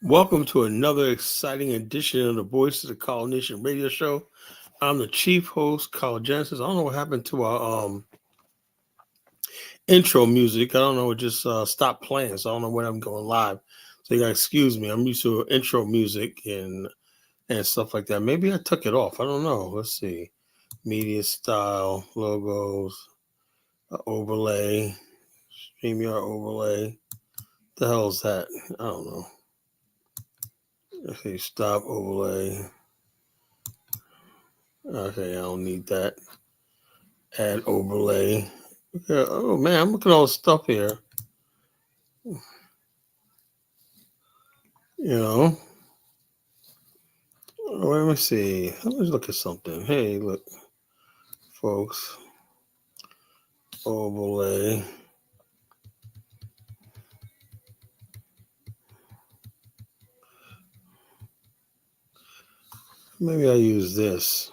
Welcome to another exciting edition of the Voice of the College Nation radio show. I'm the chief host, College Genesis. I don't know what happened to our intro music. I don't know, it just stopped playing, so I don't know when I'm going live. So you gotta excuse me. I'm used to intro music and stuff like that. Maybe I took it off. I don't know. Let's see. Media style, logos, overlay, StreamYard overlay. The hell is that? I don't know. Let's see, stop overlay. Okay, I don't need that. Add overlay. Yeah, oh man, I'm looking at all the stuff here. You know, let me see. Let me look at something. Hey, look, folks. Overlay. Maybe I use this.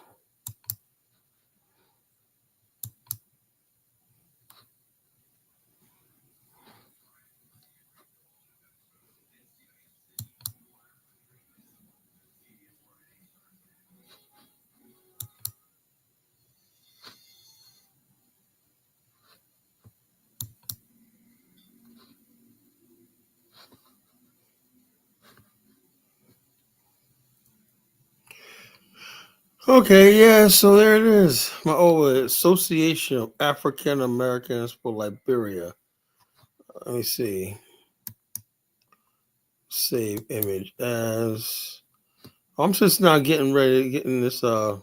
Okay, yeah, so there it is. My Association of African Americans for Liberia. Let me see. Save image as. I'm just now getting this stuff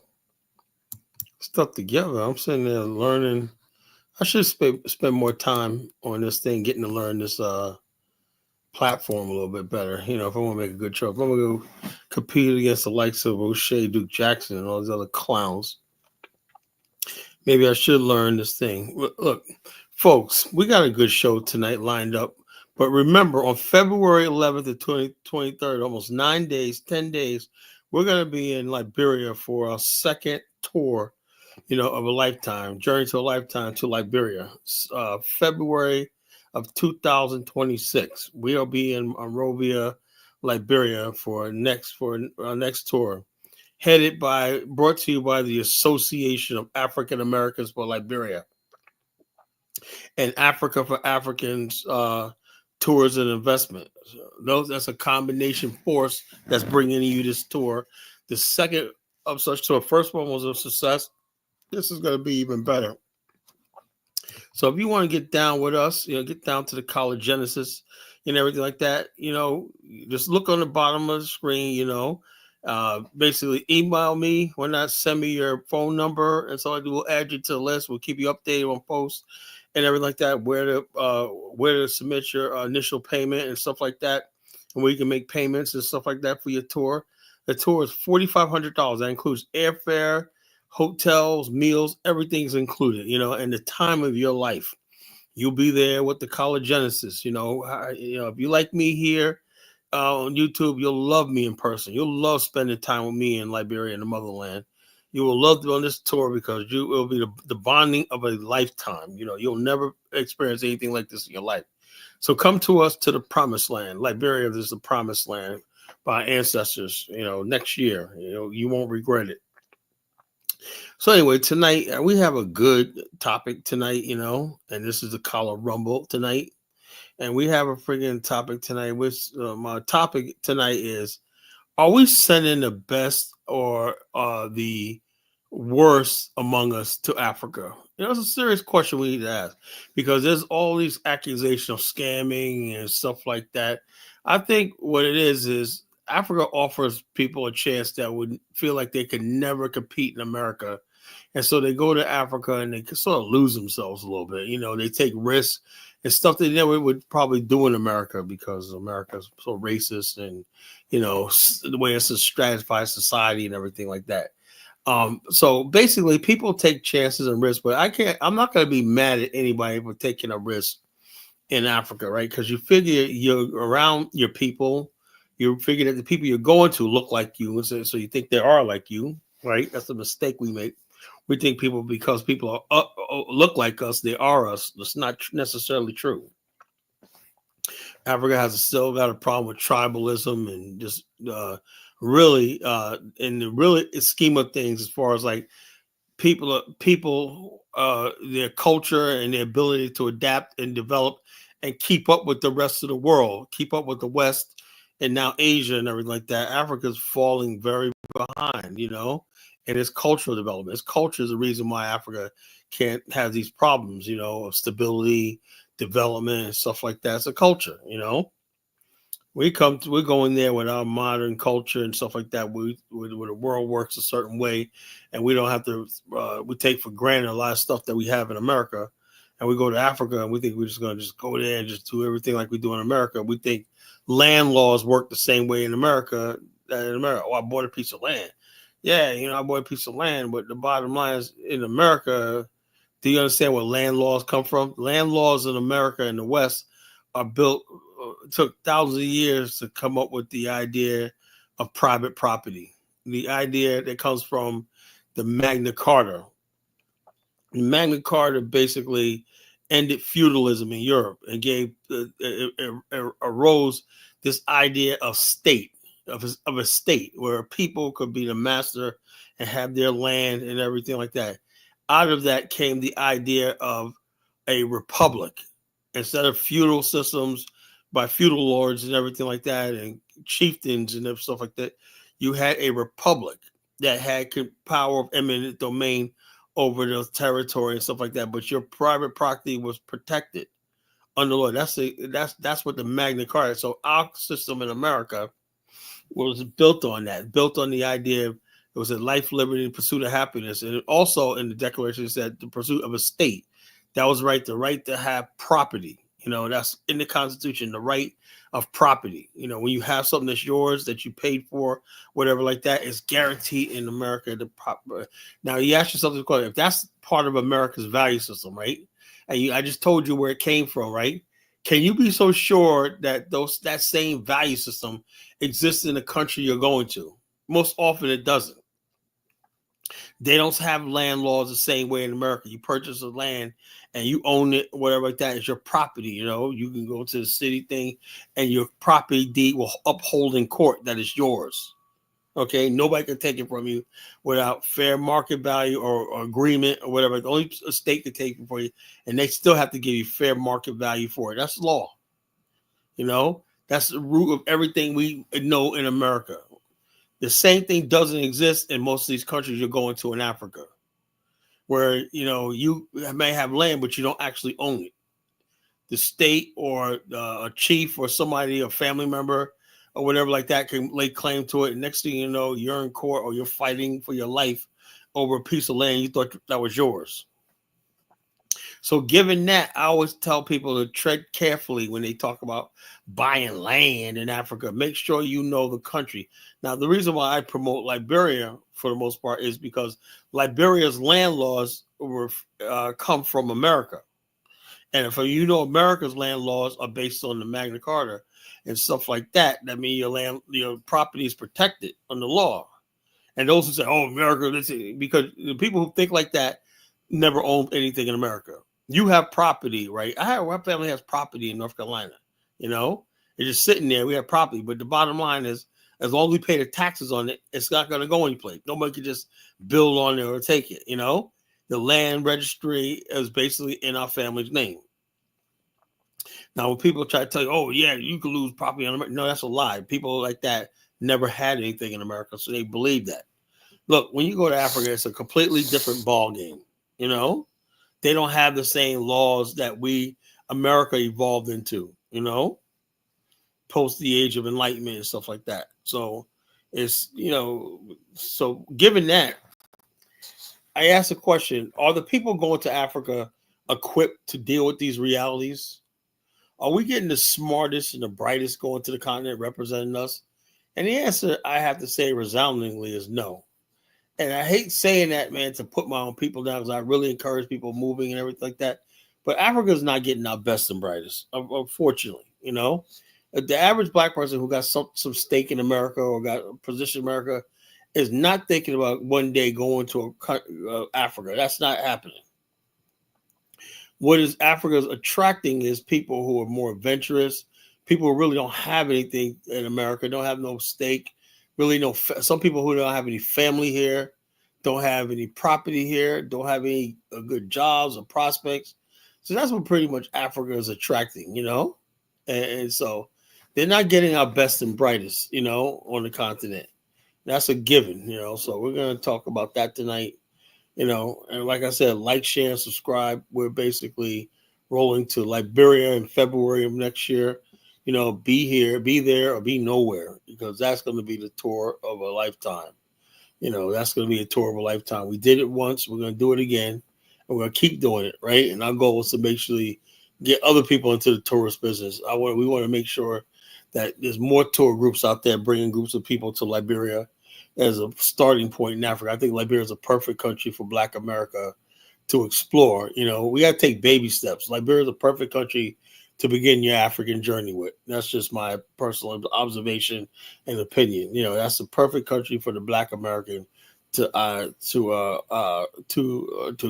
together. I'm sitting there learning. I should spend more time on this thing, getting to learn this platform a little bit better. You know, if I want to make a good show, if I'm gonna go compete against the likes of O'Shea, Duke Jackson, and all these other clowns, maybe I should learn this thing. Look, folks, we got a good show tonight lined up. But remember, on February 11th to 23rd, almost 9 days, 10 days, we're going to be in Liberia for our second tour, of a lifetime, journey to a lifetime to Liberia. February of 2026, we'll be in Monrovia, Liberia for our next tour, brought to you by the Association of African Americans for Liberia and Africa for Africans Tours and Investment. That's a combination force that's bringing you this tour. The second of such tour, first one was a success. This is going to be even better. So if you want to get down with us, get down to the College Genesis and everything like that, just look on the bottom of the screen, basically email me. Why not send me your phone number? And so we'll add you to the list. We'll keep you updated on posts and everything like that, where to submit your initial payment and stuff like that, and where you can make payments and stuff like that for your tour. The tour is $4,500. That includes airfare, hotels, meals, everything's included, and the time of your life. You'll be there with the College Genesis. If you like me here on YouTube, you'll love me in person. You'll love spending time with me in Liberia and the motherland. You will love to on this tour because it will be the bonding of a lifetime. You'll never experience anything like this in your life. So come to us to the promised land. Liberia is the promised land by ancestors, next year. You won't regret it. So anyway, tonight we have a good topic tonight, and this is the Collar Rumble tonight. And we have a friggin' topic tonight, which my topic tonight is, are we sending the best or the worst among us to Africa? It's a serious question we need to ask because there's all these accusations of scamming and stuff like that. I think what it is Africa offers people a chance that would feel like they could never compete in America. And so they go to Africa and they sort of lose themselves a little bit. They take risks and stuff they never would probably do in America because America's so racist and, the way it's a stratified society and everything like that. So basically people take chances and risks, but I'm not going to be mad at anybody for taking a risk in Africa, right? Because you figure you're around your people, you figure that the people you're going to look like you, so you think they are like you, right? That's a mistake we make. We think because people look like us, they are us. That's not necessarily true. Africa has still got a problem with tribalism and just really in the really scheme of things, as far as like people their culture and their ability to adapt and develop and keep up with the rest of the world, keep up with the West and now Asia and everything like that. Africa's falling very behind, in its cultural development. Its culture is the reason why Africa can't have these problems, of stability, development, and stuff like that. It's a culture. We're going there with our modern culture and stuff like that. Where the world works a certain way, and we don't have to. We take for granted a lot of stuff that we have in America, and we go to Africa and we think we're just going to just go there and just do everything like we do in America. We think land laws work the same way in America that in America. Oh, I bought a piece of land. Yeah, I bought a piece of land, but the bottom line is in America. Do you understand where land laws come from? Land laws in America and the West are built. Took thousands of years to come up with the idea of private property. The idea that comes from the Magna Carta. Magna Carta basically ended feudalism in Europe and gave arose this idea of state, of a state where people could be the master and have their land and everything like that. Out of that came the idea of a republic. Instead of feudal systems by feudal lords and everything like that, and chieftains and stuff like that, you had a republic that had power of eminent domain over the territory and stuff like that. But your private property was protected under law. That's what the Magna Carta. So our system in America was built on that, built on the idea of it was a life, liberty, and pursuit of happiness. And also in the Declaration it said the pursuit of a state. That was the right to have property. That's in the Constitution, the right of property. When you have something that's yours that you paid for, whatever like that, is guaranteed in America. Now you ask yourself this question: if that's part of America's value system, right? And I just told you where it came from, right? Can you be so sure that that same value system exists in the country you're going to? Most often it doesn't. They don't have land laws the same way in America. You purchase a land and you own it, whatever like that. It's your property. You can go to the city thing and your property deed will uphold in court that is yours. Okay, nobody can take it from you without fair market value or agreement or whatever. The only state can take it for you, and they still have to give you fair market value for it. That's law. That's the root of everything we know in America. The same thing doesn't exist in most of these countries you're going to in Africa, where, you may have land, but you don't actually own it. The state or a chief or somebody, a family member or whatever like that can lay claim to it. And next thing you know, you're in court or you're fighting for your life over a piece of land you thought that was yours. So given that, I always tell people to tread carefully when they talk about buying land in Africa. Make sure you know the country. Now, the reason why I promote Liberia for the most part is because Liberia's land laws come from America. And if America's land laws are based on the Magna Carta and stuff like that, that means your property is protected under law. And those who say, "Oh, America," because the people who think like that never owned anything in America. You have property, right? My family has property in North Carolina. It's just sitting there. We have property, but the bottom line is, as long as we pay the taxes on it, it's not going to go anyplace. Nobody can just build on it or take it. The land registry is basically in our family's name. Now, when people try to tell you, "Oh, yeah, you could lose property in America," no, that's a lie. People like that never had anything in America, so they believe that. Look, when you go to Africa, it's a completely different ball game. They don't have the same laws that America evolved into, post the age of enlightenment and stuff like that. So it's, so given that, I asked a question: are the people going to Africa equipped to deal with these realities? Are we getting the smartest and the brightest going to the continent representing us? And the answer, I have to say resoundingly, is no. And I hate saying that, man, to put my own people down, because I really encourage people moving and everything like that. But Africa is not getting our best and brightest, unfortunately. The average black person who got some stake in America or got a position in America is not thinking about one day going to Africa. That's not happening. What is Africa's attracting is people who are more adventurous, people who really don't have anything in America, don't have no stake, really no. Some people who don't have any family here, don't have any property here, don't have any good jobs or prospects. So that's what pretty much Africa is attracting, and so they're not getting our best and brightest, on the continent. That's a given, So we're going to talk about that tonight, and like I said, like, share, and subscribe. We're basically rolling to Liberia in February of next year. Be here, be there, or be nowhere, because that's going to be the tour of a lifetime. That's going to be a tour of a lifetime. We did it once. We're going to do it again. And we're going to keep doing it, right? And our goal is to make sure we get other people into the tourist business. We want to make sure that there's more tour groups out there bringing groups of people to Liberia as a starting point in Africa. I think Liberia is a perfect country for Black America to explore. We got to take baby steps. Liberia is a perfect country to begin your African journey with. That's just my personal observation and opinion. That's the perfect country for the Black American to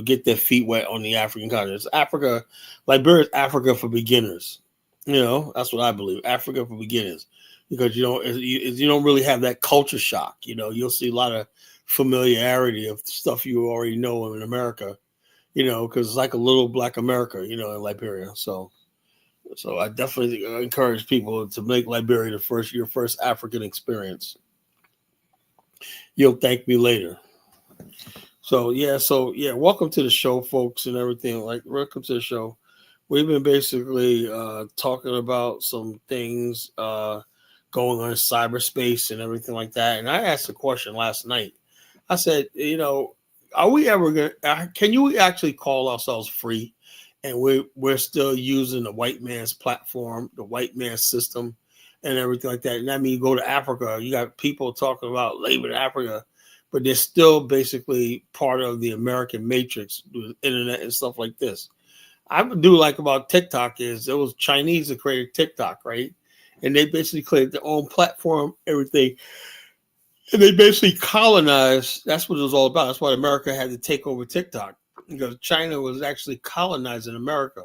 get their feet wet on the African continent. It's Liberia is Africa for beginners. That's what I believe. Africa for beginners, because you don't really have that culture shock. You'll see a lot of familiarity of stuff you already know in America. Because it's like a little Black America. In Liberia. So I definitely encourage people to make Liberia your first African experience. You'll thank me later. So welcome to the show, folks, and everything. Welcome to the show. We've been basically talking about some things going on in cyberspace and everything like that. And I asked a question last night. I said, are we ever can you actually call ourselves free? And we're still using the white man's platform, the white man's system, and everything like that. And I mean, you go to Africa, you got people talking about labor in Africa, but they're still basically part of the American matrix with internet and stuff like this. I do like about TikTok is it was Chinese that created TikTok, right? And they basically created their own platform, everything. And they basically colonized. That's what it was all about. That's why America had to take over TikTok, because China was actually colonizing America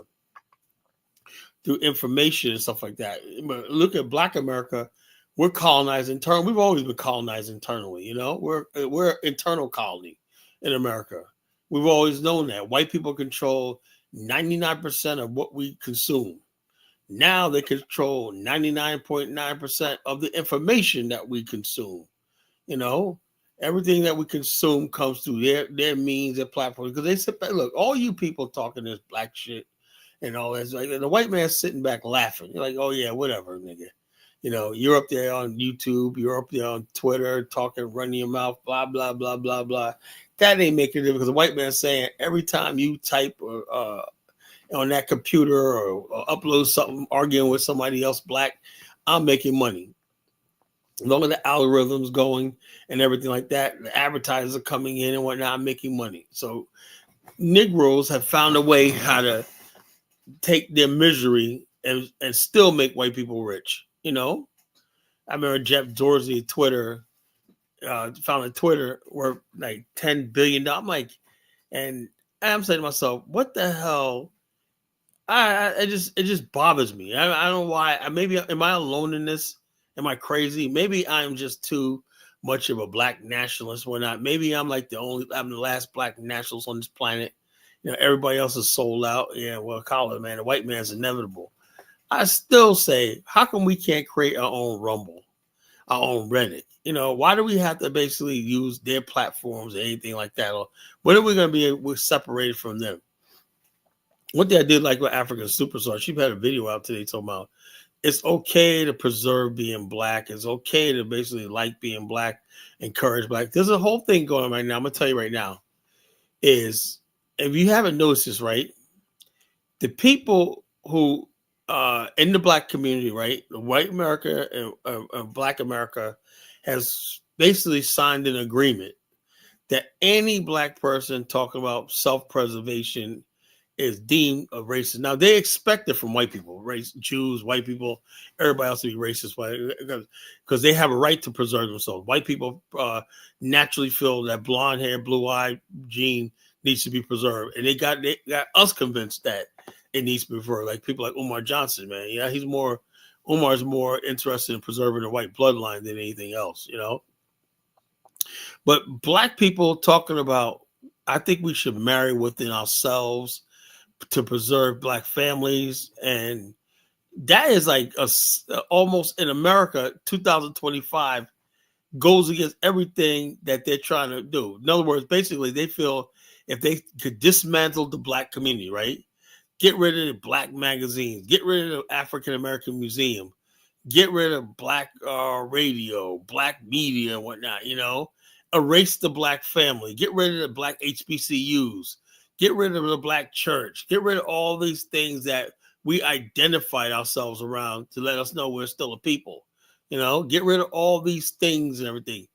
through information and stuff like that. But look at Black America. We're colonized internally. We've always been colonized internally. We're internal colony in America. We've always known that. White people control 99% of what we consume. Now they control 99.9% of the information that we consume. Everything that we consume comes through their means, their platforms. Because they sit back, look, all you people talking this Black shit and all that. Like, the white man's sitting back laughing. You're like, oh yeah, whatever, nigga. You're up there on YouTube, you're up there on Twitter, talking, running your mouth, blah, blah, blah, blah, blah. That ain't making a difference, because the white man's saying every time you type on that computer or upload something, arguing with somebody else Black, I'm making money. As long as the algorithm's going and everything like that, the advertisers are coming in and whatnot, making money. So Negroes have found a way how to take their misery and still make white people rich. I remember Jeff Dorsey Twitter founded Twitter worth like $10 billion. I'm like, and I'm saying to myself, what the hell? It just bothers me. I don't know why. Maybe am I alone in this? Am I crazy? Maybe I'm just too much of a Black nationalist. Or not. Maybe I'm the last Black nationalist on this planet. Everybody else is sold out. Yeah, well, call it, man. The white man's inevitable. I still say, how come we can't create our own Rumble, our own Reddit? Why do we have to basically use their platforms or anything like that? Or when are we going to be we're separated from them? One thing I did like with African Superstar, she had a video out today talking about it's okay to preserve being Black. It's okay to basically like being Black, encourage Black. There's a whole thing going on right now. I'm going to tell you right now is, if you haven't noticed this, right, the people who in the Black community, right, the white America and Black America has basically signed an agreement that any Black person talking about self-preservation is deemed a racist. Now, they expect it from white people, Jews, white people, everybody else to be racist, because they have a right to preserve themselves. White people naturally feel that blonde hair, blue-eyed gene needs to be preserved. And they got us convinced that it needs to be preserved. Like people like Umar Johnson, man. Yeah, he's more Umar's more interested in preserving the white bloodline than anything else, But black people talking about, I think we should marry within ourselves to preserve black families. And that is like almost in America, 2025 goes against everything that they're trying to do. In other words, basically, they feel if they could dismantle the black community, right? Get rid of the black magazines, get rid of the African American Museum, get rid of black radio, black media, and whatnot, erase the black family, get rid of the black HBCUs, get rid of the black church, get rid of all these things that we identified ourselves around to let us know we're still a people. Get rid of all these things and everything.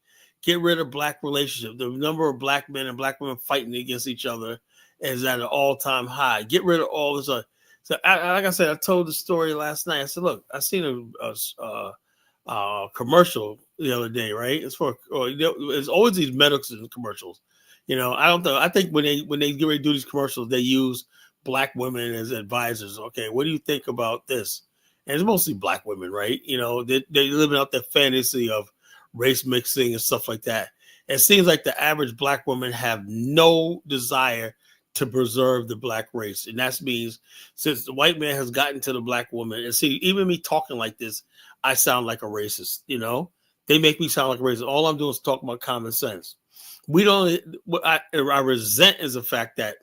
Get rid of black relationships. The number of black men and black women fighting against each other is at an all-time high. Get rid of all this. So, like I said, I told the story last night. I said, look, I seen a commercial the other day, right? It's for there's always these medicine commercials. I don't know. I think when they get ready to do these commercials, they use black women as advisors. Okay, what do you think about this? And it's mostly black women, right? They're living out their fantasy of race mixing and stuff like that. It seems like the average black woman have no desire to preserve the black race. And that means since the white man has gotten to the black woman, and see, even me talking like this, I sound like a racist, They make me sound like a racist. All I'm doing is talking about common sense. What I resent is the fact that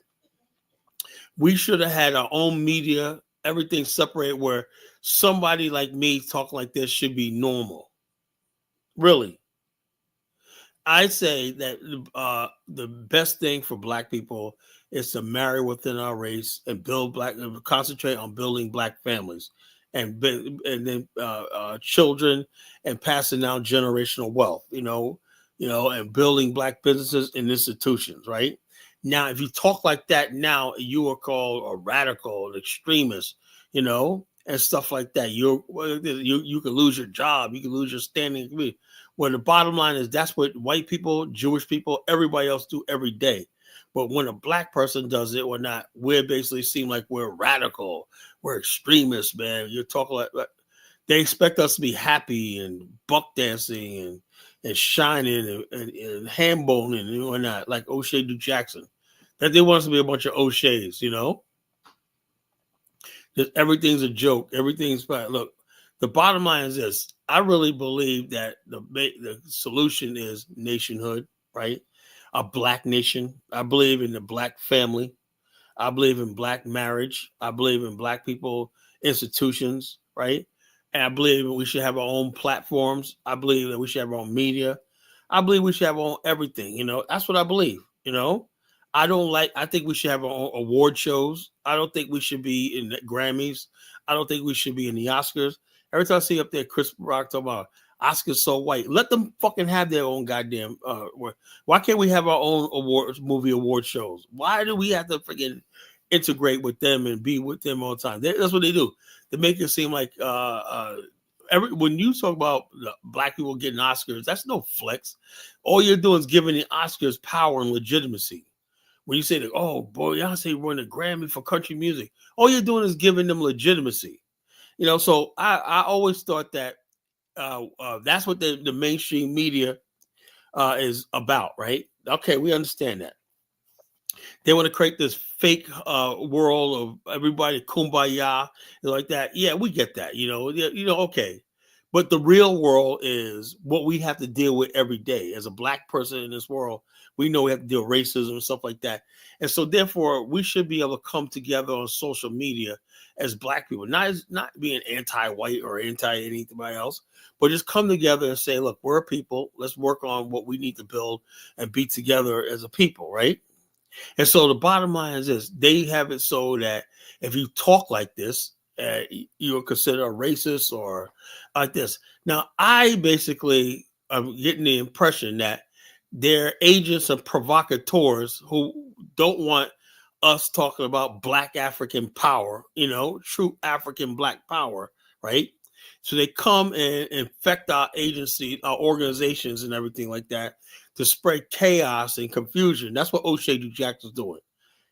we should have had our own media, everything separated, where somebody like me talking like this should be normal. Really. I say that the best thing for black people is to marry within our race and concentrate on building black families and then children and passing down generational wealth, and building black businesses and institutions, right? Now, if you talk like that now, you are called a radical, an extremist, and stuff like that. You can lose your job. You can lose your standing. When the bottom line is that's what white people, Jewish people, everybody else do every day. But when a black person does it or not, we basically seem like we're radical. We're extremists, man. You're talking like they expect us to be happy and buck dancing and shining and hand boning and whatnot, like O'Shea Du Jackson. That they want us to be a bunch of O'Sheas, That everything's a joke. Everything's bad. Look, the bottom line is this. I really believe that the solution is nationhood, right? A black nation. I believe in the black family. I believe in black marriage. I believe in black people institutions, right? And I believe we should have our own platforms. I believe that we should have our own media. I believe we should have our own everything. That's what I believe. I think we should have our own award shows. I don't think we should be in the Grammys. I don't think we should be in the Oscars. Every time I see up there, Chris Rock talking about Oscars so white. Let them fucking have their own goddamn. Why can't we have our own movie award shows? Why do we have to freaking integrate with them and be with them all the time? That's what they do. They make it seem like when you talk about black people getting Oscars, that's no flex. All you're doing is giving the Oscars power and legitimacy. When you say that, oh, Beyonce won a Grammy for country music, all you're doing is giving them legitimacy. So I always thought that that's what the mainstream media is about, right? Okay, we understand that. They want to create this fake world of everybody kumbaya like that. Yeah, we get that. Okay. But the real world is what we have to deal with every day. As a black person in this world, we know we have to deal with racism and stuff like that. And so therefore, we should be able to come together on social media as black people, not being anti-white or anti-anybody else, but just come together and say, look, we're a people. Let's work on what we need to build and be together as a people, right? And so the bottom line is this. They have it so that if you talk like this, you're considered a racist or like this. Now, I basically am getting the impression that they're agents and provocateurs who don't want us talking about black African power, true African black power, right? So they come and infect our agency, our organizations and everything like that to spread chaos and confusion. That's what O'Shea Du Jackson's doing.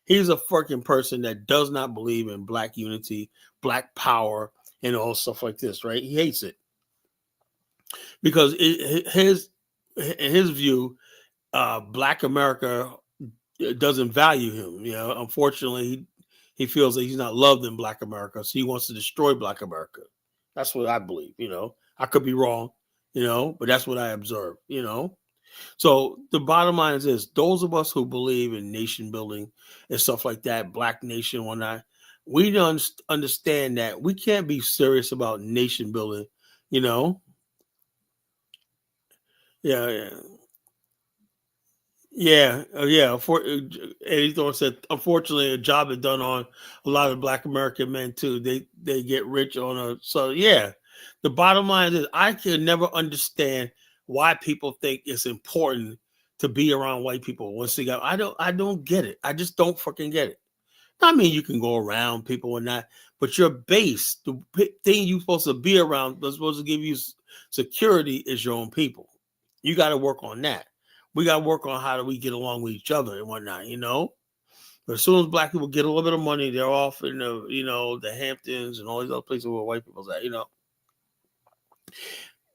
He's a fucking person that does not believe in black unity, black power, and all stuff like this, right? He hates it because in his view, Black America doesn't value him. Unfortunately, he feels that he's not loved in Black America, so he wants to destroy Black America. That's what I believe. I could be wrong, but that's what I observe. So the bottom line is this: those of us who believe in nation building and stuff like that, Black nation, and whatnot, we don't understand that we can't be serious about nation building. You know, yeah, yeah. Yeah, yeah. Eddie Thorne said, unfortunately, a job is done on a lot of Black American men too. They get rich on a. So yeah, the bottom line is I can never understand why people think it's important to be around white people. Once they go, I don't get it. I just don't fucking get it. I mean, you can go around people or not, but your base, the thing you're supposed to be around, that's supposed to give you security, is your own people. You got to work on that. We got to work on how do we get along with each other and whatnot. But as soon as Black people get a little bit of money, they're off in the Hamptons and all these other places where white people's at.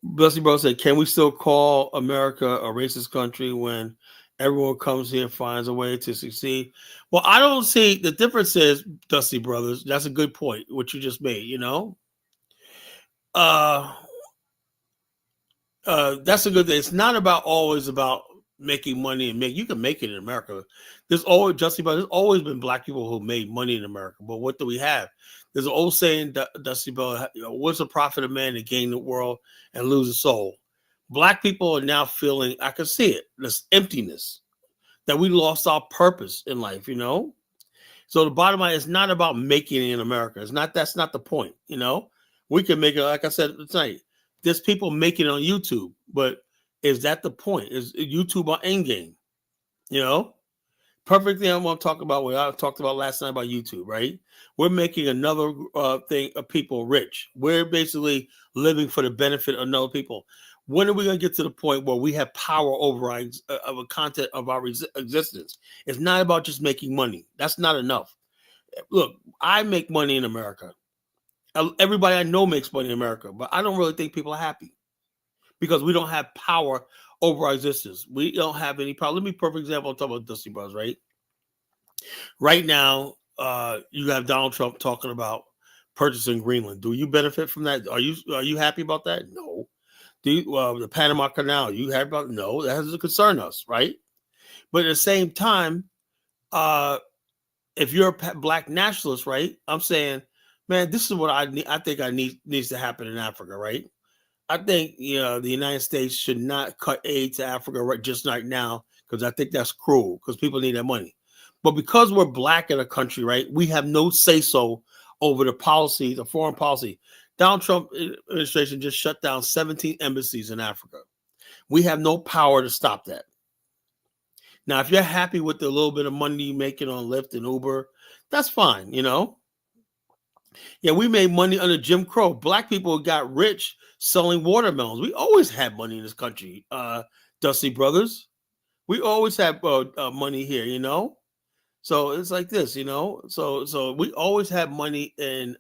Busty Bro said, can we still call America a racist country when everyone comes here and finds a way to succeed? Well, I don't see the difference is, Dusty Brothers, that's a good point, what you just made, Uh that's a good thing. It's not always about making money and you can make it in America. There's always there's always been Black people who made money in America. But what do we have? There's an old saying, Dusty Bell, what's the profit of man to gain the world and lose his soul? Black people are now feeling, I can see it, this emptiness, that we lost our purpose in life. So the bottom line is not about making it in America. That's not the point. We can make it, like I said tonight. There's people making it on YouTube, but is that the point? Is YouTube our end game? Perfect thing I want to talk about what I talked about last night about YouTube, right? We're making another thing of people rich. We're basically living for the benefit of other people. When are we going to get to the point where we have power over our content of our existence? It's not about just making money. That's not enough. Look, I make money in America. Everybody I know makes money in America, but I don't really think people are happy because we don't have power over our existence. We don't have any power. Let me perfect example. I'm talking about Dusty Bros, right? Right now, you have Donald Trump talking about purchasing Greenland. Do you benefit from that? Are you happy about that? No. Do you, the Panama Canal? You happy about? No. That doesn't concern us, right? But at the same time, if you're a Black nationalist, right? I'm saying, man, this is what I need. I think needs to happen in Africa, right? I think the United States should not cut aid to Africa right now because I think that's cruel because people need that money. But because we're Black in a country, right, we have no say so over the policy, the foreign policy. Donald Trump administration just shut down 17 embassies in Africa. We have no power to stop that. Now, if you're happy with the little bit of money you're making on Lyft and Uber, that's fine, Yeah, we made money under Jim Crow. Black people got rich selling watermelons. We always had money in this country, Dusty Brothers. We always had money here, So it's like this, So we always had money in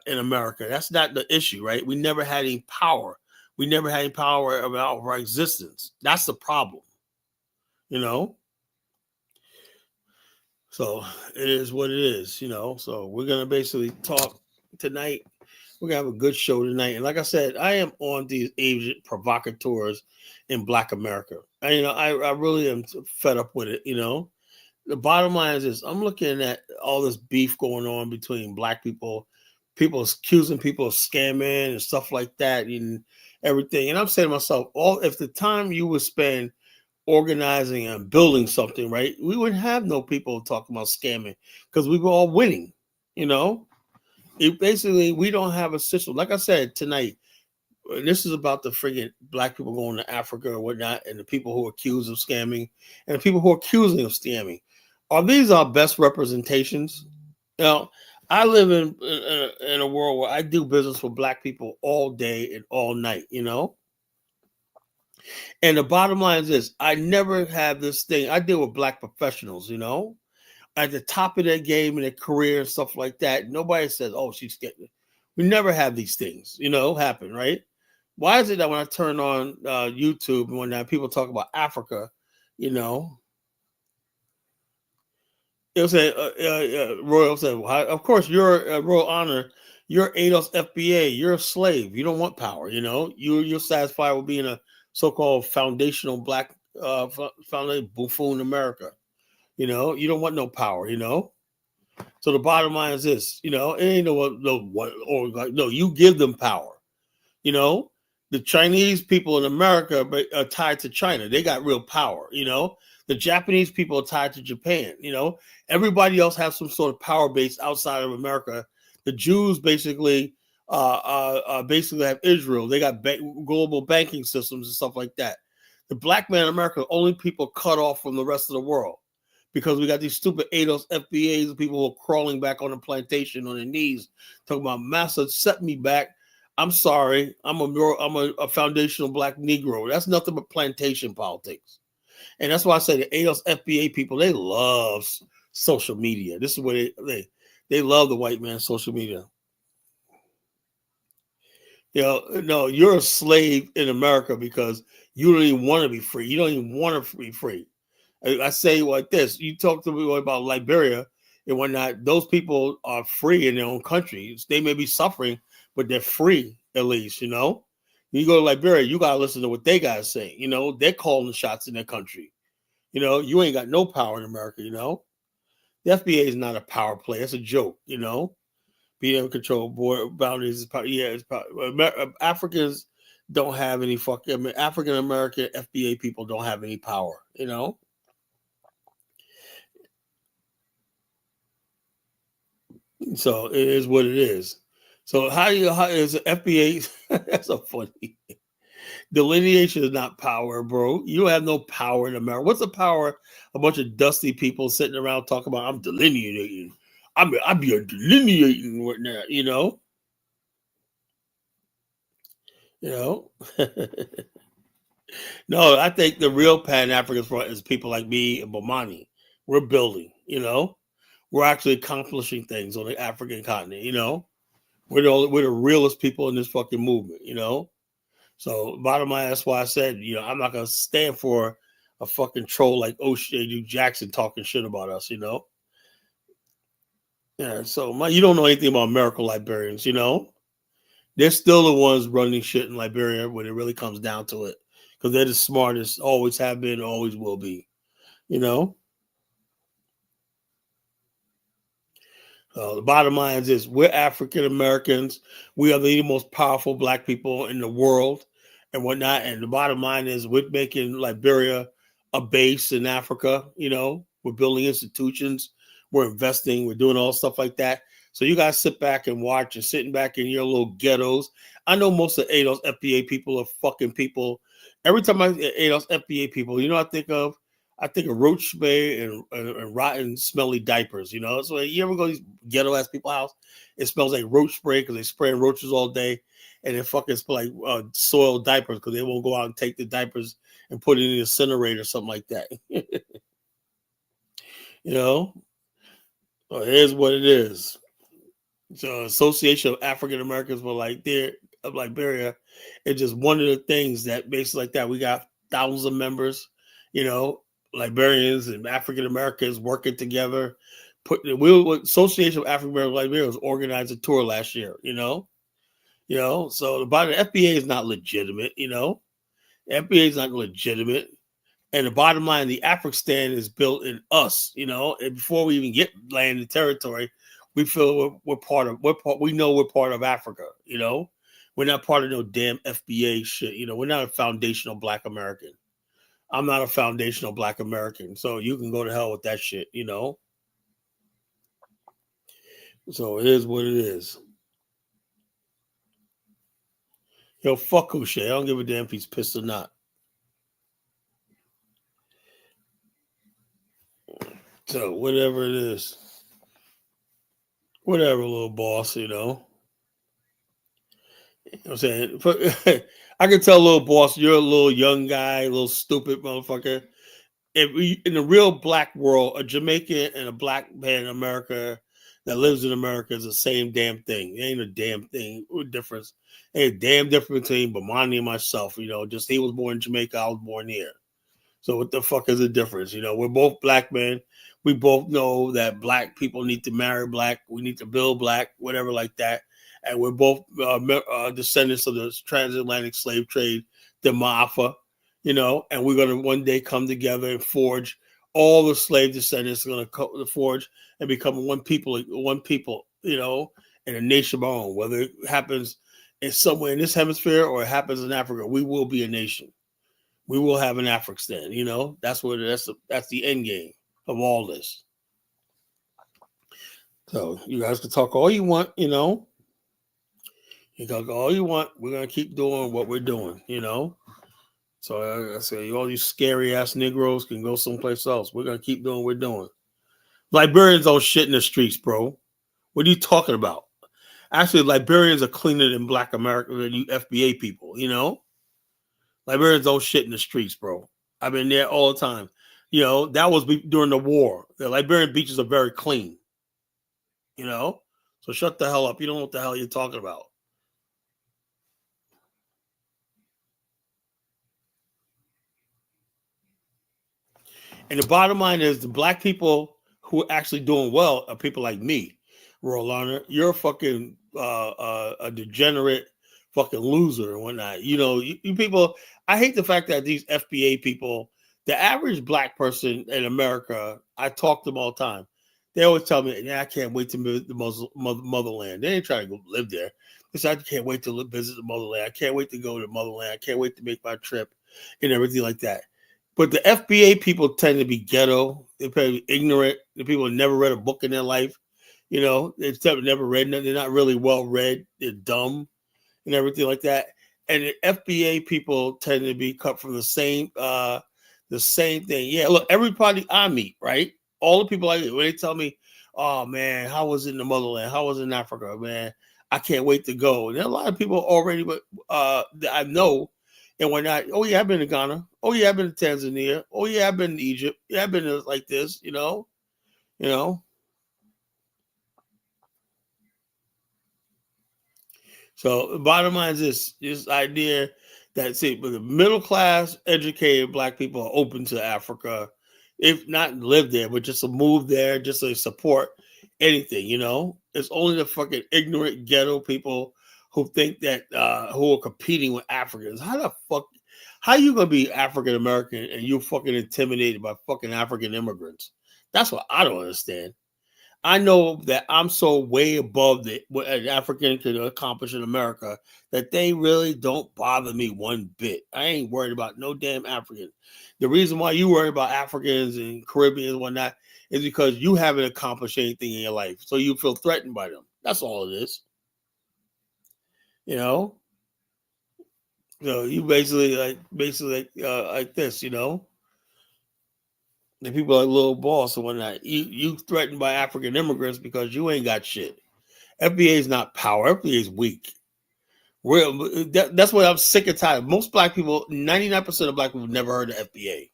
America. That's not the issue, right? We never had any power. We never had any power about our existence. That's the problem, So it is what it is, So we're gonna basically talk tonight. We're gonna have a good show tonight. And like I said, I am on these agent provocateurs in Black America. And, I really am fed up with it, The bottom line is this: I'm looking at all this beef going on between Black people accusing people of scamming and stuff like that and everything. And I'm saying to myself, if the time you would spend organizing and building something, right, we wouldn't have no people talking about scamming because we were all winning, Basically, we don't have a system. Like I said tonight, this is about the friggin' Black people going to Africa or whatnot, and the people who are accused of scamming and the people who are accusing of scamming. Are these our best representations? I live in a world where I do business with Black people all day and all night, And the bottom line is this: I never have this thing. I deal with Black professionals, at the top of their game in their career and stuff like that. Nobody says, "Oh, she's getting." We never have these things, happen, right? Why is it that when I turn on YouTube and when people talk about Africa, you know, it'll say, Royal said, well, of course, you're Royal Honor, you're ADOS FBA, you're a slave. You don't want power, you're satisfied with being a so-called foundational black foundation buffoon America. You don't want no power, So the bottom line is this, it ain't no, you give them power. The Chinese people in America are tied to China. They got real power. The Japanese people are tied to Japan. Everybody else has some sort of power base outside of America. The Jews basically have Israel. They got global banking systems and stuff like that. The black man in America are the only people cut off from the rest of the world because we got these stupid ADOS FBAs, people who are crawling back on the plantation on their knees, talking about massa, set me back. I'm sorry, I'm a foundational black Negro. That's nothing but plantation politics. And that's why I say the ADOS FBA people, they love social media. This is where they love the white man's social media. No, you're a slave in America because you don't even want to be free. You don't even want to be free. I say like this, you talk to me about Liberia and whatnot, those people are free in their own countries. They may be suffering, but they're free at least, You go to Liberia, you got to listen to what they got to say. They're calling the shots in their country. You ain't got no power in America, The FBA is not a power play. It's a joke, Being able to control border boundaries is power. Yeah, it's power. Africans don't have any African American FBA people don't have any power, So it is what it is. So how is the FBA? That's so funny. Delineation is not power, bro. You have no power in America. What's the power? A bunch of dusty people sitting around talking about I'm delineating. I'm delineating right now, No, I think the real Pan-African front is people like me and Bomani. We're building, We're actually accomplishing things on the African continent, We're the realest people in this fucking movement, So bottom line, that's why I said, I'm not gonna stand for a fucking troll like O'Shea Jackson talking shit about us, Yeah, so you don't know anything about American Liberians, They're still the ones running shit in Liberia when it really comes down to it. Because they're the smartest, always have been, always will be, The bottom line is this: we're African Americans. We are the most powerful black people in the world and whatnot. And the bottom line is we're making Liberia a base in Africa. We're building institutions. We're investing. We're doing all stuff like that. So you guys sit back and watch and sitting back in your little ghettos. I know most of ADOS FBA people are fucking people. Every time I say ADOS FBA people, I think of roach spray and rotten, smelly diapers. So you ever go to these ghetto ass people's house? It smells like roach spray because they spraying roaches all day, and it fucking smell like soiled diapers because they won't go out and take the diapers and put it in the incinerator or something like that. So it is what it is. So Association of African Americans were like there of Liberia. It's just one of the things that basically like that. We got thousands of members, Liberians and African Americans working together. Association of African American Liberia was organized a tour last year, So the FBA is not legitimate, The FBA is not legitimate. And the bottom line, the Afristan is built in us, and before we even get land and territory, we feel we know we're part of Africa, We're not part of no damn FBA shit, We're not a foundational black American. I'm not a foundational black American, so you can go to hell with that shit, So it is what it is. Fuck O'Shea. I don't give a damn if he's pissed or not. So whatever it is. Whatever, little boss, You know what I'm saying? I can tell, little boss, you're a little young guy, a little stupid motherfucker. In the real black world, a Jamaican and a black man in America that lives in America is the same damn thing. It ain't a damn thing difference. Ain't a damn difference between Bomani and myself. Just he was born in Jamaica, I was born here. So what the fuck is the difference? We're both black men. We both know that black people need to marry black. We need to build black, whatever like that. And we're both descendants of the transatlantic slave trade, the Maafa, and we're going to one day come together and forge. All the slave descendants are going to forge and become one people, and a nation of our own. Whether it happens in somewhere in this hemisphere or it happens in Africa, we will be a nation. We will have an Afghanistan. That's the end game of all this. So you guys can talk all you want, You can talk all you want. We're gonna keep doing what we're doing, So I say all these scary ass Negroes can go someplace else. We're gonna keep doing what we're doing. Liberians don't shit in the streets, bro. What are you talking about? Actually, Liberians are cleaner than Black America than you FBA people, Liberians don't shit in the streets, bro. I've been there all the time. That was during the war. The Liberian beaches are very clean. So shut the hell up. You don't know what the hell you're talking about. And the bottom line is the black people who are actually doing well are people like me, Roland. You're a fucking a degenerate fucking loser and whatnot. You people, I hate the fact that these FBA people, the average black person in America, I talk to them all the time. They always tell me, I can't wait to visit the motherland. They ain't trying to go live there. They say, I can't wait to visit the motherland. I can't wait to go to the motherland. I can't wait to make my trip and everything like that. But the FBA people tend to be ghetto. They're probably ignorant. The people have never read a book in their life. They've never read nothing. They're not really well read. They're dumb and everything like that. And the FBA people tend to be cut from the same thing. Yeah, look, everybody I meet, right? All the people I meet, when they tell me, oh man, how was it in the motherland? How was it in Africa, man? I can't wait to go. And there are a lot of people already, but that I know. And we're not, oh yeah, I've been to Ghana. Oh yeah, I've been to Tanzania. Oh yeah, I've been to Egypt. Yeah, I've been to like this, So the bottom line is this idea that but the middle class, educated black people are open to Africa, if not live there, but just to move there, just to support anything, It's only the fucking ignorant ghetto people who think that who are competing with Africans. How you gonna be African American and you fucking intimidated by fucking African immigrants? That's what I don't understand. I know that I'm so way above what an African can accomplish in America that they really don't bother me one bit. I ain't worried about no damn African. The reason why you worry about Africans and Caribbeans and whatnot is because you haven't accomplished anything in your life. So you feel threatened by them. That's all it is. So you basically like this, The people like Lil Boss and whatnot. You threatened by African immigrants because you ain't got shit. FBA is not power. FBA is weak. That's what I'm sick and tired of. Most black people, 99% of black people never heard of FBA.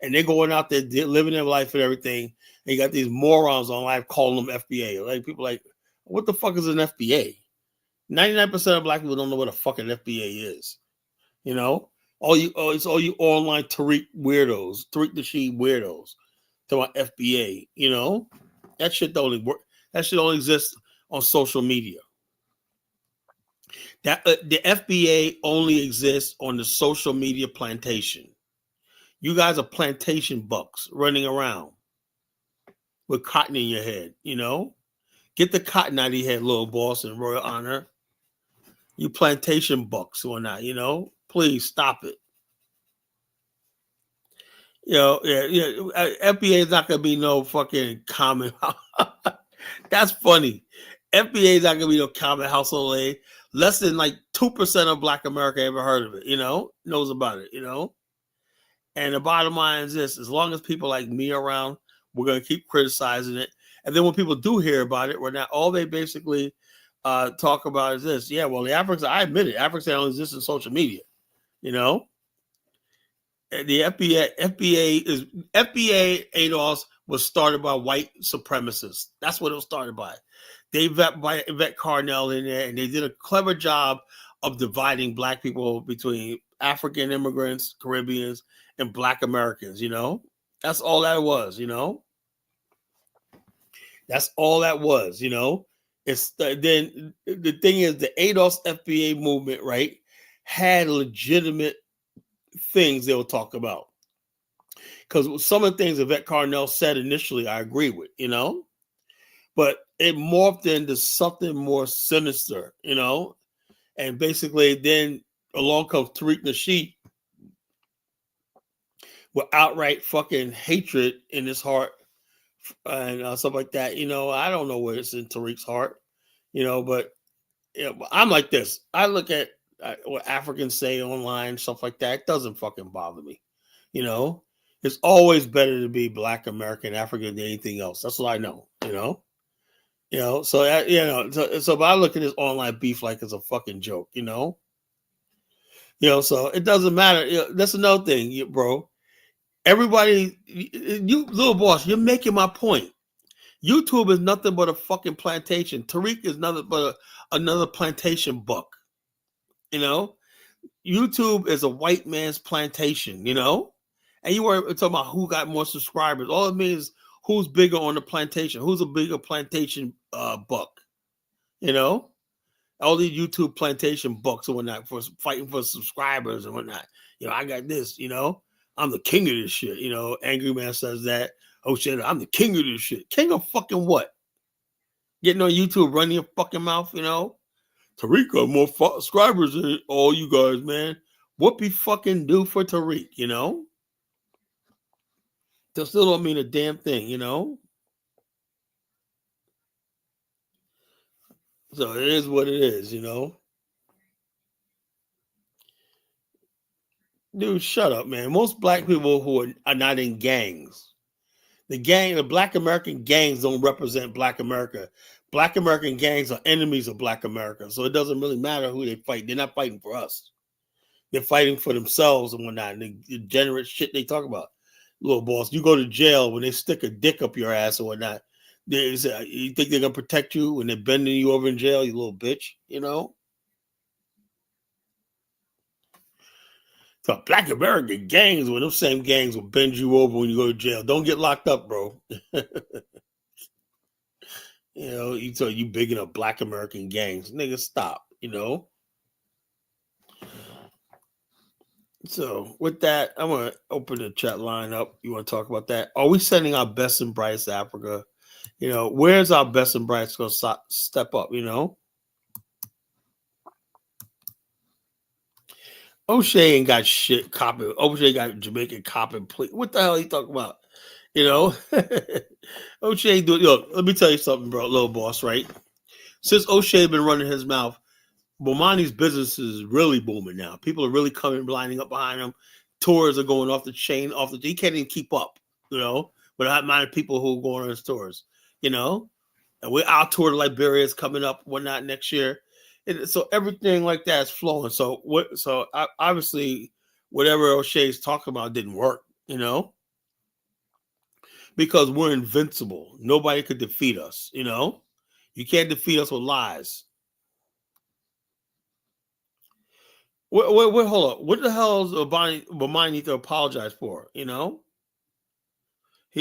And they're going out there living their life and everything. And you got these morons on live calling them FBA. Like people like, what the fuck is an FBA? 99% of black people don't know what a fucking FBA is. It's all you online Tariq weirdos, Tariq the She weirdos. To my FBA, that shit don't work. That shit only exists on social media. That the FBA only exists on the social media plantation. You guys are plantation bucks running around with cotton in your head. Get the cotton out of your head, Little Boss and Royal Honor. You plantation bucks or not, please stop it. FBA is not gonna be no fucking common. That's funny. FBA is not gonna be no common household aid. Less than like 2% of Black America ever heard of it. Knows about it. And the bottom line is this: as long as people like me around, we're gonna keep criticizing it. And then when people do hear about it, we're not all they basically talk about is this. Yeah, well, the Africans, I admit it, Africans only exist in social media. The FBA is FBA ADOS was started by white supremacists. That's what it was started by. They vet by Yvette Carnell in there, and they did a clever job of dividing black people between African immigrants, Caribbeans, and black Americans. That's all that was. That's all that was. It's then the thing is the ADOS FBA movement, right, had legitimate things they will talk about. Because some of the things Yvette Carnell said initially, I agree with, but it morphed into something more sinister, and basically then along comes Tariq Nasheed with outright fucking hatred in his heart and stuff like that. I don't know what it's in Tariq's heart, but I'm like this. I look at what Africans say online, stuff like that. It doesn't fucking bother me, It's always better to be Black American, African than anything else. That's what I know, So but I look at this online beef like it's a fucking joke, So it doesn't matter. That's another thing, bro. Everybody, you little boss, you're making my point. YouTube is nothing but a fucking plantation. Tariq is nothing but another plantation buck. YouTube is a white man's plantation, And you were talking about who got more subscribers. All it means who's bigger on the plantation, who's a bigger plantation buck, All these YouTube plantation bucks and whatnot for fighting for subscribers and whatnot. I got this, I'm the king of this shit. Angry Man says that. Oh shit, I'm the king of this shit. King of fucking what? Getting on YouTube, running your fucking mouth, Tariq got more subscribers than all you guys, man. What be fucking do for Tariq, That still don't mean a damn thing, So it is what it is, Dude, shut up, man. Most black people who are not in gangs. The Black American gangs don't represent Black America. Black American gangs are enemies of Black America. So it doesn't really matter who they fight. They're not fighting for us. They're fighting for themselves and whatnot. And the degenerate shit they talk about. Little boss, you go to jail when they stick a dick up your ass or whatnot. You think they're going to protect you when they're bending you over in jail, you little bitch, So Black American gangs, when those same gangs will bend you over when you go to jail. Don't get locked up, bro. You big enough Black American gangs. Nigga, stop, So with that, I'm going to open the chat line up. You want to talk about that? Are we sending our best and brightest to Africa? Where's our best and brightest going to step up, O'Shea ain't got shit copping. O'Shea got Jamaican copping. What the hell are you talking about? O'Shea do. Let me tell you something, bro, little boss. Right? Since O'Shea been running his mouth, Bomani's business is really booming now. People are really coming, lining up behind him. Tours are going off the chain. He can't even keep up. With the amount of people who are going on his tours. And our tour to Liberia is coming up, whatnot, next year. So everything like that is flowing. So obviously whatever O'Shea's talking about didn't work, because we're invincible. Nobody could defeat us, You can't defeat us with lies. Wait, hold up. What the hell does Bomani need to apologize for? He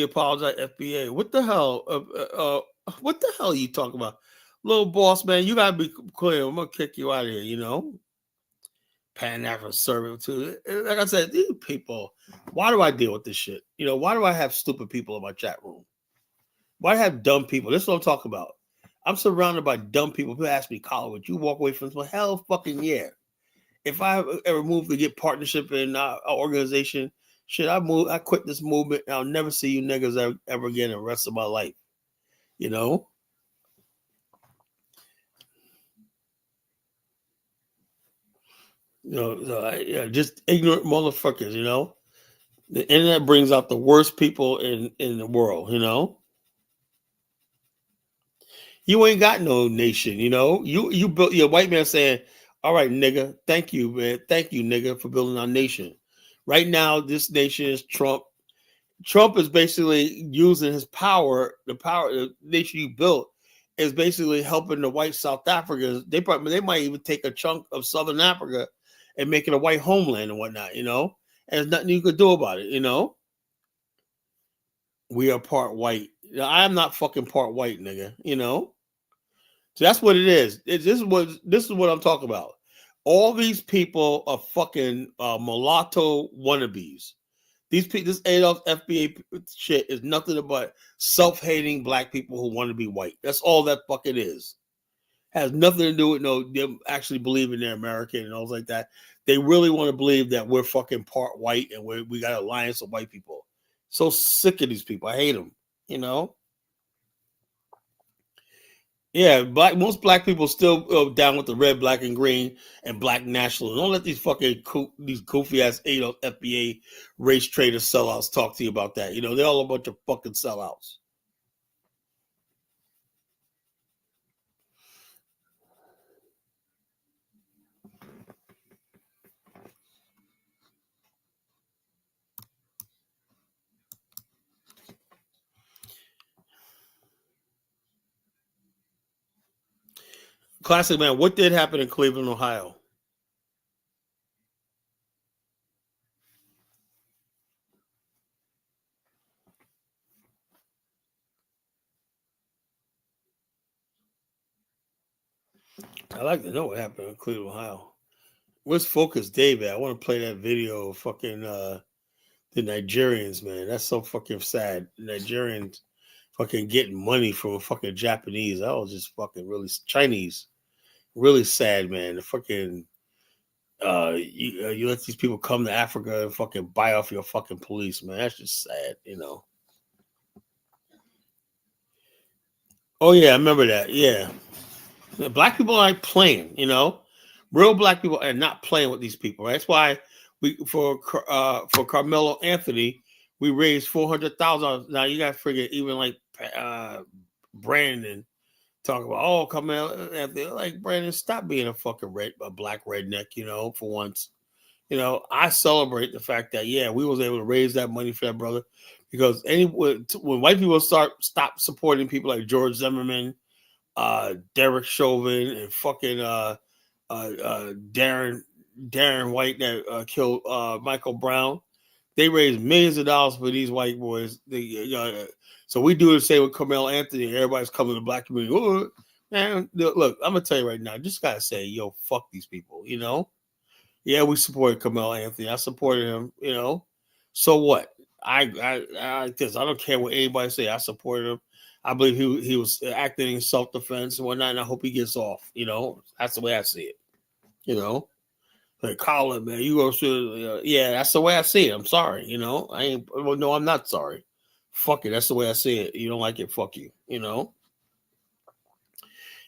apologized FBA. What the hell? What the hell are you talking about? Little boss, man, you gotta be clear. I'm gonna kick you out of here, Pan-African servant too. Like I said, these people, why do I deal with this shit? Why do I have stupid people in my chat room? Why do I have dumb people? This is what I'm talking about. I'm surrounded by dumb people. People ask me, Colin, would you walk away from this? Well, hell fucking yeah. If I ever move to get partnership in our organization, shit, I quit this movement and I'll never see you niggas ever again the rest of my life. Just ignorant motherfuckers, The internet brings out the worst people in the world, You ain't got no nation, You built your white man saying, all right, nigga, thank you, man. Thank you, nigga, for building our nation. Right now, this nation is Trump, Trump is basically using his power, the nation you built, is basically helping the white South Africans. They might even take a chunk of Southern Africa and make it a white homeland and whatnot, and there's nothing you could do about it. We are part white. I am not fucking part white, nigga. So that's what it is. This is what I'm talking about. All these people are fucking mulatto wannabes. This Adolf FBA shit is nothing but self-hating black people who want to be white. That's all that fucking is. Has nothing to do with them actually believing they're American and all like that. They really want to believe that we're fucking part white and we got an alliance of white people. So sick of these people. I hate them. Yeah, most black people still down with the red, black, and green and black nationalism. Don't let these fucking these goofy ass FBA race trader sellouts talk to you about that. They're all a bunch of fucking sellouts. Classic man, what did happen in Cleveland, Ohio? I'd like to know what happened in Cleveland, Ohio. Where's Focus Dave at? I want to play that video of fucking the Nigerians, man. That's so fucking sad. The Nigerians fucking getting money from fucking Japanese. That was just fucking really Chinese. Really sad, man. The fucking you let these people come to Africa and fucking buy off your fucking police, man. That's just sad. Oh yeah, I remember that. Yeah. Black people aren't playing, real black people are not playing with these people. Right? That's why for Carmelo Anthony, we raised $400,000. Now you got to figure even like Brandon talk about Carmelo Anthony, like Brandon, stop being a black redneck, for once. I celebrate the fact that we was able to raise that money for that brother because when white people stop supporting people like George Zimmerman, Derek Chauvin, and fucking Darren White that killed Michael Brown. They raised millions of dollars for these white boys. So we do the same with Carmelo Anthony. Everybody's coming to the black community. Oh, man, look, I'm gonna tell you right now. Just gotta say, fuck these people. Yeah, we supported Carmelo Anthony. I supported him. So what? I don't care what anybody say. I supported him. I believe he was acting in self-defense and whatnot, and I hope he gets off. That's the way I see it. Like Colin, man, you go through. Yeah, that's the way I see it. I'm sorry. I ain't. Well, no, I'm not sorry. Fuck it. That's the way I see it. You don't like it? Fuck you.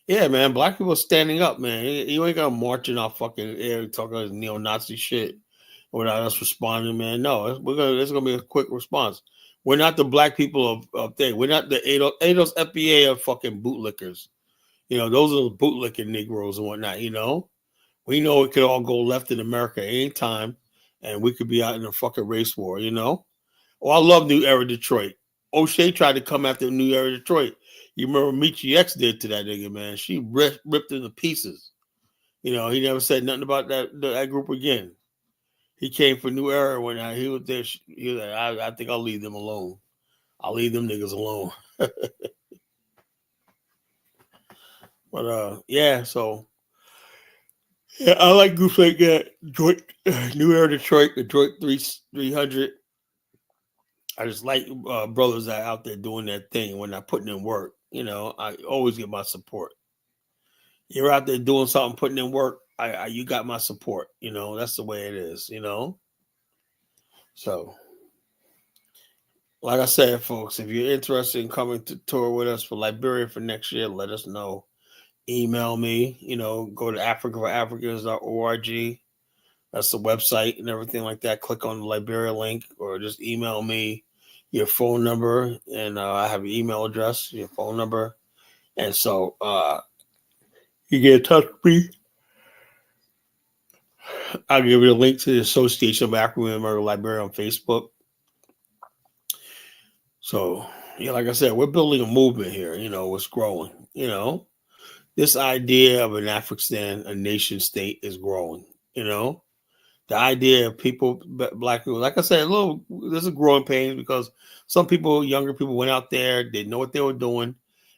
Yeah, man. Black people standing up, man. You ain't gonna marching off fucking air talking neo-Nazi shit without us responding, man. No, there's gonna be a quick response. We're not the black people of thing. We're not the ADOS FBA of fucking bootlickers. Those are the bootlicking Negroes and whatnot. We know it could all go left in America anytime, and we could be out in a fucking race war. Oh, I love New Era Detroit. O'Shea tried to come after New Era Detroit. You remember Michi X did to that nigga, man. She ripped into pieces. He never said nothing about that group again. He came for New Era when he was there. He was like, I think I'll leave them alone. I'll leave them niggas alone. But so yeah, I like groups like that. New Era Detroit, Detroit 300. I just like brothers that are out there doing their thing when they're putting in work. I always get my support. You're out there doing something, putting in work. You got my support. That's the way it is. So, like I said, folks, if you're interested in coming to tour with us for Liberia for next year, let us know. Email me. Go to africaforafricans.org. That's the website and everything like that. Click on the Liberia link or just email me your phone number, and I have your email address, your phone number. And so you get in touch with me. I'll give you a link to the Association of African American Liberia on Facebook. So, yeah, like I said, we're building a movement here. It's growing. This idea of an Afghanistan, a nation state, is growing. You know, the idea of people, black people, like I said, there's a growing pain because some people, younger people, went out there, they know what they were doing,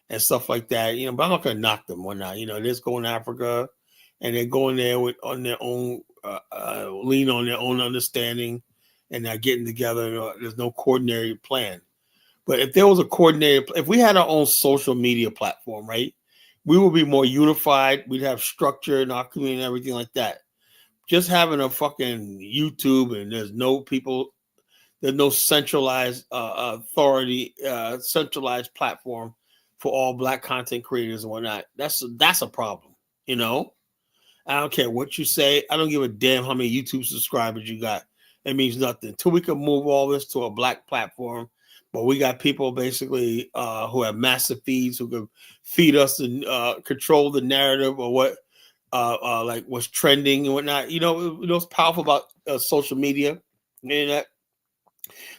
and stuff like that. But I'm not gonna knock them or not. They're just going to Africa, and they're going there with on their own, lean on their own understanding, and they're getting together. There's no coordinated plan. But if there was a coordinated, if we had our own social media platform, right, we would be more unified. We'd have structure in our community and everything like that. Just having a fucking YouTube and there's no centralized authority, centralized platform for all black content creators and whatnot. That's a problem. You know, I don't care what you say. I don't give a damn how many YouTube subscribers you got. It means nothing until we can move all this to a black platform. But we got people basically who have massive feeds who can feed us and control the narrative or what like what's trending and whatnot. What's powerful about social media, internet,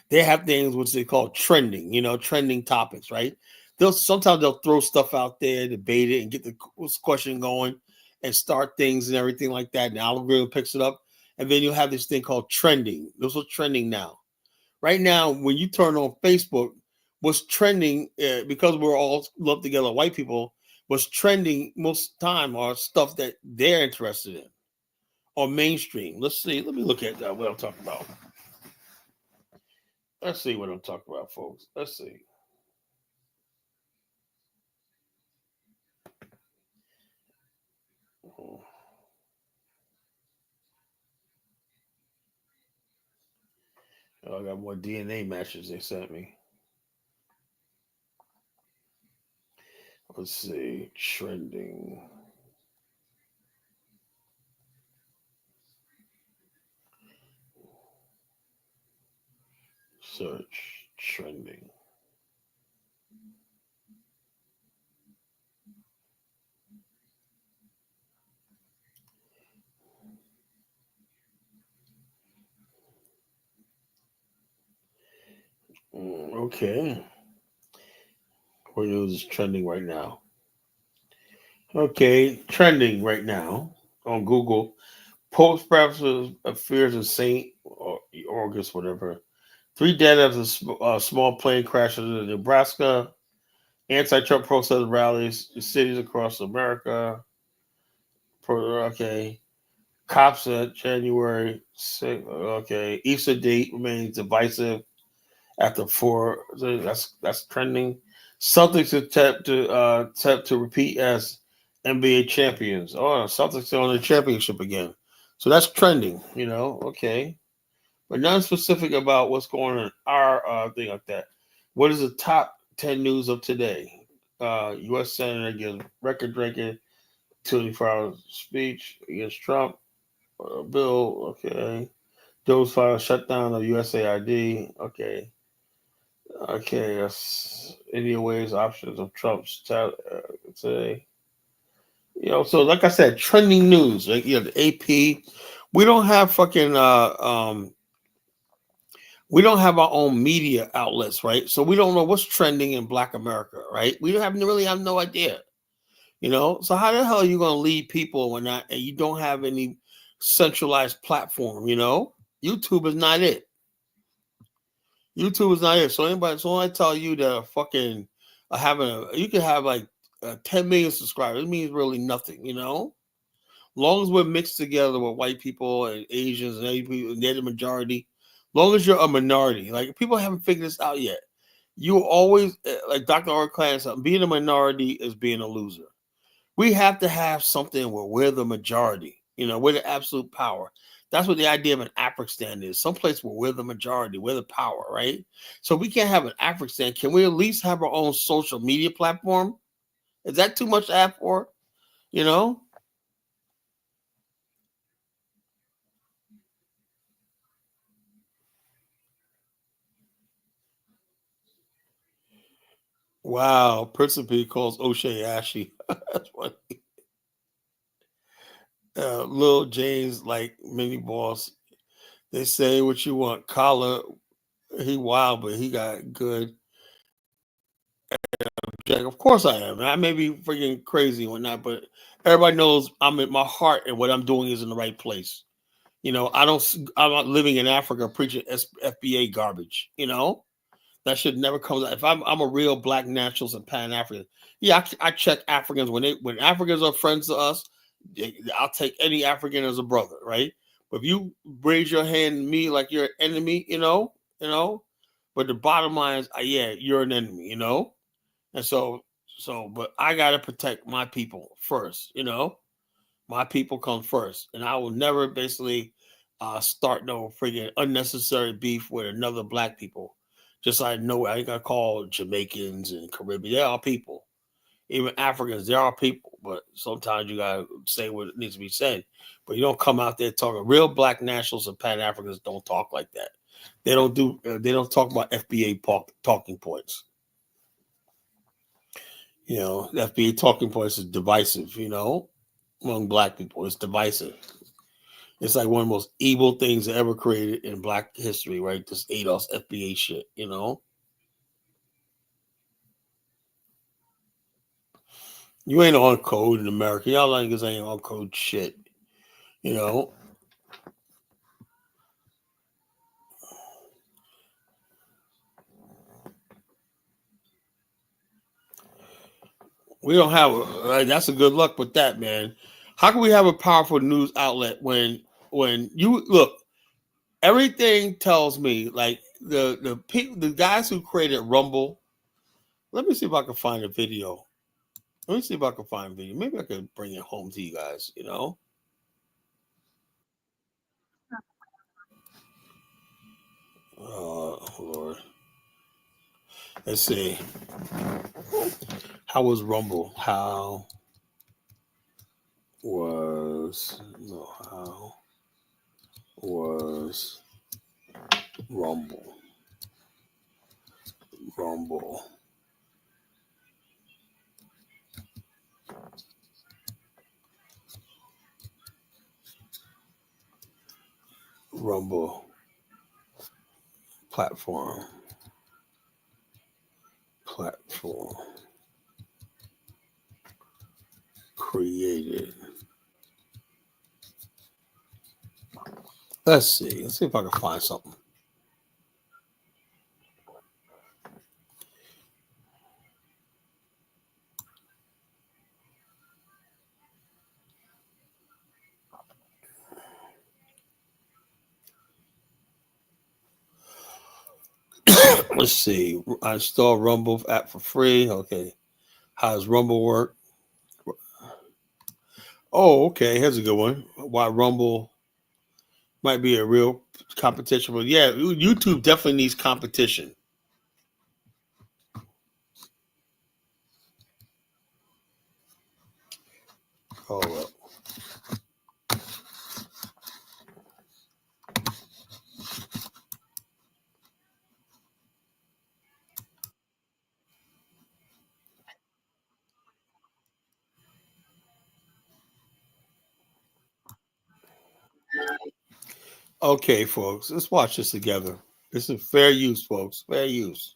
they have things which they call trending, trending topics, right? They'll throw stuff out there, debate it, and get the question going and start things and everything like that. And the algorithm picks it up. And then you'll have this thing called trending. Those are trending now. Right now, when you turn on Facebook, what's trending, because we're all lumped together, white people, what's trending most time are stuff that they're interested in or mainstream. Let's see. Let me look at that, what I'm talking about. Let's see what I'm talking about, folks. Let's see. Oh, I got more DNA matches they sent me. Let's see. Trending. Search. Trending. Okay. What news is trending right now? Okay. Trending right now on Google. Pope's preface appears in St. August, whatever. 3 dead after small plane crashes in Nebraska. Anti-Trump protest rallies in cities across America. Okay. Cops at January 6th. Okay. Easter date remains divisive after 4. That's trending. Celtics attempt to repeat as NBA champions. Oh, Celtics are on the championship again. So that's trending, Okay. But nothing specific about what's going on in our thing like that. What is the top 10 news of today? U.S. Senator gives record breaking 24-hour speech against Trump. Bill, okay. Joe's file shutdown of USAID. Okay. Okay. That's India weighs options of Trump's today. So like I said, trending news. Like the AP. We don't have fucking we don't have our own media outlets, right? So we don't know what's trending in Black America, right? We don't have really have no idea, So how the hell are you going to lead people when not, and you don't have any centralized platform? YouTube is not it. YouTube is not it. So I tell you that fucking you can have like 10 million subscribers. It means really nothing, Long as we're mixed together with white people and Asians and Native majority, long as you're a minority, like people haven't figured this out yet. You always, like Dr. R. Clarence, being a minority is being a loser. We have to have something where we're the majority, we're the absolute power. That's what the idea of an Afghanistan is. Someplace where we're the majority, we're the power, right? So we can't have an Afghanistan. Can we at least have our own social media platform? Is that too much to ask for? You know? Wow, Principe calls O'Shea Ashy. That's funny. Lil James like mini boss. They say what you want. Collar, he wild, but he got good. Jack, of course I am. I may be freaking crazy or not, but everybody knows I'm in my heart and what I'm doing is in the right place. I'm not living in Africa preaching FBA garbage. That should never come. If I'm a real black nationalist and Pan African, yeah, I check Africans when Africans are friends to us. I'll take any African as a brother, right? But if you raise your hand to me like you're an enemy, But the bottom line is, yeah, you're an enemy. And but I gotta protect my people first. My people come first, and I will never basically start no freaking unnecessary beef with another black people. Just like I ain't gonna call Jamaicans and Caribbean. They're all people. Even Africans, they're all people. But sometimes you gotta say what needs to be said. But you don't come out there talking. Real black nationals and Pan Africans don't talk like that. They don't do. They don't talk about FBA talking points. The FBA talking points is divisive. Among black people, it's divisive. It's like one of the most evil things ever created in black history, right? This ADOS FBA shit. You ain't on code in America. Y'all niggas ain't on code shit. You know. We don't have that's a good luck with that, man. How can we have a powerful news outlet when you look? Everything tells me like the people, the guys who created Rumble. Let me see if I can find a video. Let me see if I can find a video. Maybe I could bring it home to you guys. Oh Lord. Let's see. How was Rumble? How was Rumble? Rumble. Rumble platform. Created. Let's see. Let's see if I can find something. Let's see. I installed Rumble app for free. Okay. How does Rumble work? Oh, okay. Here's a good one. Why Rumble might be a real competition. But yeah, YouTube definitely needs competition. Oh, okay, folks. Let's watch this together. This is fair use, folks. Fair use.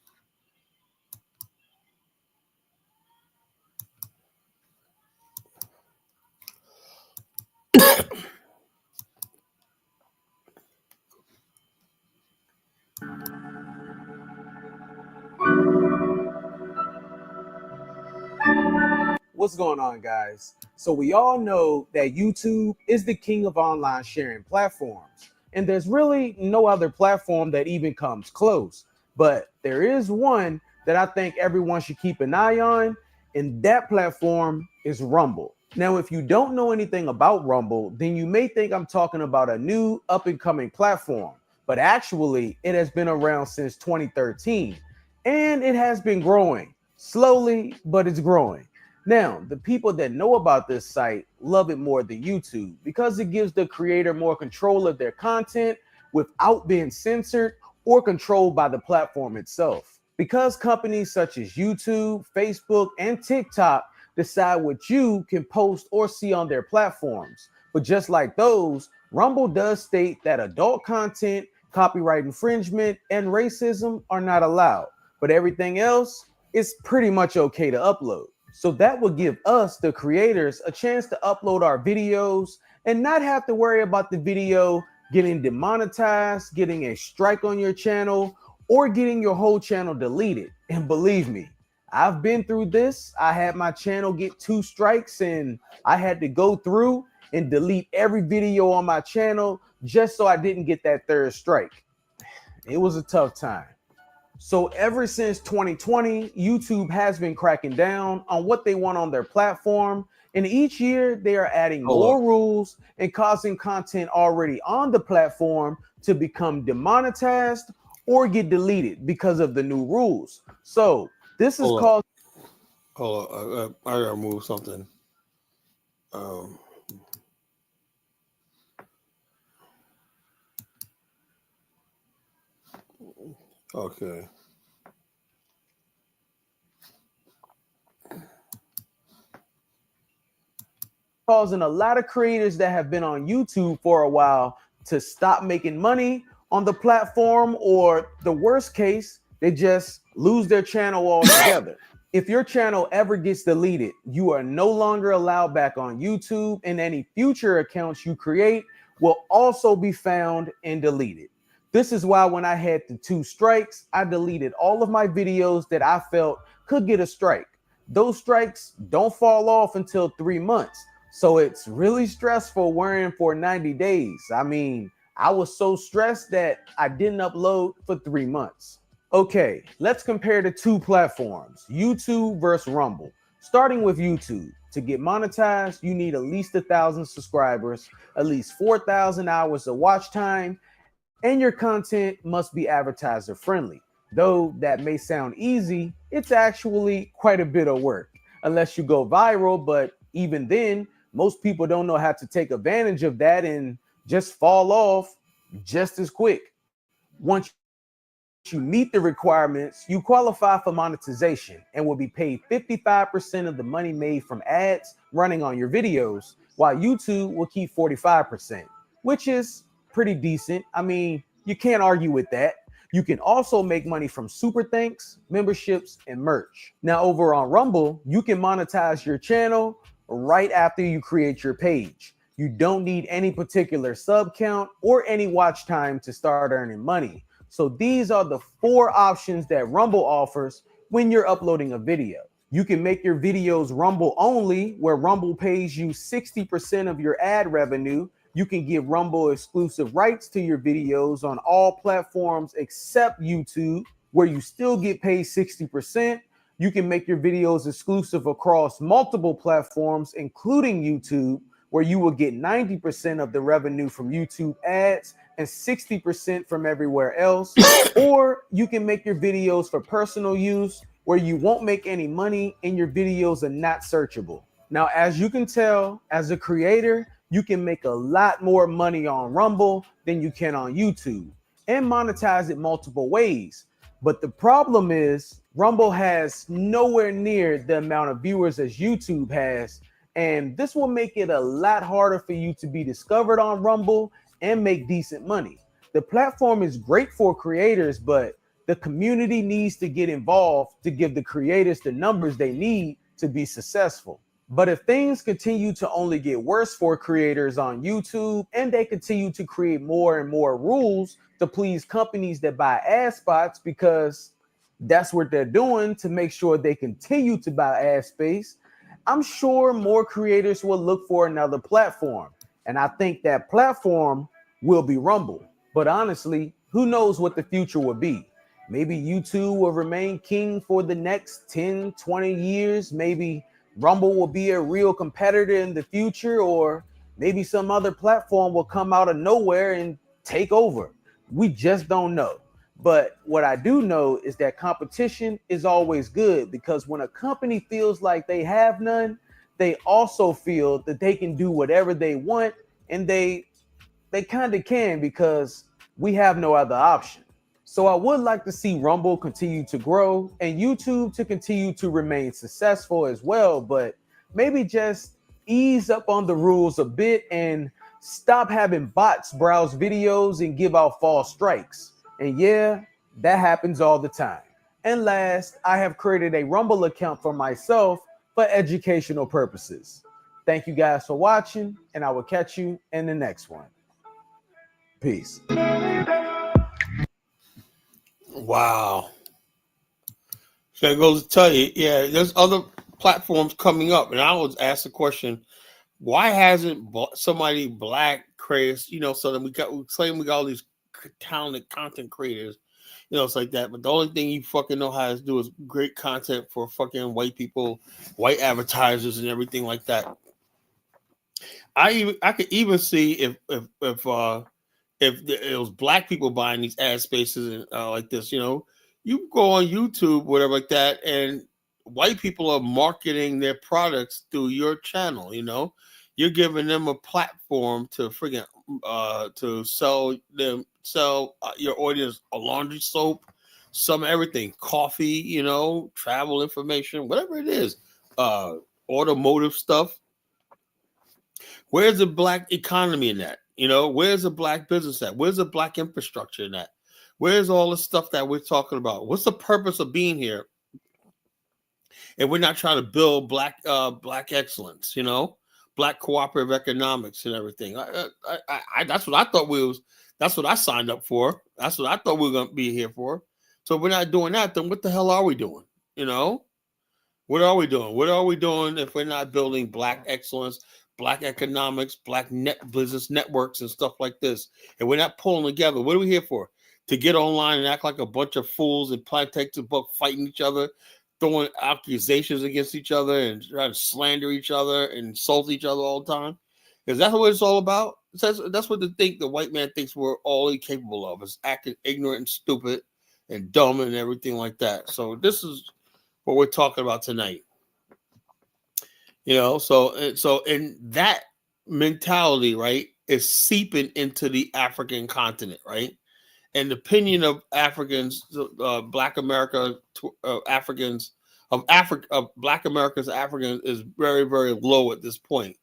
What's going on, guys? So, we all know that YouTube is the king of online sharing platforms, and there's really no other platform that even comes close. But there is one that I think everyone should keep an eye on, and that platform is Rumble. Now, if you don't know anything about Rumble, then you may think I'm talking about a new up and coming platform, but actually, it has been around since 2013, and it has been growing slowly, but it's growing. Now, the people that know about this site love it more than YouTube because it gives the creator more control of their content without being censored or controlled by the platform itself. Because companies such as YouTube, Facebook, and TikTok decide what you can post or see on their platforms. But just like those, Rumble does state that adult content, copyright infringement, and racism are not allowed. But everything else it's pretty much okay to upload. So that would give us, the creators, a chance to upload our videos and not have to worry about the video getting demonetized, getting a strike on your channel, or getting your whole channel deleted. And believe me, I've been through this. I had my channel get 2 strikes and I had to go through and delete every video on my channel just so I didn't get that 3rd strike. It was a tough time. So ever since 2020, YouTube has been cracking down on what they want on their platform. And each year they are adding more rules and causing content already on the platform to become demonetized or get deleted because of the new rules. So this is called. Hold on. I gotta move something. Okay. Causing a lot of creators that have been on YouTube for a while to stop making money on the platform, or the worst case, they just lose their channel altogether. If your channel ever gets deleted, you are no longer allowed back on YouTube, and any future accounts you create will also be found and deleted. This is why when I had the 2 strikes, I deleted all of my videos that I felt could get a strike. Those strikes don't fall off until 3 months. So it's really stressful worrying for 90 days. I mean, I was so stressed that I didn't upload for 3 months. Okay, let's compare the 2 platforms, YouTube versus Rumble. Starting with YouTube, to get monetized, you need at least 1,000 subscribers, at least 4,000 hours of watch time, and your content must be advertiser friendly. Though that may sound easy, it's actually quite a bit of work, unless you go viral, but even then, most people don't know how to take advantage of that and just fall off just as quick. Once you meet the requirements, you qualify for monetization and will be paid 55% of the money made from ads running on your videos, while YouTube will keep 45%, which is pretty decent. I mean, you can't argue with that. You can also make money from super thanks, memberships, and merch. Now, over on Rumble, you can monetize your channel right after you create your page. You don't need any particular sub count or any watch time to start earning money. So these are the 4 options that Rumble offers when you're uploading a video. You can make your videos Rumble only, where Rumble pays you 60% of your ad revenue. You can give Rumble exclusive rights to your videos on all platforms except YouTube, where you still get paid 60%. You can make your videos exclusive across multiple platforms, including YouTube, where you will get 90% of the revenue from YouTube ads and 60% from everywhere else. Or you can make your videos for personal use, where you won't make any money and your videos are not searchable. Now, as you can tell, as a creator, you can make a lot more money on Rumble than you can on YouTube and monetize it multiple ways. But the problem is Rumble has nowhere near the amount of viewers as YouTube has. And this will make it a lot harder for you to be discovered on Rumble and make decent money. The platform is great for creators, but the community needs to get involved to give the creators the numbers they need to be successful. But if things continue to only get worse for creators on YouTube, and they continue to create more and more rules to please companies that buy ad spots, because that's what they're doing to make sure they continue to buy ad space, I'm sure more creators will look for another platform. And I think that platform will be Rumble. But honestly, who knows what the future will be? Maybe YouTube will remain king for the next 10, 20 years. Maybe Rumble will be a real competitor in the future, or maybe some other platform will come out of nowhere and take over. We just don't know. But what I do know is that competition is always good, because when a company feels like they have none, they also feel that they can do whatever they want, and they kind of can, because we have no other option. So I would like to see Rumble continue to grow and YouTube to continue to remain successful as well, but maybe just ease up on the rules a bit and stop having bots browse videos and give out false strikes. And yeah, that happens all the time. And last, I have created a Rumble account for myself for educational purposes. Thank you guys for watching, and I will catch you in the next one. Peace. Wow. So it goes to tell you, yeah, there's other platforms coming up. And I was asked the question, why hasn't somebody black creators, so that we claim we got all these talented content creators, it's like that. But the only thing you fucking know how to do is great content for fucking white people, white advertisers, and everything like that. I could even see if it was black people buying these ad spaces and like this, you go on YouTube, whatever like that, and white people are marketing their products through your channel. You're giving them a platform to friggin' to sell your audience a laundry soap, some everything, coffee, travel information, whatever it is, automotive stuff. Where's the black economy in that? Where's the black business at? Where's the black infrastructure in that? Where's all the stuff that we're talking about? What's the purpose of being here? And we're not trying to build black excellence, black cooperative economics and everything. That's what I thought that's what I signed up for. That's what I thought we were going to be here for. So if we're not doing that, then what the hell are we doing? What are we doing? What are we doing if we're not building black excellence, black economics, black business networks and stuff like this? And we're not pulling together. What are we here for? To get online and act like a bunch of fools and probably take the book, fighting each other, throwing accusations against each other and trying to slander each other and insult each other all the time? Is that what it's all about? That's what the white man thinks we're all capable of, is acting ignorant and stupid and dumb and everything like that. So this is what we're talking about tonight. So in that mentality, right, is seeping into the African continent, right? And the opinion of Africans, Black America, Africans, of Africa, of Black Americans, Africans, is very, very low at this point.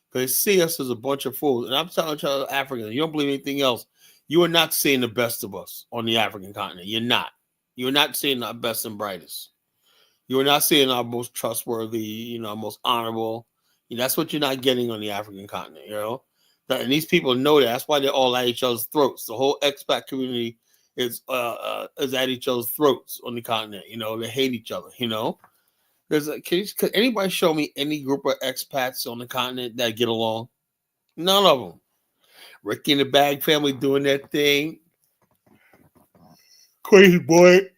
Because they see us as a bunch of fools. And I'm telling you, Africans, you don't believe anything else, you are not seeing the best of us on the African continent. You're not. You're not seeing our best and brightest. You're not seeing our most trustworthy, most honorable. That's what you're not getting on the African continent, And these people know that. That's why they're all at each other's throats. The whole expat community is at each other's throats on the continent. They hate each other. Can anybody show me any group of expats on the continent that get along? None of them. Ricky and the Bag family doing their thing. Crazy boy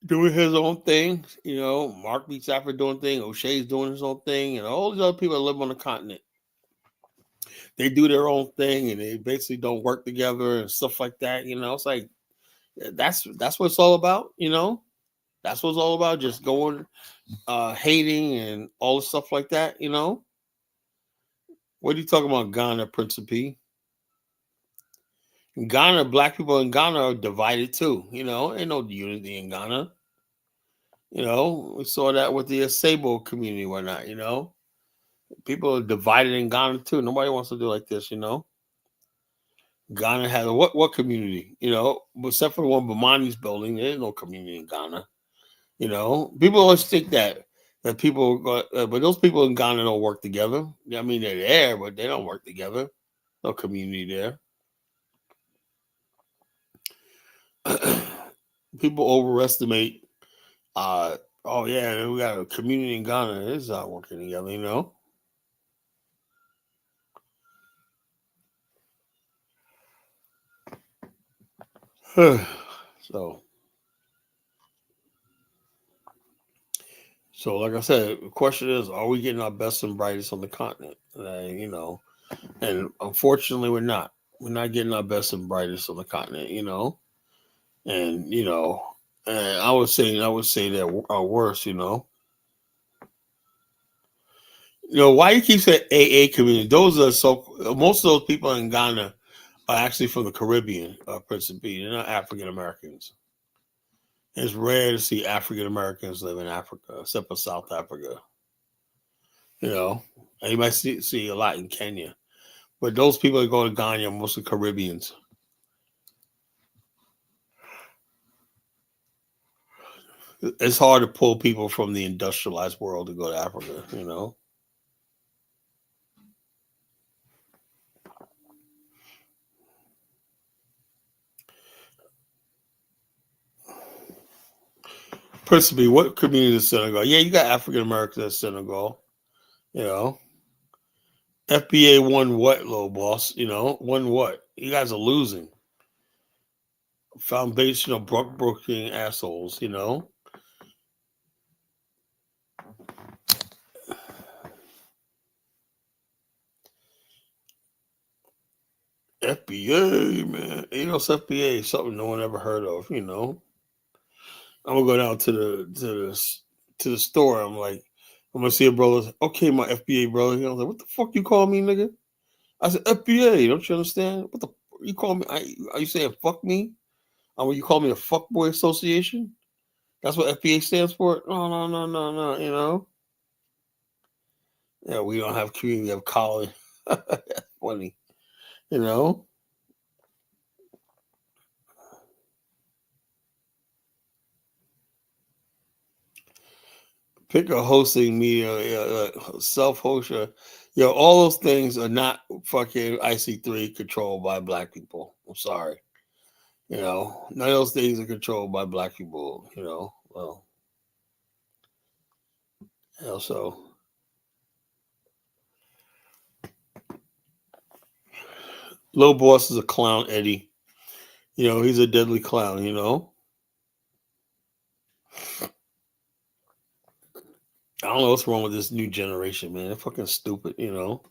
doing his own thing. Mark B. Safford doing thing. O'Shea's doing his own thing. And all these other people that live on the continent, they do their own thing and they basically don't work together and stuff like that. It's like, that's what it's all about. That's what it's all about. Just going, hating and all the stuff like that. What are you talking about, Ghana, Principe? In Ghana, black people in Ghana are divided too. Ain't no unity in Ghana. We saw that with the Sabo community, whatnot. People are divided in Ghana too. Nobody wants to do like this. Ghana has what community? Except for the one Bomani's building, there's no community in Ghana. People always think that people, but those people in Ghana don't work together. I mean, they're there, but they don't work together. No community there. People overestimate. Oh yeah, we got a community in Ghana. It's not working together. So like I said, the question is, are we getting our best and brightest on the continent? And unfortunately, we're not. We're not getting our best and brightest on the continent. And and I would say that our worst. Why you keep saying AA community? Those are most of those people in Ghana are actually from the Caribbean, principally. They're not African Americans. It's rare to see African Americans live in Africa, except for South Africa. And you might see a lot in Kenya. But those people that go to Ghana are mostly Caribbeans. It's hard to pull people from the industrialized world to go to Africa, you know. Principally, what community is Senegal? Yeah, you got African Americans in Senegal, you know. FBA won what, little boss? You know, won what? You guys are losing. Foundational broking assholes, you know. FBA, man. ADOS FBA, something no one ever heard of, you know. I'm gonna go down to the store. I'm like, I'm gonna see a brother. Okay, my FBA brother. I was like, what the fuck you call me, nigga? I said FBA. Don't you understand? What the you call me? Are you saying fuck me? You call me a fuckboy association? That's what FBA stands for? No, no, no, no, no. You know? Yeah, we don't have community. We have college. Funny, you know. Pick a hosting media, self-host. All those things are not fucking IC3 controlled by black people. I'm sorry. You know, none of those things are controlled by black people, you know. Well, so Low Boss is a clown, Eddie. You know, he's a deadly clown, you know. I don't know what's wrong with this new generation, man. They're fucking stupid, you know.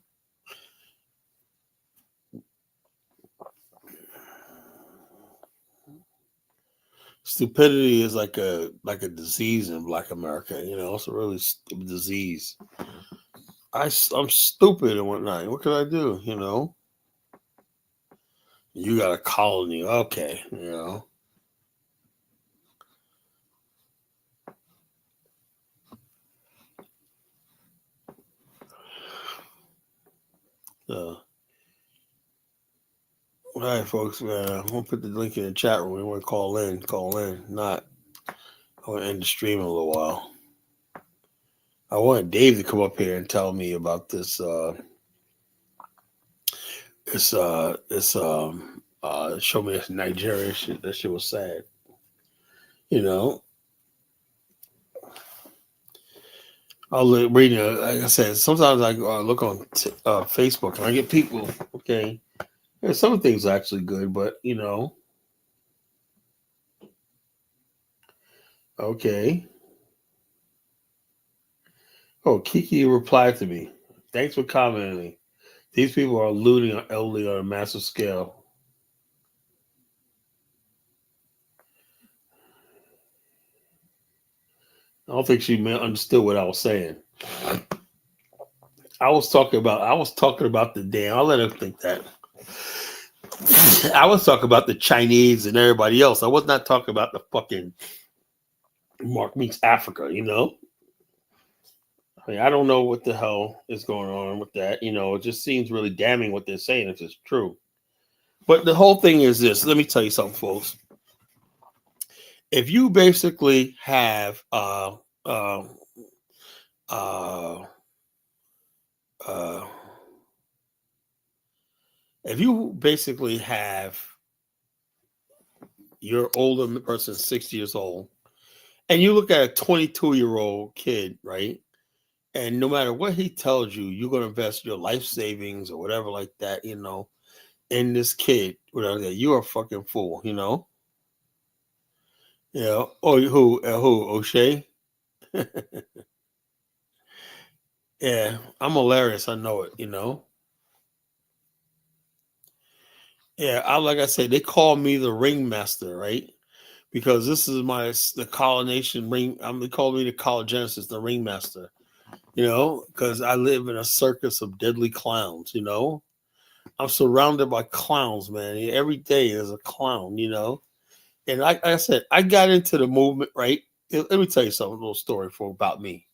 Stupidity is like a disease in Black America, you know. It's a really stupid disease. I'm stupid and whatnot. What can I do, you know? You got a colony, okay, you know. All right, folks, man. I'm gonna put the link in the chat room. You want to call in, call in. Not, I want to end the stream in a little while. I wanted Dave to come up here and tell me about this. Show me this Nigeria shit. That shit was sad. You know, I'll read it. Like I said, sometimes I look on Facebook and I get people. Okay, yeah, some things are actually good, but you know, okay. Oh, Kiki replied to me. Thanks for commenting. These people are looting our elderly on a massive scale. I don't think she understood what I was saying. I was talking about the damn. I'll let her think that. I was talking about the Chinese and everybody else. I was not talking about the fucking Mark Meeks Africa, you know? I mean, I don't know what the hell is going on with that. You know, it just seems really damning what they're saying if it's true. But the whole thing is this. Let me tell you something, folks. If you basically have uh, if you basically have your older person 60 years old and you look at a 22-year-old kid, right? And no matter what he tells you, you're going to invest your life savings or whatever like that, you know, in this kid, whatever that, you're a fucking fool, you know? You know, or who, O'Shea? Yeah, I'm hilarious. I know it, you know? Yeah, like I said, they call me the ringmaster, right? Because this is the colonization ring. They call me the Genesis, the ringmaster. You know, because I live in a circus of deadly clowns. You know, I'm surrounded by clowns, man. Every day is a clown. You know, and like I said, I got into the movement, right? Let me tell you something, a little story about me.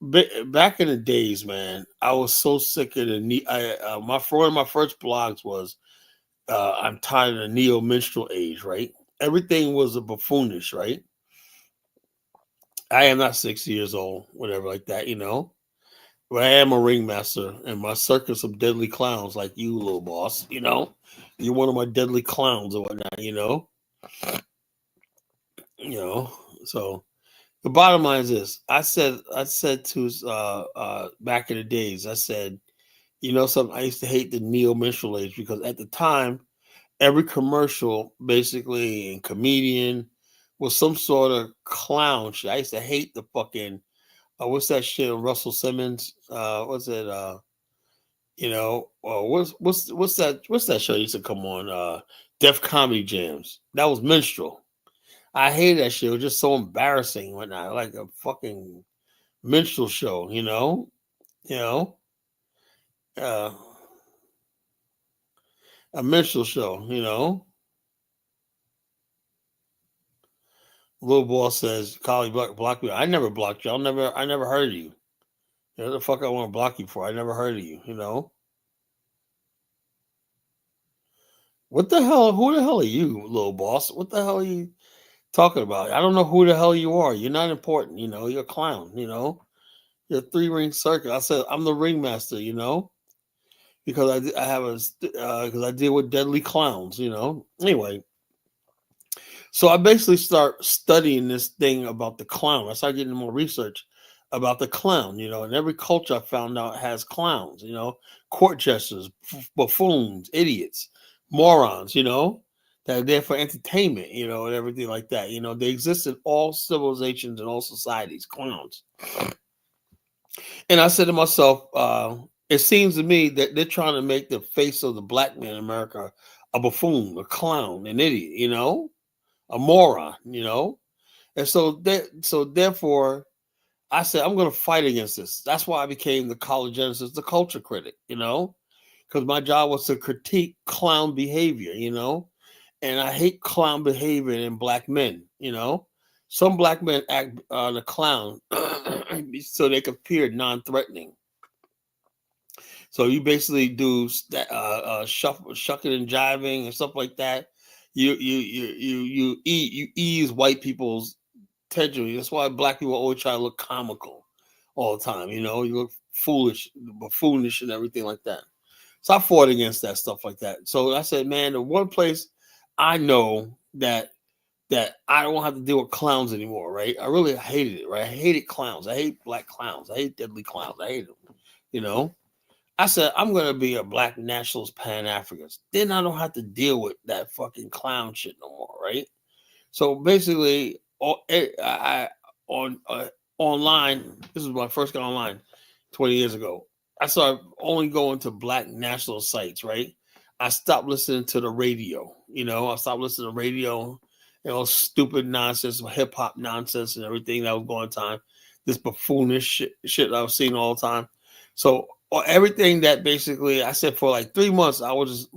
Back in the days, man, I was so sick of the one of my first blogs was I'm tired of the neo minstrel age, right? Everything was a buffoonish, right? I am not 60 years old, whatever like that, But I am a ringmaster and my circus of deadly clowns like you, little boss, You're one of my deadly clowns or whatnot. You know. So the bottom line is this. I said to back in the days, I said, something, I used to hate the neo minstrel age because at the time, every commercial basically and comedian was some sort of clown shit. I used to hate the fucking what's that shit? Russell Simmons. What's it? What's that show used to come on? Def Comedy Jams. That was minstrel. I hated that shit. It was just so embarrassing and whatnot. Like a fucking minstrel show, You know? Uh, a minstrel show. Little boss says, Collie block me. I never blocked you. I never heard of you. What the fuck I want to block you for? I never heard of you. What the hell? Who the hell are you, little boss? What the hell are you talking about? I don't know who the hell you are. You're not important, You're a clown, You're a 3-ring circuit. I said I'm the ringmaster, because I have because I deal with deadly clowns, Anyway, so I basically start studying this thing about the clown. I started getting more research about the clown, and every culture I found out has clowns, court jesters, buffoons, idiots, morons, that are there for entertainment, and everything like that. They exist in all civilizations and all societies, clowns. And I said to myself, it seems to me that they're trying to make the face of the black man in America a buffoon, a clown, an idiot, a moron, And so therefore, I said, I'm going to fight against this. That's why I became the collegegenesis, the culture critic, because my job was to critique clown behavior, and I hate clown behavior in black men, Some black men act the clown so they can appear non-threatening. So you basically do shucking and jiving and stuff like that. You ease white people's tension. That's why black people always try to look comical all the time. You look foolish, buffoonish, and everything like that. So I fought against that stuff like that. So I said, man, the one place I know that I don't have to deal with clowns anymore, right? I really hated it, right? I hated clowns. I hate black clowns. I hate deadly clowns. I hate them, I said, I'm going to be a black nationalist Pan-Africanist. Then I don't have to deal with that fucking clown shit no more, right? So basically, online, this was my first got online 20 years ago. I started only going to black national sites, right? I stopped listening to the radio, I stopped listening to radio, stupid nonsense, hip hop nonsense and everything that was going on. This buffoonish shit that I was seeing all the time. So everything that basically, I said for like 3 months, I was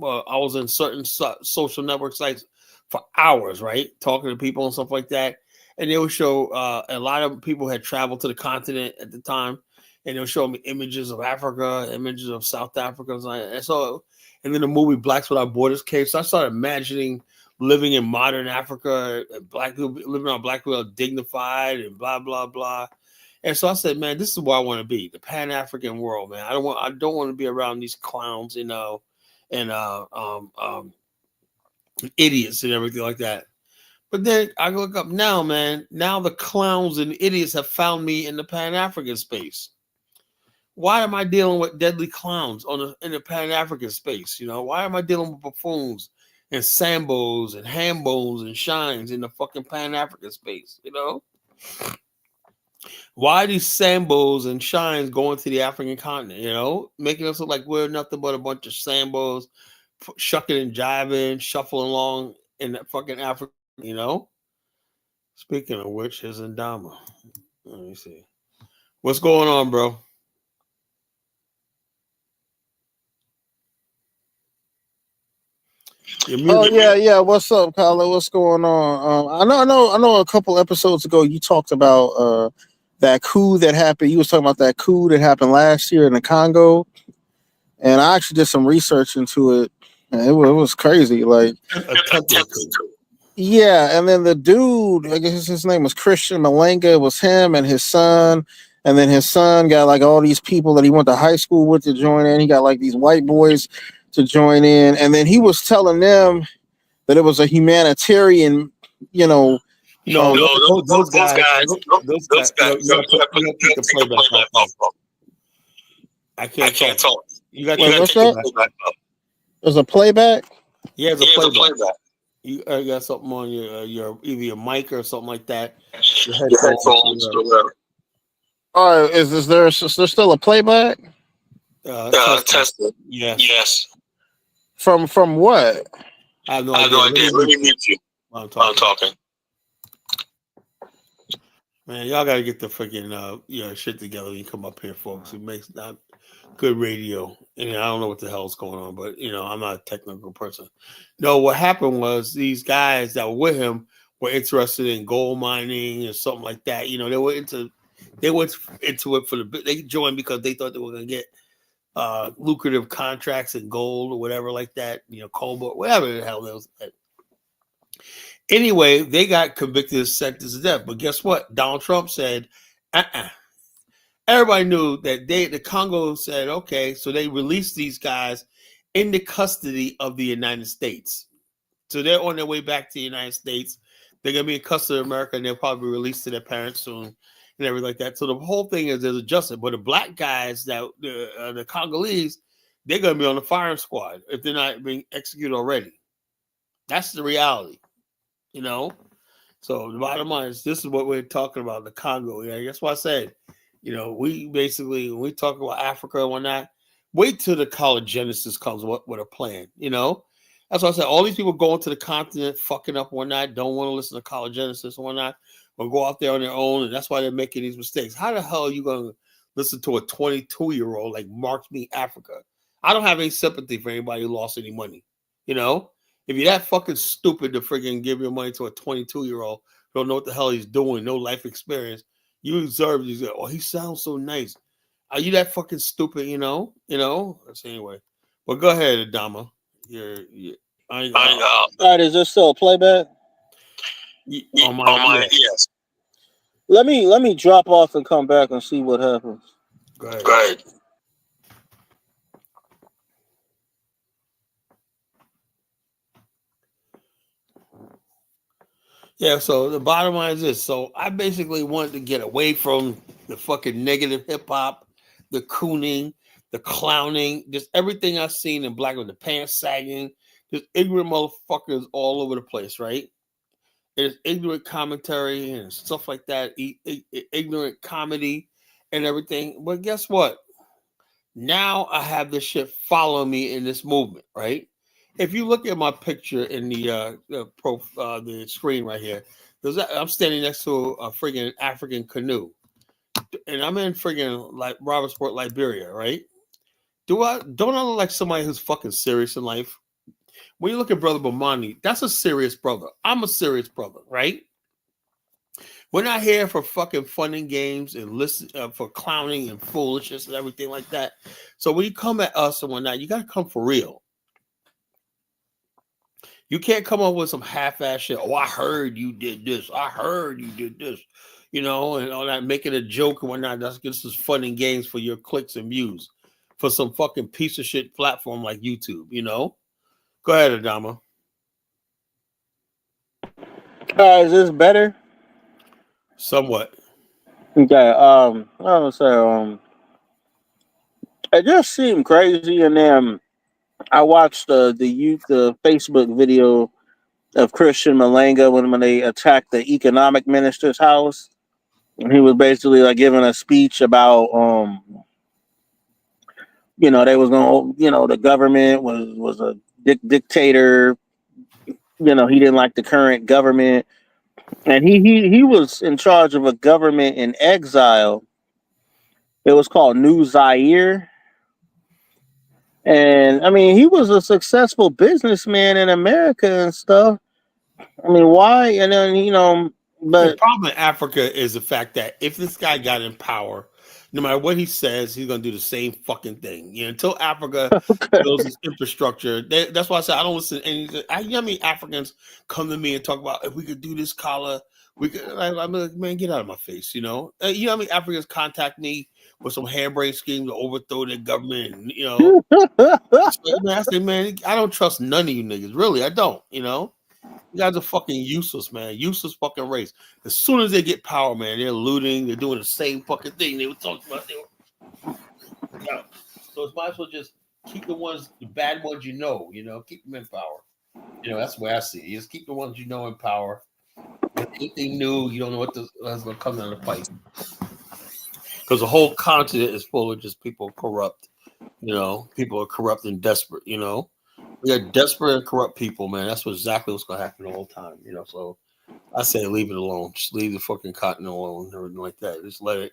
in certain social network sites for hours, right? Talking to people and stuff like that. And they would show a lot of people had traveled to the continent at the time. And they would show me images of Africa, images of South Africa. And then the movie Blacks Without Borders came. So I started imagining living in modern Africa, black people living on black people dignified and blah, blah, blah. And so I said, man, this is where I want to be, the Pan-African world, man. I don't want to be around these clowns, and idiots and everything like that. But then I look up now, man. Now the clowns and idiots have found me in the Pan-African space. Why am I dealing with deadly clowns in the Pan-African space? Why am I dealing with buffoons and sambos and hambos and shines in the fucking Pan-African space? Why are these sambos and shines going to the African continent, making us look like we're nothing but a bunch of sambos, shucking and jiving, shuffling along in that fucking Africa, Speaking of which, here's Ndama. Let me see. What's going on, bro? Oh yeah. What's up, Colin? What's going on? I know. A couple episodes ago, you talked about that coup that happened. You was talking about that coup that happened last year in the Congo, and I actually did some research into it. And it was crazy. Like, attempted coup. Yeah, and then the dude, I guess his name was Christian Malenga. It was him and his son. And then his son got like all these people that he went to high school with to join in. He got like these white boys to join in. And then he was telling them that it was a humanitarian, you know. No, those guys, you gotta take the playback off. I can't talk. You got to what's that? There's a playback? Yeah, there's a playback. You got something on your either your mic or something like that. Your headphones. All right, is there still a playback? Test it. Yes. From what? I have no idea. Let me mute you. I'm talking. Man, y'all gotta get the freaking shit together when you come up here, folks. It makes not good radio. And I don't know what the hell's going on, but I'm not a technical person. No, what happened was these guys that were with him were interested in gold mining or something like that. They went into it they joined because they thought they were gonna get lucrative contracts in gold or whatever like that, cobalt, whatever the hell those. Anyway, they got convicted and sentenced to death. But guess what? Donald Trump said, Everybody knew that the Congo said, okay, so they released these guys in the custody of the United States. So they're on their way back to the United States. They're going to be in custody of America, and they'll probably be released to their parents soon and everything like that. So the whole thing is there's adjustment. But the black guys, the Congolese, they're going to be on the firing squad if they're not being executed already. That's the reality. So the bottom line is this is what we're talking about, the Congo. That's why I said, we basically, when we talk about Africa and whatnot, wait till the college Genesis comes with a plan, That's why I said all these people going to the continent, fucking up and whatnot, don't want to listen to college Genesis and whatnot, or go out there on their own, and that's why they're making these mistakes. How the hell are you going to listen to a 22-year-old like Mark Me Africa? I don't have any sympathy for anybody who lost any money, If you're that fucking stupid to freaking give your money to a 22-year-old, don't know what the hell he's doing, no life experience, you deserve. You say, oh, he sounds so nice. Are you that fucking stupid? So anyway, well, go ahead, Adama. All right, is there still a playback? On my yes. Let me drop off and come back and see what happens. Go ahead. Yeah, so the bottom line is this. So I basically wanted to get away from the fucking negative hip hop, the cooning, the clowning, just everything I've seen in black with the pants sagging, just ignorant motherfuckers all over the place, right? There's ignorant commentary and stuff like that, ignorant comedy and everything. But guess what? Now I have this shit follow me in this movement, right? If you look at my picture in the screen right here, I'm standing next to a friggin' African canoe, and I'm in friggin' like Robertsport, Liberia, right? Don't I look like somebody who's fucking serious in life? When you look at Brother Bomani, that's a serious brother. I'm a serious brother, right? We're not here for fucking fun and games and listen for clowning and foolishness and everything like that. So when you come at us and whatnot, you gotta come for real. You can't come up with some half-ass shit. Oh, I heard you did this. I heard you did this. And all that, making a joke and whatnot. That's just fun and games for your clicks and views for some fucking piece of shit platform like YouTube, Go ahead, Adama. Is this better? Somewhat. Okay. I don't say. It just seemed crazy, and then I watched the Facebook video of Christian Malanga when they attacked the economic minister's house, and he was basically like giving a speech about they was going the government was a dictator. He didn't like the current government, and he was in charge of a government in exile. It was called New Zaire. And I mean, he was a successful businessman in America and stuff. I mean, why? And then the problem in Africa is the fact that if this guy got in power, no matter what he says, he's gonna do the same fucking thing. Until Africa builds its infrastructure. That's why I said I don't listen to anything. You know how many Africans come to me and talk about if we could do this collar, we could. I'm like, man, get out of my face. You know how many Africans contact me with some harebrained scheme to overthrow their government. And, I say, man, I don't trust none of you niggas. Really, I don't. You guys are fucking useless, man. Useless fucking race. As soon as they get power, man, they're looting. They're doing the same fucking thing they were talking about. So it's might as well just keep the bad ones keep them in power. That's the way I see it. You just keep the ones in power. If anything new, you don't know that's going to come down the pipe. Because the whole continent is full of just people corrupt. People are corrupt and desperate, We got desperate and corrupt people, man. That's exactly what's going to happen the whole time, So I say leave it alone. Just leave the fucking continent alone, everything like that. Just let it.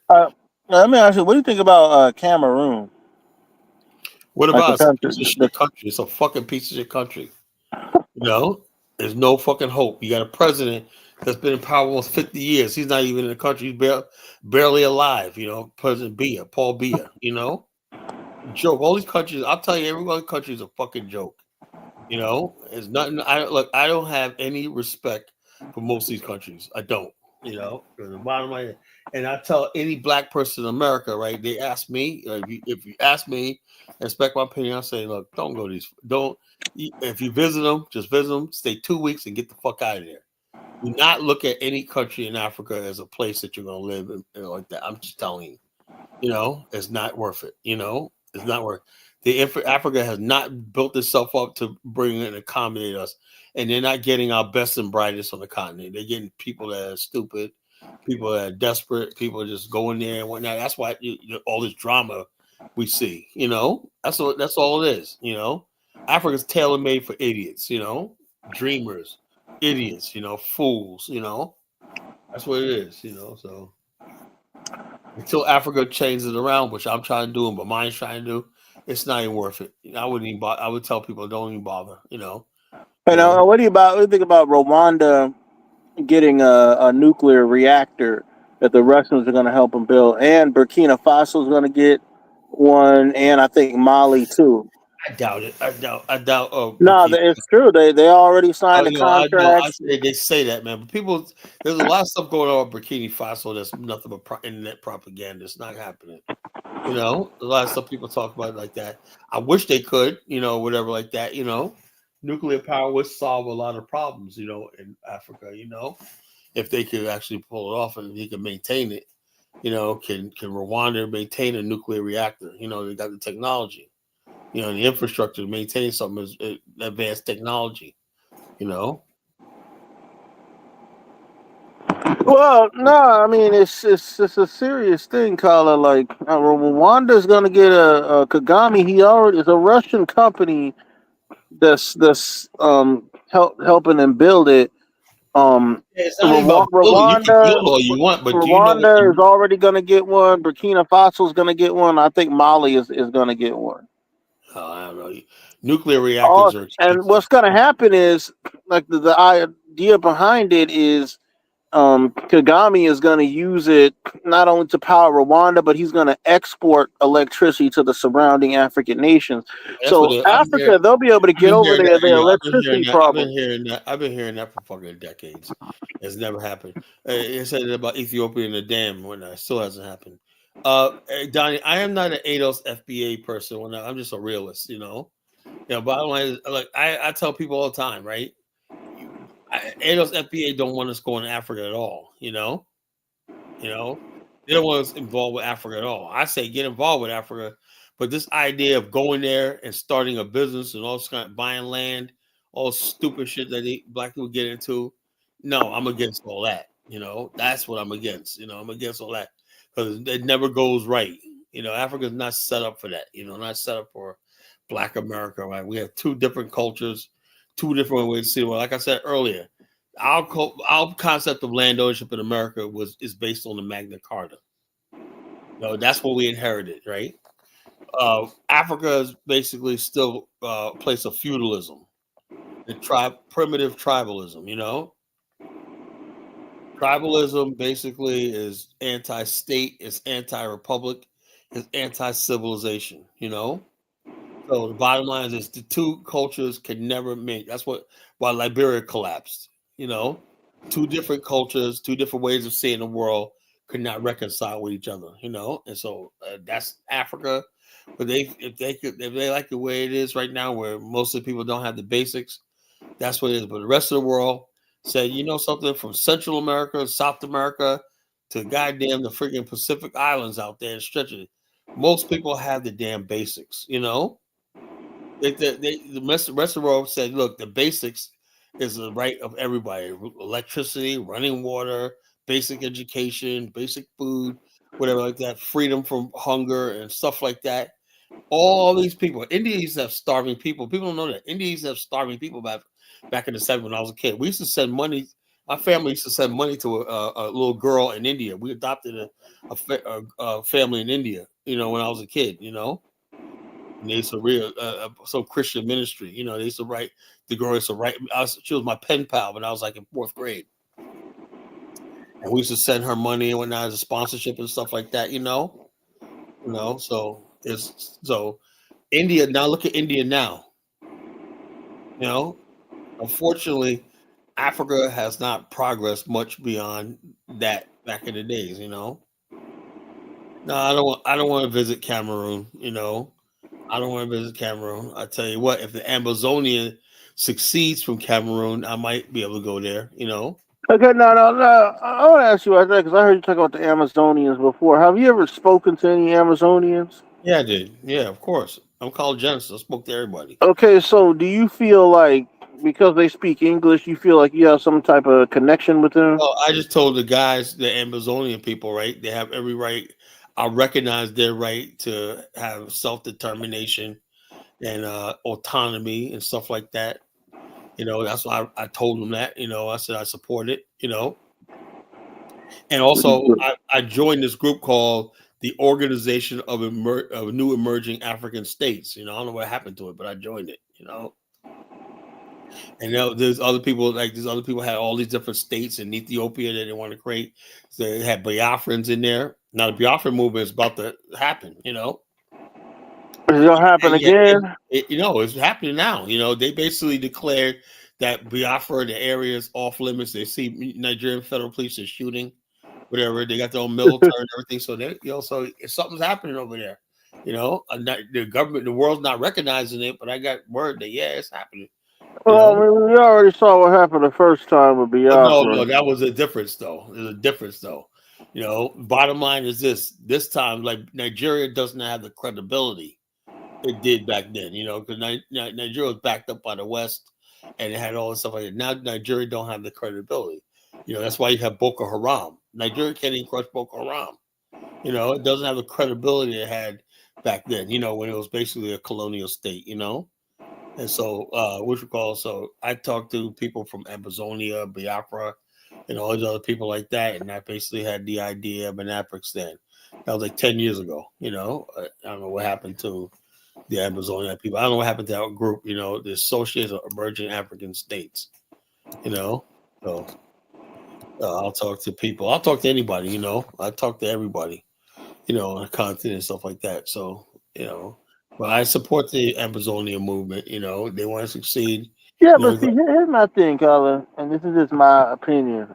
Let me ask you, what do you think about Cameroon? What about it's a piece of shit country? It's a fucking piece of shit country. There's no fucking hope. You got a president that's been in power almost 50 years. He's not even in the country. He's barely alive. President Biya, Paul Biya. Joke. All these countries. I'll tell you, every other country is a fucking joke. It's nothing. I don't have any respect for most of these countries. I don't. The bottom line. And I tell any black person in America, right? They ask me, if you ask me, expect my opinion. I say, look, don't go to these. Don't. If you visit them, just visit them. Stay 2 weeks and get the fuck out of there. Do not look at any country in Africa as a place that you're going to live in, like that. I'm just telling you. It's not worth it. It's not worth. Africa has not built itself up to bring and accommodate us, and they're not getting our best and brightest on the continent. They're getting people that are stupid, people that are desperate, people just going there and whatnot. That's why all this drama we see. That's all it is. Africa's tailor made for idiots. Dreamers, idiots. Fools. That's what it is. So until Africa changes it around, which I'm trying to do, and my mind's trying to do. It's not even worth it. I wouldn't even. I would tell people don't even bother. What do you think about Rwanda getting a nuclear reactor that the Russians are going to help them build, and Burkina Faso is going to get one, and I think Mali too. I doubt it. I doubt. No, it's true. They already signed the contract. They say that, man. But people, there's a lot of stuff going on with Burkina Faso that's nothing but internet propaganda. It's not happening. A lot of stuff people talk about like that. I wish they could, whatever like that. Nuclear power would solve a lot of problems, in Africa. If they could actually pull it off and they can maintain it. Can Rwanda maintain a nuclear reactor? They got the technology. The infrastructure to maintain something is advanced technology. Well, no, I mean it's a serious thing, Carla. Like Rwanda's gonna get a Kagame. He already is a Russian company that's helping them build it. It's not even about building. You can build all you want, but Rwanda is already gonna get one. Burkina Faso is gonna get one. I think Mali is gonna get one. Oh, I don't know. Nuclear reactors are expensive. And what's gonna happen is like the idea behind it is Kagame is going to use it not only to power Rwanda, but he's going to export electricity to the surrounding African nations. Africa, they'll be able to get over their electricity problem. I've been hearing that for fucking decades. It's never happened. It said about Ethiopia and the dam when it still hasn't happened. Donnie, I am not an ADOS FBA person. I'm just a realist, bottom line is, like I tell people all the time, right? ADOS FBA don't want us going to Africa at all, they don't want us involved with Africa at all. I say get involved with Africa, but this idea of going there and starting a business and all this kind of buying land, all stupid shit that black people get into, no, I'm against all that. That's what I'm against. I'm against all that because it never goes right. Africa's not set up for that. Not set up for Black America. Right? We have two different cultures. Two different ways to see it. Well, like I said earlier, our concept of land ownership in America is based on the Magna Carta. That's what we inherited, right? Africa is basically still a place of feudalism, primitive tribalism. Tribalism basically is anti-state, it's anti-republic, it's anti-civilization. So the bottom line is the two cultures can never meet. That's why Liberia collapsed. Two different cultures, two different ways of seeing the world could not reconcile with each other. And so that's Africa. But if they like the way it is right now, where most of the people don't have the basics, that's what it is. But the rest of the world said, something, from Central America, South America, to goddamn the freaking Pacific Islands out there and stretching. Most people have the damn basics. The rest of the world said, look, the basics is the right of everybody: electricity, running water, basic education, basic food, whatever like that, freedom from hunger and stuff like that. All these people, India used to have starving people. People don't know that. India used to have starving people back in the 70s when I was a kid. We used to send money. My family used to send money to a little girl in India. We adopted a family in India, when I was a kid, And they used to read some Christian ministry. They used to write, the girl used to write. She was my pen pal when I was like in 4th grade. And we used to send her money and whatnot as a sponsorship and stuff like that, So India, now look at India now. Unfortunately, Africa has not progressed much beyond that back in the days, No, I don't want to visit Cameroon, I don't want to visit Cameroon. I tell you what, if the Amazonian succeeds from Cameroon, I might be able to go there, Okay, no. I want to ask you about that because I heard you talk about the Amazonians before. Have you ever spoken to any Amazonians? Yeah, I did. Yeah, of course. I'm called Genesis. I spoke to everybody. Okay, so do you feel like because they speak English, you feel like you have some type of connection with them? Well, I just told the guys, the Amazonian people, right? They have every right. I recognize their right to have self-determination and autonomy and stuff like that. That's why I told them that. I said I support it. And also I joined this group called the Organization of New Emerging African States. I don't know what happened to it, but I joined it. And there's other people, like these other people had all these different states in Ethiopia that they want to create. So they had Biafrans in there. Now the Biafra movement is about to happen. Is it gonna happen And again? it's happening now. They basically declared that Biafra, the area, is off limits. They see Nigerian federal police are shooting, whatever. They got their own military and everything. So so something's happening over there. The government, the world's not recognizing it, but I got word that it's happening. Well, I mean, we already saw what happened the first time with Biafra. No, that was a difference, though. There's a difference, though. Bottom line is this time, like, Nigeria doesn't have the credibility it did back then, because Nigeria was backed up by the West and it had all this stuff like that. Now Nigeria don't have the credibility. That's why you have Boko Haram. Nigeria can't even crush Boko Haram. It doesn't have the credibility it had back then, when it was basically a colonial state, And so, so I talked to people from Amazonia, Biafra, and all these other people like that. And I basically had the idea of an Afrix then. That was like 10 years ago, I don't know what happened to the Amazonia people. I don't know what happened to our group, the Association of Emerging African States, So I'll talk to people. I'll talk to anybody, I talk to everybody, on the continent and stuff like that. So, but I support the Amazonia movement. They want to succeed. Yeah, but see, here's my thing, Colin, and this is just my opinion.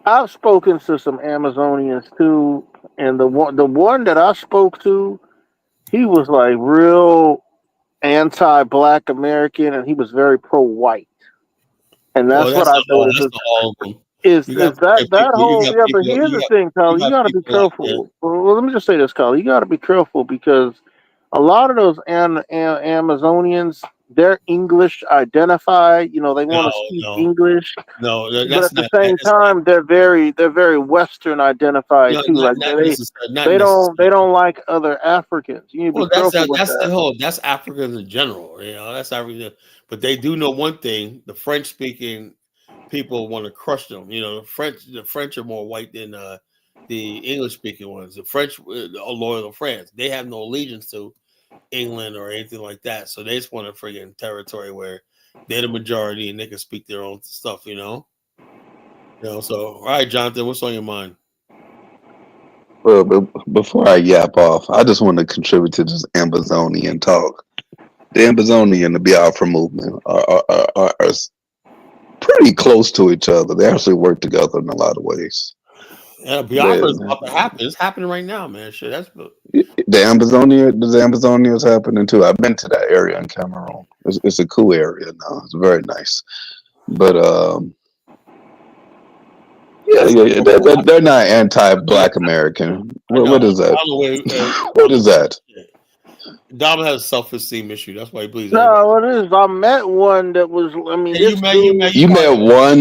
I've spoken to some Amazonians too, and the one that I spoke to, he was like real anti-black American, and he was very pro-white, and Well, that's what that's I not all. noticed. That's not all of them. Is You got that people. You whole got yeah? But people. here's the thing, You Colin. You got got to be people out there. careful. Well, let me just say this, Colin. You got to be careful because a lot of those Amazonians, they're English identified. They want to speak English, No, but that's at the not. same That's not. time, they're very Western identified No, too. Like not necessarily. Not they necessarily. don't like other Africans. You need to be Well, that's careful with that's the that. whole. That's Africans in general. That's African. But they do know one thing: the French-speaking people want to crush them. The French are more white than the English-speaking ones. The French are loyal to France. They have no allegiance to England or anything like that. So they just want a friggin' territory where they're the majority and they can speak their own stuff. So all right, Jonathan, what's on your mind? Well, but before I yap off, I just want to contribute to this Amazonian talk. The Amazonian and the Biafra movement are pretty close to each other. They actually work together in a lot of ways. Yeah, Biafra is about to The, happen. It's happening right now, man. Shit, that's the Amazonia is happening too. I've been to that area in Cameroon. It's a cool area now. It's very nice. But yeah, that's yeah, yeah. They're not anti-Black American. I know. What is that? I don't know where What is that? Dom has a self-esteem issue. That's why he believes everybody. No, it is. I met one that was. I mean, Yeah, this dude. You met one.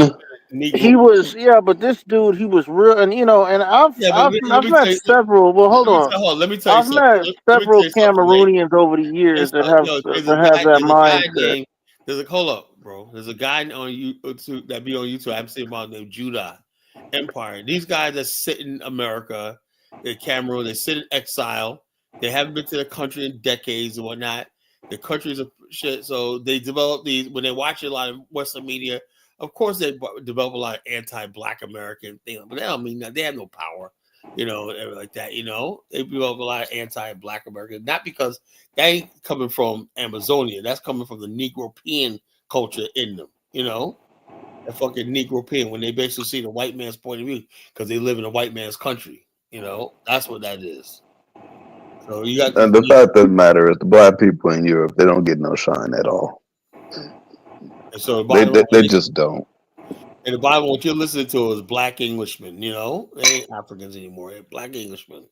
Negro. He was, yeah, but this dude, he was real, and and Yeah, but let I've me met tell you. several. Well, hold on, Hold on, let me tell you I've something. met Let me tell several you something, Nate. Cameroonians over the years that have that There's a guy mindset. named there's a hold up, bro. There's a guy on YouTube that be on YouTube. I'm seeing about named Judah Empire. These guys that sit in America, in Cameroon, they sit in exile. They haven't been to the country in decades and whatnot. The countries are shit, so they develop these when they watch a lot of Western media. Of course, they develop a lot of anti-Black American things, but they don't mean that they have no power, and like that. They develop a lot of anti-Black American, not because that ain't coming from Amazonia. That's coming from the Negropean culture in them. That fucking Negropean when they basically see the white man's point of view because they live in a white man's country. That's what that is. So you got And the fact of the matter is, the Black people in Europe, they don't get no shine at all. and so the They bottom they, they line, just don't. and the Bible, what you're listening to is Black Englishmen. They ain't Africans anymore. They're Black Englishmen.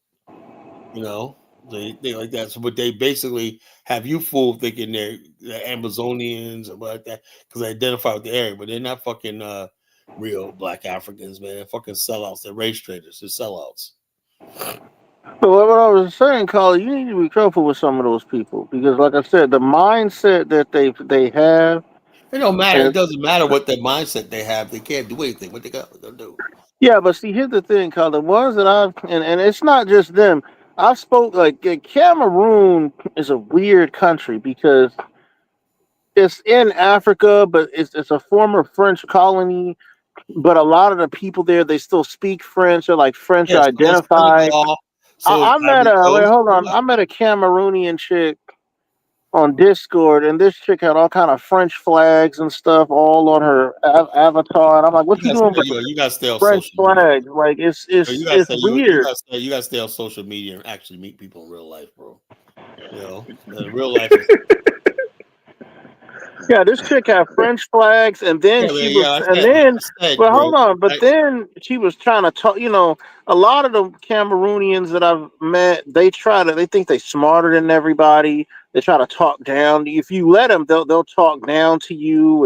They like that. So, but they basically have you fooled thinking they're Amazonians or like that because they identify with the area, but they're not fucking real Black Africans, man. They're fucking sellouts. They're race traders. They're sellouts. But what I was saying, Colin, you need to be careful with some of those people because, like I said, the mindset that they have, It don't matter. It and doesn't matter what their mindset they have. They can't do anything. What they got to do? yeah, but see, here's the thing, Colin. The ones that I've and it's not just them. I spoke like Cameroon is a weird country because it's in Africa, but it's a former French colony. But a lot of the people there, they still speak French. They're like French Yeah, so it's identified. Senegal. So it's I met Ivory a wait, Coast. hold on. I met a Cameroonian chick on Discord, and this chick had all kind of French flags and stuff all on her avatar. And I'm like, You "What you got doing with you got to stay on French social media. flags? Like, it's You it's got to it's stay. weird." You got to stay on social media and actually meet people in real life, bro. Real life is. Yeah, this chick had French flags, and then Yeah, she man, was, yeah. and then, I said, well, bro. hold on, but then she was trying to talk. A lot of the Cameroonians that I've met, they think they smarter than everybody. They try to talk down. If you let them, they'll talk down to you,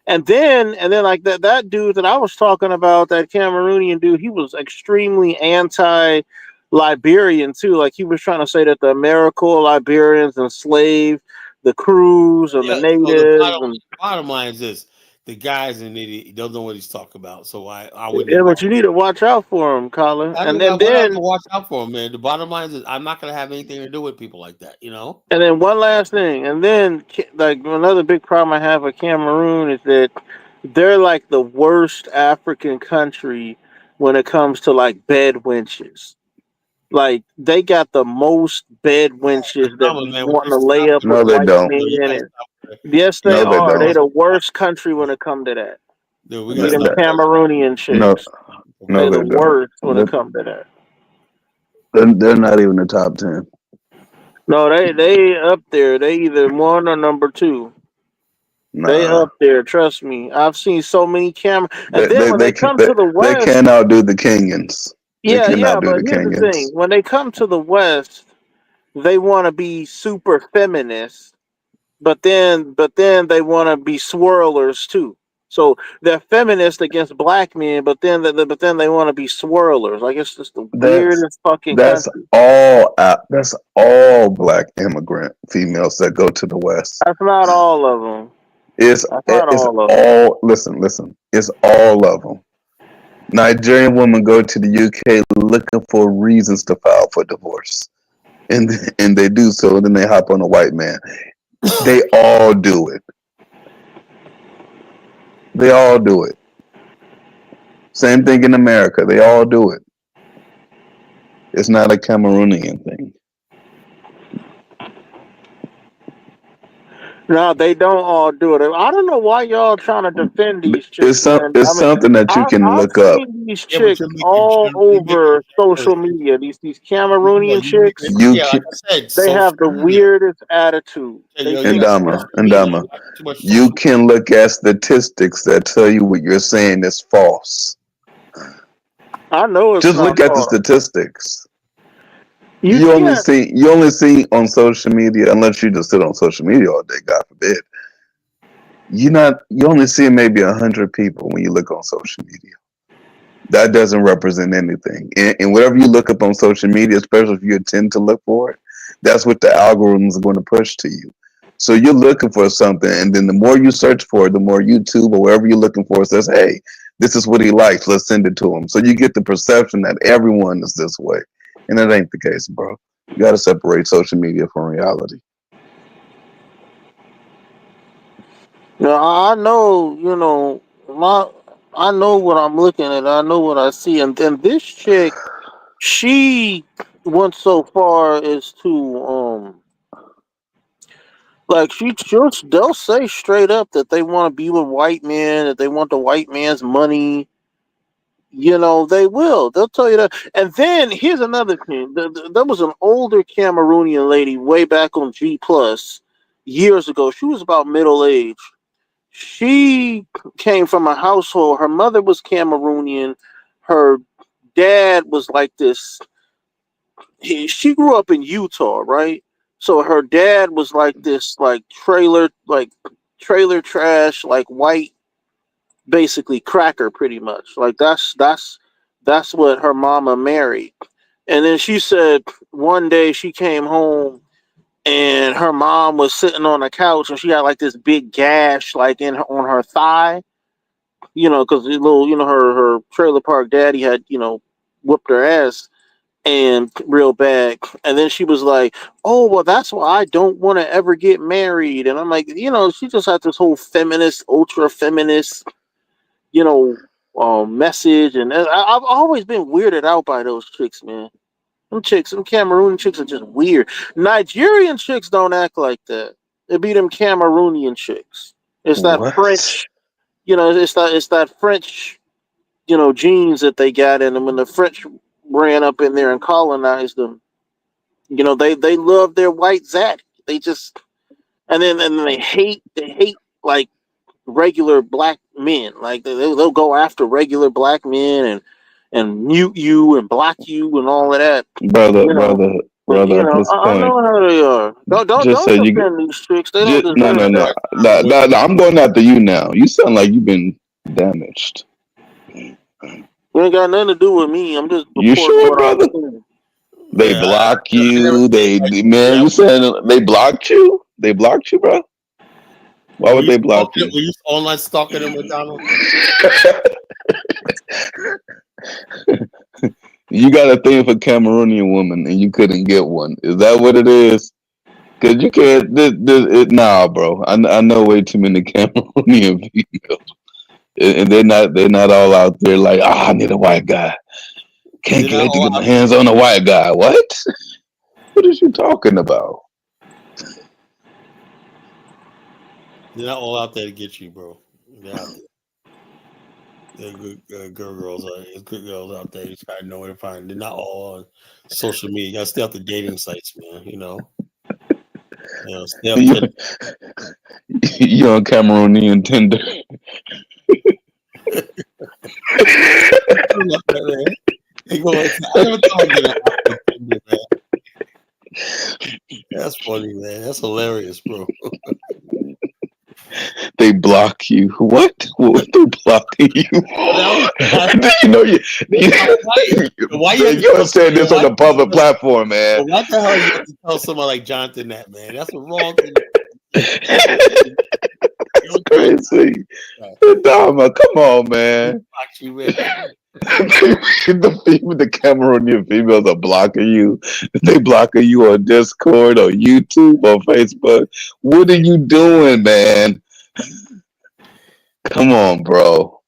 and then like that dude that I was talking about, that Cameroonian dude, he was extremely anti Liberian too. Like he was trying to say that the Americal Liberians enslaved the crews and the Yeah. So the natives and bottom line is this: the guy's an idiot. He doesn't know what he's talking about. So I wouldn't yeah, even. but you need to watch out for him, Colin. I And mean, I and would have to then watch out for him, man. The bottom line is I'm not gonna have anything to do with people like that. and then one last thing, and then like another big problem I have with Cameroon is that they're like the worst African country when it comes to like bed wenches. Like they got the most bed wenches that Common be man, would wanting you to lay stop? up with No, they white don't. You men. gotta And stop with that. yes, You they No, gotta they are. They don't. the worst country when it come to that. Dude, we gotta Th- Them stop. th- Cameroonian No, chicks. no, They the they don't. worst when it come to that. They're not even the top 10. No, they up there. They either one or number two. They Nah, up there. Trust me. I've seen so many camera. And they then they when they they can come they, to the they west, can't outdo the Kenyans. They yeah, cannot yeah. do But the here's the thing: Kenyans. when they come to the west, they want to be super feminist, but then they want to be swirlers too. So they're feminist against black men, but then they want to be swirlers. Like it's just the That's weirdest fucking that's country. that's all black immigrant females that go to the West. That's not all of them. It's That's not it's all of them. all listen. It's all of them. Nigerian women go to the UK looking for reasons to file for divorce, and and they do so. And then they hop on a white man. They all do it. They all do it. Same thing in America. They all do it. It's not a Cameroonian thing. No, they don't all do it. I don't know why y'all trying to defend these chicks, man. I It's mean, something that you can I've look up. seen these Yeah, but chicks all you're making over social media. These Cameroonian chicks, You yeah, like can, I said, they social have the media. weirdest attitude. Yeah, They you think got too much Ndama, social media. Ndama. You got too much You social. can look at statistics that tell you what you're saying is false. I know it's Just not look at the false. statistics. You can't. You only see on social media, unless you just sit on social media all day, God forbid. You only see maybe 100 people when you look on social media. That doesn't represent anything. And whatever you look up on social media, especially if you intend to look for it, that's what the algorithms are going to push to you. So you're looking for something, and then the more you search for it, the more YouTube or wherever you're looking for says, hey, this is what he likes, let's send it to him. So you get the perception that everyone is this way. And that ain't the case, bro. You got to separate social media from reality. I know. I know what I'm looking at. I know what I see. And then this chick, she went so far as to like they'll say straight up that they want to be with white men, that they want the white man's money. They will. They'll tell you that. And then here's another thing. There was an older Cameroonian lady way back on G Plus years ago. She was about middle age. She came from a household. Her mother was Cameroonian. Her dad was like this. She grew up in Utah, right? So her dad was like this, trailer trash, like white, basically cracker, pretty much. Like that's what her mama married. And then she said one day she came home and her mom was sitting on the couch and she had like this big gash like on her thigh, because her trailer park daddy had whooped her ass and real bad. And then she was like, "Oh, well, that's why I don't want to ever get married." And I'm like, she just had this whole feminist, ultra feminist, you know, message. And I've always been weirded out by those chicks, man. Them Cameroonian chicks are just weird. Nigerian chicks don't act like that. It be them Cameroonian chicks. It's that What? French, it's that French, genes that they got in them. When the French ran up in there and colonized them, they love their white Zach. They just and then they hate like regular black men. Like they'll go after regular black men and mute you and block you and all of that. Brother, You know, brother, but brother, at this I point, know how they are. just so Don't you defend these chicks. They don't just no, deserve no, no, that. no, I'm going after you now. You sound like you've been damaged. It ain't got nothing to do with me. I'm just You reporting sure, what I'm brother? seeing. They Yeah, block I never you. did like Man, that. you saying they blocked you? They blocked you, bro? Why would they block you? Were you online stalking them, McDonald? You got a thing for Cameroonian women, and you couldn't get one. Is that what it is? Cause you can't. Nah, bro. I know way too many Cameroonian females, and they're not all out there like, I need a white guy. Can't They're not wait to all get my out. hands on a white guy. What? What is you talking about? They're not all out there to get you, bro. They're out there. There are good girls. There's good girls out there. You just gotta know where to find. They're not all on social media. You gotta stay off the dating sites, man. Stay off You, Tinder. you on Cameroonian Tinder? I never thought I'd get on Tinder, man. That's funny, man. That's hilarious, bro. They block you. What? What they blocking you? Do you know Why you have to you tell understand this on a public platform, man? why the hell you have to tell someone like Jonathan that, man? That's the wrong thing. It's crazy. Dama, come on, man. The Cameroonian females are blocking you. They blocking you on Discord or YouTube or Facebook. What are you doing, man? Come on, bro.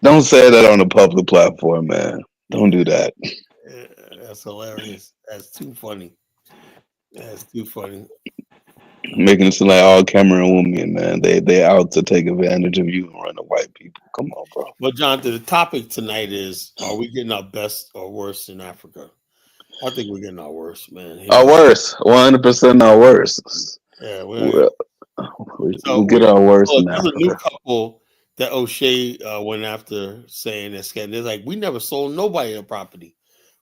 Don't say that on a public platform, man. Don't do that. Yeah, that's hilarious. That's too funny. That's too funny. Making it seem like all Cameroon women, man, they out to take advantage of you and run the white people. Come on, bro. Well, Jonathan, the topic tonight is: are we getting our best or worse in Africa? I think we're getting our worst, man. You Our know, worst, 100% our worst. yeah. We, So we get our worst in there's a new Africa. couple that O'Shea went after saying this scam. They're like, we never sold nobody a property.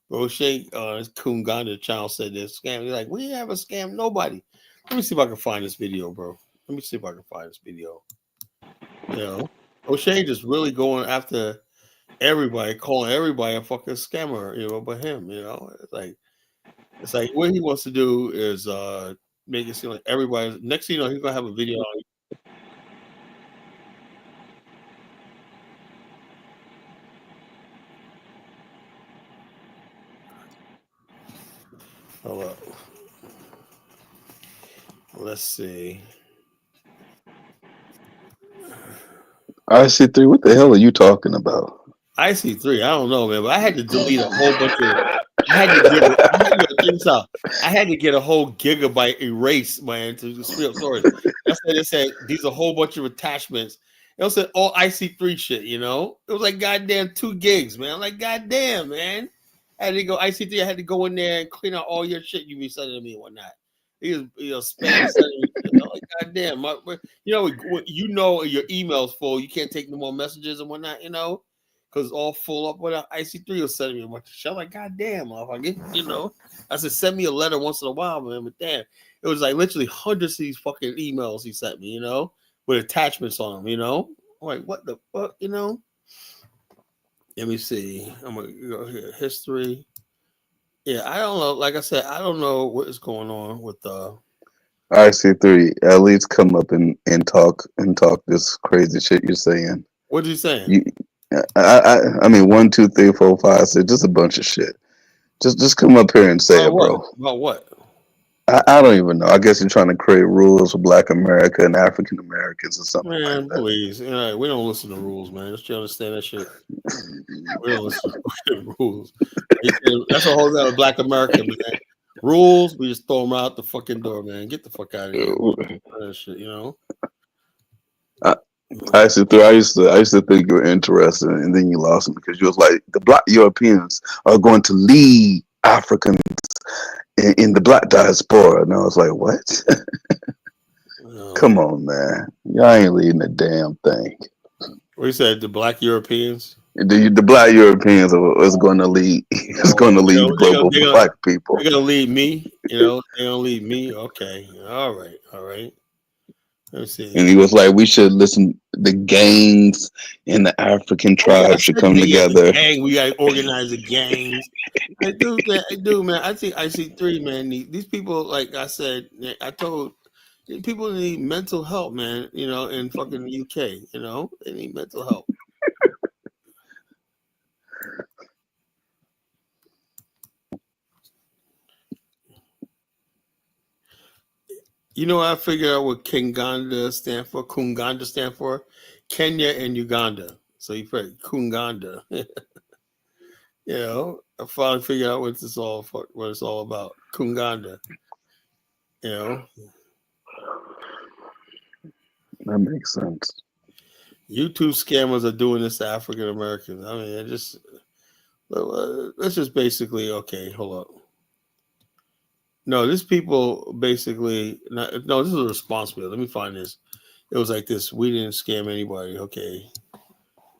But O'Shea, Kunganda child said this scam. They're like, we haven't scammed nobody. Let me see if I can find this video, bro. Let me see if I can find this video. You know, O'Shea just really going after everybody, calling everybody a fucking scammer, you know, but him, you know, it's like what he wants to do is make it seem like everybody. Next thing you know, he's gonna have a video on. Hold up. Let's see. IC3, what the hell are you talking about? IC3, I don't know, man, but I had to delete a whole bunch of. I had to get. I had to think so. I had to get a whole gigabyte erase, man, to speed up storage. That's why they said these a whole bunch of attachments. It was all IC3 shit, you know. It was like goddamn 2 gigs, man. I'm like goddamn, man. I had to go IC3. I had to go in there and clean out all your shit you be sending to me and whatnot. He was spam sending me shit. I'm like goddamn, you know your email's full. You can't take no more messages and whatnot, you know. Because all full up with IC3 was sending me a bunch of shit. I'm like, God damn, motherfucker. You know, I said, send me a letter once in a while, man. But damn, it was like literally hundreds of these fucking emails he sent me, you know, with attachments on them, you know. I'm like, what the fuck, you know? Let me see. I'm going to go here. History. Yeah, I don't know. Like I said, I don't know what is going on with IC3, at least come up and talk this crazy shit you're saying. what are you saying? You, I mean, 1, 2, 3, 4, 5, 6, just a bunch of shit. Just come up here and say About it, what? bro. About what? I don't even know. I guess you're trying to create rules for Black America and African Americans or something like Man, that. please. You know, we don't listen to rules, man. Don't you understand that shit? We don't listen to rules. That's a whole lot of Black America, man. Rules, we just throw them out the fucking door, man. Get the fuck out of here, man. That shit, you know. I, I used to think you were interested, and then you lost me because you was like the Black Europeans are going to lead Africans in the Black diaspora, and I was like, what? Come on, man, y'all ain't leading a damn thing. What you said? The Black Europeans? The Black Europeans is going to lead. Is Oh, going to lead the global Black people. they're gonna lead me. You know, they're gonna lead me. Okay, all right, all right. Let me And see. he was like, we should listen. The gangs and the African Oh yeah, I tribes should said come that. Yeah, the together. gang. We gotta organize the gangs. I do, man. I think IC3, man. These people, like I said, I told people need mental help, man. You know, in fucking UK, you know, they need mental help. You know, I figured out what Kinganda stand for. Kunganda stand for Kenya and Uganda. So you put Kunganda. You know, I finally figured out what it's all about. Kunganda. You know, That makes sense. YouTube scammers are doing this to African Americans. I mean, let's just basically okay. Hold up. No, this people basically no. This is a responsibility. Let me find this. It was like this. We didn't scam anybody. Okay,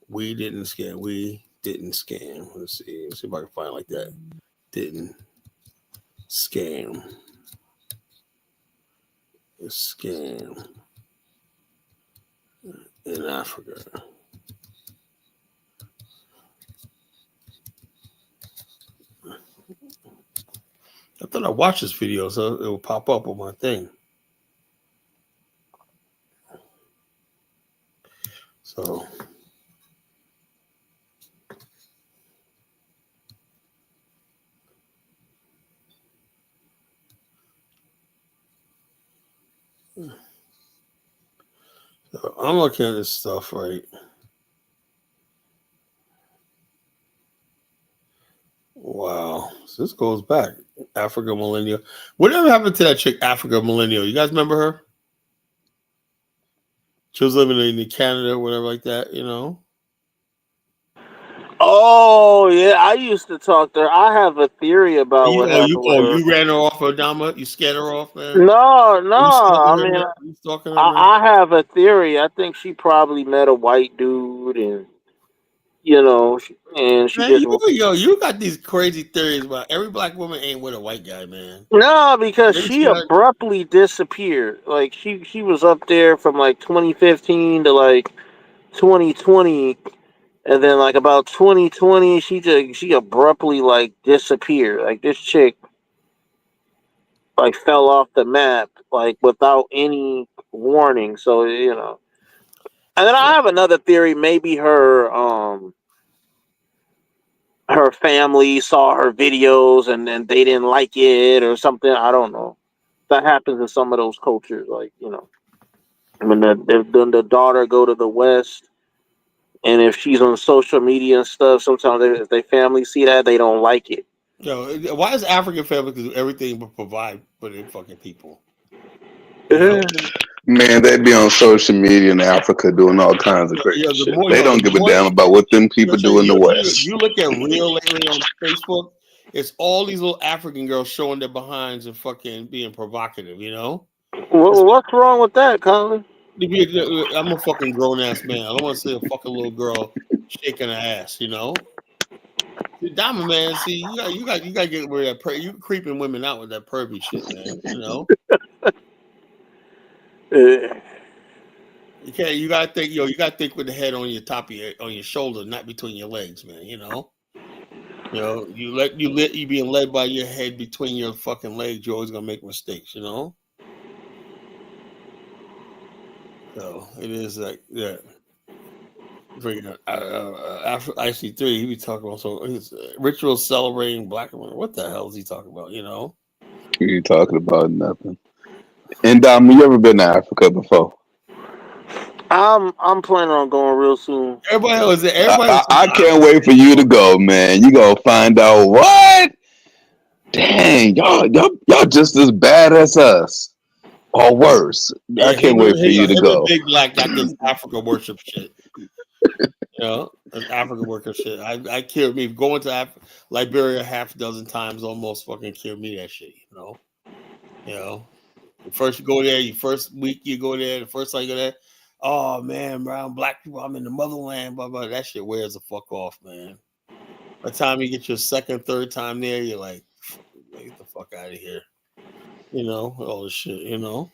we didn't scam. We didn't scam. Let's see. Let's see if I can find it like that. Didn't scam. Scam in Africa. I thought I watched this video, so it will pop up on my thing. So I'm looking at this stuff, right? This goes back. Africa Millennial. Whatever happened to that chick, Africa Millennial? You guys remember her? She was living in Canada or whatever like that, you know? Oh yeah, I used to talk to her. I have a theory about what happened with her. You ran her off, Adama? You scared her off, man? No, no. You I stalking her, mean, man? You stalking her, man? I have a theory. I think she probably met a white dude, and you know, and she Man, just you got these crazy theories about every black woman ain't with a white guy, man. no, because Maybe she she got, abruptly disappeared. Like she was up there from like 2015 to like 2020, and then like about 2020, she abruptly like disappeared. Like this chick like fell off the map like without any warning. So you know, and then I have another theory. Maybe her family saw her videos and then they didn't like it or something. I don't know. That happens in some of those cultures, like you know, when the daughter go to the West, and if she's on social media and stuff, sometimes if their family see that, they don't like it. why is African families do everything but provide for their fucking people? You know? Man, they be on social media in Africa doing all kinds of crazy shit. They don't give a damn about what them people do in the West. You look at real lately on Facebook, it's all these little African girls showing their behinds and fucking being provocative, you know? What's wrong with that, Colin? I'm a fucking grown ass man. I don't want to see a fucking little girl shaking her ass, you know? Diamond man, see, you got to get rid of that. You creeping women out with that pervy shit, man. You know? You gotta think, you gotta think with the head on your top of on your shoulder, not between your legs, man. You know, you being led by your head between your fucking legs. You're always gonna make mistakes, you know. So it is like yeah. After IC3, he be talking about rituals celebrating black women. What the hell is he talking about? You know, You talking about nothing. And you ever been to Africa before? I'm planning on going real soon. I can't wait for you to go, man. You gonna find out what? Dang, y'all just as bad as us, or worse. Yeah, I can't wait for you to go. Big Black got this Africa worship shit. You know, that's Africa worker shit. I killed me going to Liberia half a dozen times. Almost fucking killed me that shit. You know. First you go there, first week you go there, the first time you go there, oh man, brown black people, I'm in the motherland, blah blah. That shit wears the fuck off, man. By the time you get your second, third time there, you're like, get the fuck out of here. You know, all this shit, you know.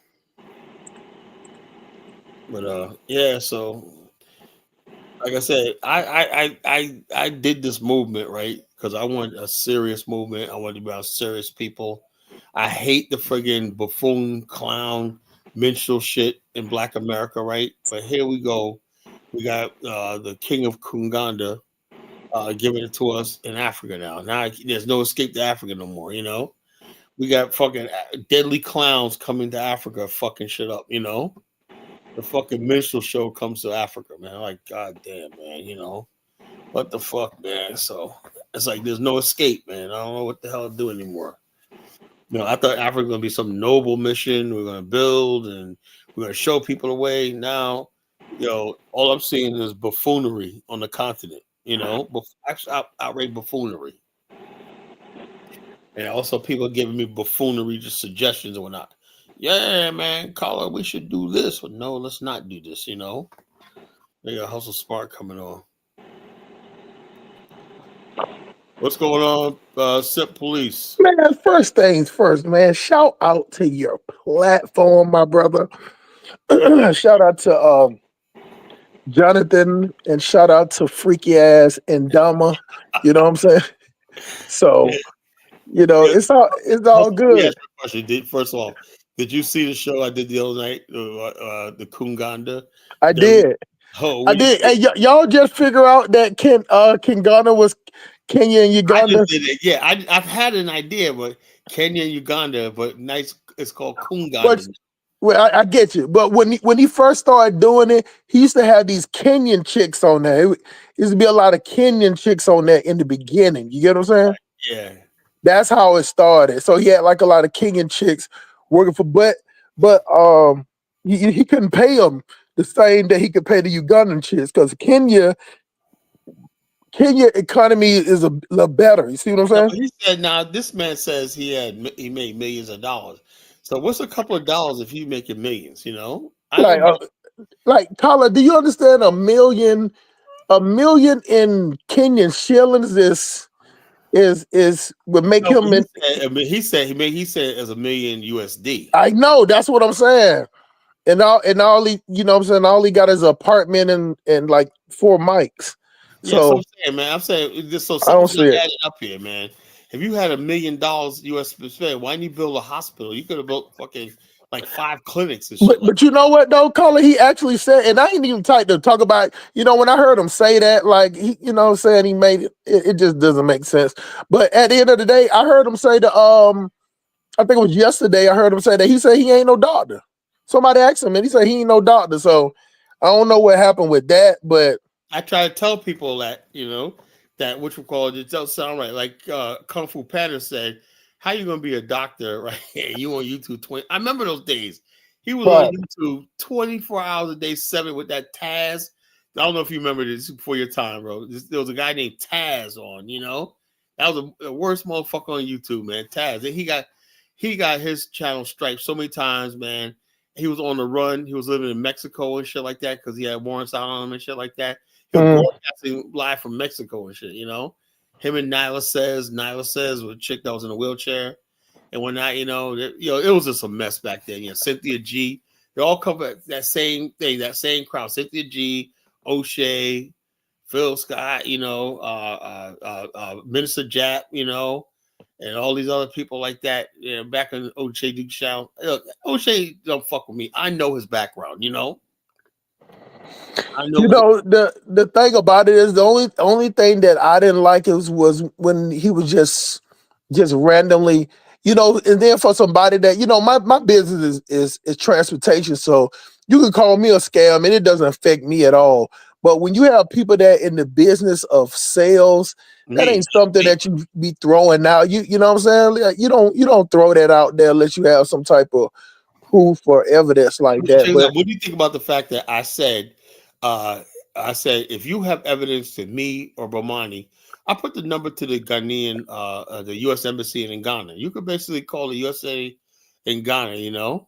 But yeah, so like I said, I did this movement, right? Because I want a serious movement. I want to be about serious people. I hate the friggin' buffoon, clown, minstrel shit in Black America, right? But here we go. We got the king of Kunganda giving it to us in Africa now. Now there's no escape to Africa no more, you know? We got fucking deadly clowns coming to Africa, fucking shit up, you know? The fucking minstrel show comes to Africa, man. Like, goddamn, man, you know? What the fuck, man? So it's like there's no escape, man. I don't know what the hell to do anymore. You know, I thought Africa was going to be some noble mission. We're going to build and we're going to show people the way. Now, all I'm seeing is buffoonery on the continent, you know, outright buffoonery. And also people giving me buffoonery, just suggestions and whatnot. Yeah, man, caller, we should do this. But no, let's not do this, you know. They got Hustle Spark coming on. What's going on, SIP Police? Man, first things first, man. Shout out to your platform, my brother. Shout out to Jonathan and shout out to freaky ass Ndama. You know what I'm saying? So, it's all good. Yes, question. First of all, did you see the show I did the other night, the Kunganda? I did. I did. Hey, y'all just figure out that Kingana was Kenya and Uganda. I just did it. Yeah, I've had an idea, but Kenya and Uganda, but nice. It's called Kunganda. Well, I get you, but when he first started doing it, he used to have these Kenyan chicks on there. It used to be a lot of Kenyan chicks on there in the beginning. You get what I'm saying? Yeah. That's how it started. So he had like a lot of Kenyan chicks working for, but he couldn't pay them the same that he could pay the Ugandan chicks because Kenya economy is a little better. You see what I'm No, saying? he said now this man says he made millions of dollars. So what's a couple of dollars if you making millions? You know, I Like, know. like Carla, do you understand a million in Kenyan shillings is would make No, but him he in, said. I mean, he said as a million USD. I know that's what I'm saying. And all he, you know what I'm saying, all he got is an apartment and like 4 mics. Yeah, so So I'm saying, man, I'm saying this. So I don't something's not see it. adding up here, man. If you had $1 million US spend, why didn't you build a hospital? You could have built fucking like 5 clinics and shit like. But you know what though, Colin, he actually said, and I ain't even typed to talk about, when I heard him say that, like he, saying he made it just doesn't make sense. But at the end of the day, I heard him say I think it was yesterday, I heard him say that he said he ain't no doctor. Somebody asked him and he said he ain't no doctor. So I don't know what happened with that, but I try to tell people that, that which we call it don't sound right. Like Kung Fu Panda said, how you gonna be a doctor, right? You on YouTube 20. I remember those days. He was on but YouTube 24 hours a day, 7 with that Taz. I don't know if you remember this before your time, bro. There was a guy named Taz on, That was the worst motherfucker on YouTube, man. Taz. And he got his channel striped so many times, man. He was on the run. He was living in Mexico and shit like that because he had warrants out on him and shit like that. He was broadcasting live from Mexico and shit, Him and Nyla says with a chick that was in a wheelchair. And when I, it was just a mess back then. Cynthia G. They all cover that same thing, that same crowd. Cynthia G, O'Shea, Phil Scott, Minister Jap, and all these other people like that. Back in O'Shea Duke Show. Look, O'Shea don't fuck with me. I know his background, I know the thing about it is the only thing that I didn't like was when he was just randomly, and then for somebody that, my business is transportation, so you can call me a scam and it doesn't affect me at all. But when you have people that in the business of sales, that ain't something that you be throwing out. You know what I'm saying? Like, you don't throw that out there unless you have some type of proof or evidence like that. But What do you think about the fact that I said if you have evidence to me or Bomani, I put the number to the Ghanaian, the U.S. embassy in Ghana. You could basically call the USA in Ghana,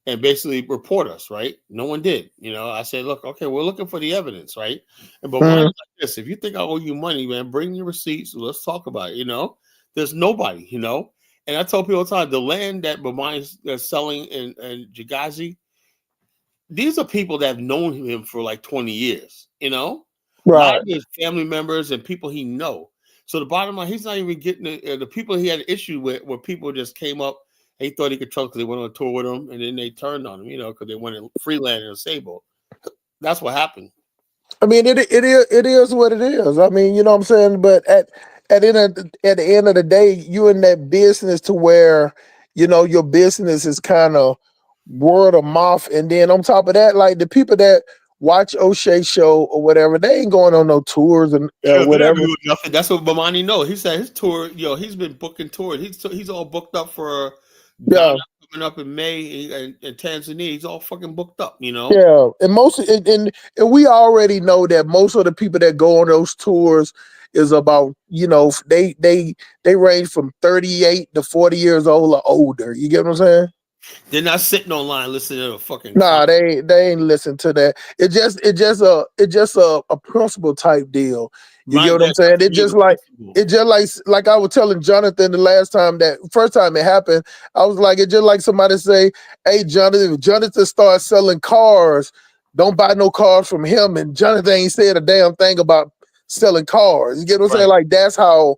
and basically report us, right? No one did. I said, look, okay, we're looking for the evidence, right? And Bomani like this: if you think I owe you money, man, bring your receipts. Let's talk about it. There's nobody, And I tell people all the time, the land that Bomani is selling in Jagazi, these are people that have known him for like 20 years, A lot right. of his family members and people he know. So the bottom line, he's not even getting the people he had an issue with where people just came up and he thought he could trust because they went on a tour with him and then they turned on him, because they wanted Freeland and Sable. That's what happened. I mean, it is what it is. I mean, you know what I'm saying. But at the end of the day, you in that business to where your business is kind of word of mouth, and then on top of that, like the people that watch O'Shea show or whatever, they ain't going on no tours and They're not whatever. doing nothing. That's what Bomani knows. He said his tour, he's been booking tours. He's all booked up for Ghana Yeah, coming up in May and Tanzania. He's all fucking booked up, yeah, and and we already know that most of the people that go on those tours is about they range from 38 to 40 years old or older. You get what I'm saying? They're not sitting online listening to a fucking Nah, they ain't listen to that. It just a principle type deal. You get right. what I'm saying? It just like I was telling Jonathan the last time, that first time it happened, I was like, it just like somebody say, "Hey, Jonathan, if Jonathan starts selling cars, don't buy no cars from him." And Jonathan ain't said a damn thing about selling cars. You get what I'm saying? Right. Like that's how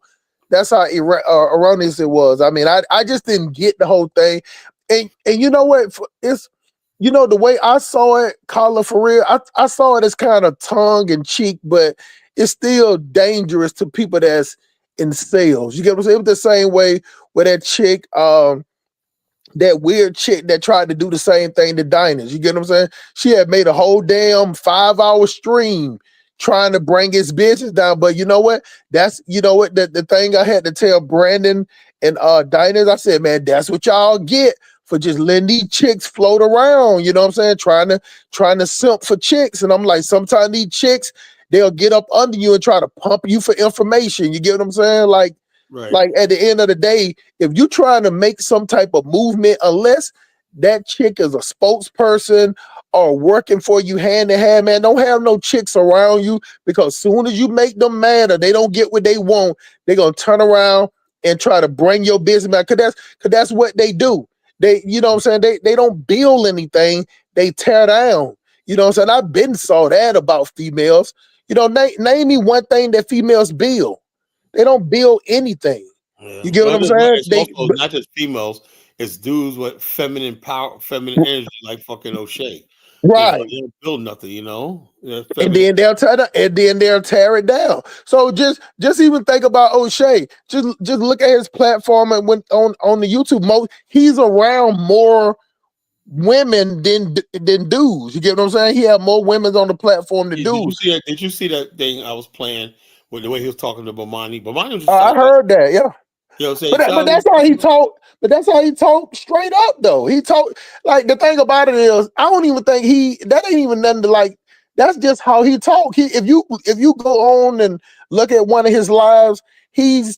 erroneous it was. I mean, I just didn't get the whole thing. And you know what? It's the way I saw it, Carla, for real, I saw it as kind of tongue in cheek, but it's still dangerous to people that's in sales. You get what I'm saying? It was the same way with that chick, that weird chick that tried to do the same thing to diners. You get what I'm saying? She had made a whole damn 5-hour stream trying to bring his business down. But you know what? The thing I had to tell Brandon and diners. I said, man, that's what y'all get for just letting these chicks float around. You know what I'm saying? Trying to simp for chicks. And I'm like, sometimes these chicks, they'll get up under you and try to pump you for information. You get what I'm saying? Like at the end of the day, if you're trying to make some type of movement, unless that chick is a spokesperson or working for you hand in hand, man, don't have no chicks around you, because soon as you make them mad or they don't get what they want, they're gonna turn around and try to bring your business back. Cause that's what they do. They, you know what I'm saying? They don't build anything, they tear down. You know what I'm saying? I've been saw that about females. You know, name me one thing that females build. They don't build anything. Yeah. You get what Well, I'm saying? it's also not just females, it's dudes with feminine power, feminine energy, like fucking O'Shea. You know, right. they don't build nothing, you know? Yeah, And feminine. then they'll tear it down. So just even think about O'Shea. Just look at his platform and when on the YouTube. He's around more women than dudes. You get what I'm saying? He had more women on the platform than Did you dudes. see that? Did you see that thing I was playing with the way he was talking to Bomani? Bomani was just I like, heard that, yeah. you know what I'm saying? But that's how he talked. But that's how he talked straight up, though. He talked like, the thing about it is, I don't even think that ain't even nothing to like. That's just how he talk. If you go on and look at one of his lives,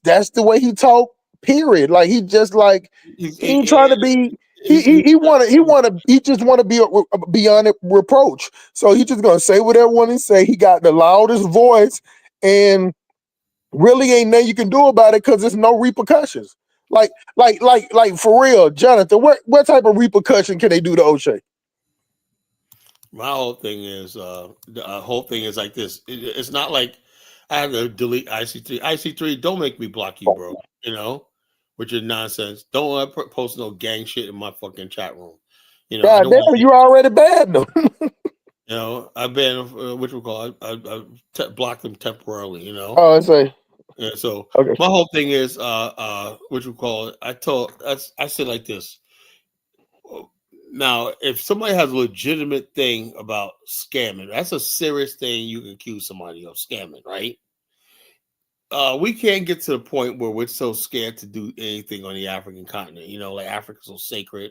that's the way he talk. Period. Like, he just like, he ain't trying to be. He just want to be beyond reproach. So he just gonna say whatever one he say. He got the loudest voice, and really ain't nothing you can do about it because there's no repercussions. Like for real, Jonathan, what type of repercussion can they do to O'Shea? My whole thing is, the whole thing is like this. It's not like I have to delete IC3. IC3, don't make me block you, bro. You know, with your nonsense. Don't post no gang shit in my fucking chat room. You know, I God don't want damn, to. you already banned them. You know, I've been which we call I blocked them temporarily. You know, Oh, I say, yeah. So okay. my whole thing is, which we call I said like this. Now, if somebody has a legitimate thing about scamming, that's a serious thing you can accuse somebody of scamming, right? We can't get to the point where we're so scared to do anything on the African continent, you know, like Africa's so sacred,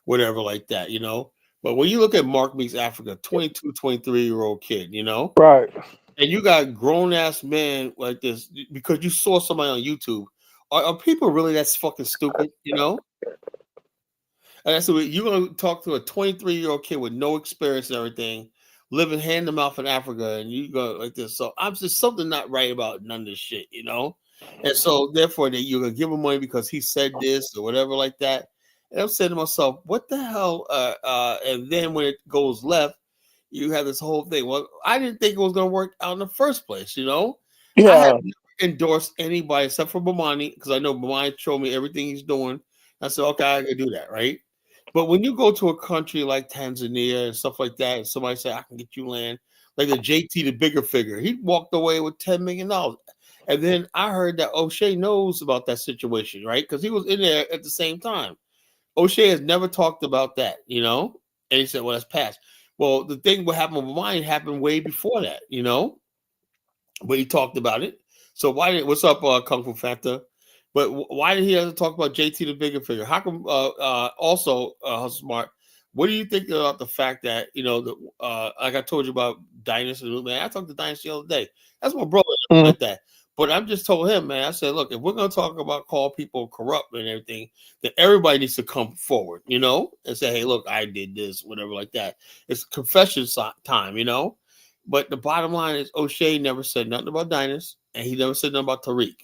whatever, like that, you know. But when you look at Mark Meeks Africa, 22, 23-year-old kid, you know, Right. and you got grown ass men like this because you saw somebody on YouTube. Are people really that fucking stupid, you know? And I said, well, you're going to talk to a 23-year-old kid with no experience and everything, living hand to mouth in Africa, and you go like this. So I'm just something not right about none of this shit, you know? And so therefore that you're going to give him money because he said this or whatever like that. And I'm saying to myself, what the hell? And then when it goes left, you have this whole thing. Well, I didn't think it was going to work out in the first place, you know? I Yeah. have never endorsed anybody except for Bomani because I know Bomani showed me everything he's doing. I said, okay, I can do that, right? But when you go to a country like Tanzania and stuff like that, and somebody say, I can get you land, like the JT, the bigger figure, he walked away with $10 million. And then I heard that O'Shea knows about that situation, right? Because he was in there at the same time. O'Shea has never talked about that, you know? And he said, well, that's past. Well, the thing what happened with mine happened way before that, you know? But he talked about it. So what's up, Kung Fu Fanta? But why did he have to talk about JT the bigger figure? How come? Also, Smart. What do you think about the fact that like I told you about Dynasty? Man, I talked to Dynasty the other day. That's my brother, like that. But I'm just told him, man. I said, look, if we're gonna talk about call people corrupt and everything, then everybody needs to come forward, you know, and say, hey, look, I did this, whatever, like that. It's confession time, you know. But the bottom line is O'Shea never said nothing about Dynasty, and he never said nothing about Tariq,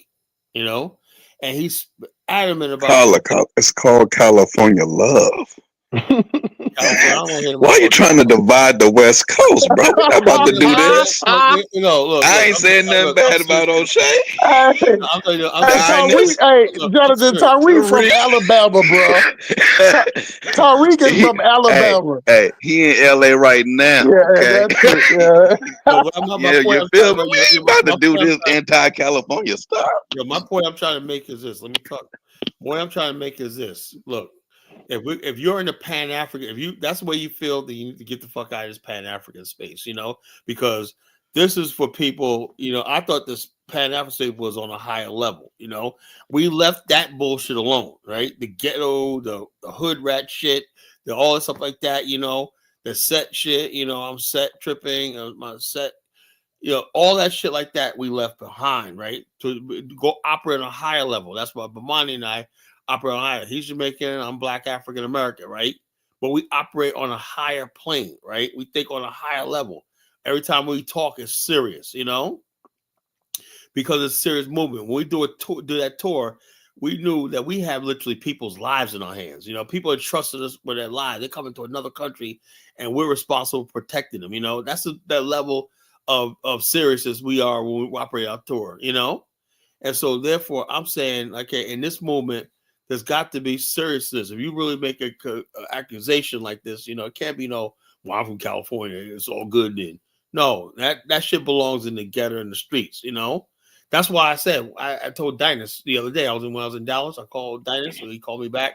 you know. And he's adamant about It's called California love. California. Why are you trying to divide the West Coast, bro? We're not about to do this. Look, I ain't saying nothing bad about O'Shea. Hey, Jonathan, Tariq from Alabama, bro. Tariq is from Alabama. Hey, he in LA right now. Yeah, Okay. that's it. Yeah. Yeah, you feel me? We ain't about to do this anti-California stuff. My point I'm trying to make is this. Let me talk. What I'm trying to make is this. Look, if you're in the Pan African, that's the way you feel, then you need to get the fuck out of this Pan African space, you know, because this is for people. You know, I thought this Pan-Africanism was on a higher level. We left that bullshit alone, right? The ghetto, the hood rat shit, all that stuff like that. The set shit. I'm set tripping. My set. All that shit like that we left behind, right? To go operate on a higher level. That's why Bamani and I operate on higher. He's Jamaican, I'm Black African American, right? But we operate on a higher plane, right? We think on a higher level. Every time we talk, it's serious, because it's a serious movement. When we do that tour, we knew that we have literally people's lives in our hands. People have trusted us with their lives. They come into another country, and we're responsible for protecting them. That's that level of seriousness we are when we operate our tour. And so therefore, I'm saying, okay, in this movement, there's got to be seriousness. If you really make an accusation like this, it can't be well, I'm from California, it's all good then. No, that shit belongs in the ghetto and the streets. That's why I said, I told Dynas the other day, when I was in Dallas, I called Dynas, so he called me back,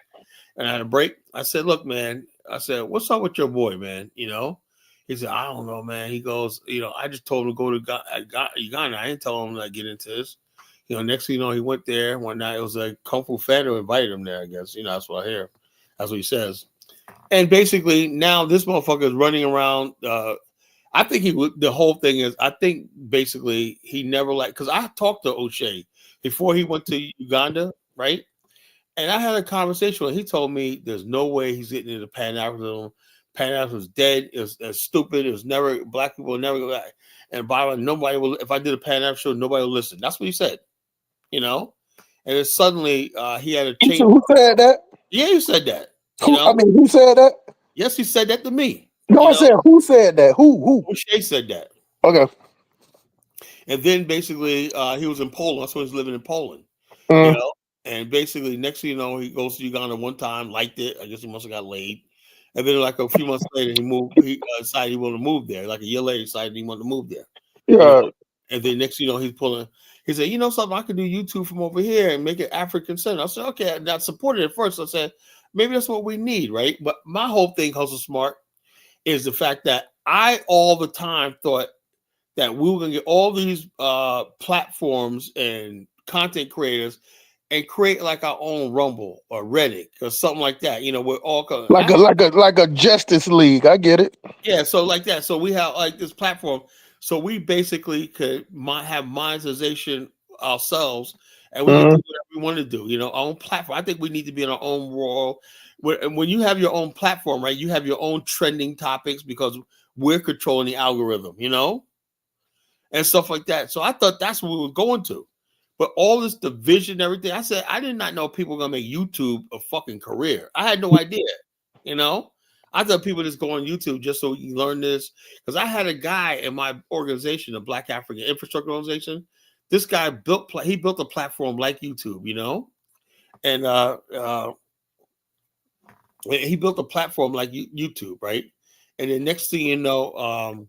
and I had a break. I said, look, man, what's up with your boy, man? He said, I don't know, man. He goes, I just told him to go to Uganda. I didn't tell him to get into this. Next thing you know, he went there one night. It was a Kung Fu fan who invited him there, I guess. That's what I hear. That's what he says. And basically, now this motherfucker is running around. I think the whole thing is, I think basically he never because I talked to O'Shea before he went to Uganda, right? And I had a conversation with him. He told me there's no way he's getting into Pan-Africanism. Pan-Africanism was dead. It was stupid. It was never, black people would never go back. And by the way, nobody will, if I did a Pan-African show, nobody will listen. That's what he said, And then suddenly he had a change. Who said that? Yeah, he said that. Who said that? Yes, he said that to me. No, I said, who said that? Who? O'Shea said that. Okay. And then basically he was in Poland. That's when he was living in Poland. And basically next thing you know, he goes to Uganda one time, liked it. I guess he must have got laid. And then like a few months later, he decided he wanted to move there. Like a year later, he decided he wanted to move there. Yeah. And then next thing you know, he said, something, I could do YouTube from over here and make it African centered. I said, okay, and I supported it first. I said, maybe that's what we need, right? But my whole thing, Hustle Smart, is the fact that I all the time thought that we were going to get all these platforms and content creators and create like our own Rumble or Reddit or something like that. We're all like a Justice League. I get it. Yeah, so like that. So we have like this platform. So we basically could have monetization ourselves, and we can do whatever we want to do. Our own platform. I think we need to be in our own world. When you have your own platform, right, you have your own trending topics because we're controlling the algorithm, and stuff like that. So I thought that's what we were going to. But all this division, everything, I said, I did not know people were going to make YouTube a fucking career. I had no idea, I thought people just go on YouTube just so you learn this. Because I had a guy in my organization, the Black African Infrastructure Organization. This guy built a platform like YouTube, and he built a platform like YouTube, right? And then next thing you know,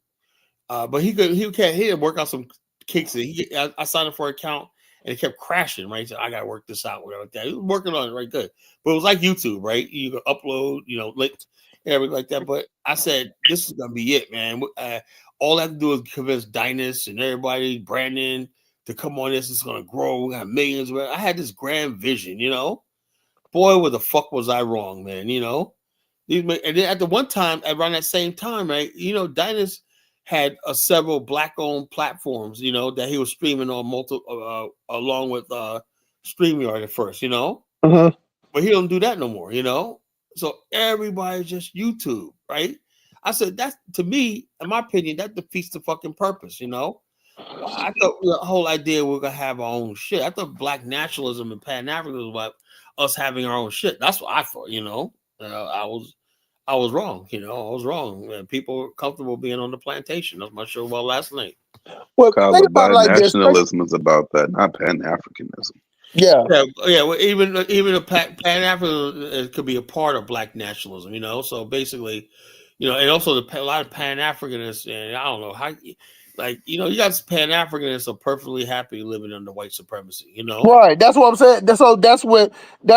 but he didn't work out some kicks. I signed up for an account and it kept crashing, right? So I got to work this out, whatever like that. He was working on it, right? Good. But it was like YouTube, right? You can upload, links, everything like that. But I said, this is going to be it, man. All I have to do is convince Dynas and everybody, Brandon, to come on this. It's going to grow. We got millions. I had this grand vision, Boy, where the fuck was I wrong, man, And then at the one time, around that same time, right, Dynas had several black-owned platforms, that he was streaming on along with StreamYard at first, But he don't do that no more, So everybody's just YouTube, right? I said that's, to me, in my opinion, that defeats the fucking purpose, I thought the whole idea we're gonna have our own shit. I thought black nationalism and Pan-Africanism was about us having our own shit. That's what I thought, I was wrong, I was wrong. People were comfortable being on the plantation. That's my show about last night. Well, think about it like nationalism is about that, not Pan-Africanism. Yeah. Well, even a Pan-Africanism could be a part of black nationalism, So basically, and also a lot of Pan-Africanists, and I don't know how, you got Pan-Africanists are perfectly happy living under white supremacy, Right. That's what I'm saying. That's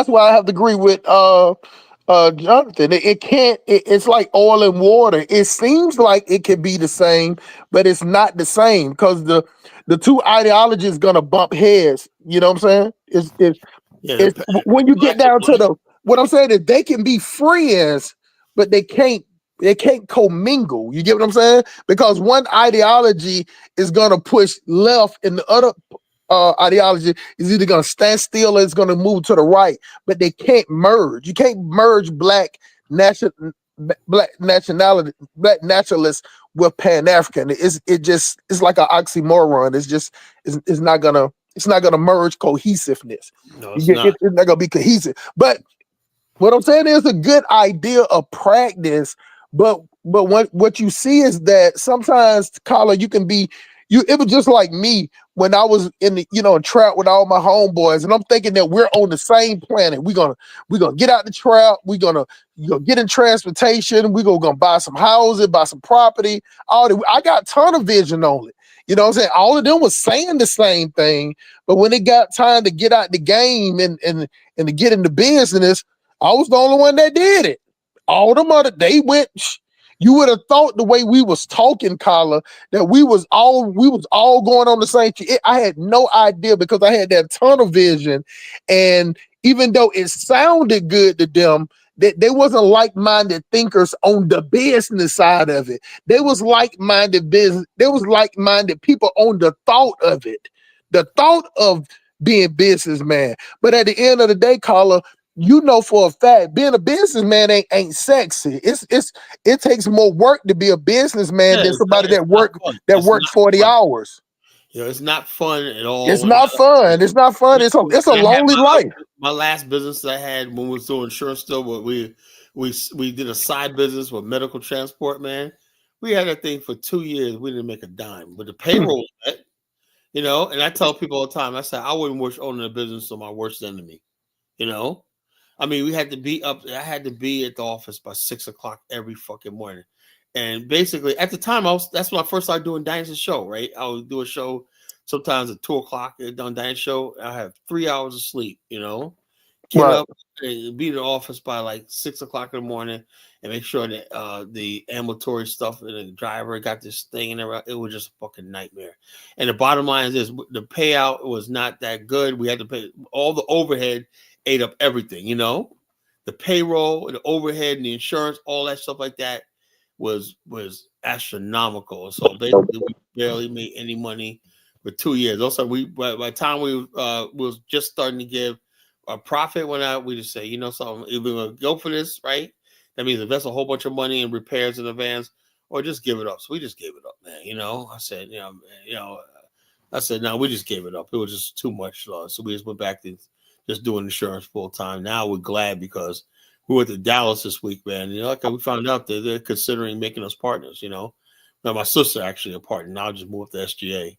why I have to agree with Jonathan. It can't. It's like oil and water. It seems like it could be the same, but it's not the same because the the two ideologies gonna bump heads. You know what I'm saying? It's when you get down to the what I'm saying is they can be friends, but they can't commingle. You get what I'm saying? Because one ideology is gonna push left, and the other ideology is either gonna stand still or it's gonna move to the right. But they can't merge. You can't merge black nationalists with Pan African. It's like an oxymoron. It's not gonna merge cohesiveness. No, it's not. It's not gonna be cohesive. But what I'm saying is a good idea of practice, but what you see is that sometimes, Carla, you can be it was just like me when I was in the trap with all my homeboys, and I'm thinking that we're on the same planet. We're gonna get out the trap, we're gonna get in transportation, we're gonna buy some houses, buy some property. I got tunnel vision on it. You know what I'm saying? All of them was saying the same thing, but when it got time to get out the game and to get into business, I was the only one that did it. All them other they went. You would have thought the way we was talking, Carla, that we was all going on the same. I had no idea because I had that tunnel vision, and even though it sounded good to them, that they wasn't like-minded thinkers on the business side of it. They was like-minded business. There was like-minded people on the thought of it, the thought of being businessman. But at the end of the day, Carla, you know for a fact being a businessman ain't sexy. It takes more work to be a businessman than somebody that worked 40 hours. It's not fun at all. It's not fun. It's not fun. It's a lonely life. My last business I had when we was doing insurance still, but we did a side business with medical transport, man. We had that thing for 2 years. We didn't make a dime, but the payroll, and I tell people all the time, I said, I wouldn't wish owning a business on my worst enemy, I mean, we had to be up. I had to be at the office by 6 o'clock every fucking morning. And basically, at the time, that's when I first started doing Diane's show, right? I would do a show sometimes at 2 o'clock on Diane's show. I have 3 hours of sleep, Get up and be in the office by like 6 o'clock in the morning and make sure that the ambulatory stuff and the driver got this thing and it was just a fucking nightmare. And the bottom line is this: the payout was not that good. We had to pay all the overhead. Ate up everything, the payroll, the overhead, and the insurance, all that stuff like that was astronomical. So basically, we barely made any money for 2 years. Also, by the time we was just starting to give a profit, we just say, something, either we're gonna go for this, right? That means invest a whole bunch of money in repairs in advance, or just give it up. So we just gave it up, man. I said, no, we just gave it up. It was just too much, so we just went back to just doing insurance full time. Now we're glad because we went to Dallas this week, man. We found out that they're considering making us partners. Now my sister actually a partner. Now I just moved to SGA.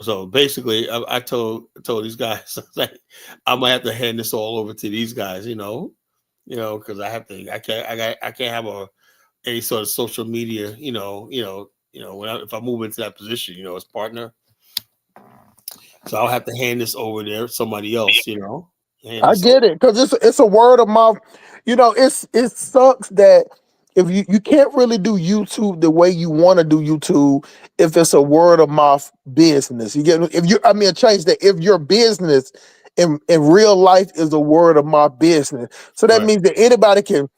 So basically, I told these guys, I might have to hand this all over to these guys. Because I can't have any sort of social media. If I move into that position, as partner. So I'll have to hand this over there to somebody else, I get it, because it's a word of mouth. It sucks that if you can't really do YouTube the way you want to do YouTube if it's a word of mouth business. You get change that if your business in real life is a word of mouth business. So that means that anybody can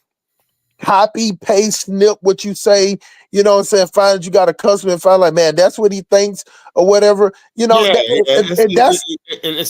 copy, paste, snip what you say, find you got a customer and find man, that's what he thinks or whatever, it's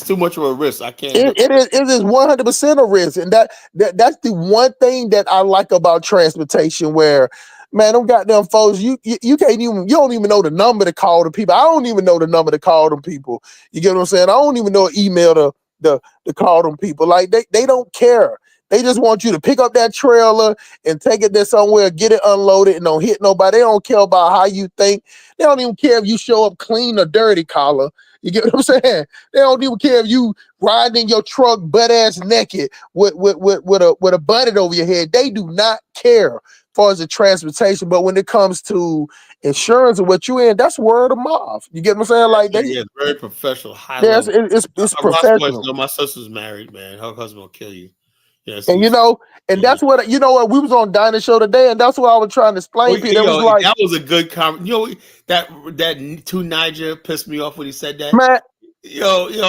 too much of a risk. I can't. It is 100% a risk. And that's the one thing that I like about transportation where, man, them goddamn folks, you can't even, you don't even know the number to call the people. I don't even know the number to call them people. You get what I'm saying? I don't even know an email to call them people. Like they don't care. They just want you to pick up that trailer and take it there somewhere, get it unloaded, and don't hit nobody. They don't care about how you think. They don't even care if you show up clean or dirty, Carla. You get what I'm saying? They don't even care if you riding in your truck butt ass naked with a bonnet over your head. They do not care as far as the transportation. But when it comes to insurance and what you in, that's word of mouth. You get what I'm saying? Like it's very professional, high level. It's professional. My sister's married, man. Her husband will kill you. Yeah, And and that's what we was on Dinah Show today, and that's what I was trying to explain to people. It was like, that was a good comment. That two Niger pissed me off when he said that. man,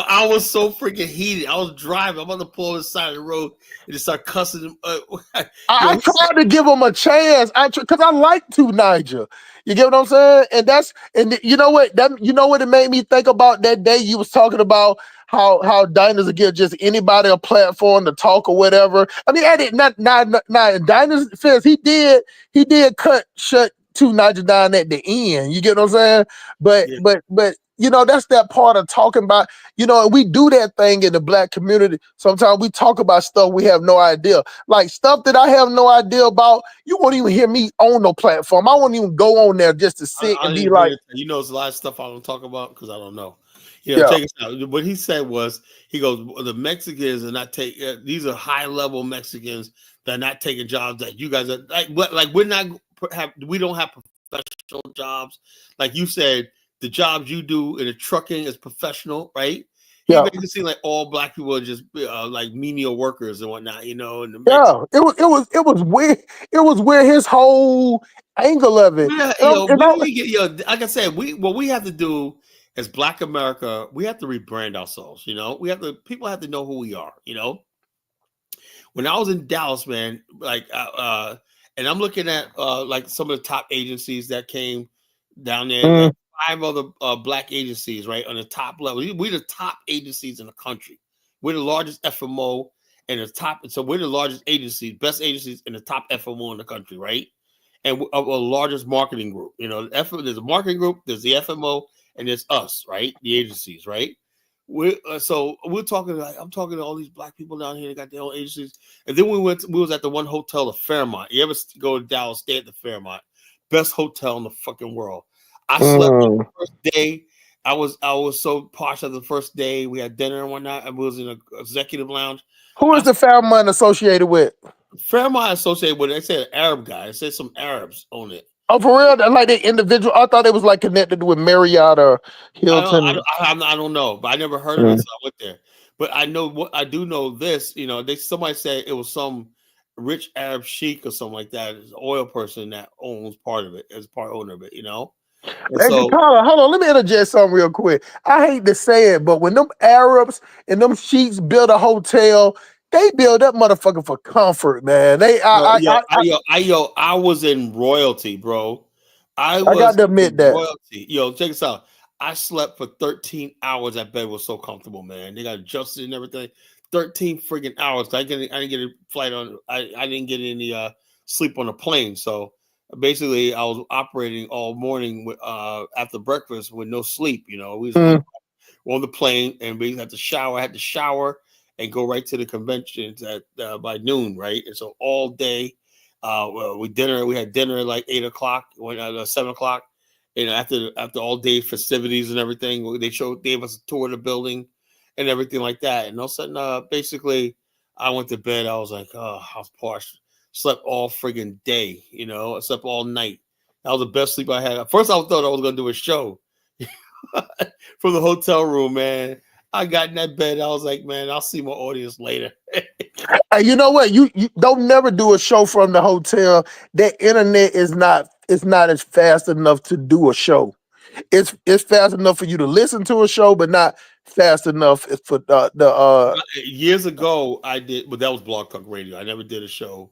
I was so freaking heated. I was driving. I'm about to pull on the side of the road and just start cussing him. I tried to give him a chance. Because I like to Niger. You get what I'm saying? And you know what? What it made me think about that day you was talking about how Diners will give just anybody a platform to talk or whatever. I mean, not Diners says he did shut two Niger down at the end. You get what I'm saying? But that's that part of talking about, we do that thing in the Black community. Sometimes we talk about stuff we have no idea. Like stuff that I have no idea about, you won't even hear me on no platform. I won't even go on there just to sit and be like, there's a lot of stuff I don't talk about because I don't know. Check this out. What he said was, he goes, the Mexicans are not taking, these are high level Mexicans that are not taking jobs that you guys are like we don't have professional jobs. Like you said, the jobs you do in the trucking is professional, right? He makes it seem like all Black people are just like menial workers and whatnot, And it was weird. It was weird, his whole angle of it. Like I said, what we have to do as Black America, we have to rebrand ourselves. People have to know who we are. When I was in Dallas, man, like and I'm looking at like some of the top agencies that came down there. Like 5 other Black agencies, right, on the top level. We're the top agencies in the country. We're the largest FMO and the top. So we're the largest agencies, best agencies in the top FMO in the country, right? And we're the largest marketing group. There's a marketing group, there's the FMO, and there's us, right? The agencies, right? We're talking. I'm talking to all these Black people down here. They got their own agencies. And then we was at the one hotel, the Fairmont. You ever go to Dallas? Stay at the Fairmont, best hotel in the fucking world. I slept on the first day. I was so posh on the first day. We had dinner and whatnot. I was in an executive lounge. Who is the Fairmont associated with? Fairmont associated with it. They said an Arab guy. It said some Arabs own it. Oh, for real? Like the individual? I thought it was like connected with Marriott or Hilton. I don't know, but I never heard of it, so I went there. But I do know this. Somebody said it was some rich Arab sheik or something like that. It's an oil person that owns part of it, as part owner of it. Hold on, let me interject something real quick. I hate to say it, but when them Arabs and them sheiks build a hotel, they build that motherfucker for comfort, man. I was in royalty, bro. I got to admit that. Royalty. Check this out. I slept for 13 hours. That bed was so comfortable, man. They got adjusted and everything. 13 freaking hours. I didn't get a flight on. I didn't get any sleep on a plane. So basically, I was operating all morning with, after breakfast with no sleep. We was on the plane and we had to shower. I had to shower and go right to the conventions by noon, right? And so all day, we had dinner at like 8 o'clock, went at 7 o'clock. After all day festivities and everything, they gave us a tour of the building and everything like that. And all of a sudden, basically, I went to bed. I was like, oh, I was parched. Slept all friggin' day, I slept all night. That was the best sleep I had. At first, I thought I was going to do a show from the hotel room, man. I got in that bed. I was like, man, I'll see my audience later. You know what? You don't never do a show from the hotel. That internet is not as fast enough to do a show. It's fast enough for you to listen to a show, but not fast enough for the years ago I did, but that was Blog Talk Radio. I never did a show.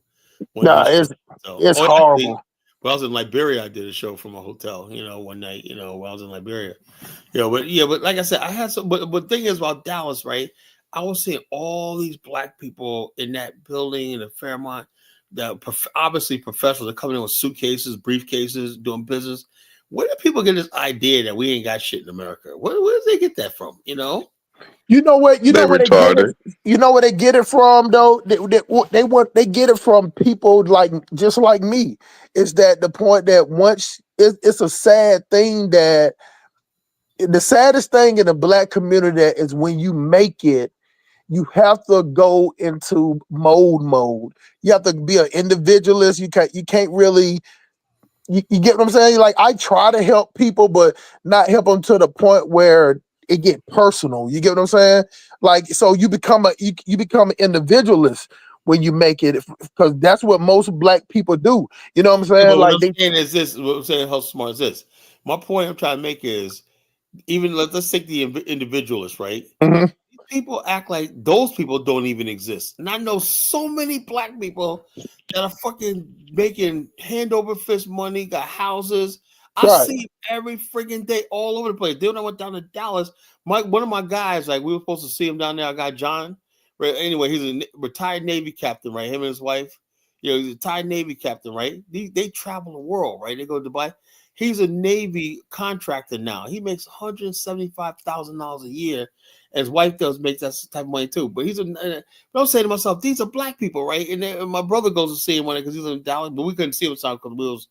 It's horrible. When I was in Liberia, I did a show from a hotel, one night, while I was in Liberia. But like I said, I had some, but the thing is about Dallas, right? I was seeing all these Black people in that building in the Fairmont that obviously professionals are coming in with suitcases, briefcases, doing business. Where do people get this idea that we ain't got shit in America? Where do they get that from? You know what? You know where they get it from though. They get it from people just like me. Is that the point that once it's a sad thing that the saddest thing in the Black community is when you make it, you have to go into mode. You have to be an individualist. You can't really. You get what I'm saying? Like I try to help people, but not help them to the point where it get personal. You get what I'm saying? Like so, you become an individualist when you make it, because that's what most black people do. You know what I'm Yeah, saying? but what Like I'm saying is this. What I'm saying, how smart is this? My point I'm trying to make is, even let's take the individualist, right? Mhm. People act like those people don't even exist. And I know so many black people that are fucking making hand over fist money, got houses. I Right. see every freaking day all over the place. Then when I went down to Dallas, one of my guys, like we were supposed to see him down there. I got John. Right, anyway, he's a retired Navy captain, right? Him and his wife. You know, he's a retired Navy captain, right? They travel the world, right? They go to Dubai. He's a Navy contractor now. He makes $175,000 a year. His wife does make that type of money too. But but I'm saying to myself, these are black people, right? And my brother goes to see him because he's in Dallas, but we couldn't see him because we was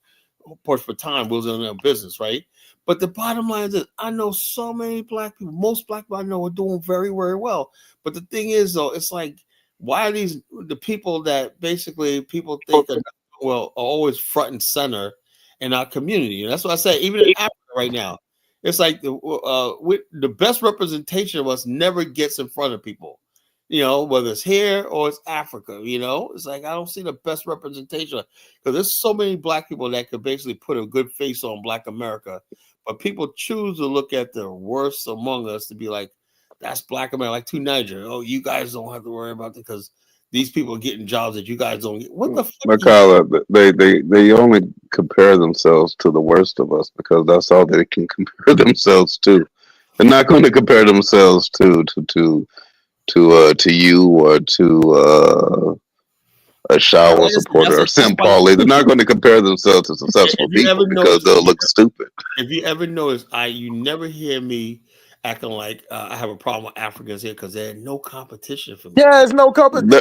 pushed for time. We was in their business, right? But the bottom line is this, I know so many black people. Most black people I know are doing very, very well. But the thing is, though, it's like, why are the people that basically people think are always front and center in our community? And that's what I say. Even in Africa right now, it's like the best representation of us never gets in front of people. You know, whether it's here or it's Africa. You know, it's like I don't see the best representation because there's so many black people that could basically put a good face on Black America, but people choose to look at the worst among us to be like, that's Black America, like to Niger. Oh, you guys don't have to worry about it because these people are getting jobs that you guys don't get. What the fuck? Makala, they only compare themselves to the worst of us because that's all they can compare themselves to. They're not going to compare themselves to you or to a shower supporter or Sim Pauly. They're not going to compare themselves to successful people because they'll look stupid. If you ever notice, you never hear me acting like I have a problem with Africans here because there's no competition for me. Yeah, it's no company.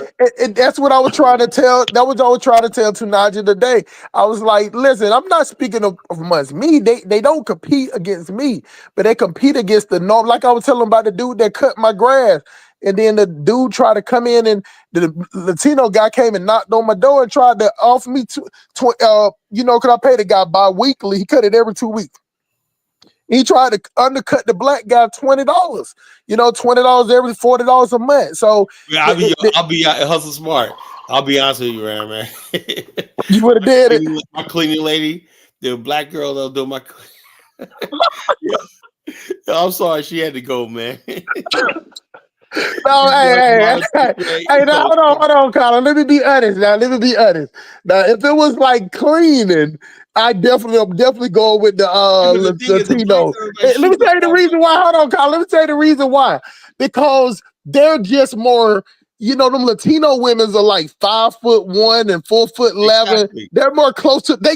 That's what I was trying to tell. That was what I was trying to tell Tunaja today. I was like, listen, I'm not speaking of much me. They don't compete against me, but they compete against the norm. Like I was telling about the dude that cut my grass. And then the dude tried to come in, and the Latino guy came and knocked on my door and tried to offer me because I pay the guy bi-weekly. He cut it every 2 weeks. He tried to undercut the black guy $20. $20 every $40 a month. So Yeah, I'll be hustle smart. I'll be honest with you, man. You would have did it. My cleaning lady, the black girl that'll do my. Yeah. I'm sorry, she had to go, man. No, hey, now, hold on, Colin. Let me be honest. Now, if it was like cleaning, I definitely go with the Latino. Let me tell you the reason why. Hold on, Colin. Let me tell you the reason why. Because they're just more. Them Latino women are like 5'1" and 4'11". Exactly. They're more close to. They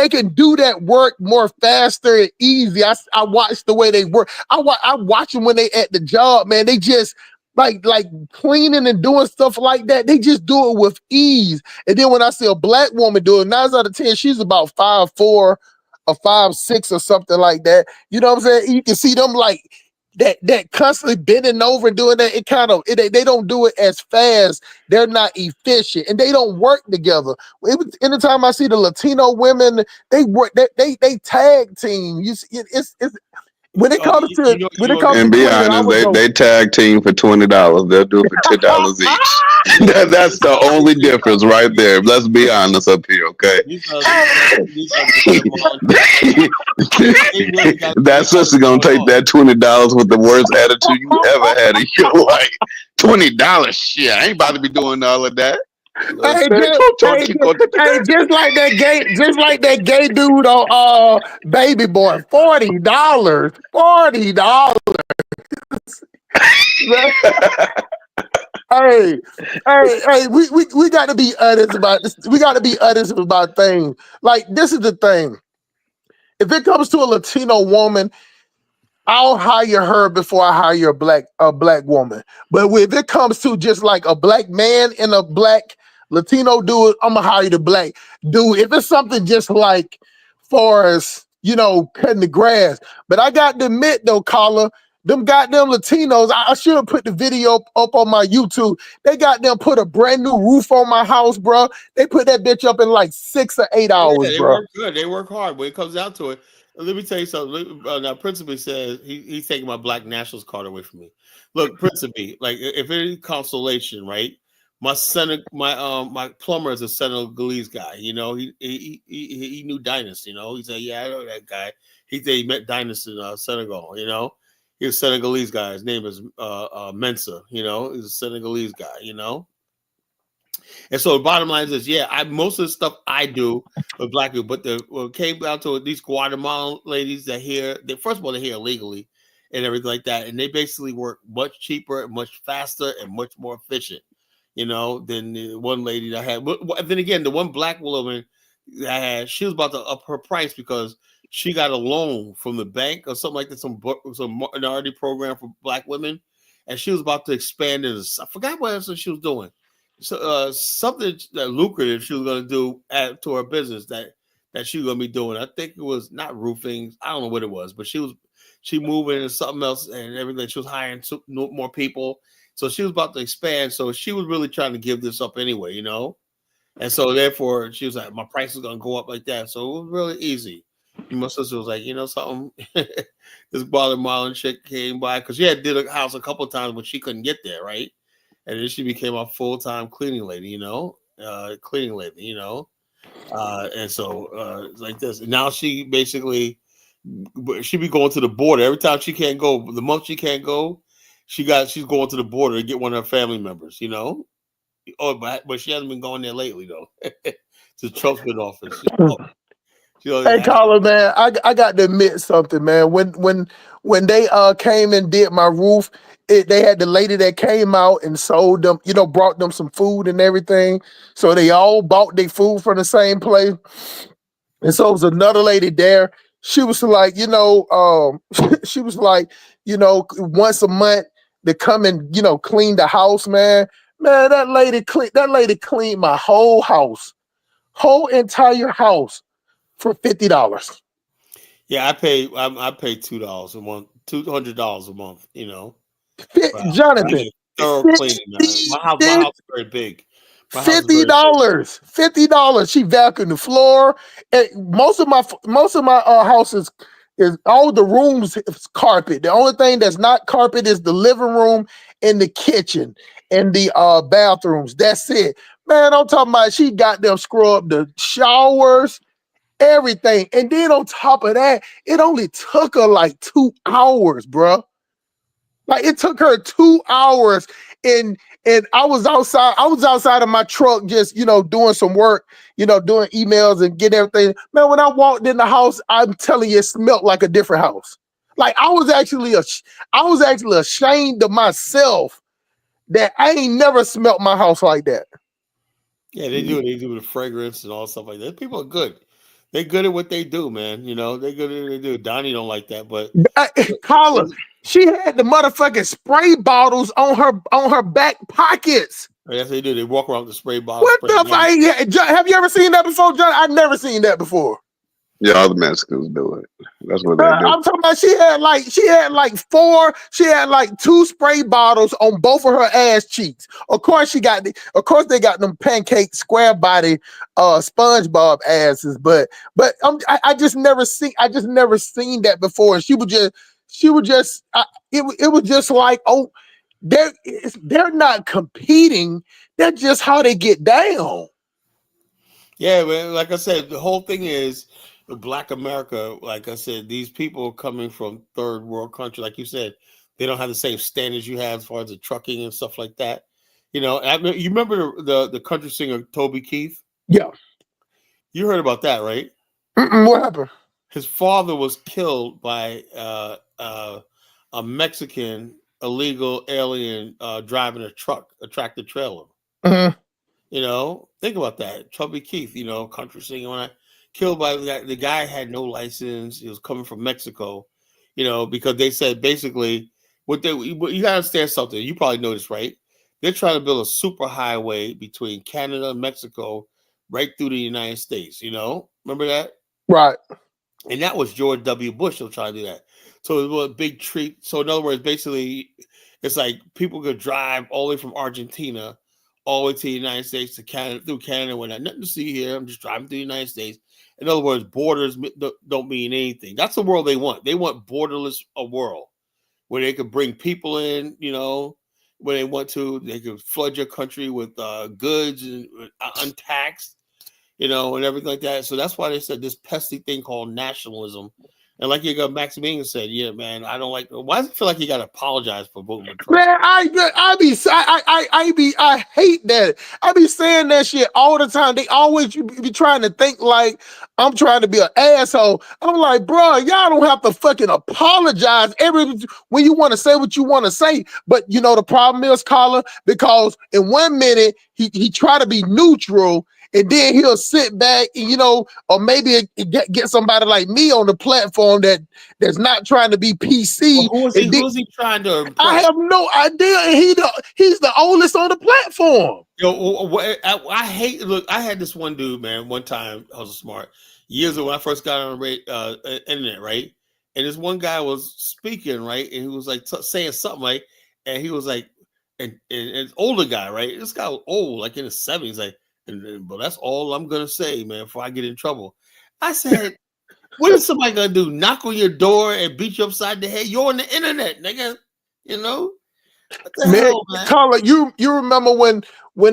can do that work more faster and easy. I watch the way they work. I watch them when they at the job, man. They just like cleaning and doing stuff like that. They just do it with ease. And then when I see a black woman do it, 9 out of 10, she's about 5'4" or 5'6" or something like that. You know what I'm saying? You can see them like that constantly bending over and doing that. They don't do it as fast. They're not efficient and they don't work together. Anytime I see the Latino women, they work. They tag team. You see, it's when it comes to honest, they tag team for $20. They'll do it for $10 each. That's the only difference right there. Let's be honest up here, okay? That sister gonna take that $20 with the worst attitude you ever had in your life. $20, shit! I ain't about to be doing all of that. Just like that gay dude on Baby Boy, $40. Hey, we got to be honest about this. We got to be honest about things. Like, this is the thing. If it comes to a Latino woman, I'll hire her before I hire a black woman. But if it comes to just like a black man and a black Latino dude, I'm gonna hire the black dude. If it's something just like far as cutting the grass. But I got to admit though, Carla, them goddamn Latinos, I should have put the video up on my YouTube. They got them put a brand new roof on my house, bro. They put that bitch up in like 6 or 8 hours, they bro. Work good. They work hard. When it comes down to it, let me tell you something. Now, Principe says he's taking my black nationals card away from me. Look, Principe, like if any consolation, right? my plumber is a Senegalese guy. You know, he knew Dynas. You know, he said, yeah, I know that guy. He said he met Dynas in Senegal. You know, he's a Senegalese guy. His name is Mensa. You know, he's a Senegalese guy. You know. And so the bottom line is, yeah, most of the stuff I do with black people, but when it came down to these Guatemalan ladies that here, first of all, they're here illegally and everything like that. And they basically work much cheaper, much faster, and much more efficient, you know, than the one lady that I had. But then again, the one black woman that I had, she was about to up her price because she got a loan from the bank or something like that, some minority program for black women. And she was about to expand it. I forgot what else she was doing. So something that lucrative she was going to do to her business that she was going to be doing. I think it was not roofing. I don't know what it was, but she moving into something else and everything. She was hiring more people. So she was about to expand. So she was really trying to give this up anyway, you know? And so therefore she was like, my price is going to go up like that. So it was really easy. My sister was like, you know something? This Guatemalan chick came by because she had did a house a couple of times, but she couldn't get there, right? And then she became a full-time cleaning lady, you know, and so like this. And now she basically, she be going to the border every time she can't go. The month she can't go, she's going to the border to get one of her family members, you know. Oh, but she hasn't been going there lately though. To Trump's been office. Hey, Colin, man, I got to admit something, man. When they came and did my roof, they had the lady that came out and sold them, you know, brought them some food and everything. So they all bought their food from the same place. And so it was another lady there. She was like, you know, she was like, you know, once a month to come and, you know, clean the house, man. Man, that lady cleaned my whole entire house for $50. Yeah, I pay $2 a month, $200 a month, you know. Wow. I Jonathan, get thorough cleaning. My house is very big. $50. $50. She vacuumed the floor. And most of my houses is all the rooms is carpet. The only thing that's not carpet is the living room and the kitchen and the bathrooms. That's it. Man, I'm talking about she got them scrub the showers, everything. And then on top of that, it only took her like 2 hours, bro. Like it took her 2 hours, and I was outside of my truck, just, you know, doing some work, you know, doing emails and getting everything. Man, when I walked in the house, I'm telling you, it smelled like a different house. Like I was actually ashamed of myself that I ain't never smelt my house like that. Yeah, they do. They do the fragrance and all stuff like that. People are good. They're good at what they do, man. You know, they're good at what they do. Donnie don't like that, but Carla, she had the motherfucking spray bottles on her back pockets. yes, they do. They walk around with the spray bottle. What the fuck? Have you ever seen that before, John? I've never seen that before. Yeah, all the Mexicans do it. That's what they do. I'm talking about she had like 2 spray bottles on both of her ass cheeks. Of course they got them pancake square body SpongeBob asses, but I just never seen that before. And it was just like, oh, they're not competing. That's just how they get down. Yeah, man. Like I said, the whole thing is Black America. Like I said, these people coming from third world country, like you said, they don't have the same standards you have as far as the trucking and stuff like that. You know, you remember the country singer Toby Keith? Yeah. You heard about that, right? What happened? His father was killed by a Mexican illegal alien driving a tractor trailer. Mm-hmm. You know, think about that. Toby Keith, you know, country singer, when killed by the guy had no license. He was coming from Mexico, you know, because they said basically you gotta understand something. You probably know this, right? They're trying to build a super highway between Canada and Mexico right through the United States, you know? Remember that? Right. And that was George W. Bush that was trying to do that. So it was a big treat. So in other words, basically, it's like people could drive all the way from Argentina all the way to the United States to Canada, through Canada, when nothing to see here. I'm just driving through the United States. In other words, borders don't mean anything. That's the world they want. They want borderless a world where they could bring people in, you know, when they want to. They could flood your country with goods and untaxed, and everything like that. So that's why they said this pesky thing called nationalism. And like you got Maximilian said, yeah, man, I don't like. Why does it feel like you got to apologize for voting for Trump? Man, I hate that. I be saying that shit all the time. They always be trying to think like I'm trying to be an asshole. I'm like, bro, y'all don't have to fucking apologize when you want to say what you want to say. But the problem is, Carla, because in 1 minute he try to be neutral. And then he'll sit back and, or maybe get somebody like me on the platform that's not trying to be PC. Well, who is he trying to impress? I have no idea. And he's the oldest on the platform. I hate. Look, I had this one dude, man. One time, I was smart years ago when I first got on the internet, right? And this one guy was speaking, right, and he was like saying something, like, and he was like, and an older guy, right? This guy was old, like in his 70s, like. But that's all I'm gonna say, man, before I get in trouble. I said, what is somebody gonna do? Knock on your door and beat you upside the head? You're on the internet, nigga. What the hell, man? Carla, you remember when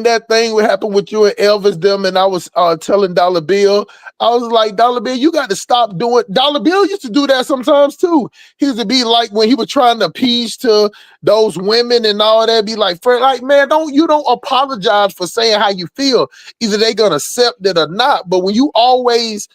that thing would happen with you and Elvis them, and I was telling Dollar Bill, I was like, Dollar Bill, you got to stop doing. Dollar Bill used to do that sometimes too. He used to be like, when he was trying to appease to those women and all that, be like, man, don't apologize for saying how you feel. Either they gonna accept it or not. But when you always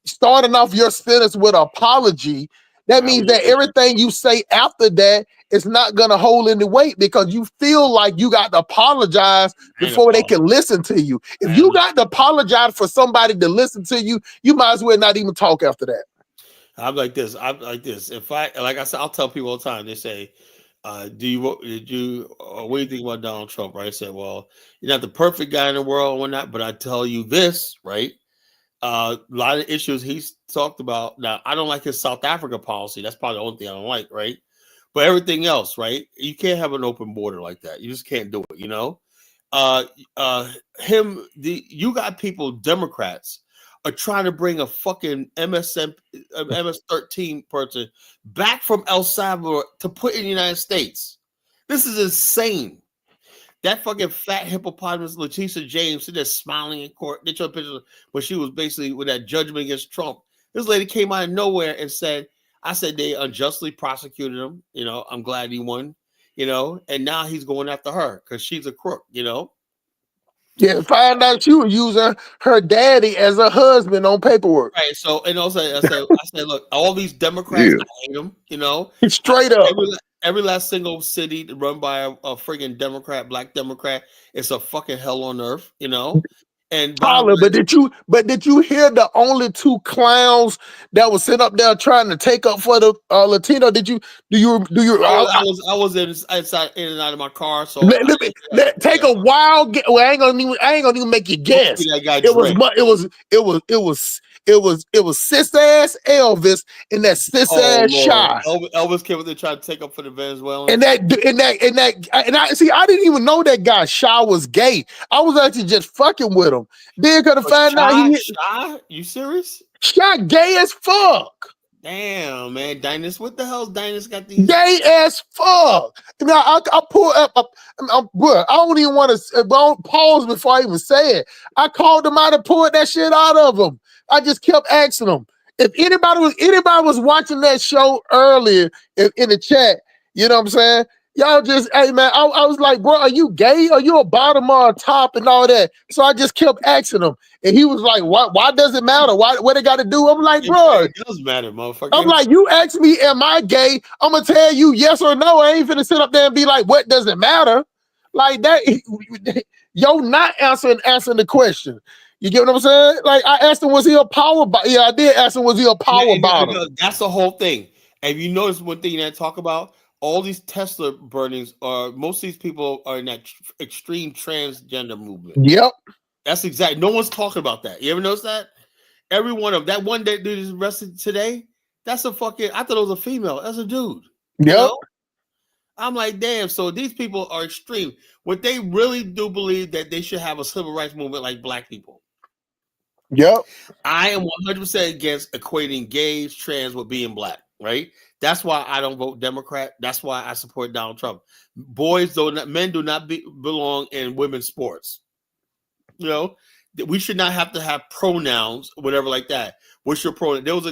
starting off your sentence with apology, that means that everything you say after that is not going to hold any weight, because you feel like you got to apologize before they can listen to you. If you got to apologize for somebody to listen to you, you might as well not even talk after that. I'm like this. If like I said, I'll tell people all the time. They say, what do you think about Donald Trump? Right? I said, well, you're not the perfect guy in the world or whatnot, but I tell you this, right? A lot of issues he's talked about. Now, I don't like his South Africa policy. That's probably the only thing I don't like, right? But everything else, right? You can't have an open border like that. You just can't do it, you got people, Democrats, are trying to bring a fucking MS-13 person back from El Salvador to put in the United States. This is insane. That fucking fat hippopotamus, Letitia James, sitting there smiling in court. They showed pictures when she was basically with that judgment against Trump. This lady came out of nowhere and said, I said they unjustly prosecuted him. I'm glad he won, and now he's going after her because she's a crook, Yeah, find out she was using her daddy as a husband on paperwork. Right. So, and also I said, look, all these Democrats, I hate them, Straight up. Every last single city run by a friggin' Democrat, black Democrat, it's a fucking hell on earth, And Tyler, but did you hear the only two clowns that was sitting up there trying to take up for the Latino? Do you? I was inside in and out of my car. So take a wild guess. Well, I ain't gonna even make you guess. It was sis ass Elvis and that sis ass Shy. Elvis came up there trying to take up for the Venezuelans. And I didn't even know that guy Shy was gay. I was actually just fucking with him. Then could have found out Shy? You serious? Shy gay as fuck. Damn, man, Dinus, what the hell's Dinus got these? Gay as fuck. Now I pull up. I don't even want to. Don't pause before I even say it. I called him out and pulled that shit out of him. I just kept asking him. If anybody was watching that show earlier in the chat, you know what I'm saying? Y'all just, hey man, I was like, bro, are you gay? Are you a bottom or a top and all that? So I just kept asking him. And he was like, why does it matter? What they got to do? I'm like, bro. It does matter, motherfucker. I'm like, you ask me, am I gay? I'm going to tell you yes or no. I ain't finna sit up there and be like, what does it matter? Like that, yo, not answering the question. You get what I'm saying? Like I asked him, was he a power bottom? Yeah, I did ask him, was he a power bottom? That's the whole thing. And you notice one thing that I talk about, all these Tesla burnings most of these people are in that extreme transgender movement. Yep. That's exactly. No one's talking about that. You ever notice that? Every one of that one that dude is arrested today, that's a fucking, I thought it was a female. That's a dude. Yep. I'm like, damn. So these people are extreme. What they really do believe that they should have a civil rights movement like black people. Yep. I am 100% against equating gays, trans with being black. right? That's why I don't vote Democrat. That's why I support Donald Trump. Men do not belong in women's sports. You know, we should not have to have pronouns, whatever like that. What's your pronoun? There was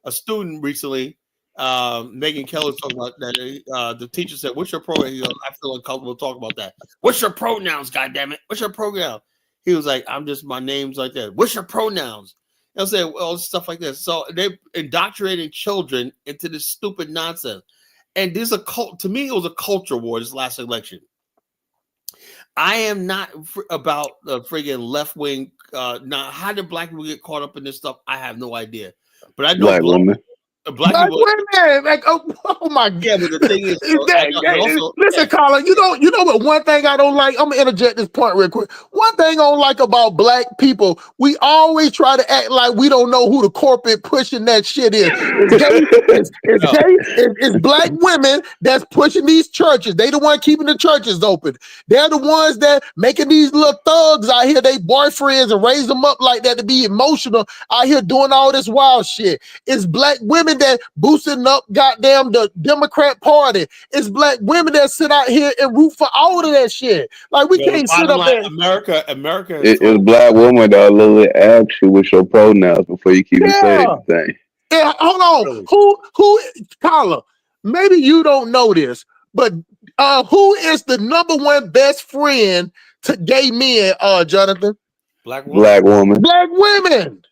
a student recently. Megan Keller was talking about that. The teacher said, "What's your pronoun?" He goes, "I feel uncomfortable talking about that." What's your pronouns? God damn it! What's your pronoun? He was like, "I'm just my name's like that." What's your pronouns? They'll say all stuff like this. So they're indoctrinating children into this stupid nonsense. And this is a cult. To me, it was a culture war this last election. I am not about the friggin' left wing. Now, how did black people get caught up in this stuff? I have no idea. But I know Black women. Black people, women, like oh my god! yeah. But the thing is, listen, Colin. You know what? One thing I don't like. I'm gonna interject this point real quick. One thing I don't like about black people, we always try to act like we don't know who the corporate pushing that shit is. It's black women that's pushing these churches. They the one keeping the churches open. They're the ones that making these little thugs out here, they boyfriends, and raise them up like that to be emotional out here doing all this wild shit. It's black women that boosting up goddamn the Democrat Party. It's black women that sit out here and root for all of that shit. Like we can't sit up there. America. It's black women that literally ask you what's your pronouns before you keep saying anything. Yeah, hold on. Really? Who, Carla? Maybe you don't know this, but who is the number one best friend to gay men? Jonathan, black woman. Black women.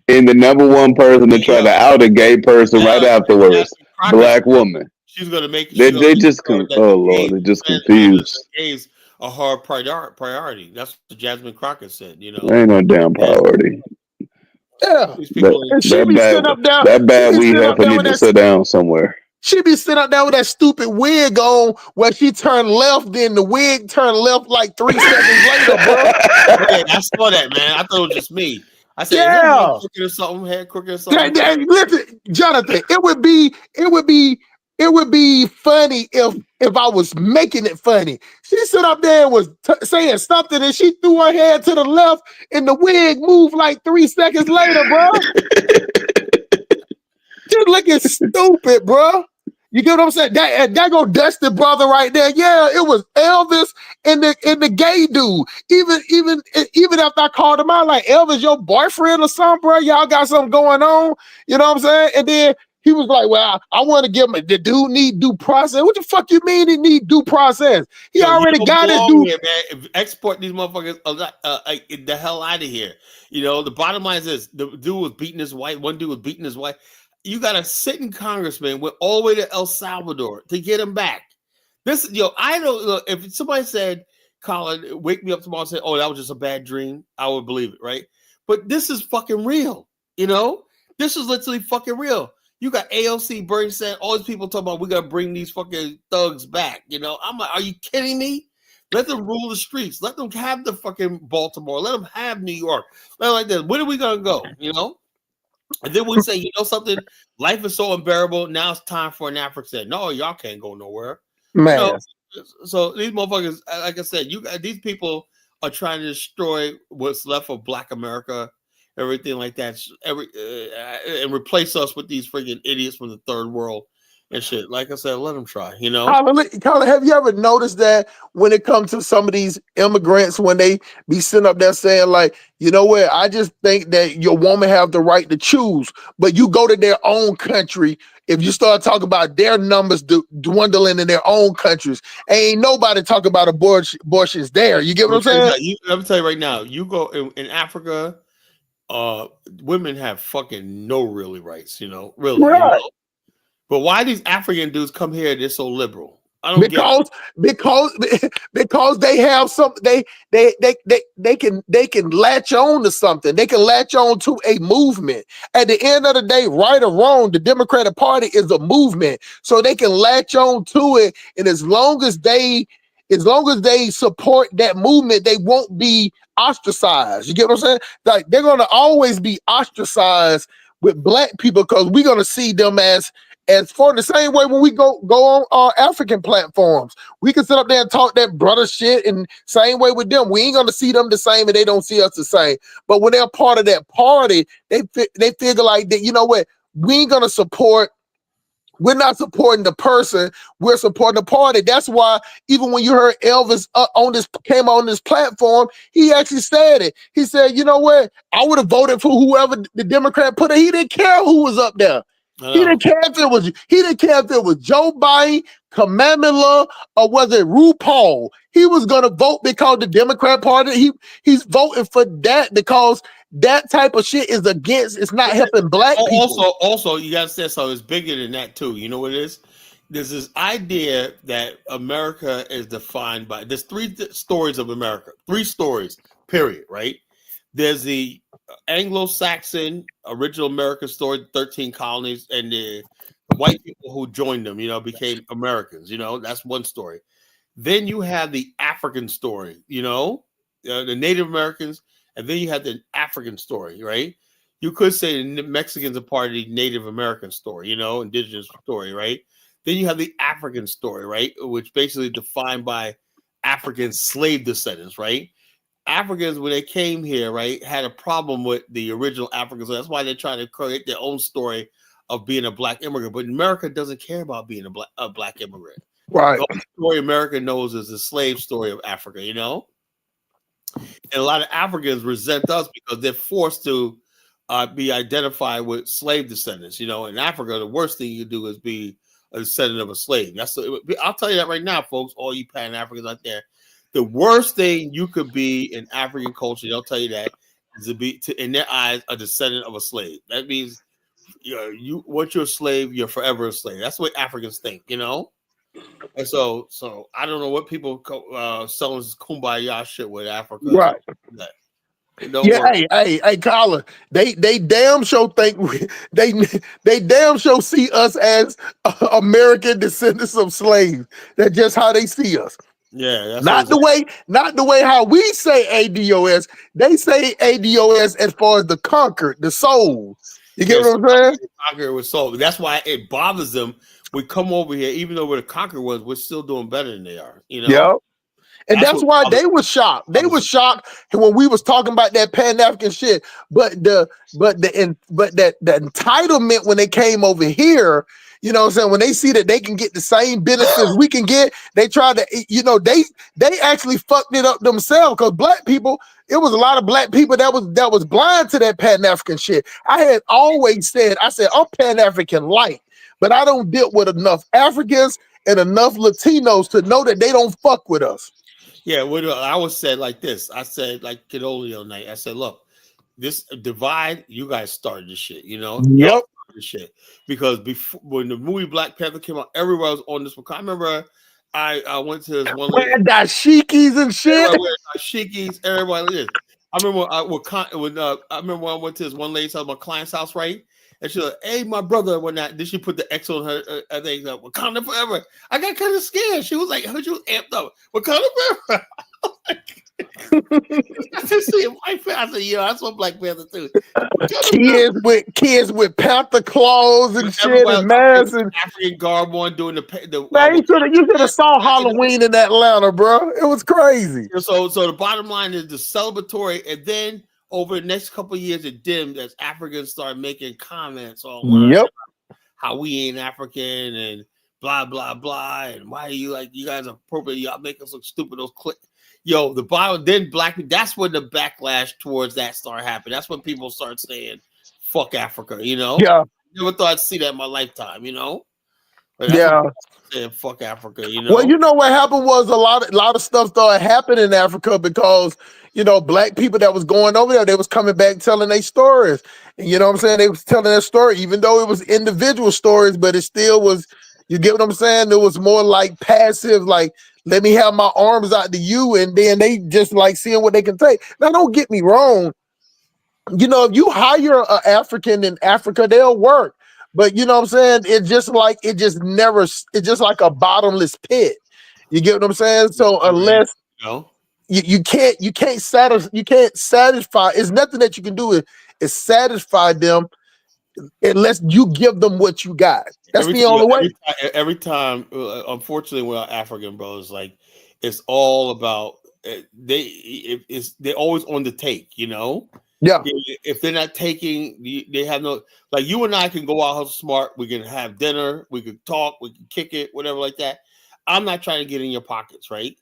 And the number one person to try to out a gay person right afterwards, black woman. She's gonna make. They just they're just confused. Gays a hard priority. That's what Jasmine Crockett said. You know, ain't no damn priority. Yeah, that bad weed heifer need to sit down somewhere. She be sitting up there with that stupid wig on where she turned left, then the wig turned left like 3 seconds later, bro. Yeah, I saw that, man. I thought it was just me. I said, yeah, crooked or something, head crooked or something. Listen, Jonathan, it would be funny if I was making it funny. She stood up there and was saying something, and she threw her head to the left, and the wig moved like 3 seconds later, bro. Just looking stupid, bro. You get what I'm saying? That go Dusty brother right there. Yeah, it was Elvis and the gay dude. Even after I called him out, like, Elvis, your boyfriend or something, bro. Y'all got something going on. You know what I'm saying? And then he was like, well, I want to give him the dude need due process. What the fuck you mean he need due process? He already got his due. Here, man. Export these motherfuckers the hell out of here. You know, the bottom line is this. The dude was beating his wife. One dude was beating his wife. You got a sitting congressman went all the way to El Salvador to get him back. This, I don't know if somebody said, Colin, wake me up tomorrow and say, oh, that was just a bad dream, I would believe it, right? But this is fucking real, This is literally fucking real. You got AOC, Bernie Sanders, all these people talking about we gotta bring these fucking thugs back. I'm like, are you kidding me? Let them rule the streets. Let them have the fucking Baltimore. Let them have New York. Let them like this. Where are we gonna go? And then we say, something, life is so unbearable. Now it's time for an African. No, y'all can't go nowhere. Man. So these motherfuckers, like I said, these people are trying to destroy what's left of Black America, everything like that, and replace us with these freaking idiots from the third world and shit. Like I said, let them try, Colin, have you ever noticed that when it comes to some of these immigrants, when they be sitting up there saying, like, you know what, I just think that your woman have the right to choose, but you go to their own country, if you start talking about their numbers dwindling in their own countries, ain't nobody talking about abortions there. You get what I'm saying? Let me tell you right now, you go in Africa, women have fucking no really rights, really. Right. But why these African dudes come here? They're so liberal. I don't because they have something. They can latch on to something. They can latch on to a movement. At the end of the day, right or wrong, the Democratic Party is a movement, so they can latch on to it. And as long as they support that movement, they won't be ostracized. You get what I'm saying? Like, they're gonna always be ostracized with black people because we're gonna see them as as for the same way when we go on our African platforms, we can sit up there and talk that brother shit, and same way with them. We ain't gonna see them the same, and they don't see us the same. But when they're part of that party, they figure like that. You know what? We ain't gonna support. We're not supporting the person. We're supporting the party. That's why even when you heard Elvis came on this platform, he actually said it. He said, "You know what? I would have voted for whoever the Democrat put in." He didn't care who was up there. He didn't care if it was. He didn't care if it was Joe Biden, Kamala, or was it RuPaul. He was gonna vote because the Democrat Party. He's voting for that because that type of shit is against. It's not helping black people. Also, you gotta say something. It's bigger than that too. You know what it is? There's this idea that America is defined by. There's three stories of America. 3 stories. Period. Right? There's the Anglo-Saxon original American story, 13 colonies, and the white people who joined them, became Americans. That's one story. Then you have the African story, the Native Americans, and then you have the African story, right? You could say the Mexicans are part of the Native American story, indigenous story, right? Then you have the African story, right? Which basically defined by African slave descendants, right? Africans, when they came here, right, had a problem with the original Africans. So that's why they're trying to create their own story of being a black immigrant. But America doesn't care about being a black immigrant. Right. The only story America knows is the slave story of Africa, And a lot of Africans resent us because they're forced to be identified with slave descendants. In Africa, the worst thing you do is be a descendant of a slave. I'll tell you that right now, folks, all you Pan-Africans out there. The worst thing you could be in African culture, they'll tell you that, is to be, in their eyes, a descendant of a slave. That means once you're a slave, you're forever a slave. That's what Africans think, And so I don't know what people selling this kumbaya shit with Africa. Right. Hey, Colin. They damn sure think they damn sure see us as American descendants of slaves. That's just how they see us. Yeah, that's not the way how we say ADOS. They say ADOS as far as the conquered, the soul. You get what I'm saying? Conquered with soul. That's why it bothers them. We come over here, even though we're the conquered ones, we're still doing better than they are. Yeah. And that's why they were shocked. They were shocked when we was talking about that Pan-African shit. But the entitlement when they came over here, you know what I'm saying? When they see that they can get the same benefits we can get, they try to, they actually fucked it up themselves because black people, it was a lot of black people that was blind to that Pan-African shit. I had always said, I'm Pan-African light, but I don't deal with enough Africans and enough Latinos to know that they don't fuck with us. Yeah, I was said like this. I said like Kidolio night. I said, look, this divide, you guys started this shit, Yep. This shit. Because before, when the movie Black Panther came out, everybody was on this. I remember I went to this one wearing dashikis and shit. Dashikis, everybody did. I remember I remember when I went to this one lady's house, my client's house, right? And she's like, "Hey, my brother," when that, then she put the X on her thing, Wakanda forever. I got kind of scared. She was like, "How you amped up? Wakanda forever." I just see White Panther. I said, "Yeah, that's what Black Panther too." Kids with Panther claws and shit and masks and African garb on doing the. Man, you should have saw Halloween in Atlanta, bro. It was crazy. So the bottom line is the celebratory, and then over the next couple of years, it dimmed as Africans started making comments online how we ain't African and blah blah blah, and why are you guys are appropriate? Y'all make us look stupid. Those click. Yo, the bottom, then black. That's when the backlash towards that started happening. That's when people start saying, "Fuck Africa," Yeah. Never thought I'd see that in my lifetime, But saying "fuck Africa," Well, what happened was a lot of stuff started happening in Africa because black people that was going over there, they was coming back telling their stories, and you know what I'm saying. They was telling their story, even though it was individual stories, but it still was. You get what I'm saying? It was more like passive, like, let me have my arms out to you, and then they just like seeing what they can take. Now, don't get me wrong. If you hire an African in Africa, they'll work. But you know what I'm saying? It's just like a bottomless pit. You get what I'm saying? So unless you can't satisfy. It's nothing that you can do is satisfy them unless you give them what you got. That's the only way. Every time, unfortunately, with our African brothers, like it's all about they're always on the take, you know. Yeah. If they're not taking, they have no, like you and I can go out smart. We can have dinner. We can talk. We can kick it, whatever like that. I'm not trying to get in your pockets, right?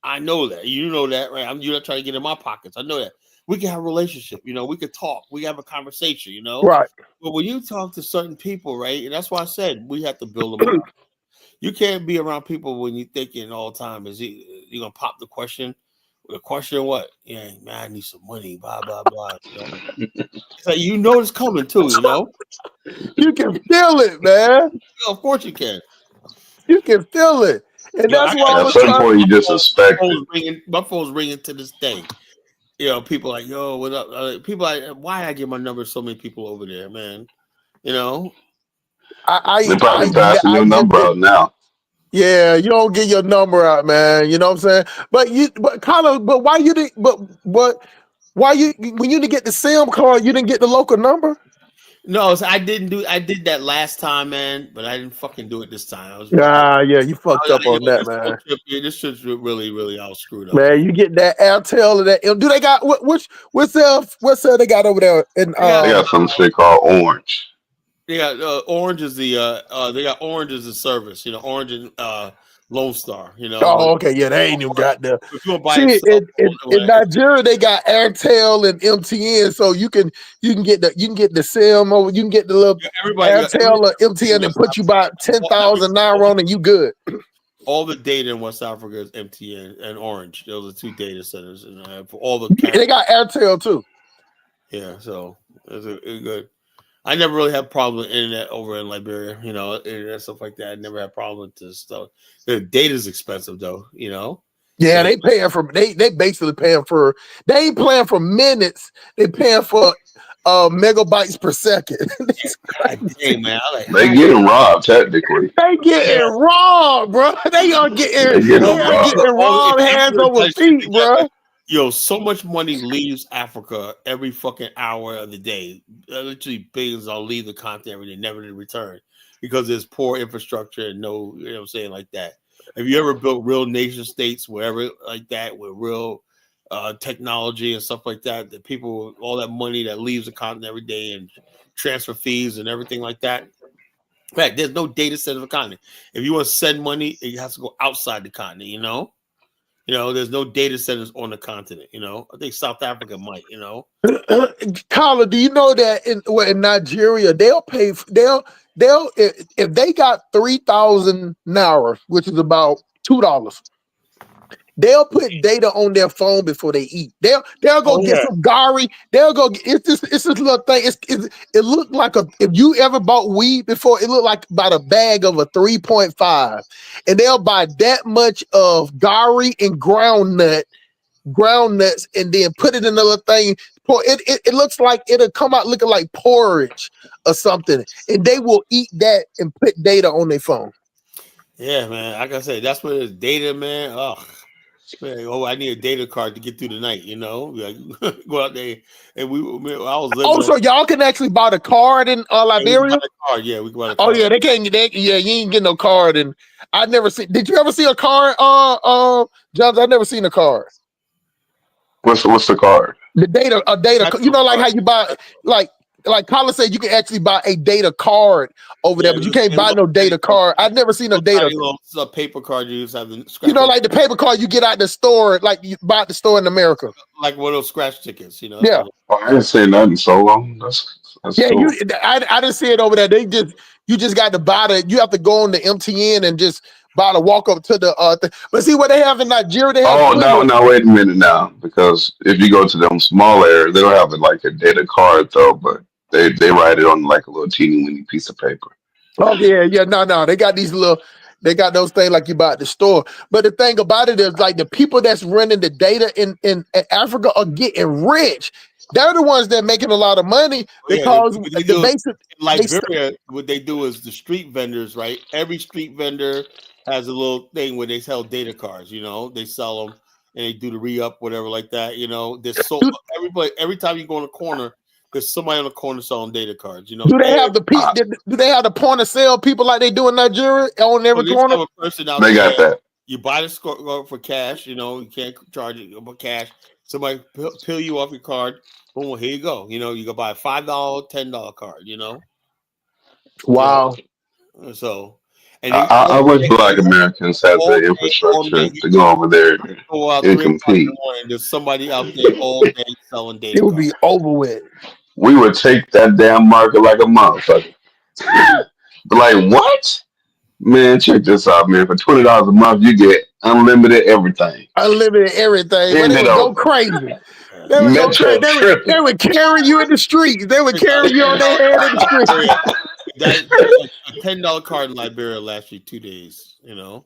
I know that. You know that, right? You're not trying to get in my pockets. I know that. We can have a relationship, you know. We could talk. We have a conversation, you know. Right. But when you talk to certain people, right, and that's why I said we have to build them up. You can't be around people when you're thinking all the time. Is you're gonna pop the question? The question what? Yeah, man, I need some money. Blah blah blah. You know? It's like you know it's coming too. You know. You can feel it, man. Of course you can. You can feel it, and Yo, that's I why I got At was some trying. point, you just suspect it. my phone's ringing to this day. You know, people like, yo, what up? People like, why I give my number to so many people over there, man? You know, They're I probably passing your just number out now. yeah. You don't get your number out, man. You know what I'm saying? But Colin, but why you didn't? But why you when you didn't get the SIM card, you didn't get the local number? no, so I did that last time, man, but I didn't fucking do it this time. I was fucking. Ah, yeah, you fucked up on that, This whole man. trip, this trip's really, really all screwed up, Man, man. you get that Airtel or that. Do they got what's cell they got over there? And They got some shit called Orange. They got Orange is they got Orange as a service, you know, Orange and Lone Star, you know. But oh, okay, yeah, they ain't even got the. if you want to buy See, a cell in phone, Nigeria they got Airtel and MTN, so you can get the SIM or you can get the little Airtel or MTN and put you about 10,000 naira on and you good. all the data in West Africa is MTN and Orange. Those are two data centers, and for all the They got Airtel too. yeah, so it's good. I never really had problem with internet over in Liberia, you know, internet stuff like that. I never had problem with this stuff. The data's expensive though, you know. Yeah, they paying for they basically paying for they ain't paying for minutes. They paying for megabytes per second. God dang, man. They getting robbed technically. They getting robbed, bro. They are They getting getting robbed. robbed hands over feet, bro. Yo, so much money leaves Africa every fucking hour of the day. Literally billions all leave the continent every day, never to return because there's poor infrastructure and no, you know what I'm saying, like that. Have you ever built real nation states wherever like that with real technology and stuff like that? That people, all that money that leaves the continent every day and transfer fees and everything like that. In fact, there's no data center of the continent. If you want to send money, it has to go outside the continent, you know? You know, there's no data centers on the continent. You know, I think South Africa might. You know, Carla, do you know that in Nigeria they'll if they got 3,000 naira, which is about $2. They'll put data on their phone before they eat. They'll go get some gari. They'll go. It's this little thing. It looked like if you ever bought weed before, it looked like about a bag of a 3.5, and they'll buy that much of gari and groundnuts, and then put it in a little thing. It looks like it'll come out looking like porridge or something, and they will eat that and put data on their phone. yeah, man. Like I said, that's what it is. Data, man. Oh, man. Oh, I need a data card to get through the night. You know, like go out there and I was living. Oh, so y'all can actually buy the card in Liberia? Yeah, we can buy the card. Oh yeah, they can't. Yeah, you ain't get no card. And I never see. Did you ever see a card? John, I never seen a card. What's the card? A data. You know, like how you buy, like Colin said, you can actually buy a data card over there, but you can't buy no data card. I've never seen a data. It's a paper card you just have to. You know, like the paper card you get out the store, like you buy at the store in America. Like one of those scratch tickets, you know. Yeah. Oh, I didn't say nothing so long. That's yeah. cool. I didn't see it over there. You just got to buy the. You have to go on the MTN and just buy the walk up to the. But see what they have in Nigeria. They have. Oh, now wait a minute now, because if you go to them small areas, they don't have like a data card though, but they write it on like a little teeny weeny piece of paper. Oh yeah, no. They got those things like you buy at the store. But the thing about it is, like the people that's running the data in Africa are getting rich. They're the ones that are making a lot of money because the basic. In Liberia, what they do is the street vendors, right? Every street vendor has a little thing where they sell data cards. You know, they sell them and they do the re-up, whatever like that. You know, there's so everybody. Every time you go in a corner, Because somebody on the corner selling data cards, you know. Do they have the do they have the point of sale people like they do in Nigeria on every They corner? have a person out They there. got that. You buy the score for cash. You know, you can't charge it for cash. Somebody peel you off your card. Boom, here you go. You know, you can buy a $5, $10 card. You know. Wow. So, and I wish Black Americans had all the day, infrastructure to go over there go out and 3 o'clock in the compete. morning. There's somebody out there all day selling data It would cards. be over with. We would take that damn market like a motherfucker. But like, what? Man, check this out, man. For $20 a month, you get unlimited everything. Unlimited everything. But Then they they would go don't crazy. They would go Metro crazy. They tripping. would carry you in the streets. They would carry you on their head in the streets. A $10 card in Liberia lasts you 2 days. You know.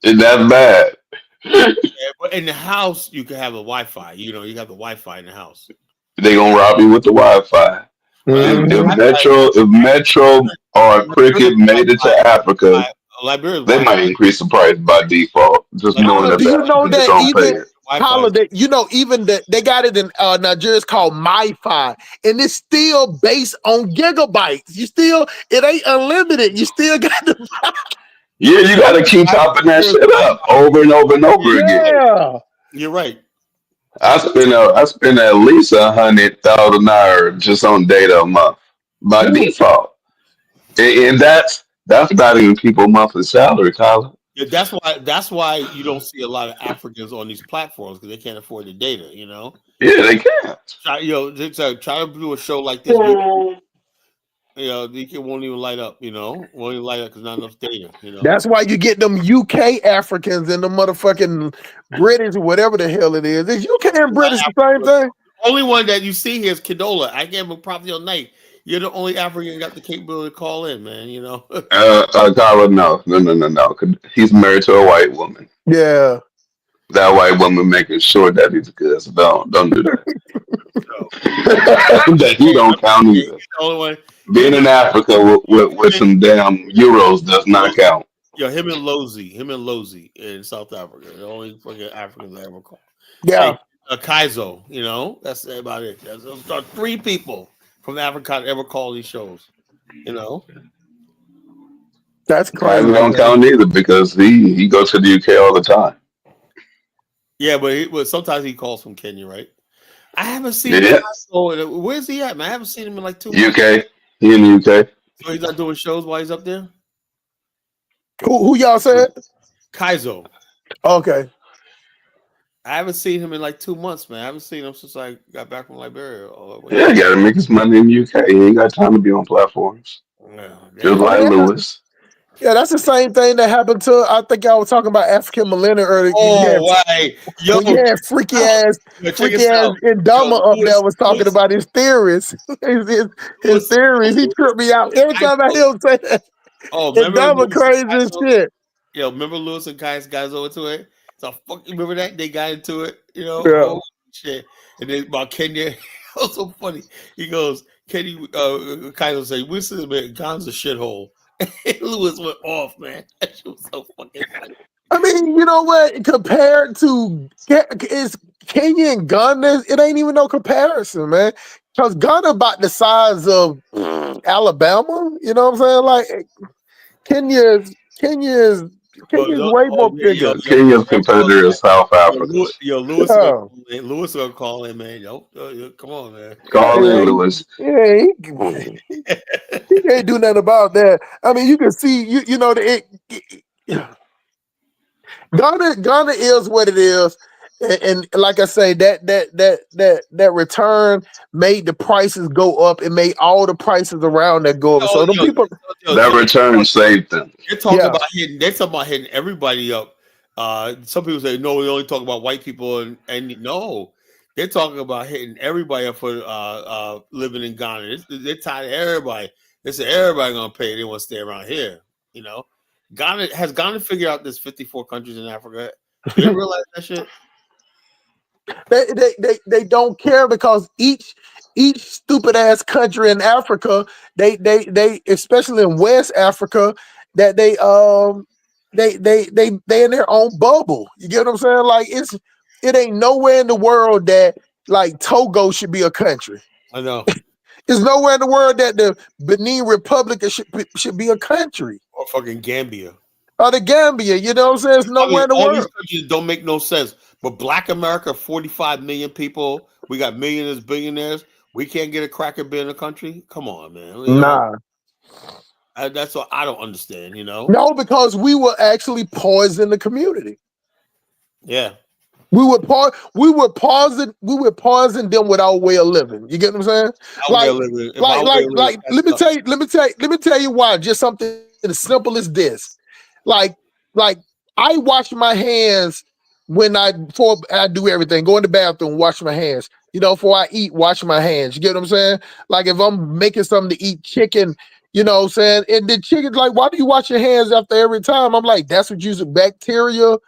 Is that bad? Yeah, but in the house, you can have a Wi-Fi. You know, you have the Wi-Fi in the house. They gonna rob you with the Wi-Fi. If Metro or Cricket made it to Africa, they might increase the price by default, just knowing that Do the you know Africans that don't pay even it. holiday? You know, even that they got it in Nigeria. It's called MiFi, and it's still based on gigabytes. You still, it ain't unlimited. You still got to. Yeah, you got to keep topping that shit up over and over and over again. Yeah, you're right. I spend at least $100,000 just on data a month by default, and that's not even people's monthly salary, Colin. Yeah, that's why you don't see a lot of Africans on these platforms because they can't afford the data. You know. Yeah, they can't. Try to do a show like this. It won't even light up. You know, won't even light up because not enough data. You know. that's why you get them UK Africans and the motherfucking British or whatever the hell it is. Is UK and British the same thing? Only one that you see here is Kidola. I gave him a prophecy all night. You're the only African got the capability to call in, man. You know. Colin, no. He's married to a white woman. Yeah. That white woman making sure that he's good. So don't do that. That he don't count either. Being in Africa with some damn euros does not count. Yo, him and Lozi in South Africa, the only fucking Africans I ever call. Yeah. Hey, Kaizo, you know, that's about it. That's 3 people from Africa ever call these shows. You know, that's crazy. I don't count either because he goes to the UK all the time. Yeah, but sometimes he calls from Kenya, right? I haven't seen him. Where's he at, man? I haven't seen him in like 2 months. UK. He in the UK. So he's not doing shows while he's up there? Who y'all said? Kaizo. Okay. I haven't seen him in like 2 months, man. I haven't seen him since I got back from Liberia. Yeah, he got to make his money in the UK. He ain't got time to be on platforms. Just like Lewis. Yeah, that's the same thing that happened to. I think I was talking about African millennial earlier. Right. Yo, when you had freaky ass Indama up there was talking about his theories. his theories. He tripped me out every time I hear him say that. Oh, remember Indama crazy as shit. Yo, remember Lewis and guys over to it? So fucking remember that they got into it, you know? Yeah. Oh, shit. And then about Kenya, it was so funny. He goes, Kenny Kaiser say, "Listen, man, Ghana's a shithole." And Lewis went off, man. That shit was so fucking funny. I mean, you know what? Compared to is Kenya and Ghana, it ain't even no comparison, man. Because Ghana about the size of Alabama. You know what I'm saying? Like Kenya's way more bigger. Kenya's competitor is South Africa. Lewis gonna call in, man. Yo, come on, man. Call in, Lewis. Yeah, he can't do nothing about that. I mean, you can see, you know, Ghana is what it is, and like I say, that return made the prices go up. It made all the prices around that go up. So the people that return saved them. They're talking about hitting everybody up. Some people say no, we only talk about white people, and no, they're talking about hitting everybody up for living in Ghana. They're tired of everybody. They say everybody gonna pay. They want to stay around here. You know, Ghana figured out there's 54 countries in Africa. Do you realize that shit? They don't care because each stupid ass country in Africa, they especially in West Africa, that they in their own bubble. You get what I'm saying? Like it ain't nowhere in the world that like Togo should be a country. I know. There's nowhere in the world that the Benin Republic should be a country. Or fucking Gambia. Or the Gambia, you know what I'm saying? There's nowhere in the all world. these countries don't make no sense. But Black America, 45 million people. We got millionaires, billionaires. We can't get a crack at being a country. Come on, man. You know, that's what I don't understand. You know. No, because we will actually poison the community. Yeah. We would poison them with our way of living. You get what I'm saying? Like let me tell you why. Just something as simple as this. Like I wash my hands before I do everything. Go in the bathroom, wash my hands. You know, before I eat, wash my hands. You get what I'm saying? Like if I'm making something to eat, chicken, you know what I'm saying? And the chicken's like, why do you wash your hands after every time? I'm like, that's what using bacteria.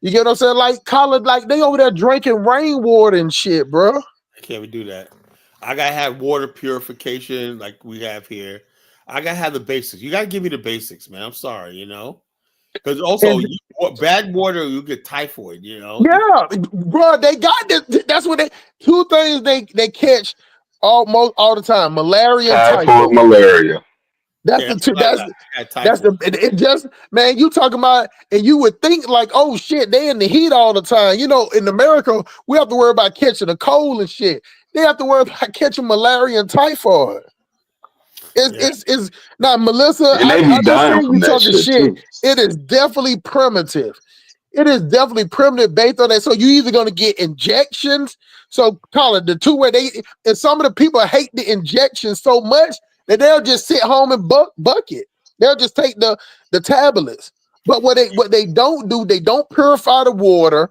You get what I'm saying? Like college, like they over there drinking rainwater and shit, bro. I can't do that. I gotta have water purification like we have here. I gotta have the basics. You gotta give me the basics, man. I'm sorry, you know. Because also, bad water, you get typhoid. You know. Yeah, bro. They got this. That's what two things they catch almost all the time: malaria and typhoid. Malaria. That's Yeah, the two. that's the. It just, man. You talking about, and you would think like, oh shit, they in the heat all the time. You know, in America, we have to worry about catching a cold and shit. They have to worry about catching malaria and typhoid. It's now, Melissa. And they be dying from that shit too. It is definitely primitive. It is definitely primitive based on that. So you're either going to get injections. So call it the two where and some of the people hate the injections so much that they'll just sit home and bucket. They'll just take the tablets. But what they don't do, they don't purify the water.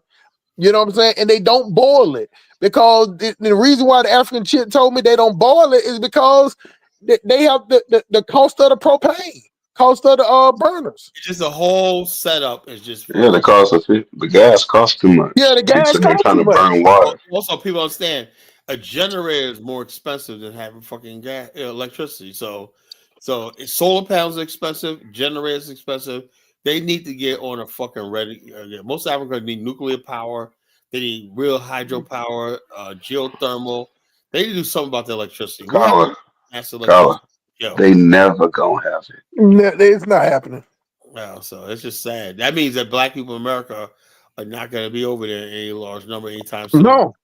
You know what I'm saying? And they don't boil it because the reason why the African chick told me they don't boil it is because they have the cost of the propane, cost of the burners. It's just a whole setup. Is just the cost of it. The gas costs too much. Yeah, the gas so they're trying to burn water. Also, people understand a generator is more expensive than having fucking gas electricity. So solar panels are expensive. Generators are expensive. They need to get on a fucking ready. Most Africans need nuclear power. They need real hydropower, geothermal. They need to do something about the electricity. They never gonna have it. No, it's not happening. No, so it's just sad. That means that Black people in America are not going to be over there in any large number anytime soon. No.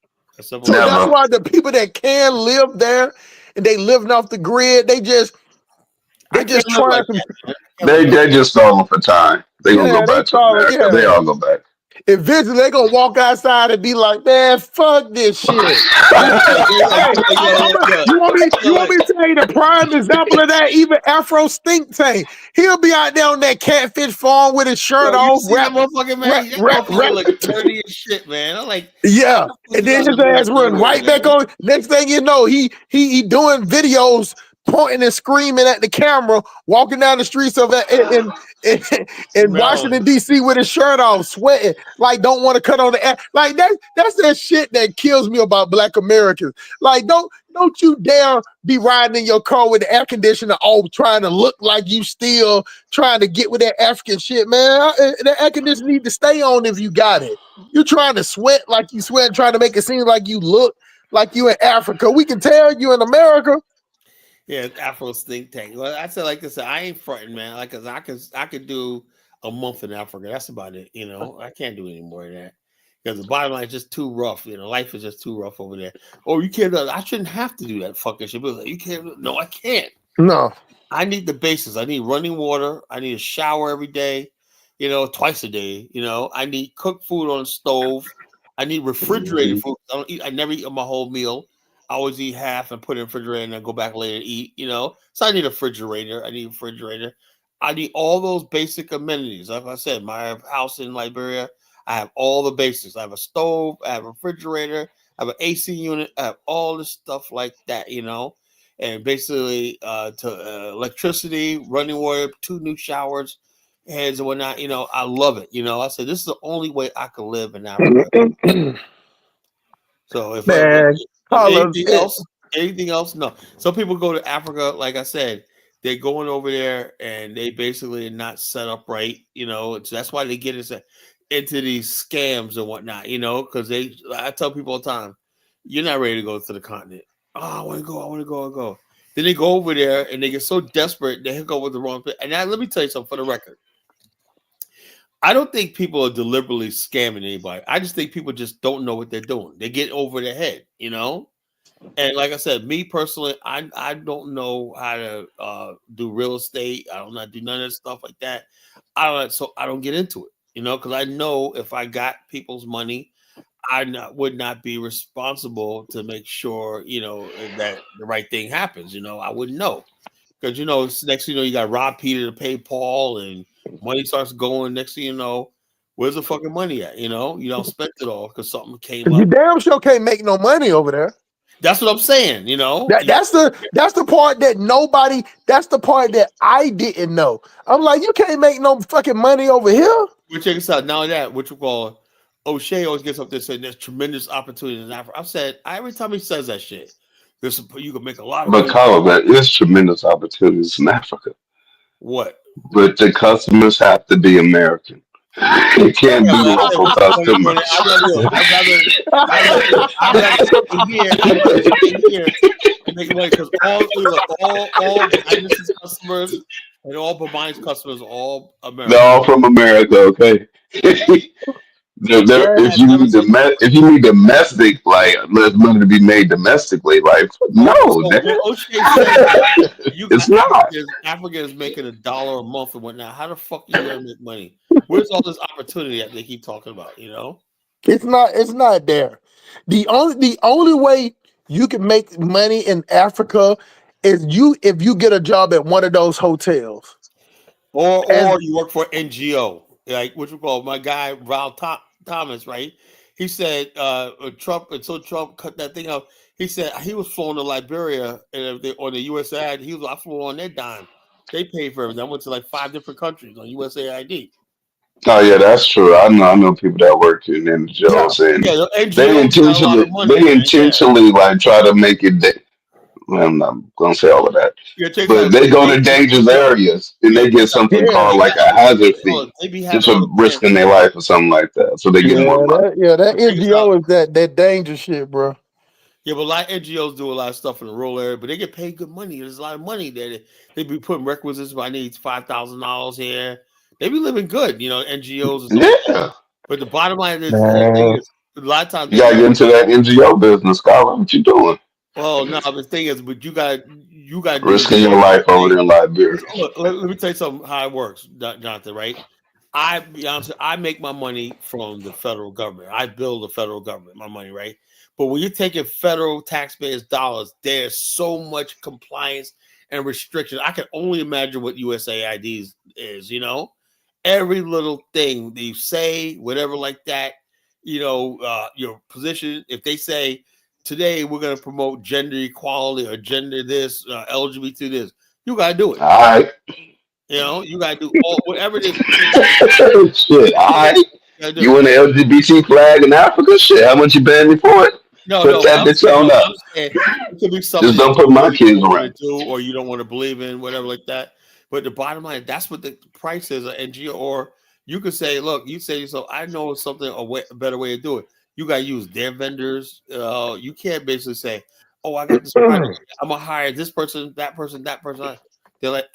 So that's why the people that can live there and they living off the grid, they just trying to. They're just stalling for time. They gonna go back to America. Yeah. They all go back. Eventually, they're gonna walk outside and be like, "Man, fuck this shit." You want me to tell you the prime example of that? Even Afro Stink Tank, he'll be out there on that catfish farm with his shirt off, motherfucking man, like dirty as shit, man. I'm like, yeah, and then his ass run right back on. Next thing you know, he doing videos, pointing and screaming at the camera, walking down the streets of in Washington D.C. with his shirt off, sweating, like don't want to cut on the air. Like that's that shit that kills me about Black Americans. Like don't you dare be riding in your car with the air conditioner off, trying to look like you still trying to get with that African shit, man. The air conditioner need to stay on if you got it. You're trying to sweat like you sweat, trying to make it seem like you look like you in Africa. We can tell you in America. Yeah, Afro Stink Tank. Well, I said like this, I ain't fronting, man. Like, cause I could do a month in Africa. That's about it. You know, I can't do any more than that because the bottom line is just too rough. You know, life is just too rough over there. Oh, you can't. I shouldn't have to do that fucking shit. But like, you can't. No, I can't. No, I need the basics. I need running water. I need a shower every day. You know, twice a day. You know, I need cooked food on the stove. I need refrigerated food. I never eat my whole meal. I always eat half and put it in the refrigerator and then go back later to eat, you know. So I need a refrigerator. I need all those basic amenities. Like I said, my house in Liberia, I have all the basics. I have a stove, I have a refrigerator, I have an AC unit, I have all this stuff like that, you know. And basically electricity, running water, 2 new showers, heads and whatnot, you know. I love it, you know. I said this is the only way I can live in Africa. So if anything else, no. Some people go to Africa, like I said, they're going over there and they basically are not set up right, you know. So that's why they get into these scams and whatnot, you know, because I tell people all the time, You're not ready to go to the continent. Oh, I want to go. I want to go. I want to go. Then they go over there and they get so desperate they hook up with the wrong thing. And now let me tell you something for the record. I don't think people are deliberately scamming anybody. I just think people just don't know what they're doing. They get over their head, you know. And like I said, me personally, I don't know how to do real estate. I don't know how to do none of that stuff like that. I don't get into it, you know, because I know if I got people's money, would not be responsible to make sure, you know, that the right thing happens. You know, I wouldn't know because you know, next thing you know, you got Rob Peter to pay Paul, and money starts going. Next thing you know, where's the fucking money at? You don't spend it all because something came You up. damn sure can't make no money over there. That's what I'm saying. You know, That's the part that nobody. That's the part that I didn't know. I'm like, you can't make no fucking money over here. we check this out. Now that which we call O'Shea always gets up there saying there's tremendous opportunities in Africa. I've said every time he says that shit, you can make a lot of But money. Carl, there is tremendous opportunities in Africa. What? But the customers have to be American. It Yeah, can't be but I said, local but customers. I'd rather stay here. I'd rather stay here and make money because all Agnes's customers and all Bamai's customers are all They're American. all from America, okay? Yeah. If you need domestic, like there's money to be made domestically, like no, So when O'Shea says you got it's not. Africans making $1 a month and whatnot, how the fuck are you gonna make money? Where's all this opportunity that they keep talking about? You know? It's not there. The only way you can make money in Africa is if you get a job at one of those hotels. Or you work for NGO, like what you call my guy Val Thomas, right? He said Trump until Trump cut that thing out. He said he was flown to Liberia and on the USAID. I flew on their dime. They paid for everything. I went to like 5 different countries on USAID. Oh yeah, that's true. I know people that work in Yeah. NGOs and Yeah, the they NGOs got a lot intentionally of money, they man. Yeah, intentionally like try to make it. I'm not gonna say all of that, yeah. Check but out. they go to They dangerous yo, areas and yo, they check get out. something Yeah. called like a hazard fee They be just having for all the plans. risking their life or something like that, so they get more money. That But check this out. NGO is that danger shit, bro. Yeah, but a lot of NGOs do a lot of stuff in the rural area, but they get paid good money. There's a lot of money there. They be putting requisites. I need $5,000 here. They be living good, NGOs and stuff like that. Yeah, But the bottom line is, the thing Man. is, a lot of times you they gotta get. get into that NGO business, Scott. What you doing? Well, no, the thing is, but you got to do the Risking due your life over thing. there in Liberia. Look, let me tell you something how it works, Jonathan. Right? I be honest, I make my money from the federal government. I bill the federal government my money, right? But when you're taking federal taxpayers' dollars, there's so much compliance and restriction. I can only imagine what USAID is. Every little thing they say, whatever like that. Your position. If they say today we're going to promote gender equality or gender this, LGBT this, you got to do it. All right, You got to do whatever it is. shit. All right, You gotta do. you want an LGBT flag in Africa? Shit, how much you paying me for it? No, Put no. What that I'm bitch saying, on no, up. I'm saying it could be Just something that don't put you my really kids don't want to around. do, or you don't want to believe in, whatever like that. But the bottom line, that's what the price is of NGO. Or you could say, look, you say so. I know something a better way to do it. You got to use their vendors. You can't basically say, oh, I got this project. I'm gonna hire this person, that person, that person. They're like,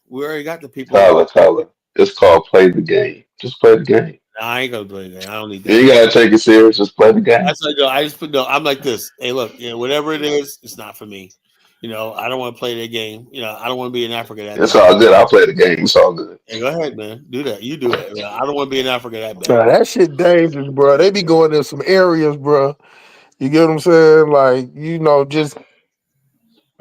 we already got the people. Tyler. It's called play the game. Just play the game. Nah, I ain't gonna do anything. I don't need You that. ain't gotta take it serious. Just play the game. That's like no. I just put no. I'm like this. Hey, look, whatever it is, it's not for me. I don't want to play their game. I don't want to be in Africa that It's bad. all good. I'll play the game. It's all good. Hey, go ahead, man. Do that. You do that. I don't want to be in Africa that bad. That shit dangerous, bro. They be going in some areas, bro. You get what I'm saying? Like,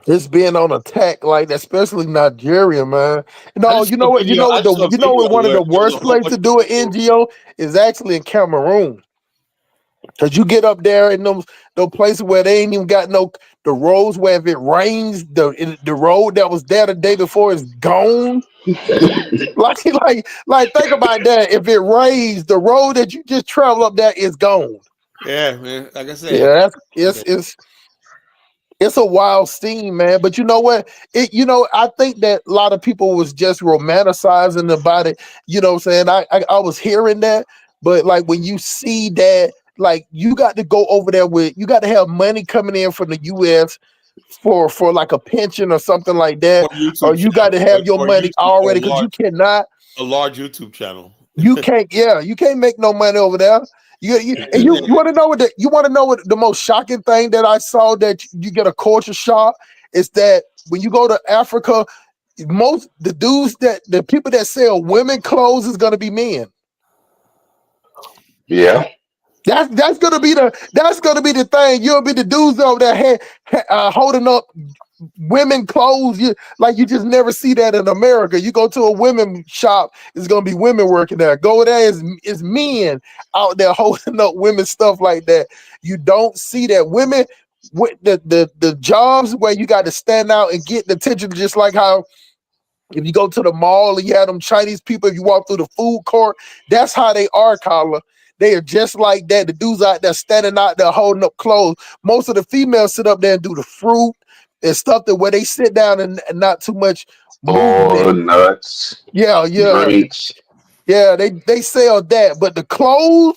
just being on attack like that, especially Nigeria, man. I No, just you saw know a what? You video. know I what? just saw a You know video what? One of where the there was worst a whole places bunch to of do an people. NGO is actually in Cameroon. Cause you get up there in those places where they ain't even got the roads where if it rains, the road that was there the day before is gone. Like think about that. If it rains, the road that you just travel up there is gone. Yeah, man. Like I said, Yeah, it's a wild scene, man. But you know what? I think that a lot of people was just romanticizing about it. You know what I'm saying? I was hearing that, but like when you see that, like you got to go over there you got to have money coming in from the US for like a pension or something like that, Or YouTube or you got to channel, have your or money YouTube, or already, because you cannot. a large YouTube channel. You can't, you can't make no money over there. You want to know what the most shocking thing that I saw that you get a culture shock is that when you go to Africa, the people that sell women clothes is gonna be men. Yeah. That's gonna be the thing. You'll be the dudes over there holding up women clothes. You just never see that in America. You go to a women shop, it's gonna be women working there. Go there is men out there holding up women stuff like that. You don't see that. Women with the jobs where you got to stand out and get the attention, just like how if you go to the mall and you have them Chinese people, if you walk through the food court, that's how they are, Carla. They are just like that. The dudes out there standing out there holding up clothes. Most of the females sit up there and do the fruit and stuff where they sit down and not too much Or movement. nuts, Yeah. drinks. Yeah, they sell that. But the clothes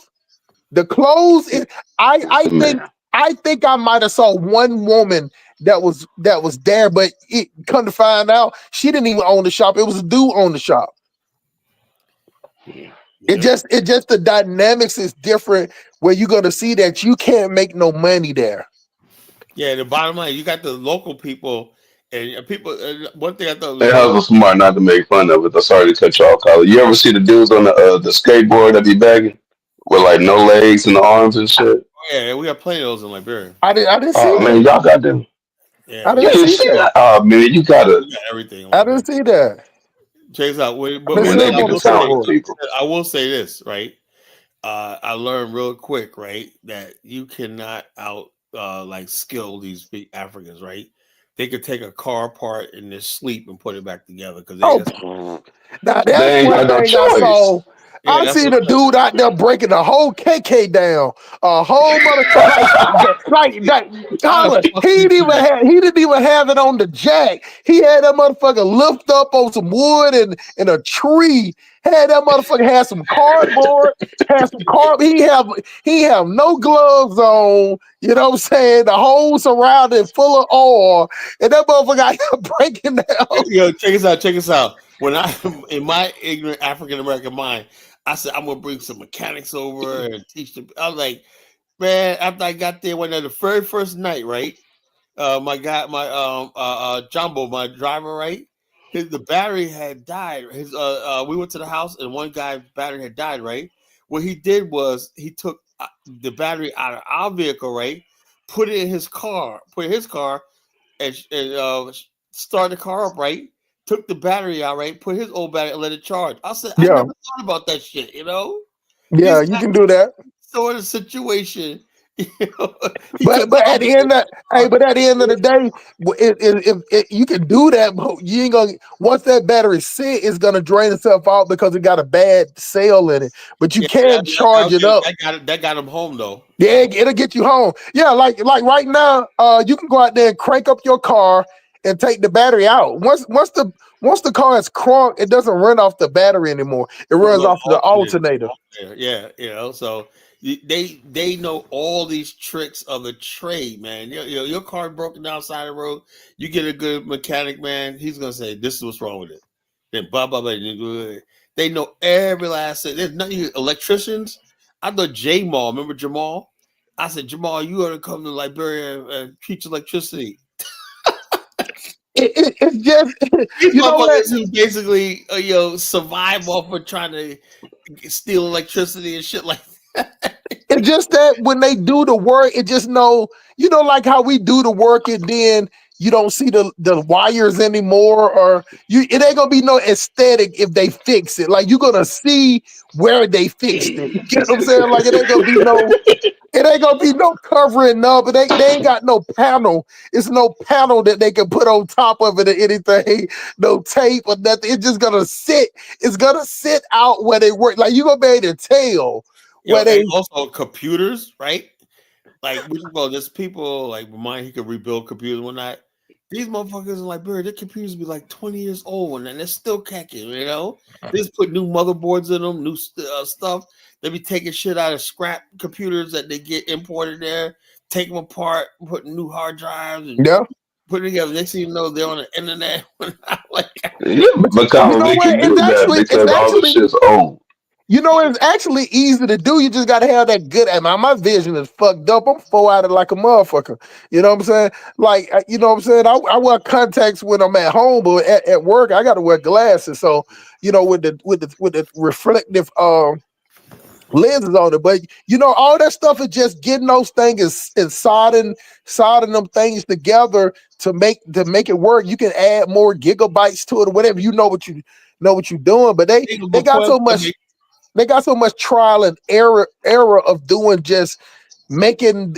is, Man. I think I might have saw one woman that was there, but it come to find out she didn't even own the shop. It was a dude on the shop. It just the dynamics is different where you're gonna see that you can't make no money there. Yeah, the bottom line, you got the local people and people. One thing I thought They was hustle smart not to make fun of it. I'm sorry to cut you off, Colin. You ever see the dudes on the skateboard that be begging with like no legs and arms and shit? yeah, we got plenty of those in Liberia. I didn't see Oh that. man, y'all got them. Yeah, I we You didn't got didn't see see that. that? Oh man, you gotta. everything in I Liberia. didn't see that. Check this out. I But didn't Man, one see they thing them I be on will the say, discounting skateboard. people. I will say this, right? I learned real quick, right, that you cannot like skill these big Africans, right? They could take a car apart in their sleep and put it back together because they Oh, just now that's They ain't one got no thing I choice. saw. yeah, I that's seen what a dude out there breaking the whole KK down, a whole mother like that. how the Tyler, fuck you do that? he didn't even have it on the jack. He had that motherfucker lift up on some wood and a tree. Had that motherfucker had some cardboard, had some carb. He have no gloves on. You know what I'm saying? The whole surrounded full of oil, and that motherfucker out here breaking down. Yo, check this out. Check this out. When I, in my ignorant African American mind, I said I'm gonna bring some mechanics over and teach them. I was like, man, after I got there, when the very first night, right? My guy, my Jumbo, my driver, right? The battery had died. We went to the house and one guy's battery had died, right? What he did was he took the battery out of our vehicle, right? Put it in his car, and start the car up, right? Took the battery out, right? Put his old battery and let it charge. I said, I Yeah, never thought about that shit, you know? yeah, This you guy can do that. sort of situation, you know, he took But off at the end of the day, if you can do that, but you ain't gonna, once that battery sit, it's gonna drain itself out because it got a bad cell in it. But you yeah, can charge it up. that got him home though. Yeah, it'll get you home. Yeah, like right now, you can go out there and crank up your car and take the battery out. Once the car is crunk, it doesn't run off the battery anymore. It runs No, off the alternator. yeah, you know. So they know all these tricks of the trade, man. Your car broken down side of the road. You get a good mechanic, man. He's gonna say this is what's wrong with it. Then blah blah blah. They know every last thing. There's nothing. Electricians. I thought Jamal. Remember Jamal? I said Jamal, you ought to come to Liberia and teach electricity. It's just, These you know what? motherfuckers who basically survive off of trying to steal electricity and shit like that. It's just that when they do the work, it just like how we do the work and then you don't see the wires anymore, or it ain't gonna be no aesthetic if they fix it. Like you're gonna see where they fixed it. You get what I'm saying? Like it ain't gonna be no covering up. They ain't got no panel. It's no panel that they can put on top of it or anything. No tape or nothing. It's just gonna sit. It's gonna sit out where they work. Like you gonna be able to tell where And they. also computers, right? Like there's people like mine, he could rebuild computers and whatnot. These motherfuckers in Liberia, their computers be like 20 years old and they're still kicking, you know? They just put new motherboards in them, new stuff. They be taking shit out of scrap computers that they get imported there, take them apart, putting new hard drives and Yeah. putting together. Next thing you know, they're on the internet. Like, Yeah, But but you Colin, know they what? can do that It's because all the actually shit's old. You know, it's actually easy to do. You just got to have that good. My vision is fucked up. I'm 4 out like a motherfucker. You know what I'm saying? Like, you know what I'm saying? I wear contacts when I'm at home, but at work I got to wear glasses. So, you know, with the reflective lenses on it. But you know, all that stuff is just getting those things and soldering them things together to make it work. You can add more gigabytes to it or whatever. You know what you're doing. But they got so much. They got so much trial and error of doing just making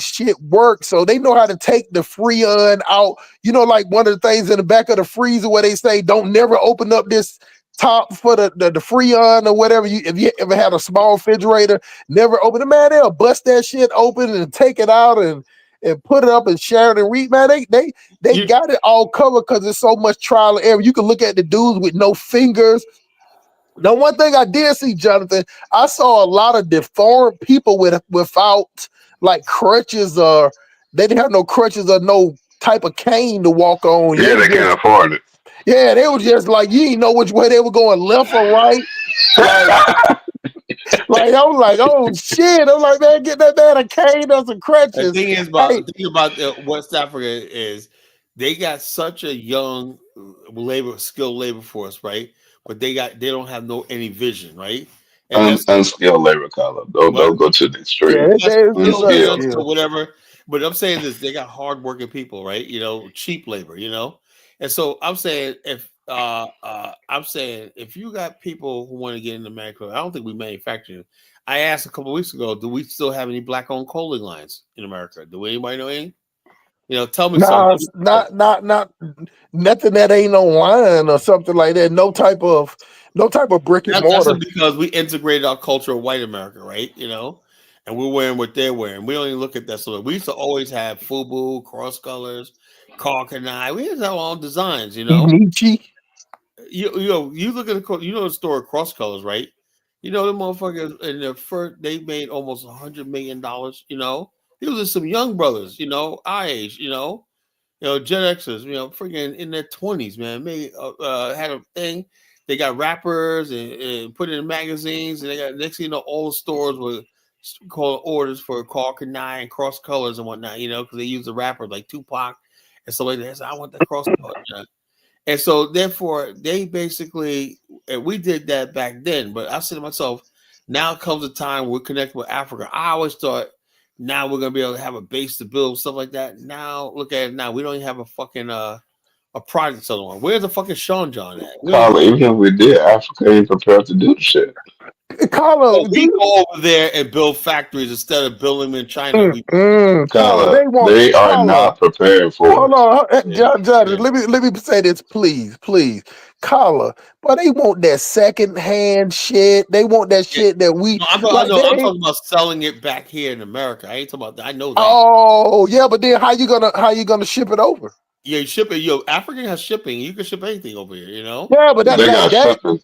shit work. So they know how to take the Freon out. You know, like one of the things in the back of the freezer where they say don't never open up this top for the Freon or whatever. If you ever had a small refrigerator, never open it, man. They'll bust that shit open and take it out and put it up and share it and read. Man, they you, got it all covered because there's so much trial and error. You can look at the dudes with no fingers. Now, one thing I did see, Jonathan, I saw a lot of deformed people without like crutches, or they didn't have no crutches or no type of cane to walk on. They Yeah, were they just, can't afford it. yeah, they were just like, you didn't know which way they were going, left or right. Like, like I was like, oh shit. I'm like, man, get that man a cane or some the crutches. thing is Hey, about West Africa is they got such a young skilled labor force, right? But they don't have any vision, right? And that's Unskilled labor, Colin. what Don't go to the yeah, extreme. that's it's skilled, Unskilled. so unskilled. whatever. But I'm saying this, they got hardworking people, right? Cheap labor, And so I'm saying if you got people who want to get into America, I don't think we manufacture. I asked a couple of weeks ago, do we still have any black-owned clothing lines in America? Do anybody know any? Tell me something. Nah, not nothing that ain't online or something like that. No type of brick and That's mortar. because we integrated our culture of white America, right? And we're wearing what they're wearing. We don't even look at that. So we used to always have FUBU, cross colors, Carcanine. We used to have our own designs, Nietzsche. You look at the store cross colors, right? The motherfuckers in their first they made almost $100 million. These are some young brothers, our age, Gen Xers, freaking in their 20s, man. Made had a thing. They got rappers and put it in magazines, and they got next thing you know, all the stores were calling orders for Carcanine and cross colors and whatnot, because they use the rappers like Tupac and stuff like that. So I want that cross color. And so therefore they basically, and we did that back then, but I said to myself, now comes a time we're connected with Africa. I always thought now we're gonna be able to have a base to build stuff like that. Now look at it now. We don't even have a fucking a project settled on. Where's the fucking Sean John at? We don't even Colin, even if we did, Africa ain't prepared to do the shit. Carla, so we go over there and build factories instead of building them in China. We Carla, Colin, they want they are Carla. not prepared for Hold it. on, yeah, John, yeah. let me say this, please. Carla, but they want that second hand shit. They want that Yeah. shit that we No, I'm talking, like. no, I'm They talking about selling it back here in America. I ain't talking about that. I know that. oh yeah, but then how you gonna ship it over? Yeah, you ship it. African has shipping. You can ship anything over here. Yeah, but that They that got that shipping.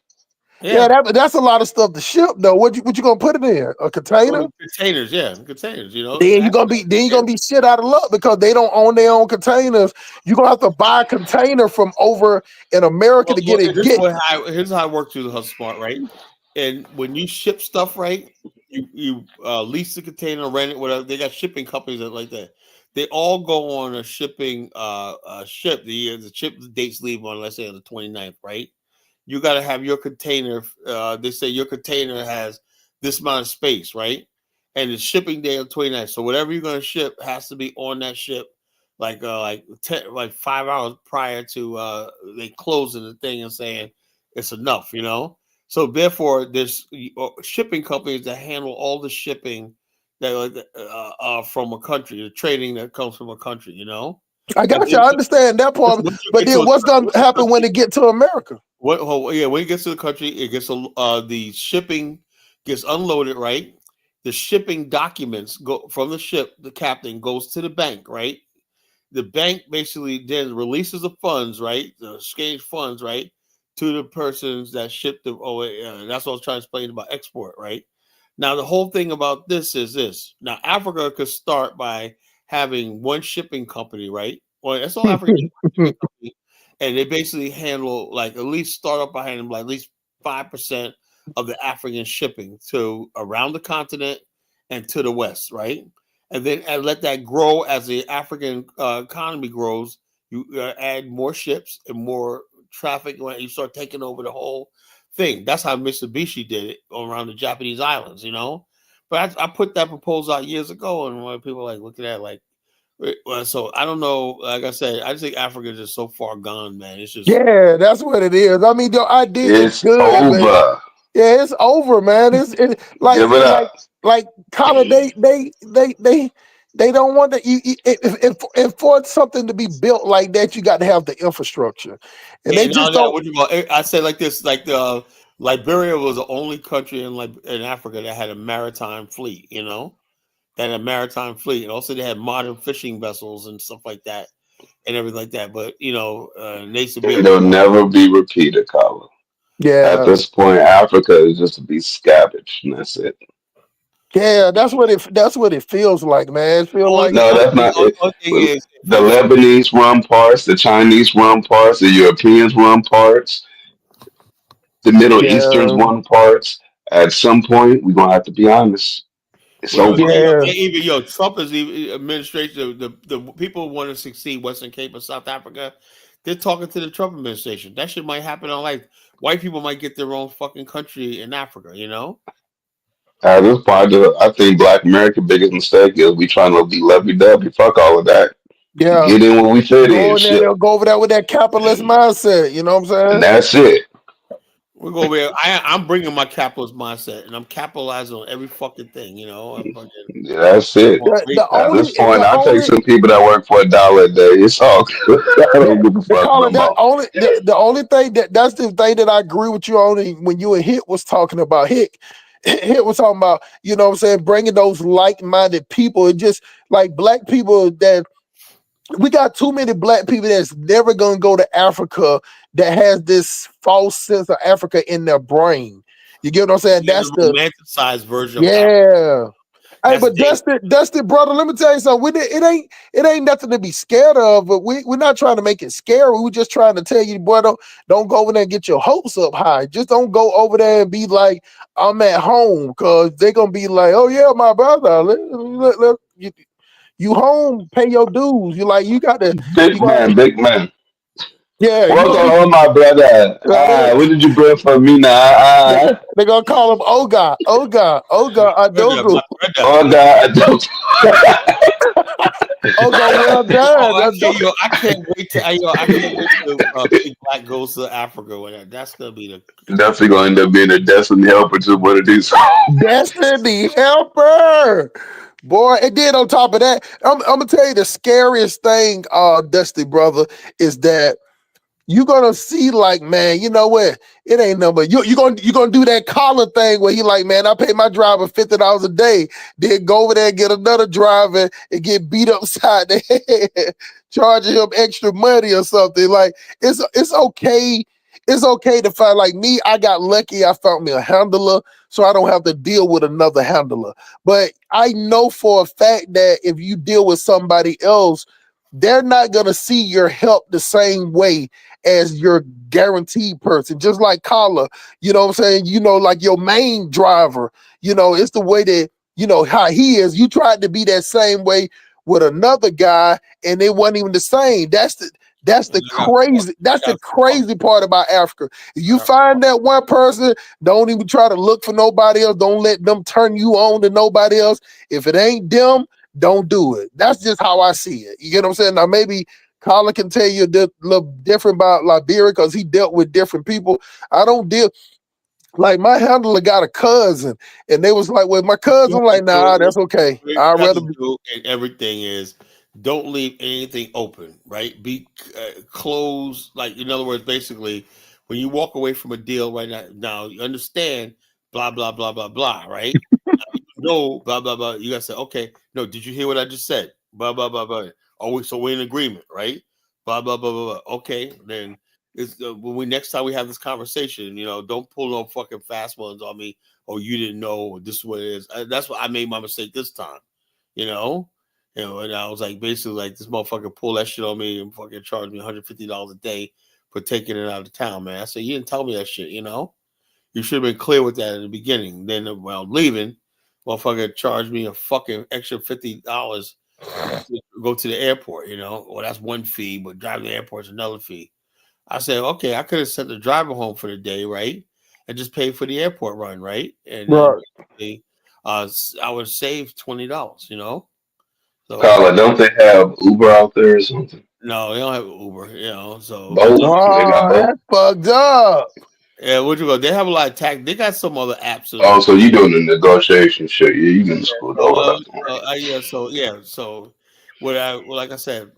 yeah, Yeah. that's a lot of stuff to ship though. What you gonna put it in? A container? Well, containers, yeah, containers. Then you gonna be shit out of luck because they don't own their own containers. You're gonna have to buy a container from over in America to get it. Here's how I work through the Hustle Smart, right? And when you ship stuff, right, you lease the container, rent it, whatever. They got shipping companies that like that. They all go on a shipping ship. The ship dates leave on, let's say, on the 29th, right? You got to have your container. They say your container has this amount of space, right? And the shipping day on 29th. So whatever you're going to ship has to be on that ship, like 5 hours prior to they closing the thing and saying it's enough. So therefore, there's shipping companies that handle all the shipping that from a country, the trading that comes from a country. I And got you. then I understand that part, once you but get to then what's gonna a happen when country, it get to America? when it gets to the country, it gets the shipping gets unloaded, right? The shipping documents go from the ship. The captain goes to the bank, right? the bank basically then releases the funds, right? The exchange funds, right, to the persons that ship the. Oh, that's what I was trying to explain about export, right? Now the whole thing about this is this. Now Africa could start by having one shipping company, right? Well, that's all Africa needs, one shipping company, and they basically handle like at least start up by handling like at least 5% of the African shipping to around the continent and to the west, right? And then let that grow as the African economy grows. You add more ships and more traffic when you start taking over the whole thing. That's how Mitsubishi did it around the Japanese islands, you know. But I put that proposal out years ago, and when people like looking at it like, so I don't know. Like I said, I just think Africa is just so far gone, man. It's just Yeah, that's what it is. I mean, the idea is It's good, but over. yeah, it's over, man. It's like Give it up. Colin, they don't want to. If for something to be built like that, you got to have the infrastructure, and they and now just that don't. what you call, I say like this, like the Liberia was the only country in Africa that had a maritime fleet. You know, that had a maritime fleet, and also they had modern fishing vessels and stuff like that, and everything like that. But you know, they used to be able It'll never be repeated, Colin. At Yeah, this point, Africa is just to be scavenged, and that's it. yeah, that's what it feels like, man. It feel like No, that's not it. only thing But is the Lebanese run parts, the Chinese run parts, the Europeans run parts, the Middle Easterns yeah, run parts. At some point, we're gonna have to be honest. It's well, over. yeah, even Trump is even administration. The people who want to succeed Western Cape and South Africa, they're talking to the Trump administration. That shit might happen on like white people might get their own fucking country in Africa. You know, At this point, I think Black America's biggest mistake is we trying to be lovey dovey. Fuck all of that. yeah. Get in when we fit in, Go in there, shit, they'll go over there with that capitalist mindset. You know what I'm and saying? that's it. we're gonna be. I'm bringing my capitalist mindset, and I'm capitalizing on every fucking thing. You know, I'm fucking. Yeah, that's I'm it. gonna The, raise the At only this point, the I'll take only some people that work for $1 a day. It's all good. I Yeah, don't give a the fuck no Colin, that more. only the only thing that's the thing that I agree with you on when you and Hit was talking about Hit was talking about, you know what I'm saying, bringing those like-minded people. And just like black people, that we got too many black people that's never gonna go to Africa, that has this false sense of Africa in their brain. You get what I'm saying? There's That's a the romanticized version of Africa. Yeah. Hey, That's but dangerous. Dustin, brother, let me tell you something. It ain't nothing to be scared of. But we're not trying to make it scary. We're just trying to tell you, boy, don't go over there and get your hopes up high. Just don't go over there and be like, I'm at home, because they're gonna be like, oh yeah, my brother, you home, pay your dues. You got to, you Big got, man, big man. yeah, you Welcome gonna be. home, my brother. They, What did you bring for me now? they gonna call him Oga, Oga, Oga Brother, Adogu. my brother. Oh God, I don't. Oga, well Oh, done. I can't wait to, I can't wait to Big Black goes to Africa with that. That's gonna be the. Definitely gonna end up being a destiny helper to one of these. Destiny helper. Boy, and then on top of that, I'm gonna tell you the scariest thing, Dusty brother, is that you're gonna see, like, man, you know what? It ain't number. You gonna do that collar thing where he like, man, I pay my driver $50 a day, then go over there and get another driver and get beat upside the head, charging him extra money or something. Like, it's okay. It's okay to find, like me. I got lucky. I found me a handler, so I don't have to deal with another handler. But I know for a fact that if you deal with somebody else, they're not gonna see your help the same way as your guaranteed person. Just like Collar, you know what I'm saying? Like your main driver, it's the way that, how he is. You tried to be that same way with another guy, and it wasn't even the same. That's the I got fucked. crazy. I That's the got fucked. crazy part about Africa. If I you got find that one person, don't even try to look for nobody else. Don't let them turn you on to nobody else. If it ain't them, don't do it. That's just how I see it. You get what I'm saying? Now maybe Colin can tell you a little different about Liberia because he dealt with different people. I don't deal, like, my handler got a cousin, and they was like, well, my cousin, I'm like, nah, that's okay. What I'd you have rather to be. do and everything is don't leave anything open, right? Be closed. Like, in other words, basically, when you walk away from a deal right now, you understand blah blah blah blah blah, right? No, blah blah blah. You gotta say, okay, no, did you hear what I just said? Blah blah blah blah. Oh, so we're in agreement, right? Blah blah blah blah blah. Okay, then it's when we next time we have this conversation, don't pull no fucking fast ones on me. Oh, you didn't know this is what it is. That's what I made my mistake this time. You know, and I was like basically like this motherfucker pull that shit on me and fucking charge me $150 a day for taking it out of town, man. I said you didn't tell me that shit. You should have been clear with that in the beginning. Then while leaving, motherfucker charged me a fucking extra $50 to go to the airport. Well, that's one fee, but driving to the airport is another fee. I said, okay, I could have sent the driver home for the day, right, and just paid for the airport run, right, and then Right. I would save $20. So Carla, don't they have Uber out there or something? no, they don't have Uber. So Both? They got Oh, both. that's fucked up. yeah, what you go? They have a lot of tax. They got some other apps. Oh, so you doing the negotiation shit? Yeah, you getting screwed So, over left and right. So like I said,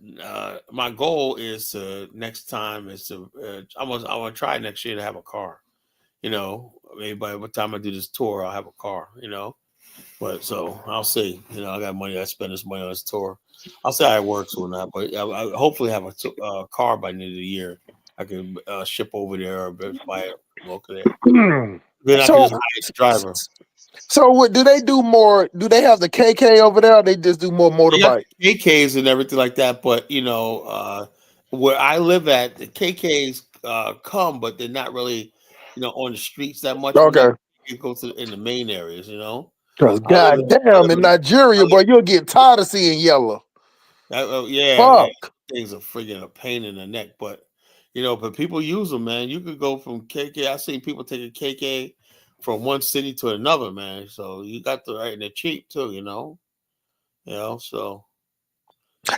my goal is to next time is to I want to try next year to have a car. Maybe by the time I do this tour, I'll have a car. But so I'll see. I got money. I spend this money on this tour. I'll see how it works or not. But I hopefully have a car by the end of the year. I can ship over there or buy it local there. Then I can So, just hire a driver. so what do they do more? Do they have the KK over there? Or they just do more They got motorbike? KKs and everything like that, but where I live at, the KKs come, but they're not really, on the streets that much. Okay. You go in the main areas, Because I live goddamn, in Nigeria, boy, you'll get tired of seeing yellow. yeah, man, Fuck. things are friggin' a pain in the neck, but but people use them, man. You could go from KK. I've seen people take a KK from one city to another, man. So you got the right, and they're cheap too, so.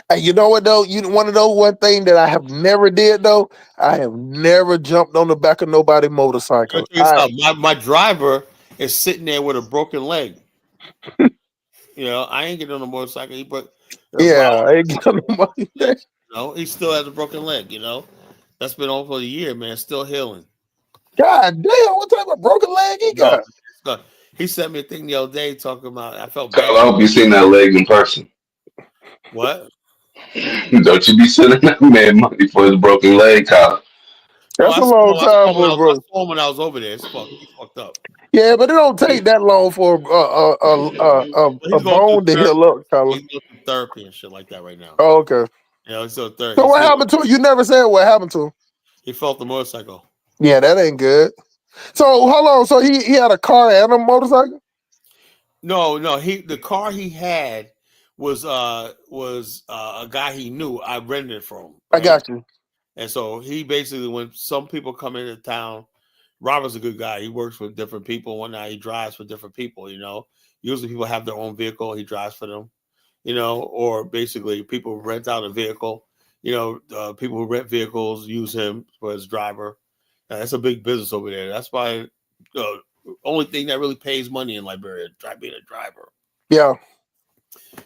Hey, you know what though? You want to know one thing that I have never did though? I have never jumped on the back of nobody's motorcycle. My driver is sitting there with a broken leg. I ain't getting on a motorcycle. Yeah, I ain't get on the motorcycle. He still has a broken leg. That's been on for a year, man. Still healing. God damn, what type of broken leg he got? He sent me a thing the other day talking about. I felt Carla, bad. I hope you seen that leg in person. What? Don't you be sending that man money for his broken leg, Carla. That's a long time for bro. I saw him when I was over there. He fucked up. Yeah, but it don't take that long for a bone to heal up, Carla. He's going through therapy and shit like that right now. Oh, okay. He's still therapy. So what happened to him? You never said what happened to him. He fell off the motorcycle. Yeah, that ain't good. So hold on. So he had a car and a motorcycle? No. The car he had was a guy he knew. I rented it from. Right? I got you. And so he basically, when some people come into town, Robert's a good guy. He works with different people. One night he drives for different people. Usually people have their own vehicle. He drives for them. Or basically people rent out a vehicle. People who rent vehicles use him for his driver. That's a big business over there. That's why only thing that really pays money in Liberia, being a driver. Yeah.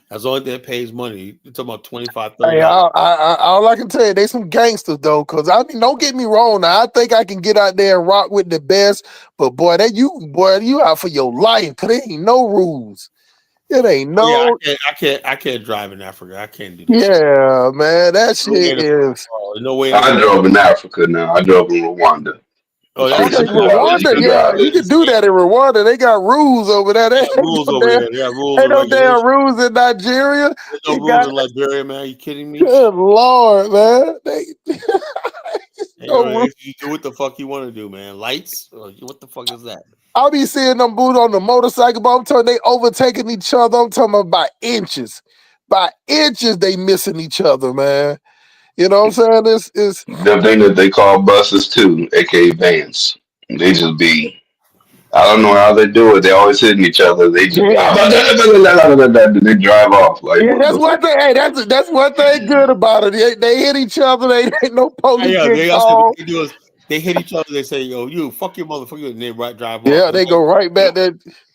That's the only thing that pays money. You're talking about $25, $30. Hey, all I can tell you, they some gangsters though. Cause I mean, don't get me wrong. Now I think I can get out there and rock with the best, but boy, you out for your life. Cause there ain't no rules. It ain't no. Yeah, I can't drive in Africa. I can't do that. Yeah, man, that shit is. No way. I drove in Africa now. I drove in Rwanda. Oh, that's Rwanda. Yeah, you can do that in Rwanda. They got rules over there. They got rules over there. They got rules. Ain't no damn rules in Nigeria. There's no rules in Liberia, man. Are you kidding me? Good Lord, man. You do what the fuck you want to do, man. Lights? What the fuck is that? I'll be seeing them boots on the motorcycle, but I'm telling you, they overtaking each other. I'm talking about by inches. By inches, they missing each other, man. You know what I'm saying? It's the thing that they call buses too, aka vans. They just be, I don't know how they do it. They always hitting each other. They just they drive off. Like, yeah, that's one thing. Hey, that's one thing good about it. They hit each other. They ain't no police. What they do is they hit each other. They say, "Yo, you fuck your motherfucker," and they drive off. Yeah, they go right back there.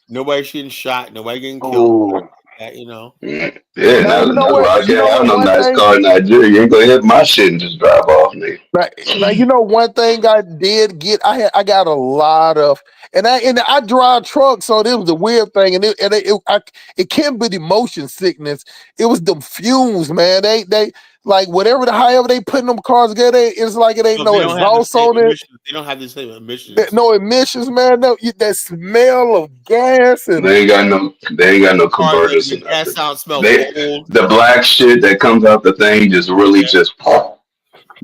Nobody's getting shot. Nobody getting killed. Yeah, you know what? I can't have no nice thing? car in Nigeria. You ain't gonna hit my shit and just drive off. me. Like you know, one thing I did get, I got a lot of, and I drive trucks, so it was a weird thing, and it can be the motion sickness. It was them fumes, man. They like whatever however they putting them cars together, it's like it ain't No, no they don't have the exhaust same on it, emissions. They don't have the same emissions. no emissions, man. No, that smell of gas and They ain't got no Car, converters the or gas nothing. sound smells They old. the black shit that comes out the thing just really Yeah. just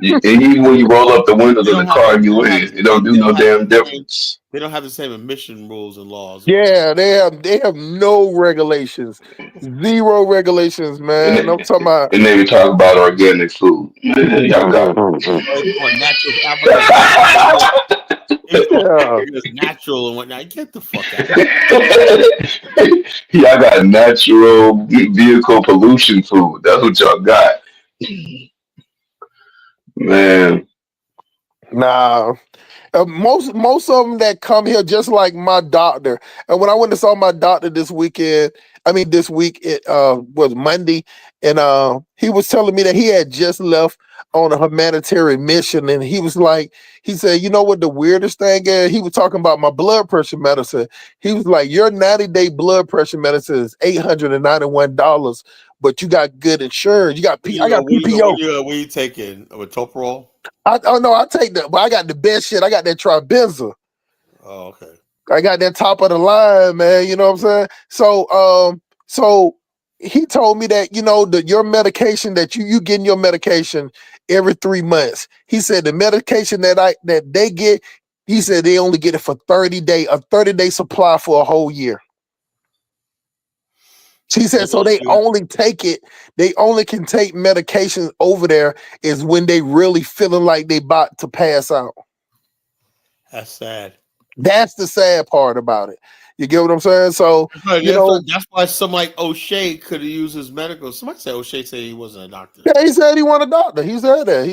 and even when you roll up the windows They of the don't have car they you don't have in, the it don't same do they no don't have damn the same difference. they don't have the same emission rules and laws. yeah, they have no regulations, zero regulations, And man. I'm they, talking about. and then we talk about organic food. Man, y'all got Or natural Africa import Yeah. is natural and whatnot. Get the fuck out. y'all got natural vehicle pollution food. That's what y'all got. Man, Nah, most of them that come here just like my doctor. And when I went to saw my doctor this week it was Monday, and he was telling me that he had just left on a humanitarian mission, and he said, you know what the weirdest thing is? He was talking about my blood pressure medicine. He was like, your 90-day blood pressure medicine is $891, but you got good insurance. You got I got PPO. What are you taking? With Toprol? Oh no, I take that, but I got the best shit. I got that Tribenza. Oh, okay. I got that top of the line, man. You know what I'm saying? So he told me that your medication that you getting your medication every 3 months. He said the medication that they get, he said they only get it for 30-day supply for a whole year. He said so they only take it. They only can take medications over there is when they really feeling like they about to pass out. That's sad. That's the sad part about it. You get what I'm saying? So, That's why somebody like O'Shea could have used his medical. Somebody said O'Shea said he wasn't a doctor. yeah, he said he wanted a doctor. He said that.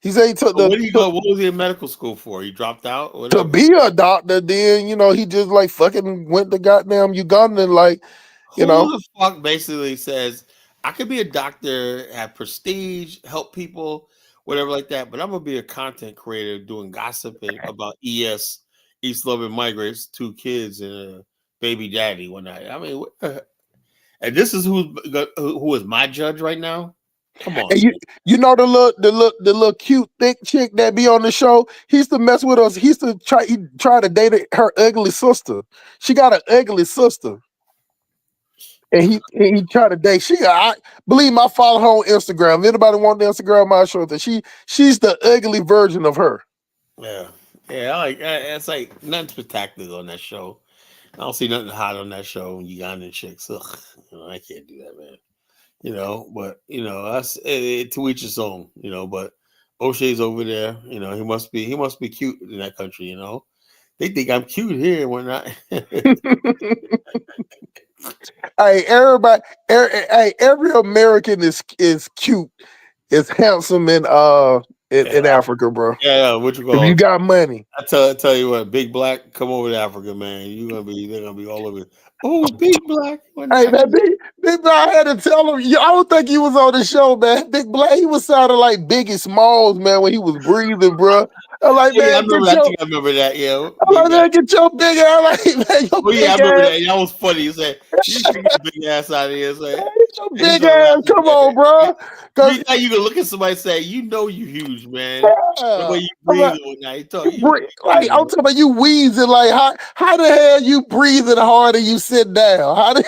He said he took Where did he go? What was he in medical school for? He dropped out or to whatever? be a doctor. Then he just like fucking went to goddamn Uganda and like Who the fuck basically says I could be a doctor, have prestige, help people, whatever like that, but I'm gonna be a content creator doing gossip about East Loving migrants, 2 kids, and a baby daddy one night. I mean, and this is who is my judge right now? Come on. And you know the little cute thick chick that be on the show. He used to mess with us. He tried to date her ugly sister. She got an ugly sister. And he tried to date. I believe I follow her on Instagram. If anybody want the Instagram, I'll show it to she's the ugly version of her. Yeah. It's like nothing spectacular on that show. I don't see nothing hot on that show. Ugandan chicks. Ugh, I can't do that, man. But that's to each his own. But O'Shea's over there. He must be cute in that country. They think I'm cute here and whatnot. Hey, everybody, every American is cute, is handsome in Africa, bro. Yeah, what you call If you got money. I tell you what, Big Black, come over to Africa, man. They're gonna be all over. Oh, Big Black. Hey man, Big Black, I had to tell him. I don't think he was on the show, man. Big Black, he was sounding like Biggie Smalls, man, when he was breathing, bro. I'm like, man, I remember that. Yeah, I'm like, man, get your big ass. Like, man, your big I remember ass. that. That was funny. You said you should get your big ass out of here. Say, Your big ass, come on, bro. You can look at somebody and say, you huge, man. The way you breathe all night. Like I'm talking about you wheezing. Like how the hell you breathing harder you sit down? How the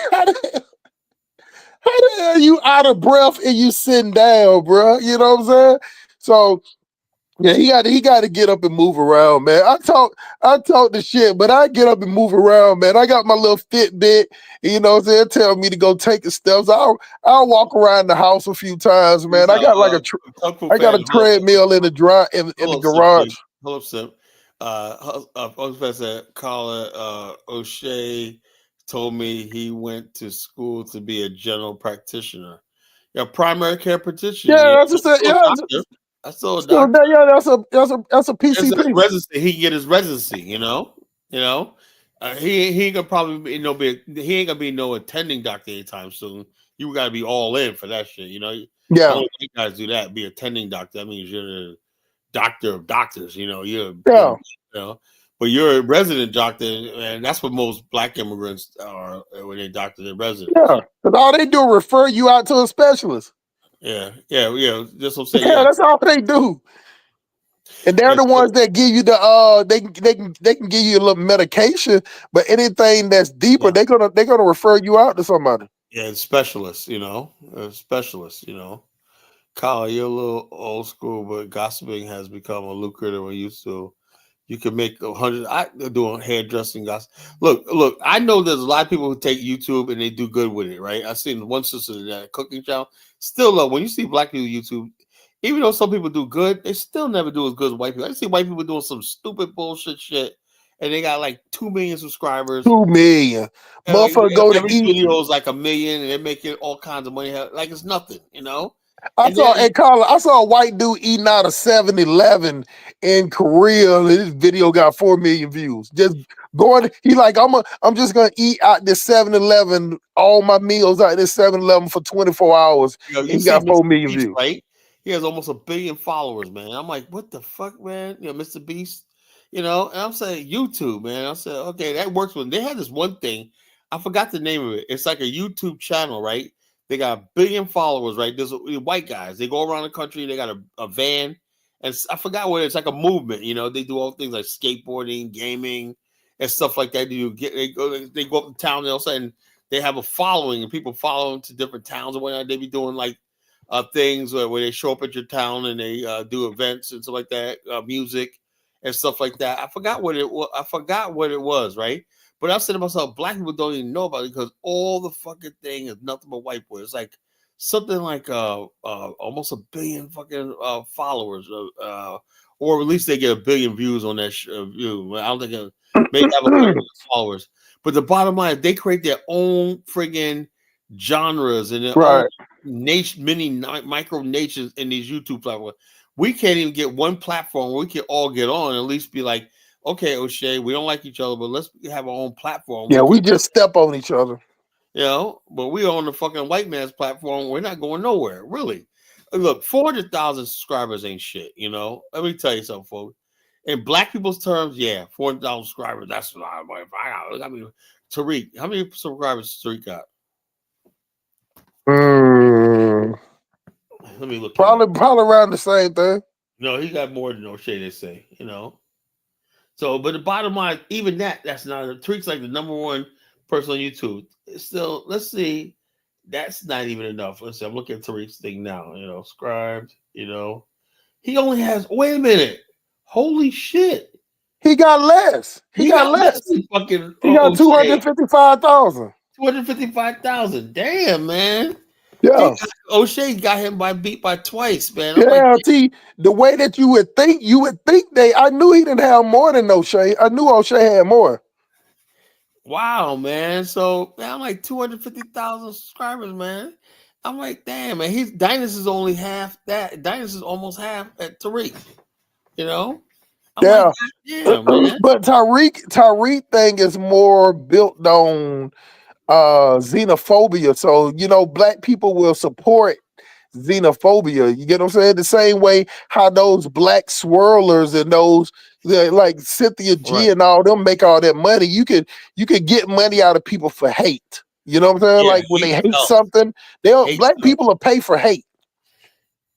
hell you out of breath and you sitting down, bro? You know what I'm saying? So yeah, he got to get up and move around, man. I talk the shit, but I get up and move around, man. I got my little Fitbit, you know what I'm saying? Tell me to go take the steps. I'll walk around the house a few times, man. I got like a treadmill in the garage. Hold up, Sim. Professor Colin O'Shea told me he went to school to be a general practitioner. Yeah, primary care practitioner. Yeah, that's just yeah. I saw a doctor. Yeah, that's a PCP. Residency. He can get his residency. He ain't gonna probably he ain't gonna be no attending doctor anytime soon. You got to be all in for that shit. Yeah, Only white guys do that. Be attending doctor. That means you're the doctor of doctors. You know, you're yeah, but you're a resident doctor, and that's what most black immigrants are when they doctor their residents. yeah. Because all they do is refer you out to a specialist. Yeah. That's what I'm saying. Yeah, Yeah, that's all they do. And they're yeah, the so, ones that give you the they can give you a little medication, but anything that's deeper, yeah, they're gonna refer you out to somebody. yeah. Specialists, specialists. Kyle, you're a little old school, but gossiping has become a lucrative or used to. You can make 100. They're doing hairdressing, guys. Look. I know there's a lot of people who take YouTube and they do good with it, right? I've seen one sister that cooking channel. Still, though, when you see black people YouTube, even though some people do good, they still never do as good as white people. I see white people doing some stupid bullshit shit, and they got like 2 million subscribers. 2 million. And like Motherfucker go to every eat. video is like 1 million, and they're making all kinds of money. Like it's nothing, I And saw then hey Carla, I saw a white dude eating out of 7-Eleven in Korea. And this video got 4 million views. Just going, he like, I'm just gonna eat out this 7-Eleven, all my meals out this 7-Eleven for 24 hours. you And he see got 4 Mr. million Beast, views. right? He has almost 1 billion followers, man. I'm like, what the fuck, man? Mr. Beast, and I'm saying YouTube, man. I said, okay, that works when they had this one thing. I forgot the name of it. It's like a YouTube channel, right? They got 1 billion followers, right? There's white guys. They go around the country. They got a van, and I forgot what it's like a movement. They do all things like skateboarding, gaming, and stuff like that. They go up to town, and all of a sudden they have a following, and people follow them to different towns and whatnot. They be doing like things where they show up at your town and they do events and stuff like that, music and stuff like that. I forgot what it was. I forgot what it was, right? But I said to myself, black people don't even know about it because all the fucking thing is nothing but white boys. It's like something like almost 1 billion fucking followers, or at least they get 1 billion views on that view. I don't think it may have 1 billion followers. But the bottom line is they create their own friggin' genres and their own Right. mini micro nations in these YouTube platforms. We can't even get one platform where we can all get on and at least be like, okay, O'Shea, we don't like each other, but let's have our own platform. Yeah, we just step on each other. But we on the fucking white man's platform. We're not going nowhere, really. Look, 400,000 subscribers ain't shit, Let me tell you something, folks. In black people's terms, 400,000 subscribers, that's a lot of money. Tariq, how many subscribers Tariq got? Let me look. Probably around the same thing. No, he got more than O'Shea, they say, So, but the bottom line, even that's not Tariq's like the number one person on YouTube. Still, let's see. That's not even enough. Let's see. I'm looking at Tariq's thing now. Subscribed. He only has. Wait a minute. Holy shit. He got less. He got less. Fucking. He got 255,000. 255,000. Damn, man. Yeah. O'Shea got him beat by twice, man. T, the way that you would think I knew he didn't have more than O'Shea. I knew O'Shea had more. Wow, man. So man, I'm like 250,000 subscribers, man. I'm like, damn, man. His Dynasty is only half that. Dynasty is almost half at Tariq. I'm like, damn, man. But Tariq thing is more built on xenophobia. So black people will support xenophobia. You get what I'm saying? The same way how those black swirlers and those like Cynthia G and all them make all that money. You could get money out of people for hate. You know what I'm saying? Like when they hate something, black people will pay for hate.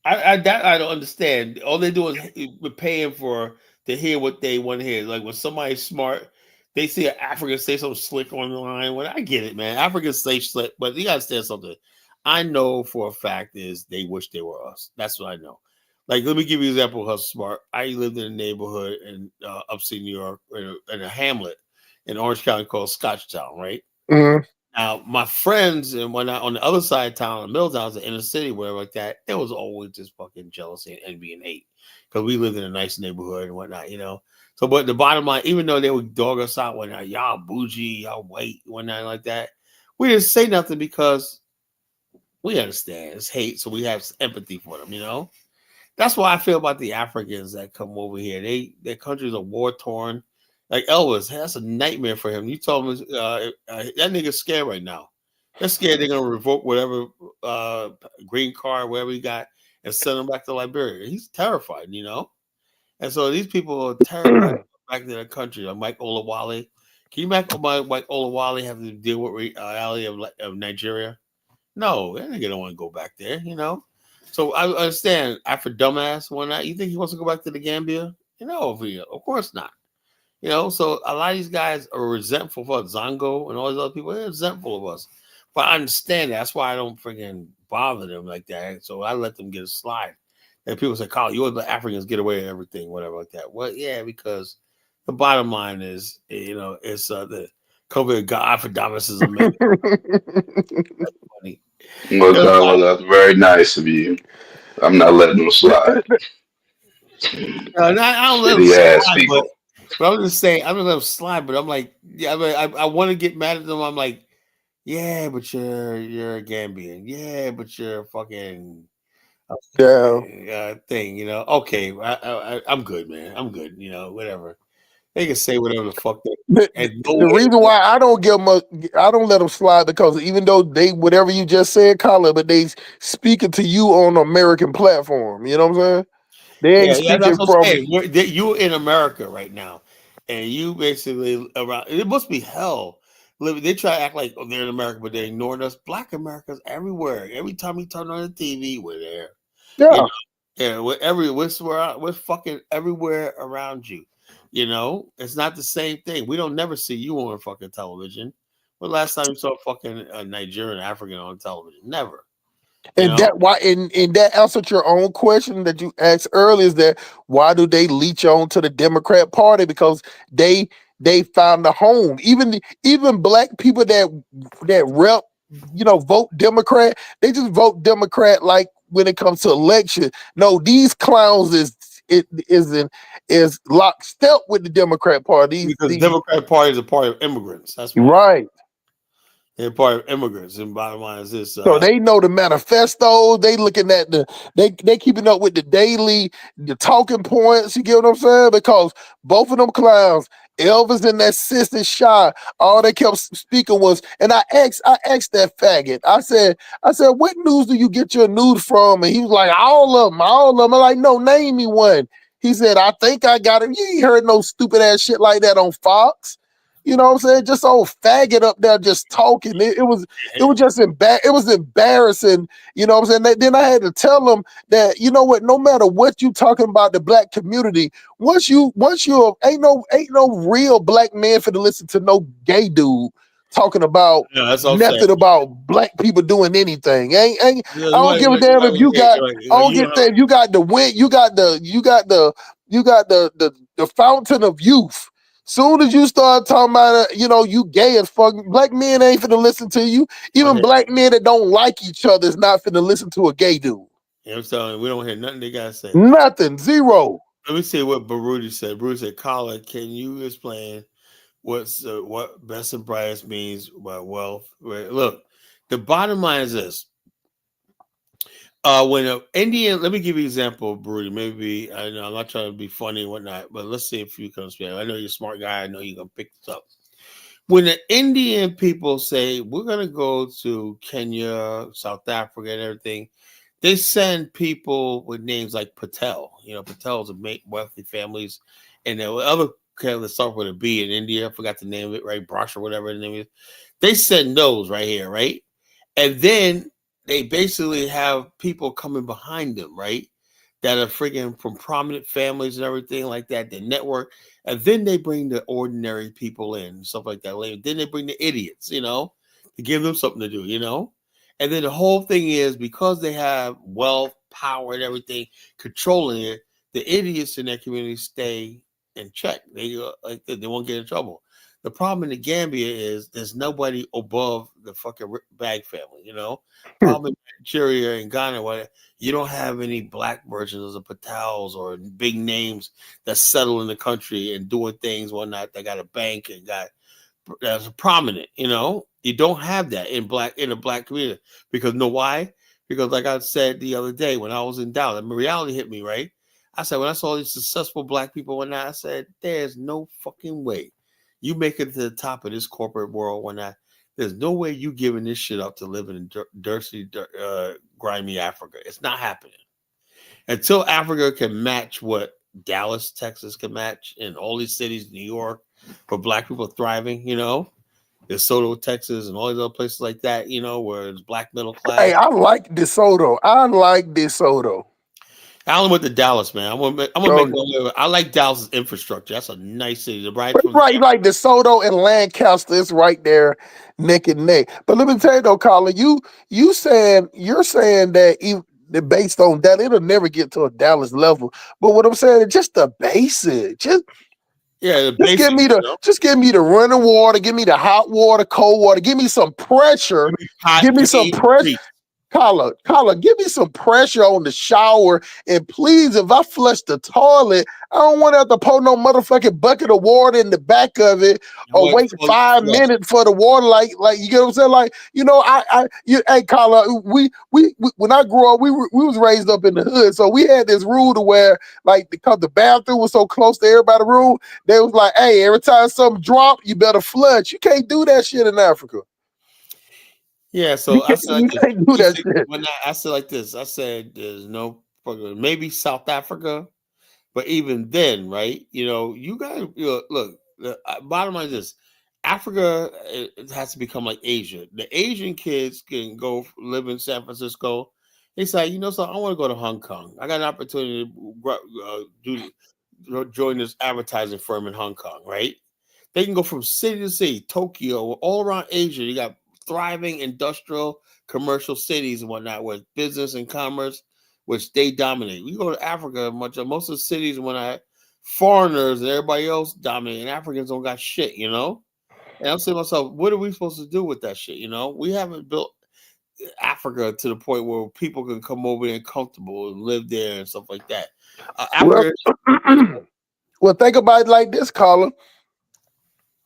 I don't understand. All they do is we're paying to hear what they want to hear. Like when somebody's smart, they see an African say something slick on the line. Well, I get it, man. Africans say slick, but you gotta understand something. I know for a fact is they wish they were us. That's what I know. Like, let me give you an example of how smart. I lived in a neighborhood in upstate New York, in a hamlet in Orange County called Scotchtown, right? Mm-hmm. Now, my friends and whatnot on the other side of town, in Milltown, the inner city, whatever like that, there was always just fucking jealousy and envy and hate because we lived in a nice neighborhood and whatnot, So, but the bottom line, even though they would dog us out, whatnot, y'all bougie, y'all white, whatnot like that, we didn't say nothing because we understand it's hate, so we have empathy for them, That's why I feel about the Africans that come over here. Their countries are war torn. Like Elvis, that's a nightmare for him. You told me that nigga's scared right now. They're scared they're gonna revoke whatever green card, whatever he got, and send him back to Liberia. He's terrified, And so these people are terrified to go back to their country. Like Mike Olawale. Can you imagine Mike Olawale have to deal with reality of Nigeria? No, that nigga don't want to go back there, So I understand. After dumbass, why not? You think he wants to go back to the Gambia? Of course not. So a lot of these guys are resentful for Zongo and all these other people. They're resentful of us. But I understand that. That's why I don't freaking bother them like that. So I let them get a slide. And people say, Carl, you let the Africans get away with everything, whatever like that. Well, yeah, because the bottom line is, it's the COVID God for Damas is amazing. That's funny. Well, Carla, that's very nice of you. I'm not letting them slide. I don't let them Shitty ass slide, but people. I'm just saying, I'm gonna let them slide, but I'm like, yeah, I want to get mad at them. I'm like, yeah, but you're a Gambian. Yeah, but you're a fucking thing. Okay, I'm good, man. I'm good. Whatever. They can say whatever the fuck they. And The reason why I don't give them I don't let them slide because even though they whatever you just said, Colin, but they speaking to you on an American platform. You know what I'm saying? They ain't yeah, that's speaking what I'm from saying. You're in America right now, and you basically around. It must be hell. They try to act like they're in America, but they're ignoring us. Black America's everywhere. Every time we turn on the TV, we're there. yeah. Yeah, we're fucking everywhere around you. It's not the same thing. We don't never see you on fucking television. When last time you saw fucking Nigerian African on television? Never. And that why and that answered your own question that you asked earlier is that why do they leech on to the Democrat Party? Because they found a home. Even black people that rep, vote Democrat, they just vote Democrat like when it comes to election. No, these clowns is lockstep with the Democrat Party. Because Democratic Party is a party of immigrants. That's why. Right. They're part of immigrants. And bottom line is this. So they know the manifesto. They looking at they keeping up with the talking points. You get what I'm saying? Because both of them clowns, Elvis and that sister Shy, all they kept speaking was, and I asked that faggot. I said, what news do you get your news from? And he was like, all of them. I'm like, no, name me one. He said, I think I got it. You ain't heard no stupid ass shit like that on Fox. You know what I'm saying? Just old faggot up there just talking. It was just it was embarrassing. You know what I'm saying? Then I had to tell them that, you know what, no matter what you talking about the black community, once you ain't no real black man for to listen to no gay dude talking about that's all I'm saying. nothing about black people doing anything. I don't give a damn if you got I don't give a damn if you got the win, you got the fountain of youth. Soon as you start talking about, you gay as fuck, black men ain't finna listen to you. Even black men that don't like each other is not finna listen to a gay dude. I'm telling you, we don't hear nothing they gotta say. Nothing, zero. Let me see what Baruti said. Baruti said, Colin, can you explain what best and brightest means by wealth? Look, the bottom line is this. When an Indian, let me give you an example, Baruti. Maybe, I know I'm not trying to be funny and whatnot, but let's see if you can explain. I know you're a smart guy. I know you're going to pick this up. When the Indian people say, we're going to go to Kenya, South Africa, and everything, they send people with names like Patel. Patels are wealthy families. And there were other that start with a B in India. I forgot the name of it, right? Brush or whatever the name is. They send those right here, right? And then they basically have people coming behind them, right? That are freaking from prominent families and everything like that, the network. And then they bring the ordinary people in and stuff like that later. Then they bring the idiots, to give them something to do, And then the whole thing is because they have wealth, power, and everything controlling it, the idiots in that community stay in check. They won't get in trouble. The problem in the Gambia is there's nobody above the fucking Bag family, Problem in Nigeria and Ghana, where you don't have any black merchants or Patels or big names that settle in the country and doing things, whatnot. They got a bank and that's prominent, You don't have that in a black community because why? Because like I said the other day when I was in Dallas, reality hit me, right? I said when I saw these successful black people whatnot, I said there's no fucking way you make it to the top of this corporate world whatnot. There's no way you giving this shit up to live in dirty, grimy Africa. It's not happening until Africa can match what Dallas, Texas can match, and all these cities, New York, for Black people thriving. DeSoto, Texas, and all these other places like that. Where it's Black middle class. Hey, I like DeSoto. Alan went to Dallas, man. I'm gonna make I like Dallas' infrastructure. That's a nice city. Right, like DeSoto and Lancaster, it's right there, neck and neck. But let me tell you though, Colin, you're saying that even based on that, it'll never get to a Dallas level. But what I'm saying is just the basic, just give me the running water, give me the hot water, cold water, give me some pressure, give me some pressure. Carla, give me some pressure on the shower. And please, if I flush the toilet, I don't want to have to pour no motherfucking bucket of water in the back of it or wait 5 minutes for the water. Like you get what I'm saying? Like, hey, Carla, we when I grew up, we was raised up in the hood. So we had this rule to where, like, because the bathroom was so close to everybody's room, they was like, hey, every time something drop, you better flush. You can't do that shit in Africa. Yeah, so I said I said like this. I said there's no fucking maybe South Africa, but even then, right? You gotta look. The bottom line is this: Africa it has to become like Asia. The Asian kids can go live in San Francisco. It's like so I want to go to Hong Kong. I got an opportunity to join this advertising firm in Hong Kong, right? They can go from city to city, Tokyo, all around Asia. You got thriving industrial commercial cities and whatnot with business and commerce, which they dominate. We go to Africa, most of the cities when foreigners and everybody else dominate, and Africans don't got shit, And I'm saying to myself, what are we supposed to do with that shit? We haven't built Africa to the point where people can come over there and comfortable and live there and stuff like that. Well, think about it like this, Colin.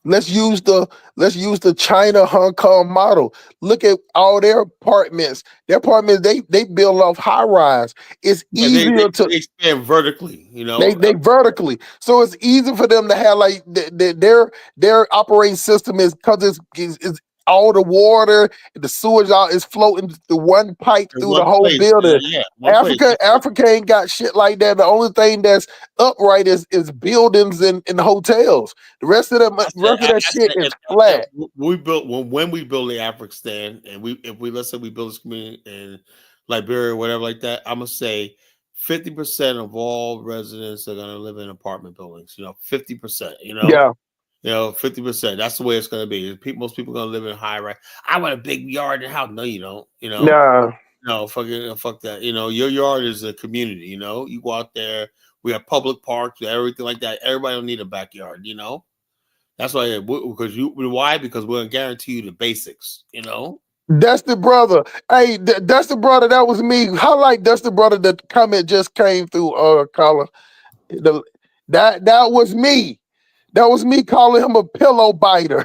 Let's use the China Hong Kong model. Look at all their apartments. Their apartments they build off high rise. It's easier to expand vertically. They vertically, so it's easy for them to have like their operating system is because it's all the water, the sewage is floating through one pipe through the whole building. Africa ain't got shit like that. The only thing that's upright is buildings and hotels. The rest of that shit is flat. When we build the African, and let's say we build this community in Liberia or whatever like that, I'm gonna say 50% of all residents are gonna live in apartment buildings. 50%. Yeah. 50%. That's the way it's gonna be. Most people are gonna live in high rise. I want a big yard and house. No, you don't. No, fuck that. Your yard is a community. You go out there. We have public parks, everything like that. Everybody don't need a backyard. That's why. Why? Because we're gonna guarantee you the basics. That's the brother. Hey, that's the brother. That was me. How like that's the brother that comment just came through. Colin. That was me. That was me calling him a pillow biter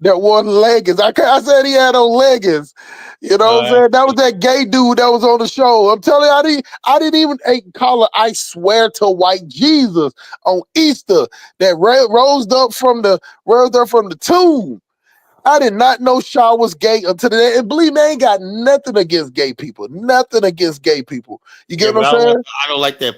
that wore leggings. I said he had on leggings. You know what I'm saying? That was that gay dude that was on the show. I'm telling you, I didn't even Colin, I swear to white Jesus on Easter that rose up from the tomb. I did not know Shaw was gay until today. And believe me, I ain't got nothing against gay people. Nothing against gay people. You get what I'm saying? I don't like that.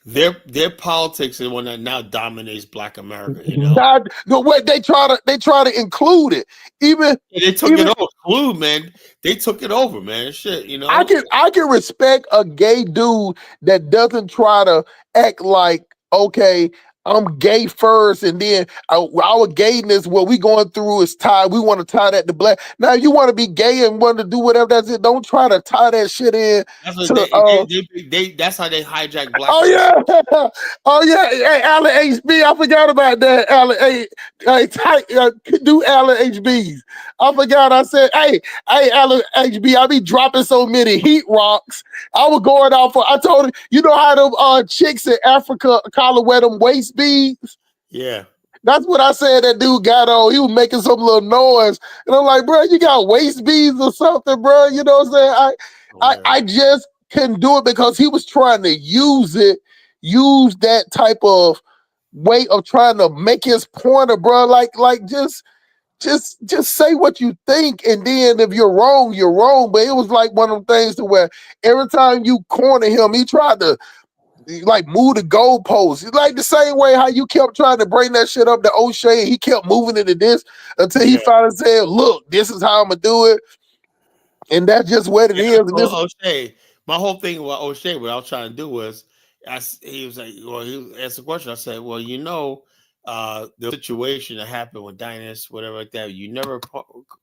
Their politics is the one that now dominates Black America. They try to include it. They took it over. Man. They took it over, man. Shit, I can respect a gay dude that doesn't try to act like, okay, I'm gay first, and then our gayness, what we going through is tied. We want to tie that to black. Now, you want to be gay and want to do whatever that's it. Don't try to tie that shit in. That's how they hijack black. Oh yeah. Hey, Alan HB, I forgot about that. Alan, do Alan HBs. I forgot. I said, hey, Alan HB, I be dropping so many heat rocks. I was going out I told him, you know how them chicks in Africa wear them waist beads? Yeah. That's what I said that dude got on. He was making some little noise. And I'm like, bro, you got waist beads or something, bro? You know what I'm saying? I just couldn't do it because he was trying to use that type of way of trying to make his point, bro. Like just just say what you think, and then if you're wrong, you're wrong. But it was like one of them things to where every time you corner him, he tried to like move the goalposts. It's like the same way how you kept trying to bring that shit up to O'Shea, and he kept moving it to this until he finally said, "Look, this is how I'm gonna do it," and that's just what it is. And this, O'Shea, my whole thing about O'Shea, what I was trying to do was, he was like, well, he asked the question. I said, well, the situation that happened with Dynas, whatever like that, you never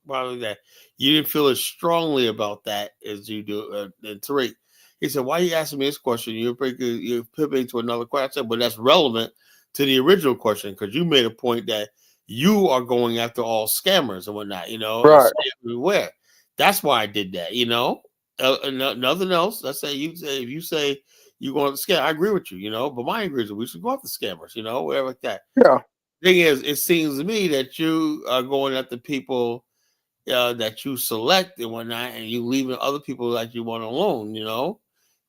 probably that you didn't feel as strongly about that as you do in Tariq. He said, why are you asking me this question? You're pivoting to another question. I said, but that's relevant to the original question because you made a point that you are going after all scammers and whatnot, right? Everywhere. That's why I did that, nothing else. I say if you say you going to scam, I agree with you, but my agreement is we should go after scammers, whatever like that. Yeah. Thing is, it seems to me that you are going after people that you select and whatnot, and you leaving other people that you want alone,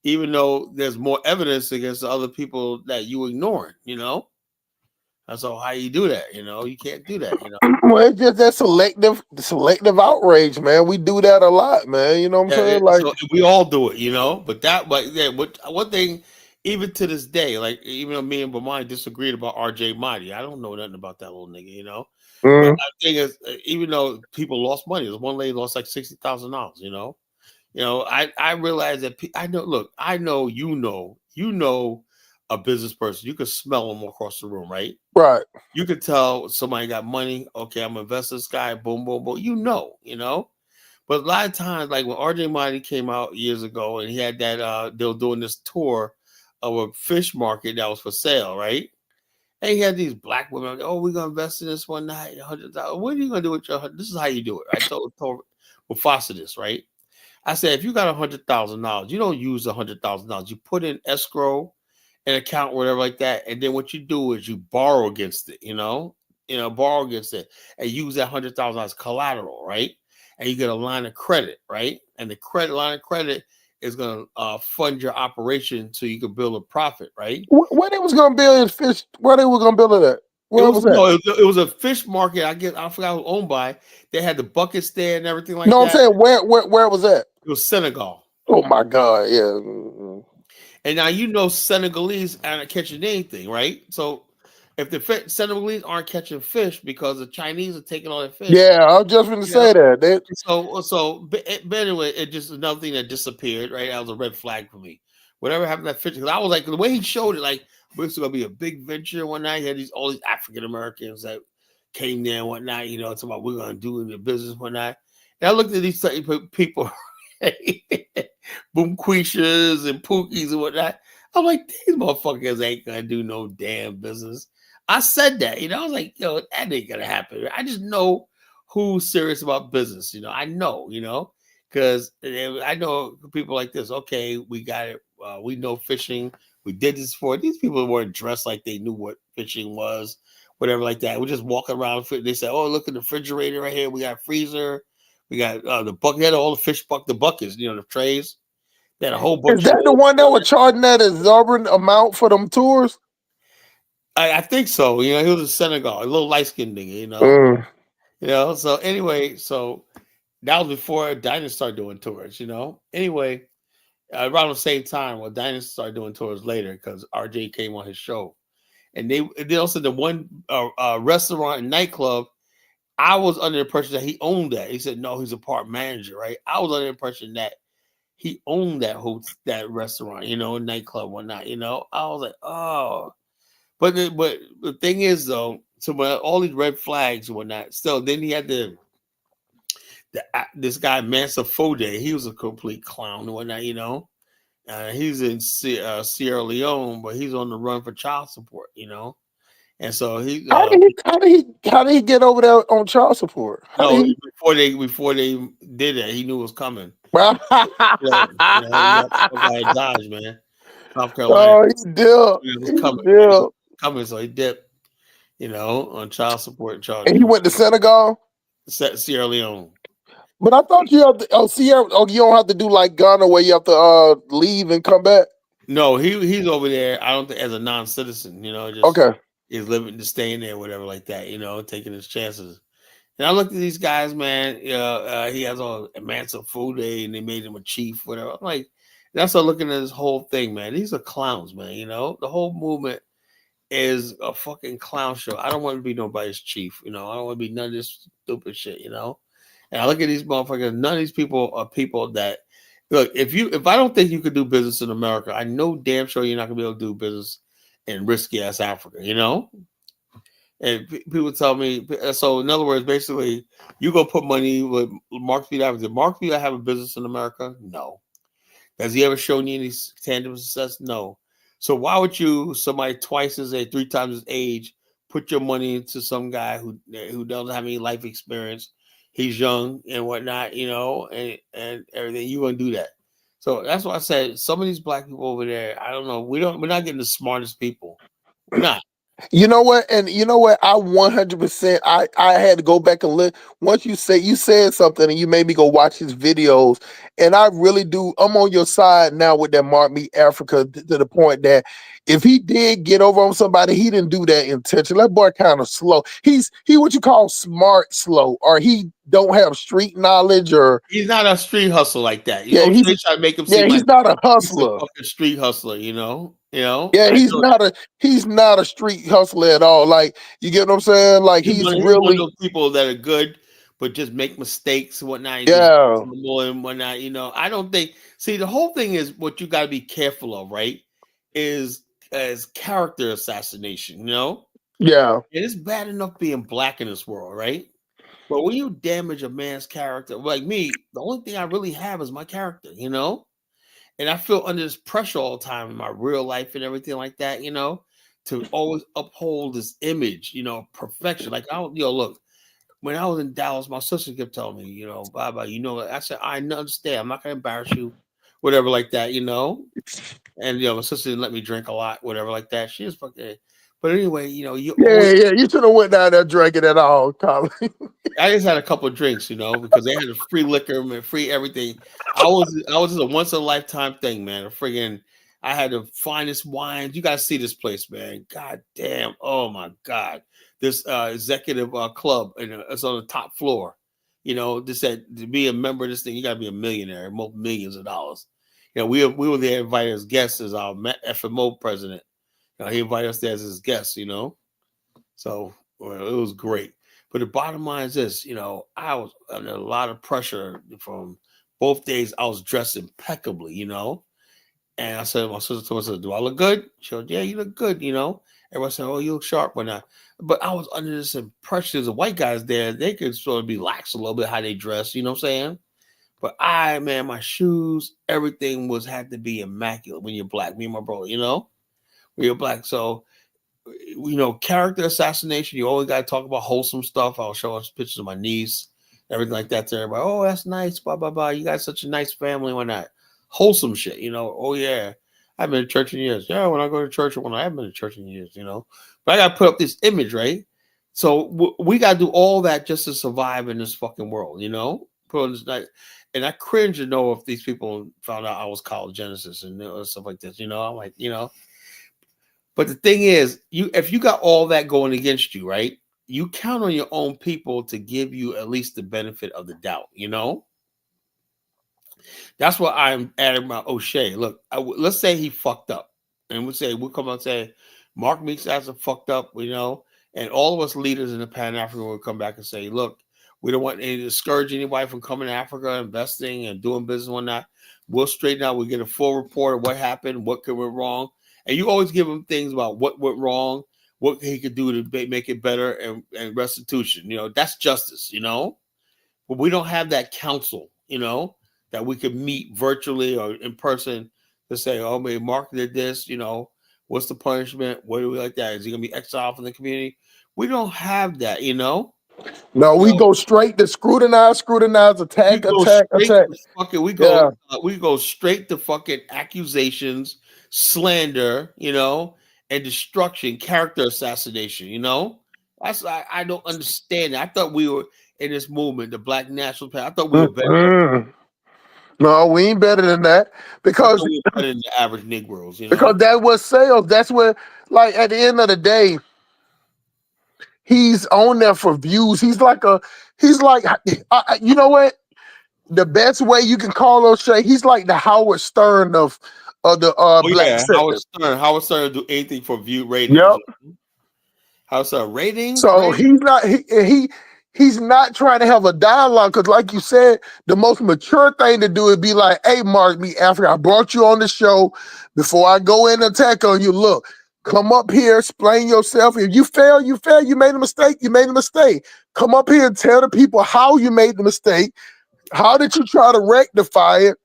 even though there's more evidence against the other people that you ignoring, And so how you do that, you can't do that, Well, it's just that selective outrage, man. We do that a lot, man. You know what I'm saying? Like, so we all do it, but one thing, even to this day, like even though me and Bamani disagreed about RJ Mahdi, I don't know nothing about that little nigga, But I think is even though people lost money, there's one lady lost like $60,000, I realize that I know. Look, I know you know a business person. You can smell them across the room, right? right. You could tell somebody got money. Okay, I'm gonna invest in this guy. Boom, boom, boom. But a lot of times, like when RJ Mahdi came out years ago, and he had that they were doing this tour of a fish market that was for sale, right? And he had these black women. Oh, we're gonna invest in this one night, $100,000. What are you gonna do with your? This is how you do it. I told Mufasa this, right? I said, if you got $100,000, you don't use $100,000. You put in escrow, an account, whatever like that, and then what you do is you borrow against it. Borrow against it, and use that $100,000 as collateral, right? And you get a line of credit, right? And the line of credit is going to fund your operation so you can build a profit, right? Where they was gonna build his fish? Where they was gonna build it at? Where was that? No, it was a fish market. I forgot who owned by. They had the buckets there and everything like that. No, I'm saying where was that? It was Senegal. Oh my God, yeah. And now Senegalese aren't catching anything, right? So if the Senegalese aren't catching fish because the Chinese are taking all their fish, yeah, I was just going to say that. But anyway, it just another thing that disappeared, right? That was a red flag for me. Whatever happened to that fish? Because I was like, the way he showed it, like this is gonna be a big venture one night. He had all these African Americans that came there and whatnot, talking about we're gonna do in the business one night. And I looked at these people. Boomquishas and Pookies and whatnot. I'm like, these motherfuckers ain't gonna do no damn business. I said that, I was like, that ain't gonna happen. I just know who's serious about business, I know, because I know people like this. Okay, we got it. We know fishing. We did this before. These people weren't dressed like they knew what fishing was, whatever like that. We're just walking around. They said, oh, look at the refrigerator right here. We got a freezer. We got the bucket. Had all the fish the buckets, the trays. They had a whole bunch. Is that the one that was charging that exorbitant amount for them tours? I think so. He was in Senegal, a little light skinned nigga, So anyway, so that was before Dynas started doing tours, Anyway, around the same time, Dynas started doing tours later because RJ came on his show, and they also the one restaurant and nightclub. I was under the impression that he owned that. He said, no, he's a part manager, right? I was under the impression that he owned that restaurant, nightclub, whatnot, I was like, oh. But the thing is, though, so all these red flags and whatnot, still, then he had this guy, Mansa Fode. He was a complete clown and whatnot, he's in Sierra Leone, but he's on the run for child support, And so how did he get over there on child support? Before they did that, he knew it was coming. Dodge, man. South Carolina. Oh, he dipped. It was coming, so he dipped. On child support charges. And he went to Senegal, Sierra Leone. But I thought you have to Sierra. Oh, you don't have to do like Ghana where you have to leave and come back. No, he's over there. I don't think as a non-citizen. Just okay. He's living, just staying there, whatever like that. Taking his chances And I looked at these guys, man. He has all Mansa Fude, and they made him a chief, whatever. I'm like, that's all looking at this whole thing, man. These are clowns, man. You know, the whole movement is a fucking clown show. I don't want to be nobody's chief. You know, I don't want to be none of this stupid shit. You know, and I look at these motherfuckers. None of these people are people that look. If I don't think you could do business in America, I know damn sure you're not gonna be able to do business in risky ass Africa. You know. And people tell me, so in other words, basically, you go put money with Mark Speed. Did Mark Speed have a business in America? No. Has he ever shown you any tangible success? No. So why would you, somebody twice his age, three times his age, put your money into some guy who doesn't have any life experience? He's young and whatnot, you know, and everything. You gonna do that? So that's why I said some of these black people over there. I don't know. We're not getting the smartest people. We're not. You know what? And you know what? I 100%. I had to go back and look. Once you said something, and you made me go watch his videos, and I really do. I'm on your side now with that Mark Me Africa to the point that if he did get over on somebody, he didn't do that intentionally. That boy kind of slow. He what you call smart slow, or he don't have street knowledge, or He's not a street hustle like that. You yeah, know, he's they try to make him seem like he's not a he's a hustler. fucking street hustler. You know. Yeah, I know he's not a street hustler at all. Like, you get what I'm saying? Like, he's he's one of really those people that are good, but just make mistakes and whatnot. And just yeah. and whatnot. You know, I don't think. See, the whole thing is what you got to be careful of, right? Is as character assassination. You know, Yeah. and it's bad enough being black in this world, right? But when you damage a man's character, like me, the only thing I really have is my character. You know. And I feel under this pressure all the time in my real life and everything like that, you know, to always uphold this image, you know, perfection. Like, look, when I was in Dallas, my sister kept telling me, you know, bye, you know, I said, I understand. I'm not going to embarrass you, whatever like that, you know. And, you know, my sister didn't let me drink a lot, whatever like that. She was fucking, but anyway, you know, you always, Yeah. You should have went down there drinking at all, Colin. I just had a couple of drinks, you know, because they had a free liquor and free everything. I was just a once in a lifetime thing, man. A friggin' I had the finest wines. You guys see this place, man. God damn. Oh my God. This executive club, and it's on the top floor. You know, this said to be a member of this thing, you gotta be a millionaire, most millions of dollars. You know, we were there invited as guests as our FMO president. You know, he invited us there as his guests, you know. So well, it was great. But the bottom line is this, you know, I was under a lot of pressure from both days. I was dressed impeccably, you know. And I said, my sister told me, do I look good? She goes, yeah, you look good, you know. Everybody said, oh, you look sharp when I. But I was under this impression, the white guys there, they could sort of be lax a little bit how they dress, you know what I'm saying? But man, my shoes, everything had to be immaculate when you're black. Me and my brother, you know, when you're black. So you know, character assassination. You always got to talk about wholesome stuff. I'll show us pictures of my niece, everything like that to everybody. Oh, that's nice. Blah blah blah. You got such a nice family. Why not? Wholesome shit. You know. Oh yeah, I've been to church in years. Yeah, when I go to church, when I haven't been to church in years. You know. But I got to put up this image, right? So we got to do all that just to survive in this fucking world. You know. Put on this night. And I cringe to know if these people found out I was college Genesis and stuff like this. You know, I'm like, you know. But the thing is, if you got all that going against you, right? You count on your own people to give you at least the benefit of the doubt, you know? That's what I'm adding my O'Shea. Look, let's say he fucked up. And we'll come out and say, Mark Meeks has a fucked up, you know? And all of us leaders in the Pan-African will come back and say, look, we don't want to discourage anybody from coming to Africa, investing and doing business and whatnot. We'll straighten out. We'll get a full report of what happened, what could went wrong. And you always give him things about what went wrong, what he could do to make it better, and restitution. You know, that's justice, you know? But we don't have that council, you know, that we could meet virtually or in person to say, oh, maybe Mark did this, you know, what's the punishment? What do we like that? Is he going to be exiled from the community? We don't have that, you know? No, we So go straight to scrutinize, we attack, go attack, straight attack. to fucking Yeah. we go straight to fucking accusations, slander, you know, and destruction, character assassination, you know. I don't understand it. I thought we were in this movement, the Black National Party. I thought we were better. Mm-mm. No, we ain't better than that I thought because we were better than the average Negroes, you know. that was sales. That's what, like, at the end of the day, he's on there for views. He's like you know what? The best way you can call O'Shea, he's like the Howard Stern of the Oh black yeah, Howard sector. Stern. Howard Stern will do anything for view ratings. Yep. Howard Stern ratings, So ratings. he's not trying to have a dialogue because, like you said, the most mature thing to do is be like, "Hey, Mark, me after I brought you on the show, before I go in and attack on you, look, come up here, explain yourself. If you fail, you fail. You made a mistake. You made a mistake. Come up here and tell the people how you made the mistake. How did you try to rectify it?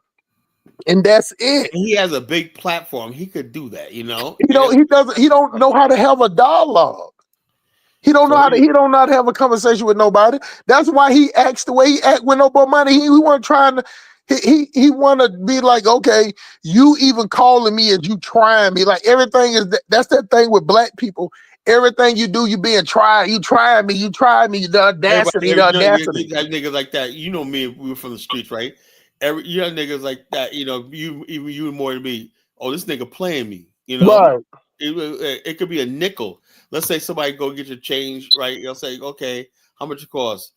And that's it." And he has a big platform. He could do that, you know. He don't know how to have a dialogue. He don't know So how to have a conversation with nobody. That's why he acts the way he act with no money. He wasn't trying to. He want to be like, okay, you even calling me as you trying me. Like everything is that's that thing with black people. Everything you do, you being tried. You trying me. You tried me. The audacity. The audacity. you got niggas like that. You know me. We were from the streets, right? You got niggas like that. You know, you more than me. Oh, this nigga playing me. You know, Right. it could be a nickel. Let's say somebody go get your change, right? You'll say, okay, how much it cost?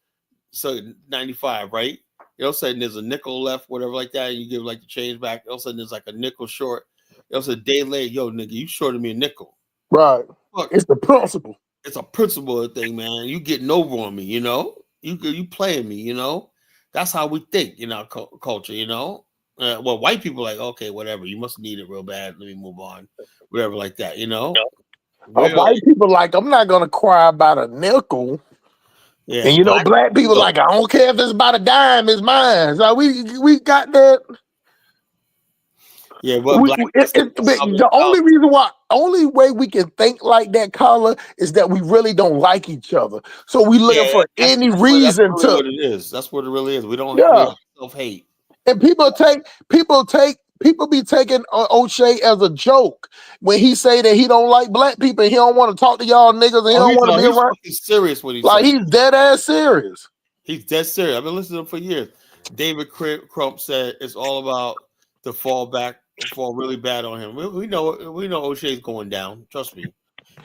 So 95, right? You'll say there's a nickel left, whatever like that, and you give like the change back. All of a sudden there's like a nickel short. You'll say a day later, yo, nigga, you shorted me a nickel. Right. Look, It's the principle. it's a principle thing, man. You getting over on me, you know? You playing me, you know? That's how we think in our culture, you know? Well, white people like, okay, whatever. You must need it real bad. Let me move on. Whatever like that, you know? White people like, I'm not gonna cry about a nickel. Yeah, And you know, black people like, I don't care if it's about a dime, it's mine. So we got that. Yeah, but The only way we can think like that, Color, is that we really don't like each other. So we looking for any reason that's to. what it is. That's what it really is. We don't self-hate. And people be taking O'Shea as a joke when he say that he don't like black people. He don't want to talk to y'all niggas and he don't want to be around. He's serious when he like says he's dead ass serious. He's dead serious. I've been listening to him for years. David Crump said it's all about the fall really bad on him. We know O'Shea's going down. Trust me.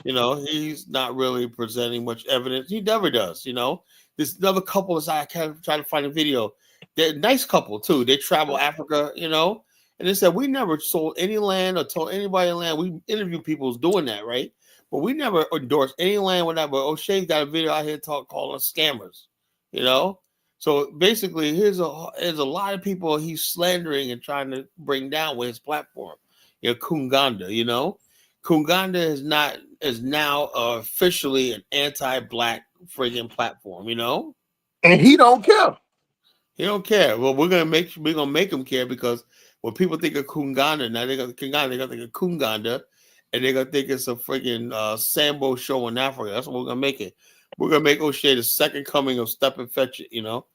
You know, he's not really presenting much evidence. He never does. You know, there's another couple that I can't try to find a video. They're a nice couple too. They travel Africa, you know, and they said we never sold any land or told anybody land. We interview people who's doing that, right? But we never endorsed any land with that. But O'Shea's got a video out here calling us scammers, you know. So basically, there's a lot of people he's slandering and trying to bring down with his platform. You know, Kunganda, you know. Kunganda is now officially an anti-black friggin' platform, you know? And he don't care. He don't care. Well, we're gonna make him care because when people think of Kunganda, now they're gonna think of Kunganda, and they're gonna think it's a friggin' Sambo show in Africa. That's what we're gonna make it. We're gonna make O'Shea the second coming of Step and Fetch It, you know.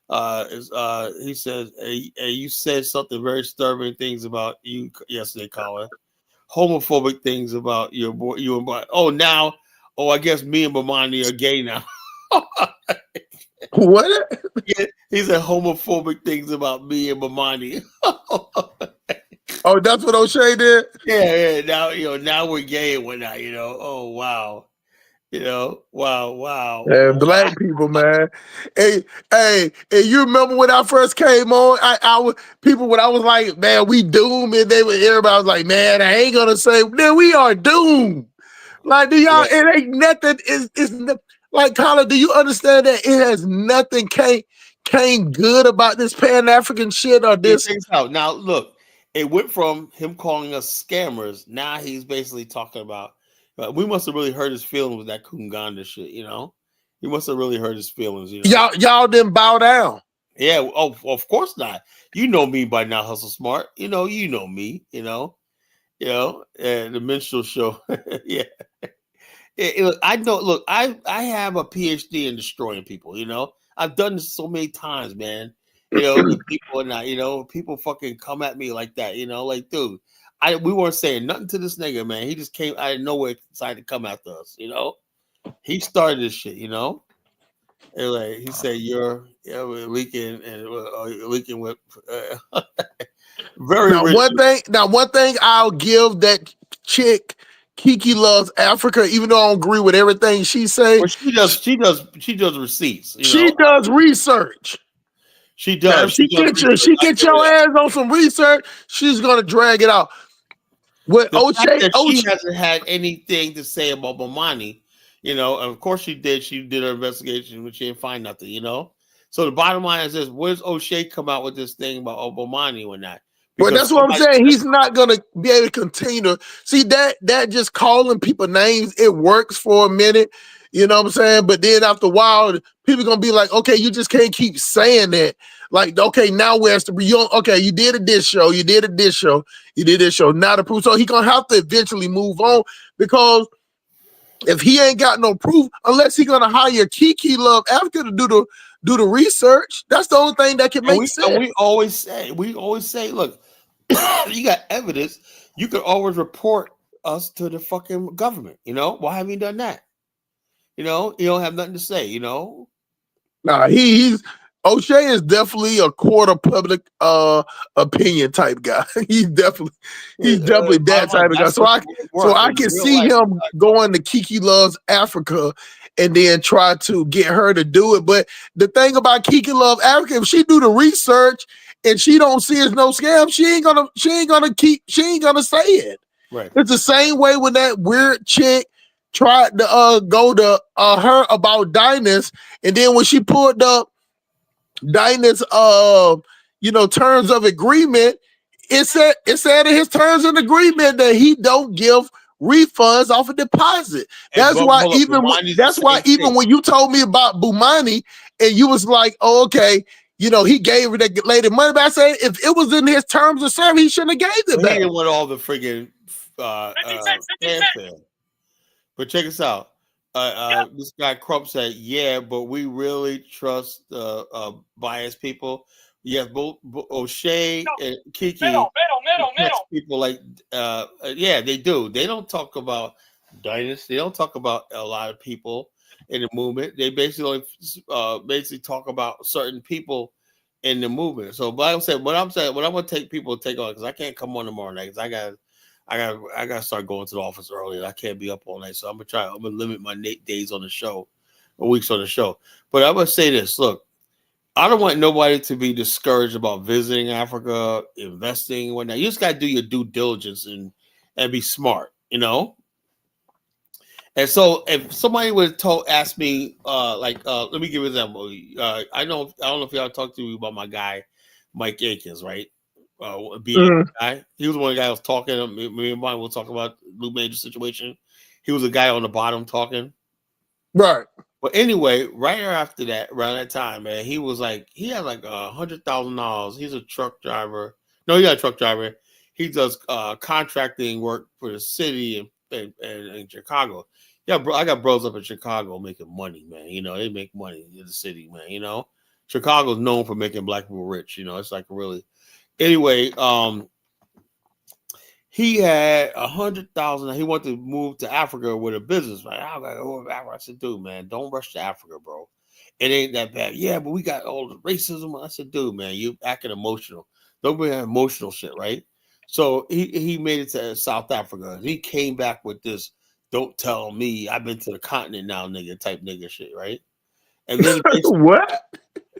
He says, hey, you said something very disturbing things about you yesterday, Colin. Homophobic things about you and boy. I guess me and Bomani are gay now. What? Yeah, he said homophobic things about me and Bomani. Oh, that's what O'Shea did? Yeah. Now we're gay and whatnot, you know. Oh wow. You know, wow. And black people, man. Hey, and you remember when I first came on? I was like, man, we doomed, and everybody was like, man, I ain't gonna say, man, we are doomed. Like, do y'all? Yeah. It ain't nothing. It's like, Colin, do you understand that it has nothing came good about this Pan African shit or this? Now look, it went from him calling us scammers. Now he's basically talking about. We must have really hurt his feelings with that Kunganda shit, you know. He must have really hurt his feelings, you know. Y'all didn't bow down. Yeah, of course not. You know me by now, Hustle Smart. You know me. You know, the minstrel show. Yeah. I know. Look, I have a PhD in destroying people. You know, I've done this so many times, man. You know, people are not. You know, people fucking come at me like that. You know, like, dude. We weren't saying nothing to this nigga, man. He just came out of nowhere, decided to come after us. You know, he started this shit. You know, and like he said, you're leaking and leaking with very. Now, one thing I'll give that chick Kiki loves Africa, even though I don't agree with everything she say. Well, she does receipts. She does research. She Now, does. if she Research. she I get give her your that. ass on some research, she's gonna drag it out. With The fact that she O'Shea, hasn't had anything to say about Bomani, and of course she did. She did her investigation, but she didn't find nothing. So the bottom line is this: where's O'Shea come out with this thing about Bomani or not? well, Because that's what I'm somebody saying. said, He's not gonna be able to continue to see that just calling people names. It works for a minute, you know what I'm saying. But then after a while, people gonna be like, okay, you just can't keep saying that. Like, okay, now where's the okay? You did a dish show, you did a dish show, you did this show. Now the proof. So he gonna have to eventually move on because if he ain't got no proof, unless he gonna hire Kiki Love Africa to do the research, that's the only thing that can and make sense. we always say, look, you got evidence. You could always report us to the fucking government. Why haven't you done that? You don't have nothing to say. Nah, he's O'Shea is definitely a quarter public opinion type guy. he's definitely that Bottom line, type of guy. that's So the I way it works in can real see life. him going to Kiki Loves Africa and then try to get her to do it. But the thing about Kiki Love Africa, if she do the research and she don't see it's no scam, she ain't gonna say it. Right. It's the same way when that weird chick tried to go to her about Diners, and then when she pulled up Diners terms of agreement, it said in his terms of agreement that he don't give refunds off a deposit. That's why Hold up, Bomani's the same even thing. when you told me about Bumani and you was like, oh, okay, he gave her that lady money, but I said if it was in his terms of service, he shouldn't have gave it back. He didn't want all the friggin' fanfare. But check us out. This guy Crump said, "Yeah, but we really trust biased people. Yes, both O'Shea and Kiki protects people like yeah, they do. They don't talk about dynasty. They don't talk about a lot of people in the movement. They basically talk about certain people in the movement. So, but I'm saying, what I'm gonna take people to take on because I can't come on tomorrow night because I got to start going to the office early. I can't be up all night, so I'm gonna limit my days on the show, or weeks on the show. But I'm gonna say this: look, I don't want nobody to be discouraged about visiting Africa, investing, and whatnot. You just gotta do your due diligence and be smart, And so, if somebody would ask me, let me give you an example. I don't know if y'all talked to me about my guy, Mike Akins, right? Guy. He was one of the guys I was talking. Me and Mike will talk about Lou Major situation. He was a guy on the bottom talking. Right. But anyway, right after that, around that time, man, he had like $100,000. He's a truck driver. No, he's not a truck driver. He does contracting work for the city in Chicago. Yeah, bro, I got bros up in Chicago making money, man. They make money in the city, man. Chicago's known for making black people rich. It's like really. Anyway, he had 100,000. He wanted to move to Africa with a business. Right? I got to go to Africa. I said, dude, man, don't rush to Africa, bro. It ain't that bad. Yeah, but we got all the racism. I said, dude, man, you acting emotional. Don't bring emotional shit, right? So he made it to South Africa. He came back with this, don't tell me I've been to the continent now, nigga, type nigga shit, right? And then what?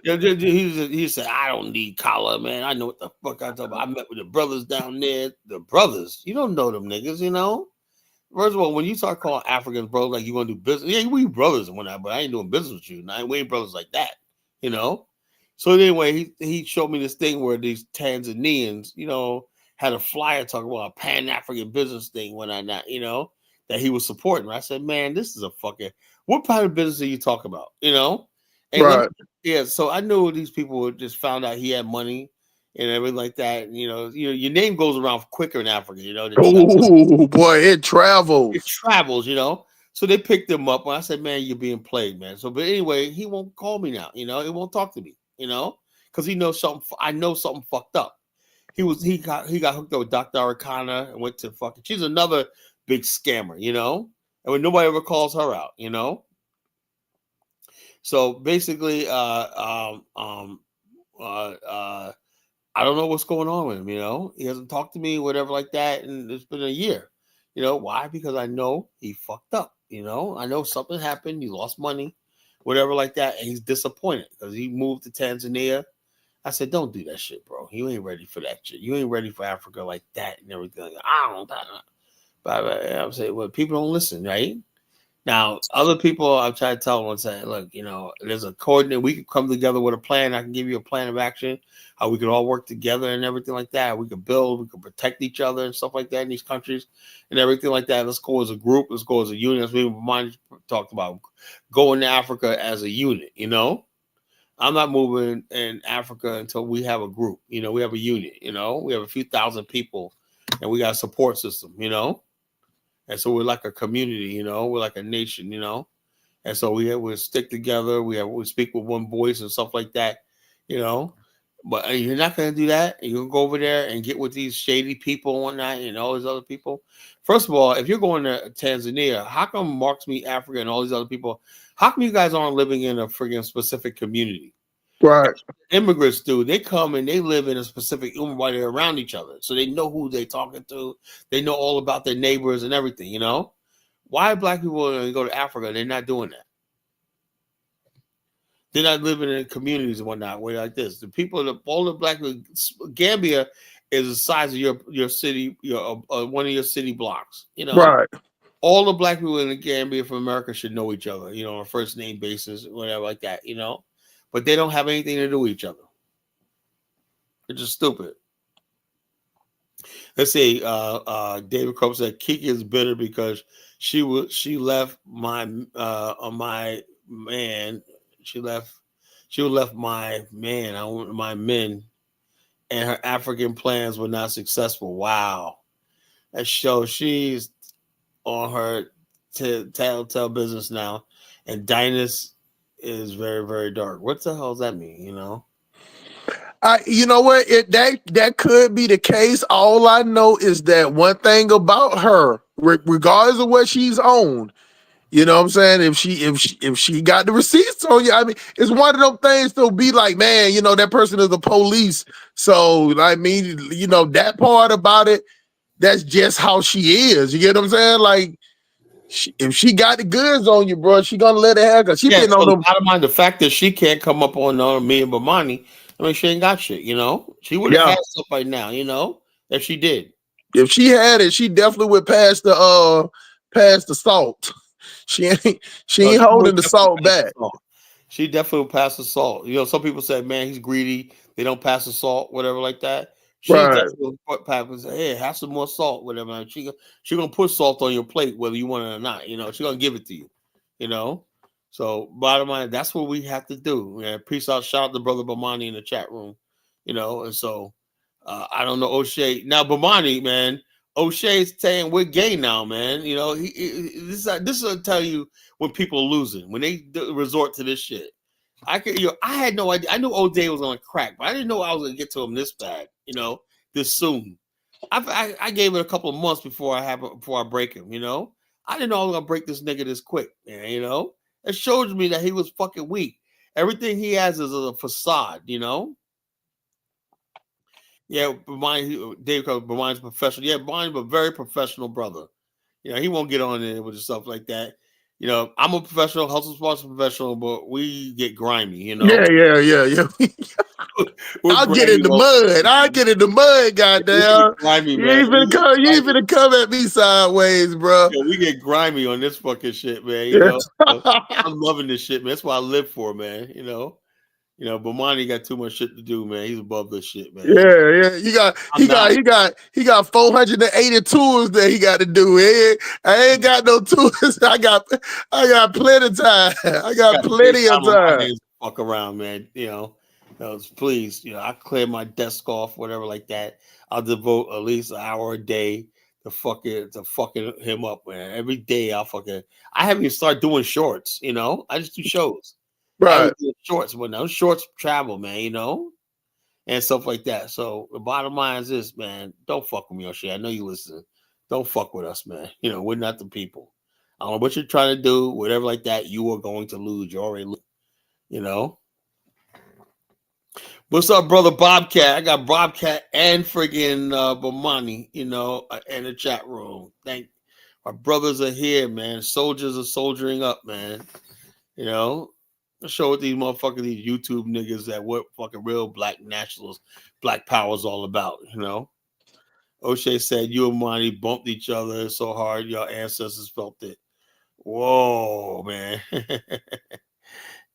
He said, I don't need collar, man. I know what the fuck I'm talking about. I met with the brothers down there. The brothers, you don't know them niggas, First of all, when you start calling Africans bro, like you want to do business, yeah, we brothers and whatnot, but I ain't doing business with you. We ain't brothers like that, So anyway, he showed me this thing where these Tanzanians, had a flyer talking about a Pan-African business thing when that he was supporting. I said, man, this is a fucking, what kind of business are you talking about, And right. so I knew these people just found out he had money and everything like that. Your name goes around quicker in Africa, Oh boy, it travels. It travels, So they picked him up, and I said, "Man, you're being played, man." So, but anyway, he won't call me now. He won't talk to me. Because he knows something. I know something fucked up. He got hooked up with Dr. Arcana and went to fucking. She's another big scammer, And when nobody ever calls her out, So basically, I don't know what's going on with him. He hasn't talked to me, whatever like that, and it's been a year. You know why? Because I know he fucked up. You know, I know something happened. He lost money, whatever like that, and he's disappointed because he moved to Tanzania. I said, don't do that shit, bro. You ain't ready for that shit. You ain't ready for Africa like that and everything. I don't know. But I'm saying, well, people don't listen, right? Now, other people, I've tried to tell them, I'm saying, look, you know, there's a coordinate. We could come together with a plan. I can give you a plan of action, how we could all work together and everything like that. We could build, we could protect each other and stuff like that in these countries and everything like that. Let's go as a group. Let's go as a unit. As we talked about going to Africa as a unit, you know? I'm not moving in Africa until we have a group. You know, we have a unit. You know, we have a few thousand people, and we got a support system. You know, and so we're like a community. You know, we're like a nation. You know, and so we stick together. We speak with one voice and stuff like that. You know, but you're not going to do that. You're going to go over there and get with these shady people and whatnot, and all these other people. First of all, if you're going to Tanzania, how come Marks Meet Africa and all these other people? How come you guys aren't living in a friggin' specific community? Right. Immigrants do. They come and they live in a specific while they're around each other. So they know who they're talking to. They know all about their neighbors and everything, you know? Why black people go to Africa? They're not doing that. They're not living in communities and whatnot, where like this. The people, all the black people, Gambia is the size of your city, one of your city blocks, you know? Right. All the black people in the Gambia from America should know each other, you know, on a first name basis, whatever like that, you know? But they don't have anything to do with each other. They're just stupid. Let's see. David Cope said Kiki is bitter because she left my man. She left my man. My men, and her African plans were not successful. Wow, that shows she's on her telltale business now, and Dinus is very, very dark. What the hell does that mean? You know? You know what? That could be the case. All I know is that one thing about her, regardless of what she's on, you know what I'm saying? If she got the receipts on you, I mean, it's one of them things to be like, man, you know, that person is the police. So I mean, you know, that part about it, that's just how she is. You get what I'm saying? Like, if she got the goods on you, bro, she gonna let it happen. She been So on them. bottom line, the fact that she can't come up on me and Bomani, I mean, she ain't got shit. You know, she would have had stuff right now. You know, if she did. If she had it, she definitely would pass the salt. She ain't holding the salt back. She definitely will pass the salt. You know, some people say, man, he's greedy. They don't pass the salt, whatever like that. She definitely will pass and say, hey, have some more salt, whatever. She gonna put salt on your plate, whether you want it or not. You know, she's gonna give it to you. You know. So bottom line, that's what we have to do. Man, peace out. Shout out to Brother Bomani in the chat room. You know, and so I don't know O'Shea. Now Bomani, man, O'Shea's saying we're gay now, man. You know, this will tell you when people are losing, when they resort to this shit. I had no idea. I knew O'Day was on crack, but I didn't know I was gonna get to him this bad, you know, this soon. I gave it a couple of months before I break him, you know. I didn't know I was gonna break this nigga this quick, man, you know. It shows me that he was fucking weak. Everything he has is a facade, you know. Yeah, Dave Bermine's professional. Yeah, Bermine's a very professional brother. You know, he won't get on there with stuff like that. You know, I'm a professional, Hustle Sports professional, but we get grimy, you know? Yeah. I'll get in the mud. Goddamn. Grimy, You man. ain't finna come at me sideways, bro. Yeah, we get grimy on this fucking shit, man. You know, so I'm loving this shit, man. That's what I live for, man. You know, Bomani got too much shit to do, man. He's above this shit, man. Yeah. He got 480 tours that he got to do. I ain't got no tours. I got plenty of time. I got plenty of time. Fuck around, man. You know, please, I clear my desk off, whatever like that. I'll devote at least an hour a day to fucking him up, man. Every day I haven't even started doing shorts, you know. I just do shows. Right. Shorts, but no shorts travel, man, you know, and stuff like that. So the bottom line is this, man. Don't fuck with me, O'Shea. I know you listen. Don't fuck with us, man. You know, we're not the people. I don't know what you're trying to do, whatever like that. You are going to lose. You already lose, you know. What's up, brother Bobcat? I got Bobcat and friggin' Bomani, you know, in the chat room. Our brothers are here, man. Soldiers are soldiering up, man. You know, show what these motherfuckers, these YouTube niggas that what fucking real black nationals, black power is all about, you know. O'Shea said you and Monty bumped each other so hard your ancestors felt it. Whoa, man.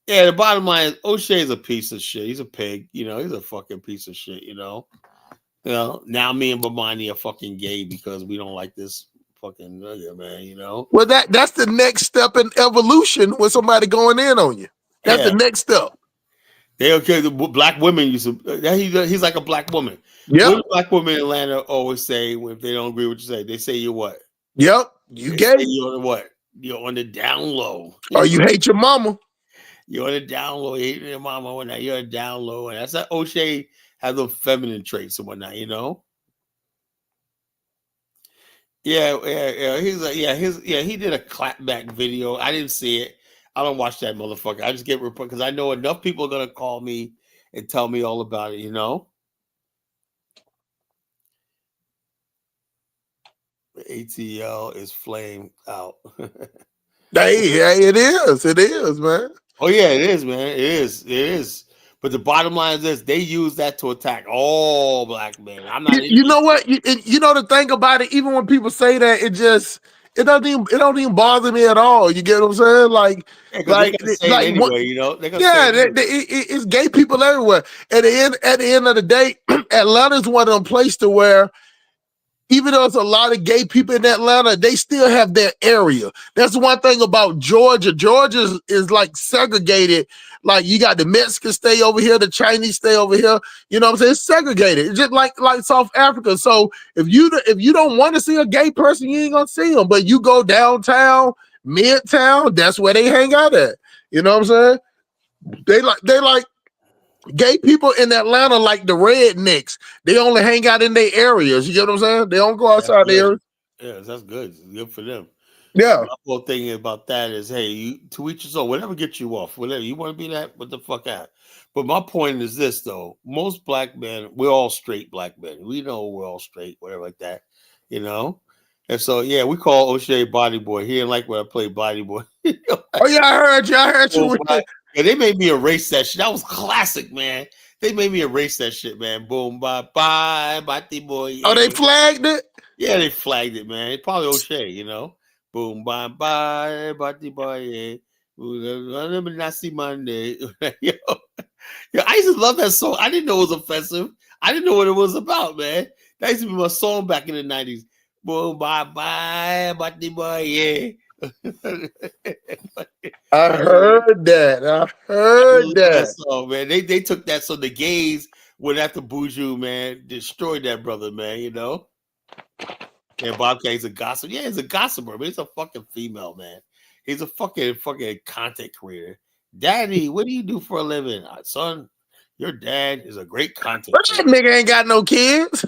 Yeah, the bottom line is O'Shea's a piece of shit. He's a pig, you know, he's a fucking piece of shit, you know. You know, now me and Bomani are fucking gay because we don't like this fucking nigga, man, you know. Well, that's the next step in evolution with somebody going in on you. That's the next step. They okay. The black women used to. He's like a black woman. Yep. What do black women in Atlanta always say if they don't agree with what you say? They say you're what? Yep. You They gay. say you're on what? You're on the down low. Or you hate your mama. You're on the down low. You hate your mama when you're a down low, and that's that O'Shea has those feminine traits and whatnot, you know. Yeah. He's like, he did a clapback video. I didn't see it. I don't watch that motherfucker. I just get report because I know enough people are gonna call me and tell me all about it, you know. The ATL is flamed out. Hey, it is, man. Oh yeah, it is, man. It is. But the bottom line is this: they use that to attack all black men. I'm not. You know what? You know the thing about it. Even when people say that, it don't even bother me at all. You get what I'm saying? Like they gotta say it anyway. You know, it's gay people everywhere. At the end of the day, Atlanta's one of them places to where, even though there's a lot of gay people in Atlanta, they still have their area. That's the one thing about Georgia. Georgia is like segregated. Like you got the Mexicans stay over here, the Chinese stay over here. You know what I'm saying? It's segregated. It's just like South Africa. So if you don't want to see a gay person, you ain't gonna see them. But you go downtown, midtown, that's where they hang out at. You know what I'm saying? They like gay people in Atlanta like the rednecks. They only hang out in their areas. You get what I'm saying? They don't go outside the area. Yeah, that's good. It's good for them. Yeah. My whole thing about that is, hey, you to each his own. Whatever gets you off, whatever you want to be that, what the fuck out. But my point is this, though: most black men, we're all straight black men. We know we're all straight, whatever like that, you know. And so, yeah, we call O'Shea Body Boy. He didn't like when I played Body Boy. Oh yeah, I heard you. Yeah, they made me erase that shit. That was classic, man. They made me erase that shit, man. Boom, bye, Body Boy. Yeah. Oh, they flagged it? Yeah, they flagged it, man. It's probably O'Shea, you know. Boom, bye, Body Boy. Nasty Monday. Yo, I used to love that song. I didn't know it was offensive. I didn't know what it was about, man. That used to be my song back in the 90s. Boom, bye, Body Boy. Yeah. I heard that. That song, man. They took that so the gays went after Buju, man, destroyed that brother, man, you know. And Bobcat's a gossip. Yeah, he's a gossiper, but he's a fucking female, man. He's a fucking content creator. Daddy, what do you do for a living? Son, your dad is a great content creator. That nigga ain't got no kids.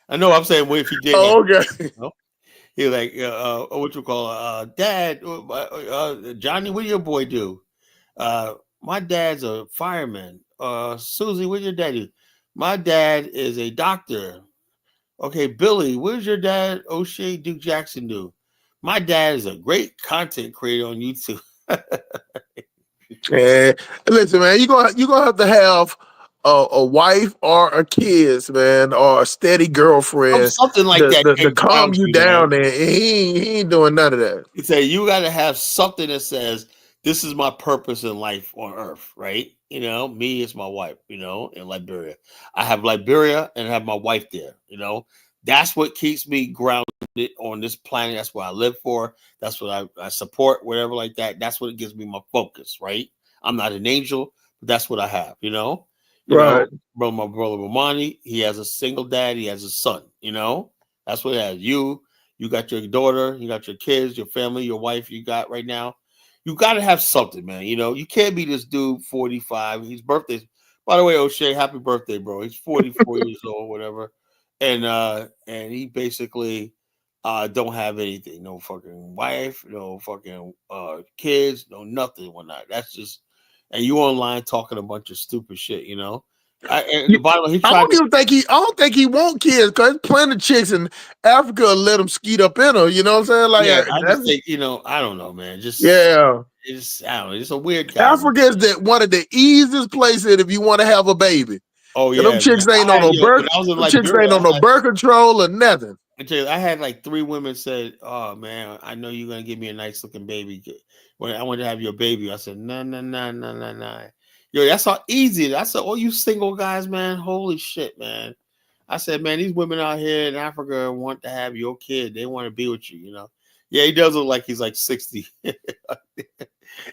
I know. I'm saying, what if he did? Oh, okay. You know? He's like, what you call Dad, Johnny, what do your boy do? My dad's a fireman. Susie, what your dad do? My dad is a doctor. Okay, Billy, what does your dad, O'Shea Duke Jackson, do? My dad is a great content creator on YouTube. Yeah. Listen, man, you're gonna have to have a wife or a kids, man, or a steady girlfriend, something like that to calm you down. And he ain't doing none of that. You say you got to have something that says this is my purpose in life on Earth, right? You know, me is my wife. You know, in Liberia, I have Liberia and I have my wife there. You know, that's what keeps me grounded on this planet. That's what I live for. That's what I support. Whatever like that. That's what it gives me my focus, right? I'm not an angel, but that's what I have. You know. You know, my brother Romani, he has a single dad, he has a son, you know, that's what it has. You got your daughter, you got your kids, your family, your wife you got right now. You got to have something, man. You know, you can't be this dude 45. His birthday, by the way, O'Shea, happy birthday, bro. He's 44 years old, whatever. And he basically don't have anything, no fucking wife, no fucking kids, no nothing, whatnot. That's just. And you online talking a bunch of stupid shit, you know? At the bottom, he I tried don't even think he. I don't think he want kids because plenty of chicks in Africa let him skeet up in her. You know what I'm saying? Like, yeah, I just that's, think, I don't know, man. yeah. I don't know. It's a weird guy, man. Africa is one of the easiest places if you want to have a baby. Oh Cause them yeah, man. chicks ain't I on had no birth. when I was in Them chicks Liberia, ain't on no birth control or nothing. I had like 3 women said, "Oh man, I know you're gonna give me a nice looking baby. When I want to have your baby," I said, "No, no, no, no, no, no." Yo, that's how easy it is. I said, "Oh, you single guys, man, holy shit, man." I said, "Man, these women out here in Africa want to have your kid. They want to be with you." Yeah, he does look like he's like 60.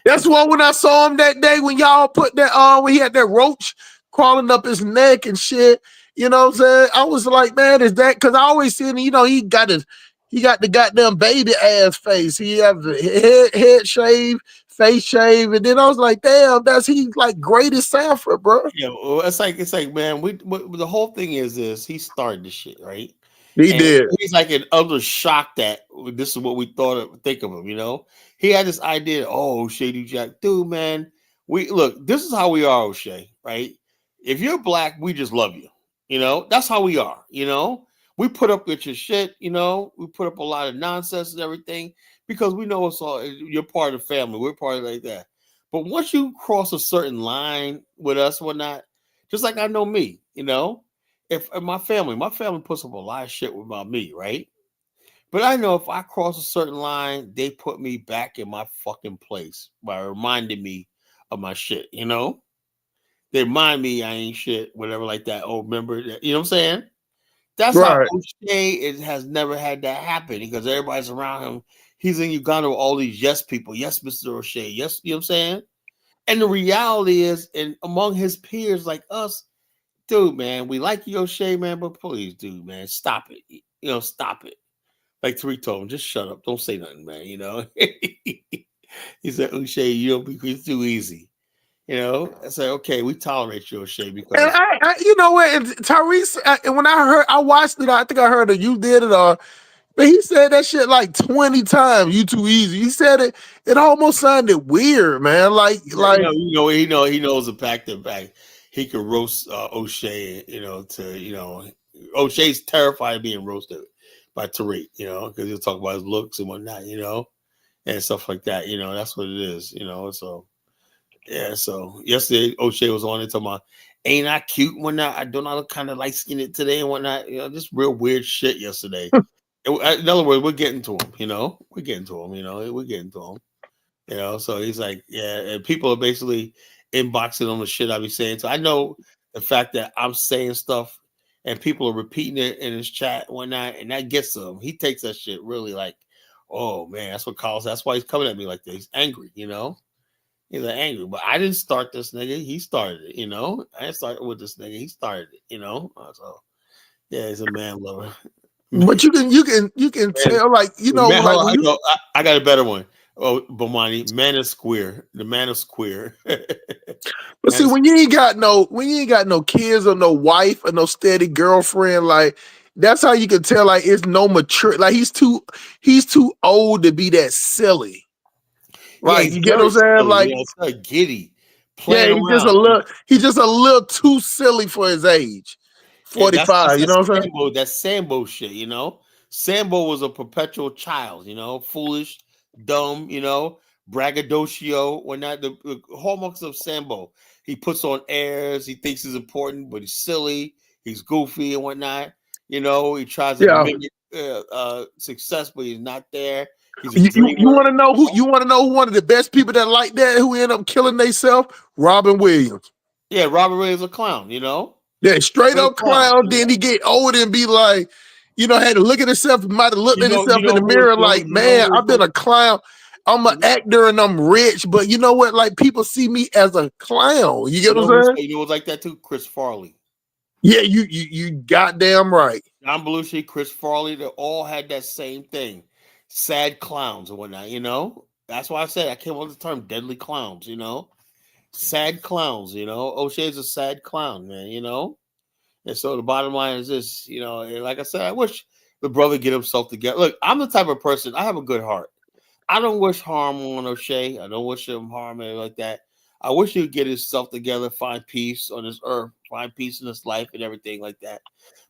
That's why when I saw him that day when y'all put that when he had that roach crawling up his neck and shit, you know what I'm saying? I was like, man, is that because I always seen, he got the goddamn baby ass face. He have the head shave, face shave, and then I was like, damn, he's like great as Sanford, bro. Yeah, well, it's like, man, the whole thing is this: he started the shit, right? He And did. he's like in utter shock that this is what we think of him. He had this idea. Oh, Shady Jack, dude, man, we look. This is how we are, O'Shea, right? If you're black, we just love you. That's how we are. We put up with your shit. We put up a lot of nonsense and everything because we know it's all. You're part of the family. We're part of like that. But once you cross a certain line with us, whatnot, just like I know me, if my family puts up a lot of shit about me, right? But I know if I cross a certain line, they put me back in my fucking place by reminding me of my shit. They remind me I ain't shit, whatever like that. Oh, remember that? You know what I'm saying? That's how Right. O'Shea has never had that happen because everybody's around him. He's in Uganda with all these yes people. Yes, Mr. O'Shea. Yes, you know what I'm saying? And the reality is, and among his peers like us, dude, man, we like you, O'Shea, man, but please, dude, man, stop it. Stop it. Like Three told him, just shut up. Don't say nothing, man. He said, O'Shea, you don't be too easy. I said, okay, we tolerate you, O'Shea, And because you know what, and Tyrese, and when I watched it, I think I heard that you did it, but he said that shit like 20 times. You too easy. He said it. It almost sounded weird, man. he knows the fact that he could roast O'Shea, O'Shea's terrified of being roasted by Tariq, because he'll talk about his looks and whatnot, and stuff like that. That's what it is, so yeah. So yesterday O'Shea was on it talking about, ain't I cute and whatnot? I don't look kind of light skinned today and whatnot. Just real weird shit yesterday. In other words, we're getting to him, we're getting to him, we're getting to him. So he's like, yeah, and people are basically inboxing on the shit I be saying. So I know the fact that I'm saying stuff and people are repeating it in his chat and whatnot, and that gets to him. He takes that shit really like, oh man, that's what Carl. That's why he's coming at me like this. He's angry, He's like angry, but I didn't start this nigga. He started it, I didn't start with this nigga. He started it, So yeah, he's a man lover. But you can tell, like, Man, like hold when on, you. I got a better one. Oh, Bomani, man is queer. The man is queer. But see, when you ain't got no kids or no wife or no steady girlfriend, like that's how you can tell. Like it's no mature. Like he's too old to be that silly. Yeah, Like he's you get what very I'm saying? silly. Like It's like giddy, yeah, playing around. he's just a little too silly for his age. And that's 45. You know what I'm saying? Sambo, that Sambo shit, Sambo was a perpetual child, foolish, dumb, braggadocio. When not the hallmarks of Sambo, he puts on airs, he thinks he's important, but he's silly, he's goofy and whatnot. He tries to Yeah. mimic success, but he's not there. He's a You dreamer. want to know who one of the best people that like that who end up killing themselves? Robin Williams. Yeah, Robert Ray is a clown, Yeah, straight Straight up clown. clown. Then he get older and be like, had to look at himself, might have looked at himself in the mirror like, man, I've been a clown. I'm an actor and I'm rich, but you know what? Like people see me as a clown. You get what I'm saying? You know, it's like that too. Chris Farley, Yeah, you goddamn right. John Belushi, Chris Farley, they all had that same thing. Sad clowns and whatnot. That's why I said I came up with the term deadly clowns. Sad clowns. O'Shea's a sad clown, man. And so the bottom line is this. And like I said, I wish the brother get himself together. Look, I'm the type of person. I have a good heart. I don't wish harm on O'Shea. I don't wish him harm or like that. I wish he would get himself together, find peace on this earth, find peace in his life and everything like that.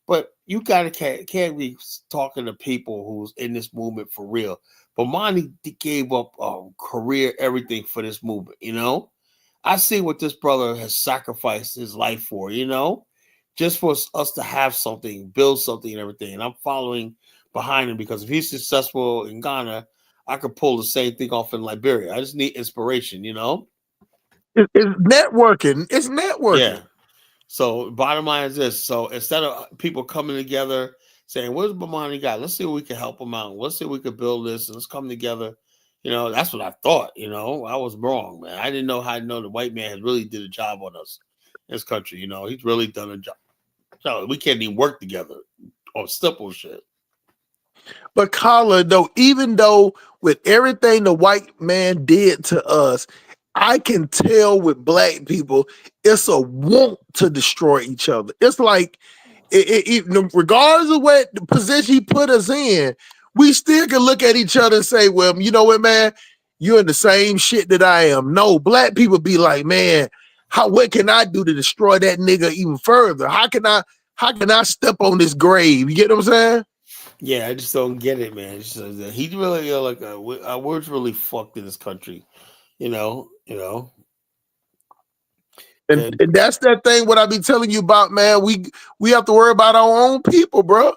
But you gotta can't be talking to people who's in this movement for real. But Monty gave up career, everything for this movement. You know, I see what this brother has sacrificed his life for. You know, just for us to have something, build something, and everything. And I'm following behind him because if he's successful in Ghana, I could pull the same thing off in Liberia. I just need inspiration. You know. It's networking. It's Yeah. networking. So bottom line is this. So instead of people coming together saying, "Where's Bomani got? Let's see if we can help him out. Let's see if we can build this and let's come together." You know, that's what I thought. You know, I was wrong, man. I didn't know how to know the white man has really did a job on us in this country. You know, he's really done a job. So we can't even work together on simple shit. But Carla, though, even though with everything the white man did to us, I can tell with black people, it's a want to destroy each other. It's like, regardless of what position he put us in, we still can look at each other and say, well, you know what, man, you're in the same shit that I am. No, black people be like, man, what can I do to destroy that nigga even further? How can I step on this grave? You get what I'm saying? Yeah, I just don't get it, man. It's just, he really our words really fucked in this country. You know. And that's that thing what I be telling you about, man. We have to worry about our own people, bro.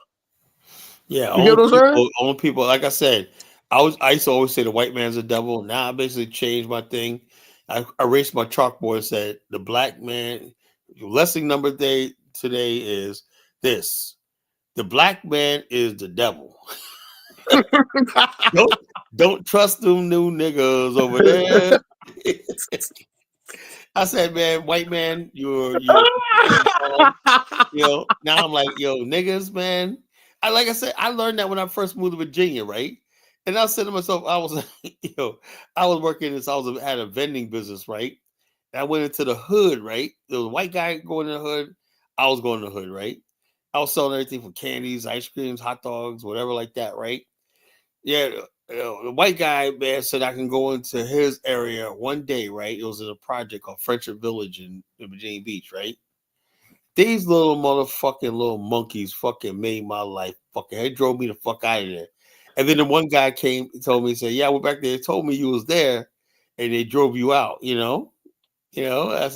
Yeah, you get what I'm saying? own people. Like I said, I used to always say the white man's a devil. Now I basically changed my thing. I erased my chalkboard and said the black man. Lesson number today is this: the black man is the devil. don't trust them new niggas over there. I said, man, white man, you're you know. Now I'm like, yo, niggas, man. Like I said, I learned that when I first moved to Virginia, right? And I said to myself, I was like, I was working this, had a vending business, right? And I went into the hood, right? There was a white guy going in the hood. I was going in the hood, right? I was selling everything from candies, ice creams, hot dogs, whatever like that, right? Yeah, the white guy, man, said I can go into his area one day, right? It was in a project called Friendship Village in Virginia Beach, right? These little motherfucking little monkeys fucking made my life fucking. They drove me the fuck out of there. And then the one guy came and told me, said, "Yeah, we're back there. They told me you was there, and they drove you out." You know. I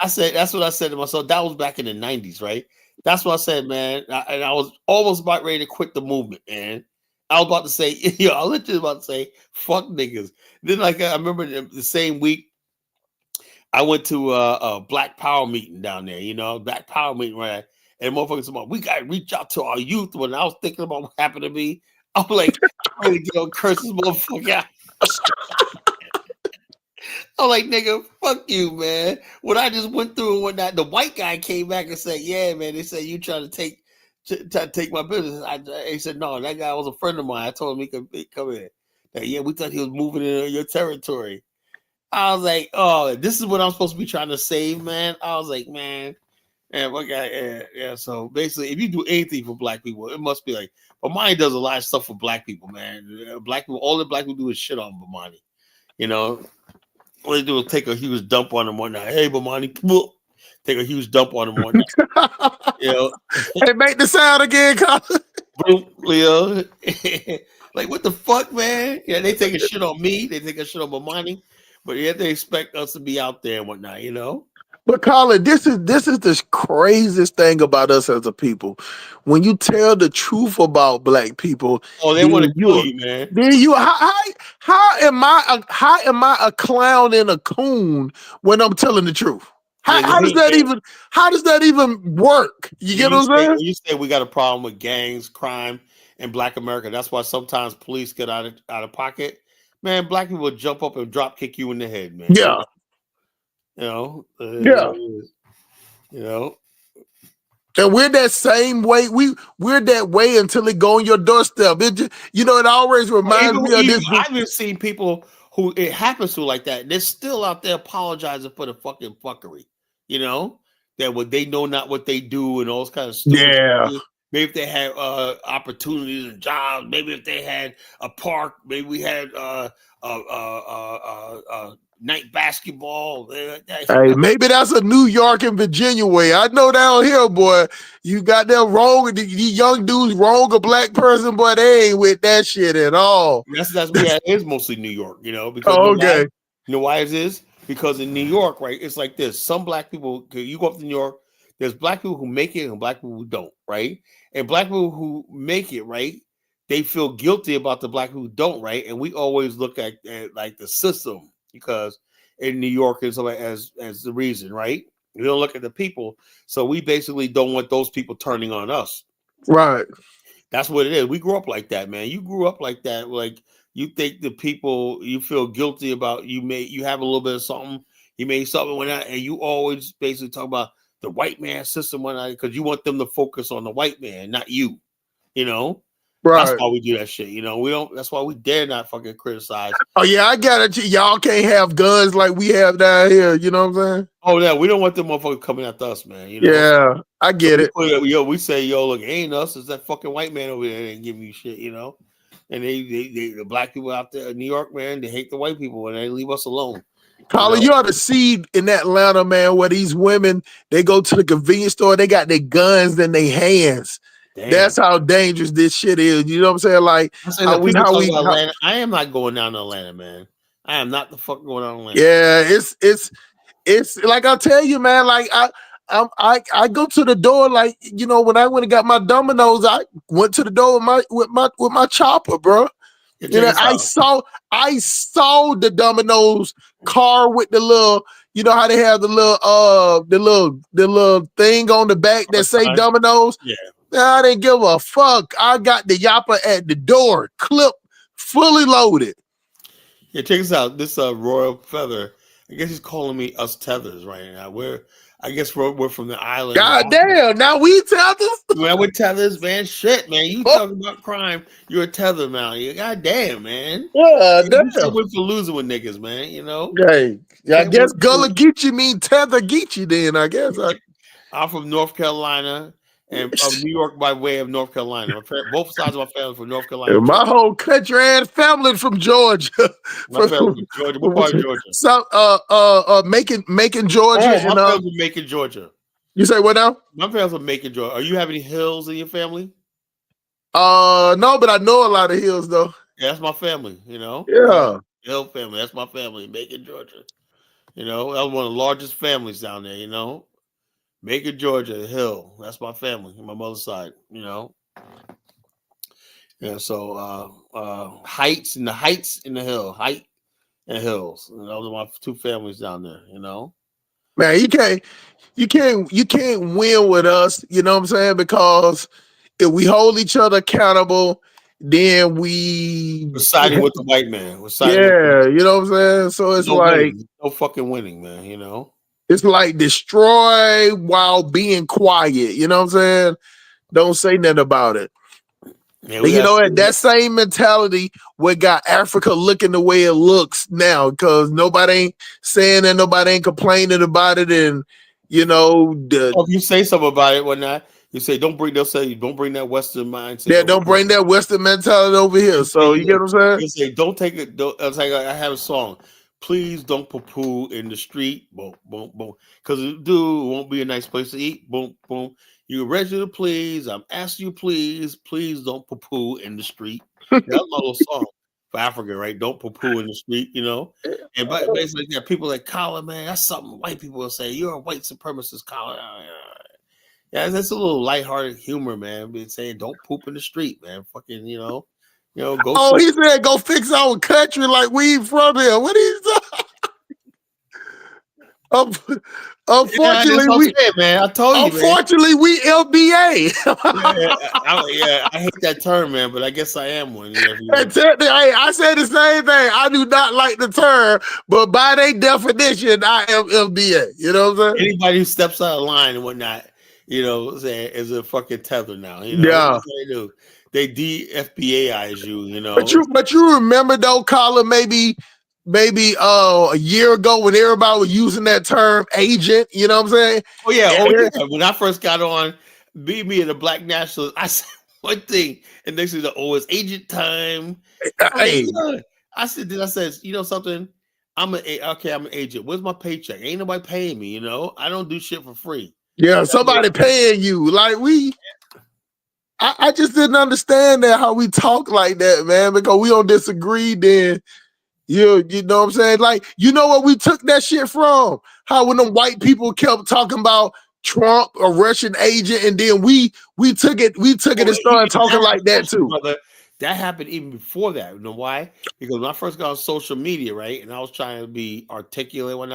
said, that's what I said to myself. That was back in the '90s, right? That's what I said, man. And I was almost about ready to quit the movement, man. I was about to say, I was literally about to say, "Fuck niggas." Then, like, I remember the same week, I went to a Black Power meeting down there, Black Power meeting, right? And motherfuckers about, we got to reach out to our youth. When I was thinking about what happened to me, I'm like, I'm ready to get on curses, motherfucker. I'm like, nigga, fuck you, man. What I just went through and whatnot, the white guy came back and said, yeah, man, they said you trying to take my business. He said, no, that guy was a friend of mine. I told him he could come in. Yeah, we thought he was moving into your territory. I was like, oh, this is what I'm supposed to be trying to save, man. I was like, man, okay, yeah. So basically, if you do anything for black people, it must be like, Bomani does a lot of stuff for black people, man. Black people, all the black people do is shit on Bomani. All they do is take a huge dump on him one night. Hey, Bomani, take a huge dump on him one night. Hey, make the sound again, Colin. Leo. Like, what the fuck, man? Yeah, they take a shit on me. They take a shit on Bomani. But yet they expect us to be out there and whatnot, But Colin, this is the craziest thing about us as a people. When you tell the truth about black people, oh, they want to kill you, man. Then how am I a clown and a coon when I'm telling the truth? How does that even work? You get what I'm saying? You say we got a problem with gangs, crime, and Black America. That's why sometimes police get out of pocket. Man, black people will jump up and drop kick you in the head, man. Yeah. Yeah. And we're that same way. We're that way until it go on your doorstep. It always reminds me of this. I've even seen people who it happens to like that. They're still out there apologizing for the fucking fuckery. That what they know not what they do and all this kind of stupid yeah. shit. Maybe if they had opportunities and jobs. Maybe if they had a park. Maybe we had night basketball. Hey, maybe that's a New York and Virginia way. I know down here, boy, you got them wrong. These young dudes wrong a black person, boy, they ain't with that shit at all. That's yeah, it is mostly New York, you know, because Oh, okay. you know why it is? Because in New York, right, it's like this. Some black people, you go up to New York, there's black people who make it and black people who don't, right? And black people who make it, right, they feel guilty about the black people who don't, right? And we always look at like the system because in New York is as the reason, right? We don't look at the people. So we basically don't want those people turning on us. Right. That's what it is. We grew up like that, man. You grew up like that. Like you think the people you feel guilty about, you have a little bit of something, you made something when that, and you always basically talk about the white man system when because you want them to focus on the white man, not you. You know? Right. That's why we do that shit. You know, we don't. That's why we dare not fucking criticize. Oh yeah, I got it. Y'all can't have guns like we have down here. You know what I'm saying? Oh yeah, we don't want them motherfuckers coming after us, man. You know? Yeah, I get it. We say, yo, look, it ain't us. It's that fucking white man over there that ain't giving you shit. You know? And the black people out there in New York, man, they hate the white people and they leave us alone. Colin, you ought to see in Atlanta, man, where these women, they go to the convenience store, they got their guns in their hands. Damn. That's how dangerous this shit is. You know what I'm saying? Like, Atlanta. I am not going down to Atlanta, man. I am not the fuck going down to Atlanta. Yeah, it's like I tell you, man. Like I go to the door, like, you know, when I went and got my Domino's, I went to the door with my chopper, bro. You know, I saw the Domino's car with the little, you know how they have the little thing on the back that say Domino's. Yeah. I didn't give a fuck. I got the yapper at the door, clip, fully loaded. Yeah, check this out. This Royal Feather, I guess he's calling me us tethers right now. I guess we're from the island. God damn, now we tethers? Man, we're tethers, man. Shit, man. You talking about crime, you're a tether now. You God damn, man. Yeah, damn. We're for losing with niggas, man, you know? Hey, I guess Gullah Geechee mean tether Geechee then, I guess. I'm from North Carolina. And of New York by way of North Carolina. Both sides of my family from North Carolina. My whole country and family from Georgia. My family from Georgia. What part of Georgia? So, Macon, Georgia. Oh, my family's from Macon, Georgia. You say what now? My family's from Macon, Georgia. Are you have any hills in your family? No, but I know a lot of hills though. Yeah, that's my family. You know. Yeah. Hill family. That's my family, Macon, Georgia. You know, that was one of the largest families down there. You know. Macon, Georgia, Hill. That's my family, my mother's side, you know. Yeah, so heights in the hill, height and hills. And those are my two families down there, you know. Man, you can't win with us, you know what I'm saying? Because if we hold each other accountable, then we're siding with the white man. You know what I'm saying? So it's no fucking winning, man, you know. It's like destroy while being quiet. You know what I'm saying? Don't say nothing about it. Yeah, you know, that same mentality what got Africa looking the way it looks now, because nobody ain't saying that, nobody ain't complaining about it. And, you know, if you say something about it, whatnot, you say, don't bring that Western mindset. Yeah, don't bring that Western mentality over here. So you get what I'm saying? You say, don't take it. It's like I have a song. Please don't poo-poo in the street. Boom, boom, boom. Because it won't be a nice place to eat. Boom, boom. You're ready to please. I'm asking you, please don't poo-poo in the street. That's my little song for Africa, right? Don't poo-poo in the street, you know? And basically, yeah, people like Colin, man, that's something white people will say. You're a white supremacist, Colin. Yeah, that's a little lighthearted humor, man. Being saying, don't poop in the street, man. Fucking, you know, go. Oh, he said, go fix our country like we from here. What is that? Unfortunately, man, I told you. Unfortunately, we LBA. I hate that term, man, but I guess I am one. Hey, I said the same thing. I do not like the term, but by their definition, I am LBA. You know what I'm saying? Anybody who steps out of line and whatnot, you know, is a fucking tether now. You know, yeah. They do. They DFBAize you. You know, but you remember though, Colin, maybe a year ago when everybody was using that term agent, you know what I'm saying? Oh yeah. When I first got on, Be me and the black nationalist. I said one thing, and next thing, it's agent time. I'm like, Hey, yeah. I said, you know something? I'm an agent. Where's my paycheck? Ain't nobody paying me. I don't do shit for free. yeah, somebody paying you. Like I just didn't understand that how we talk like that, man, because we don't disagree then. You know what I'm saying? Like, you know what we took that shit from? How when them white people kept talking about Trump, a Russian agent, and then we took it and started talking like that too. Brother, that happened even before that. You know why? Because when I first got on social media, right, and I was trying to be articulate when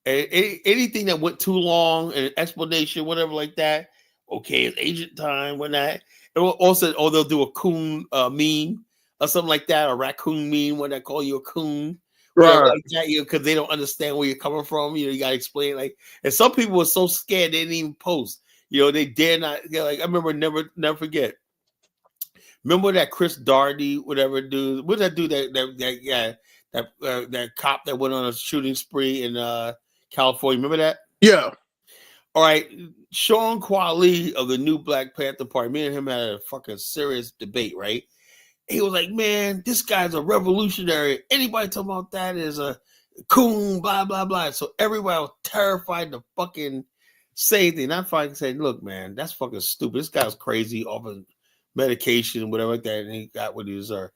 anything that went too long, an explanation, whatever like that, okay, it's agent time, when that. Also, they'll do a coon meme or something like that, a raccoon meme when they call you a coon, whatever like that, because they don't understand where you're coming from. You got to explain. Like, and some people were so scared they didn't even post. They dare not. Like, I remember, never forget. Remember that Chris Darty, whatever dude? What that dude that cop that went on a shooting spree in California? Remember that? Yeah. All right, Sean Qualley of the New Black Panther Party. Me and him had a fucking serious debate, right? He was like, "Man, this guy's a revolutionary. Anybody talking about that is a coon, blah blah blah." So everybody was terrified to fucking say anything. I fucking said, "Look, man, that's fucking stupid. This guy's crazy off of medication, whatever like that, and he got what he deserved."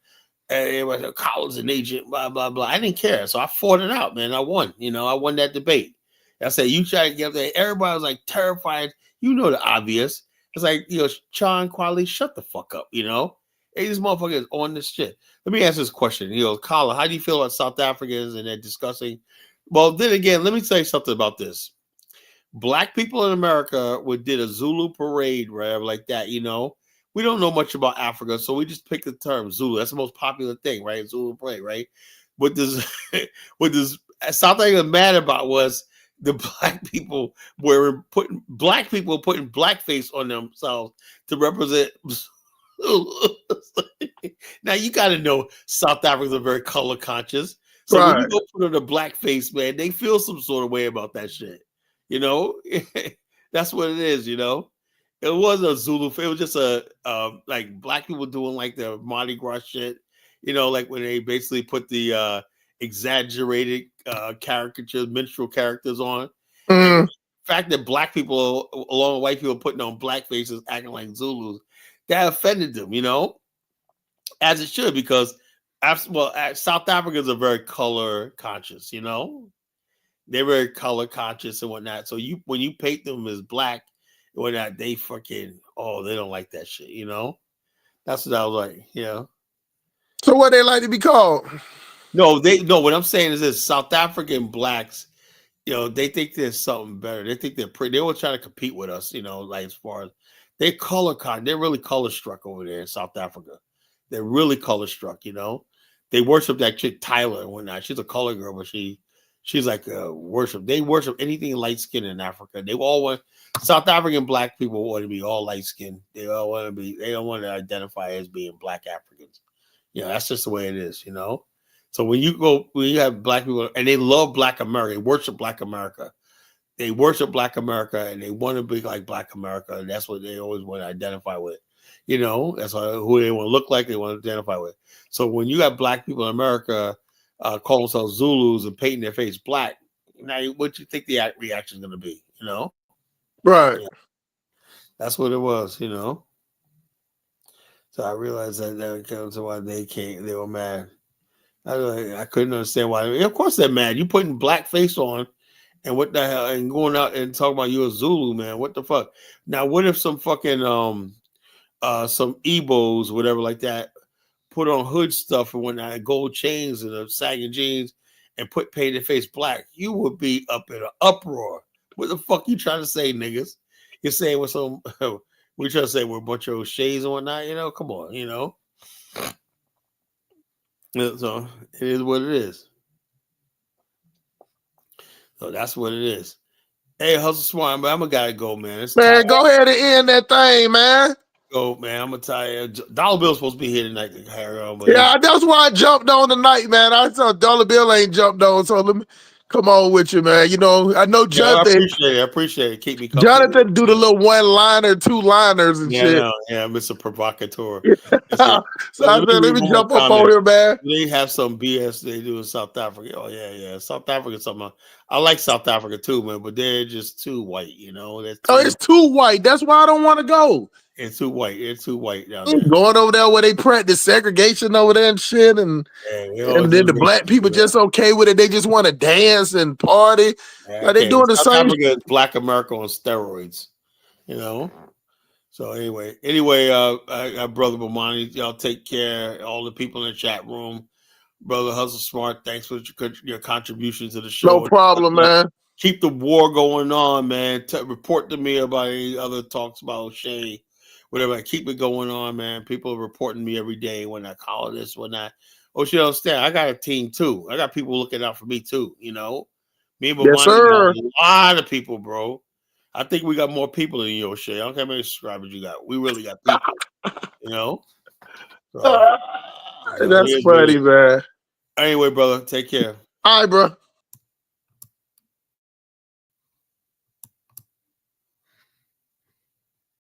And everybody said, "Collins an agent, blah blah blah." I didn't care, so I fought it out, man. I won. I won that debate. I said, "You try to get up there." Everybody was like terrified. The obvious. It's like, Sean Qualley, shut the fuck up. Hey, this motherfucker is on this shit. Let me ask this question. Colin, how do you feel about South Africans and they're discussing? Well, then again, let me say something about this. Black people in America did a Zulu parade, whatever like that. We don't know much about Africa, so we just pick the term Zulu. That's the most popular thing, right? Zulu parade, right? What this South Africa mad about was the black people putting blackface on themselves to represent. Now you got to know South Africans are very color conscious. So when you go put on a blackface, man, they feel some sort of way about that shit. That's what it is. It wasn't a Zulu. It was just like black people doing like the Mardi Gras shit. Like when they basically put the exaggerated caricatures, minstrel characters on. And the fact that black people, along with white people, putting on black faces, acting like Zulus, that offended them, as it should, because South Africans are very color conscious, they're very color conscious and whatnot. So when you paint them as black and whatnot, they fucking they don't like that shit, That's what I was like, So what they like to be called? No, what I'm saying is this: South African blacks, they think there's something better. They think they're pretty. They always try to compete with us, like as far as they're they're really color struck over there in South Africa. They're really color struck, They worship that chick Tyler and whatnot. She's a color girl, but she's like worship. They worship anything light skinned in Africa. They all want South African black people want to be all light skinned. They all want to be. They don't want to identify as being black Africans. That's just the way it is, So when you have black people and they love Black America, they worship Black America. They worship Black America and they want to be like Black America. And that's what they always want to identify with. That's who they want to look like, they want to identify with. So when you got black people in America call themselves Zulus and painting their face black, now what do you think the reaction is going to be? Right. That's what it was, So I realized that comes to why they were mad. I couldn't understand why. Of course they're mad. You putting blackface on, and what the hell, and going out and talking about you a Zulu, man. What the fuck? Now, what if some fucking some Igbos, whatever like that, put on hood stuff and whatnot, gold chains and sagging jeans, and paint their face black? You would be up in an uproar. What the fuck you trying to say, niggas? You're saying with some. We trying to say we're a bunch of shades and whatnot, come on, So it is what it is. So that's what it is. Hey, Hustle Swine, but I'm gonna gotta go, man. Go ahead and end that thing, man. Go, man. I'm gonna tell you. Dollar Bill's supposed to be here tonight to that's why I jumped on tonight, man. I saw Dollar Bill ain't jumped on, so Come on with you, man. You know, I know Yeah, I Jonathan. appreciate it. I appreciate it. Keep me company. Jonathan do the little 1-liner, 2-liners and Yeah, shit. no, yeah, Mr. Provocateur. So I said, Let me let read me one more jump up comment. on here, man. They have some BS they do in South Africa. Oh yeah. South Africa, something. I like South Africa too, man, but they're just too white. You know, It's too white. That's why I don't want to go. It's too white. It's too white down there. Going over there where they practice segregation over there and shit, and then the black people just okay with it. They just want to dance and party. Like they doing the South same. Africa is Black America on steroids. You know. So anyway, brother Bomani, y'all take care. All the people in the chat room, brother Hustle Smart. Thanks for your contribution to the show. No problem, man. Keep the war going on, man. Report to me about any other talks about O'Shea, whatever. Keep it going on, man. People are reporting me every day when I call this, when I. O'Shea, understand? I got a team too. I got people looking out for me too. You know, me and Bomani Yes, sir. got a lot of people, bro. I think we got more people than you, O'Shea. I don't care how many subscribers you got. We really got people, you know? So, That's funny, man. Anyway, brother, take care. All right, bro.